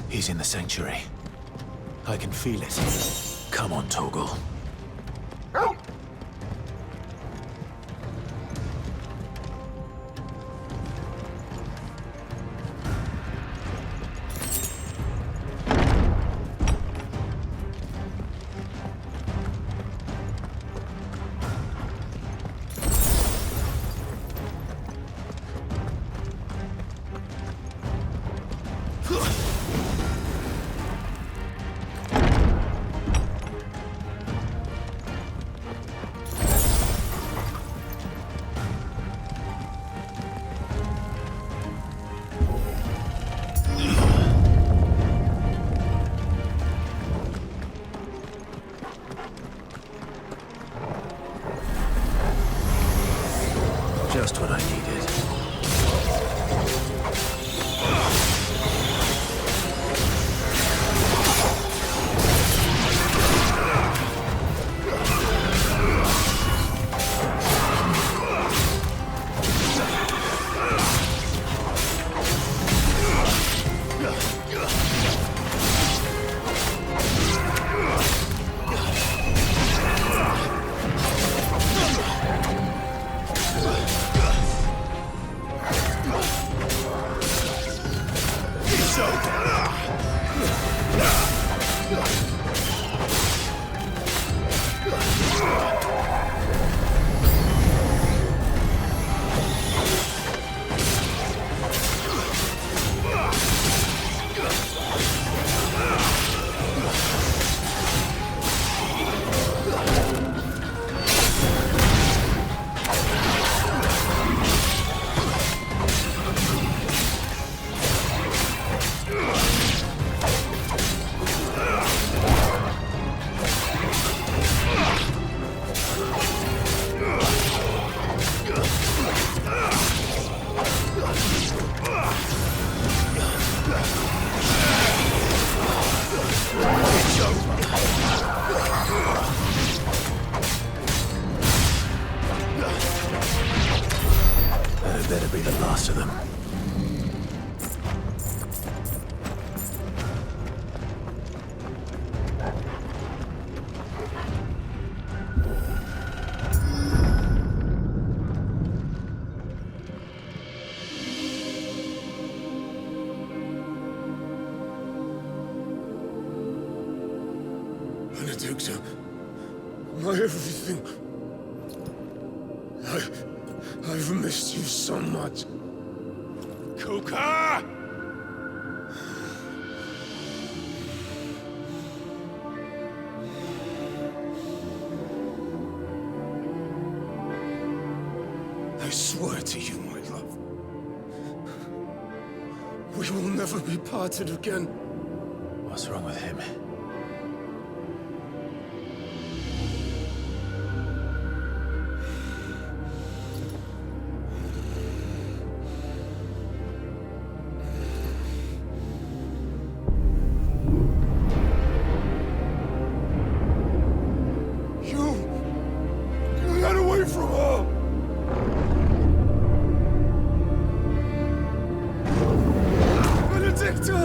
He's in the sanctuary. I can feel it. Come on, Torgal. Just what I needed. That better be the last of them. Benedicta, my everything. I've missed you so much. Kuka! I swear to you, my love, we will never be parted again. What's wrong with him? You got away from her! Benedicta!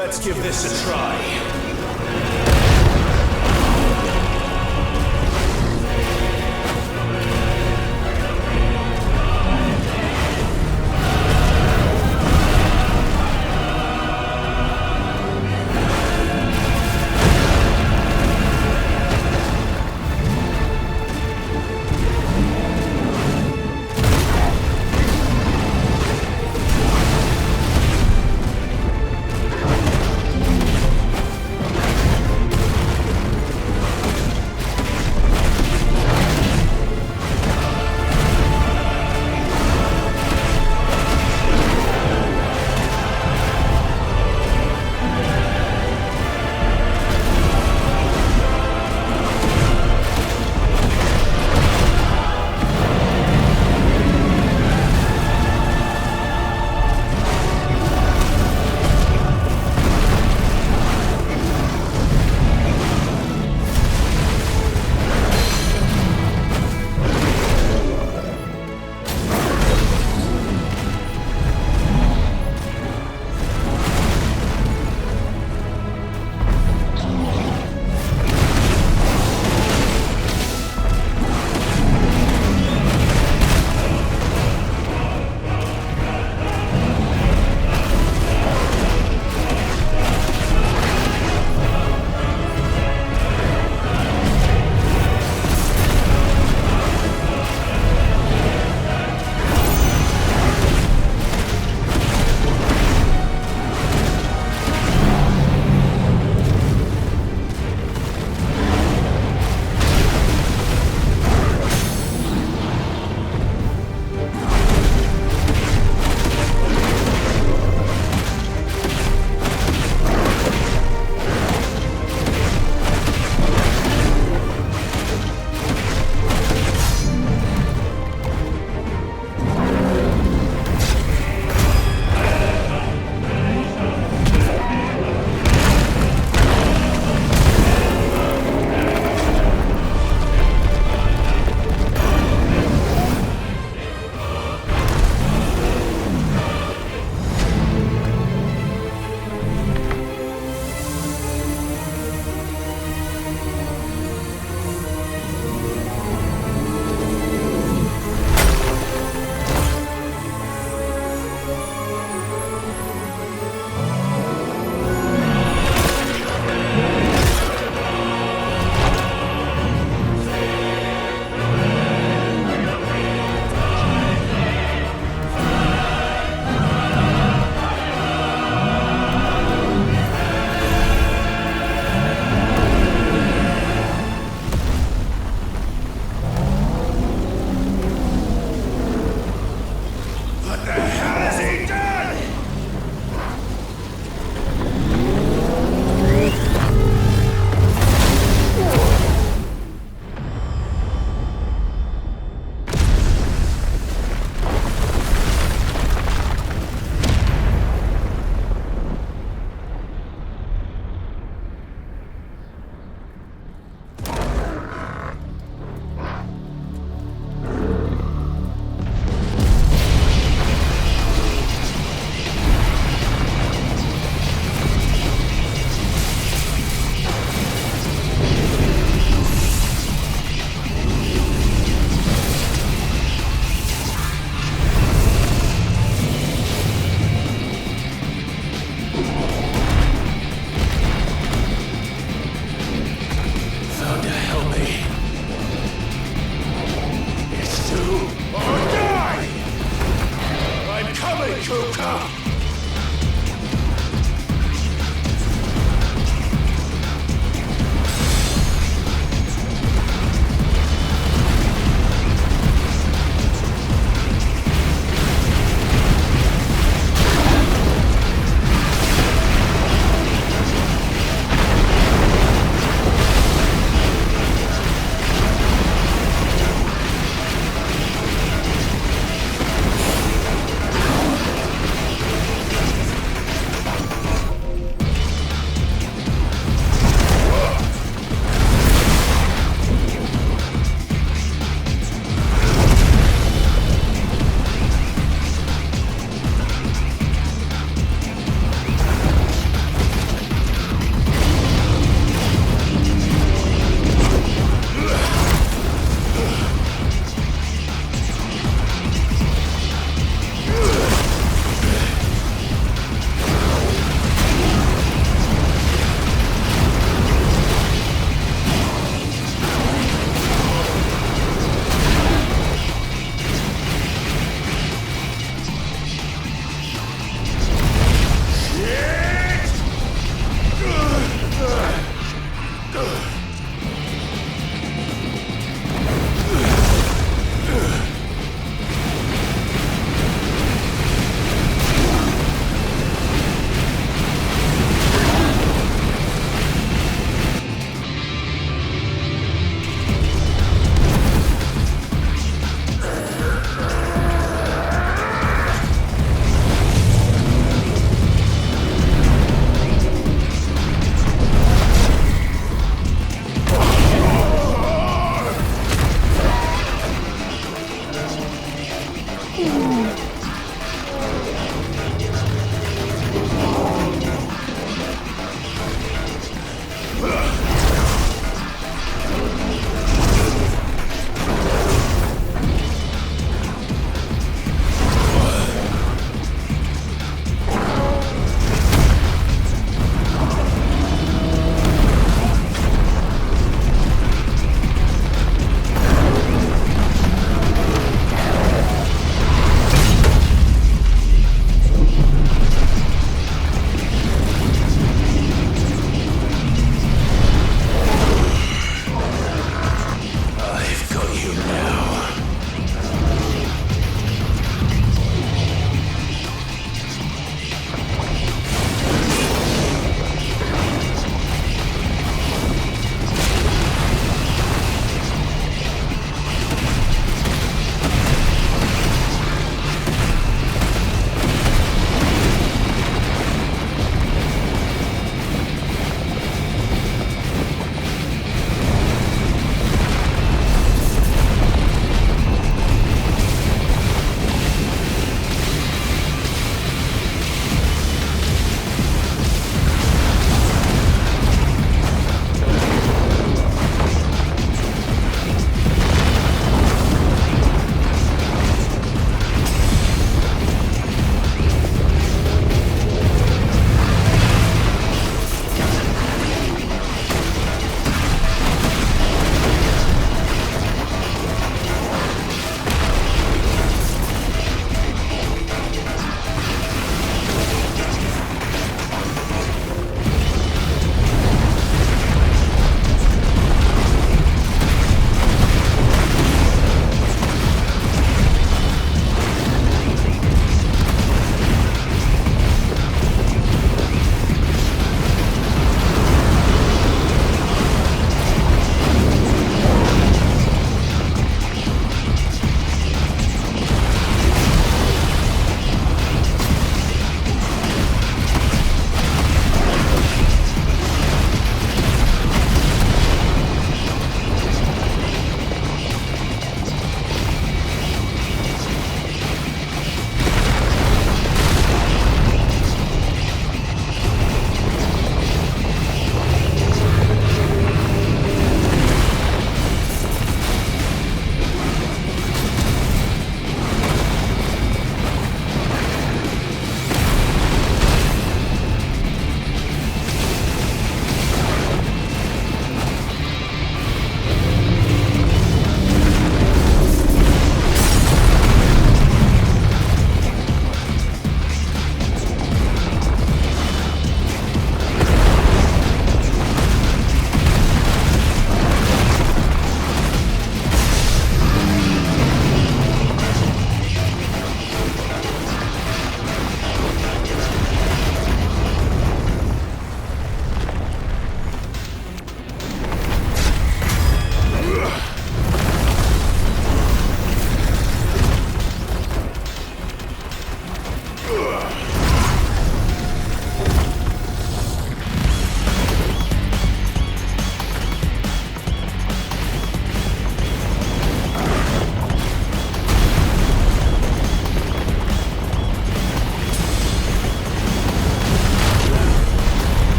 Let's give this a try.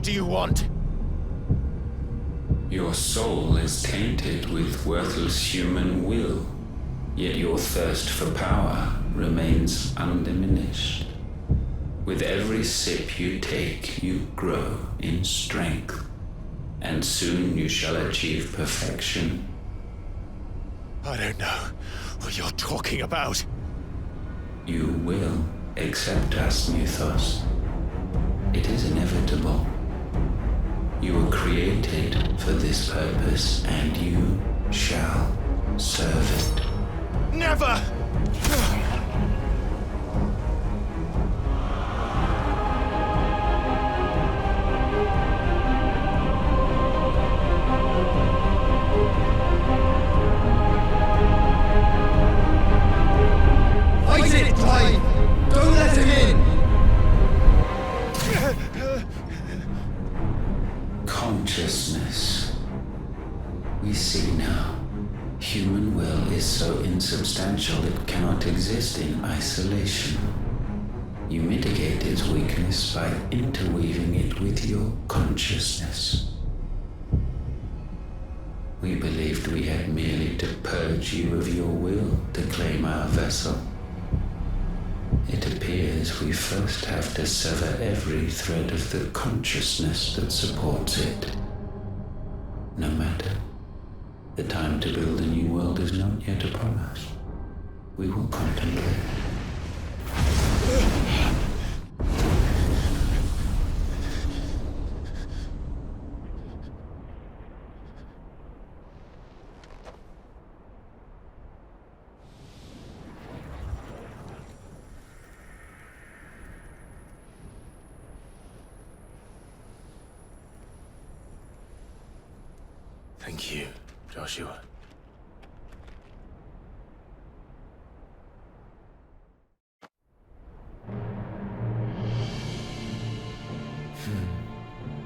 do you want? Your soul is tainted with worthless human will, yet your thirst for power remains undiminished. With every sip you take, you grow in strength, and soon you shall achieve perfection. I don't know what you're talking about. You will accept us, Mythos. It is inevitable. You were created for this purpose, and you shall serve it. Never! Fight it, Clive! Don't let him in! Consciousness. We see now. Human will is so insubstantial it cannot exist in isolation. You mitigate its weakness by interweaving it with your consciousness. We believed we had merely to purge you of your will to claim our vessel. It appears we first have to sever every thread of the consciousness that supports it. No matter. The time to build a new world is not yet upon us. We will contemplate. Thank you, Joshua.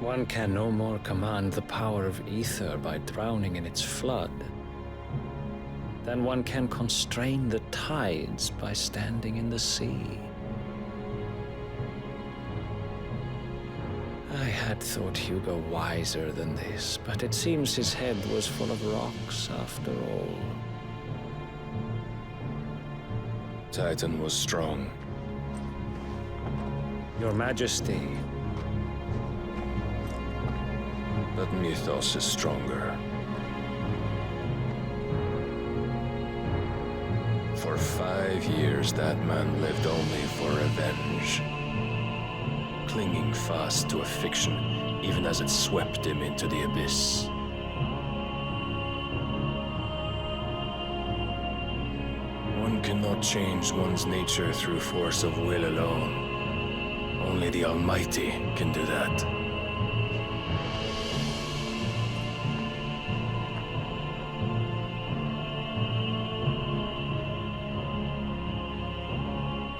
One can no more command the power of ether by drowning in its flood than one can constrain the tides by standing in the sea. I had thought Hugo wiser than this, but it seems his head was full of rocks after all. Titan was strong. Your Majesty. But Mythos is stronger. For 5 years, that man lived only for revenge. Clinging fast to a fiction, even as it swept him into the abyss. One cannot change one's nature through force of will alone. Only the Almighty can do that.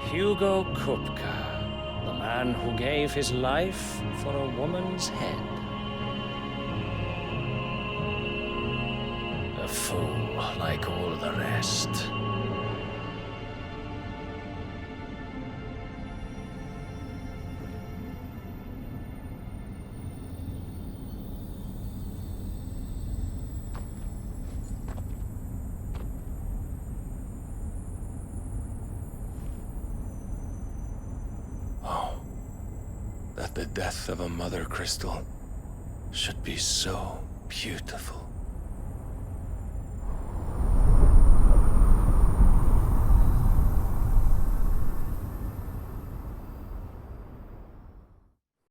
Hugo Kupka. The man who gave his life for a woman's head. A fool like all the rest. That the death of a mother crystal should be so beautiful.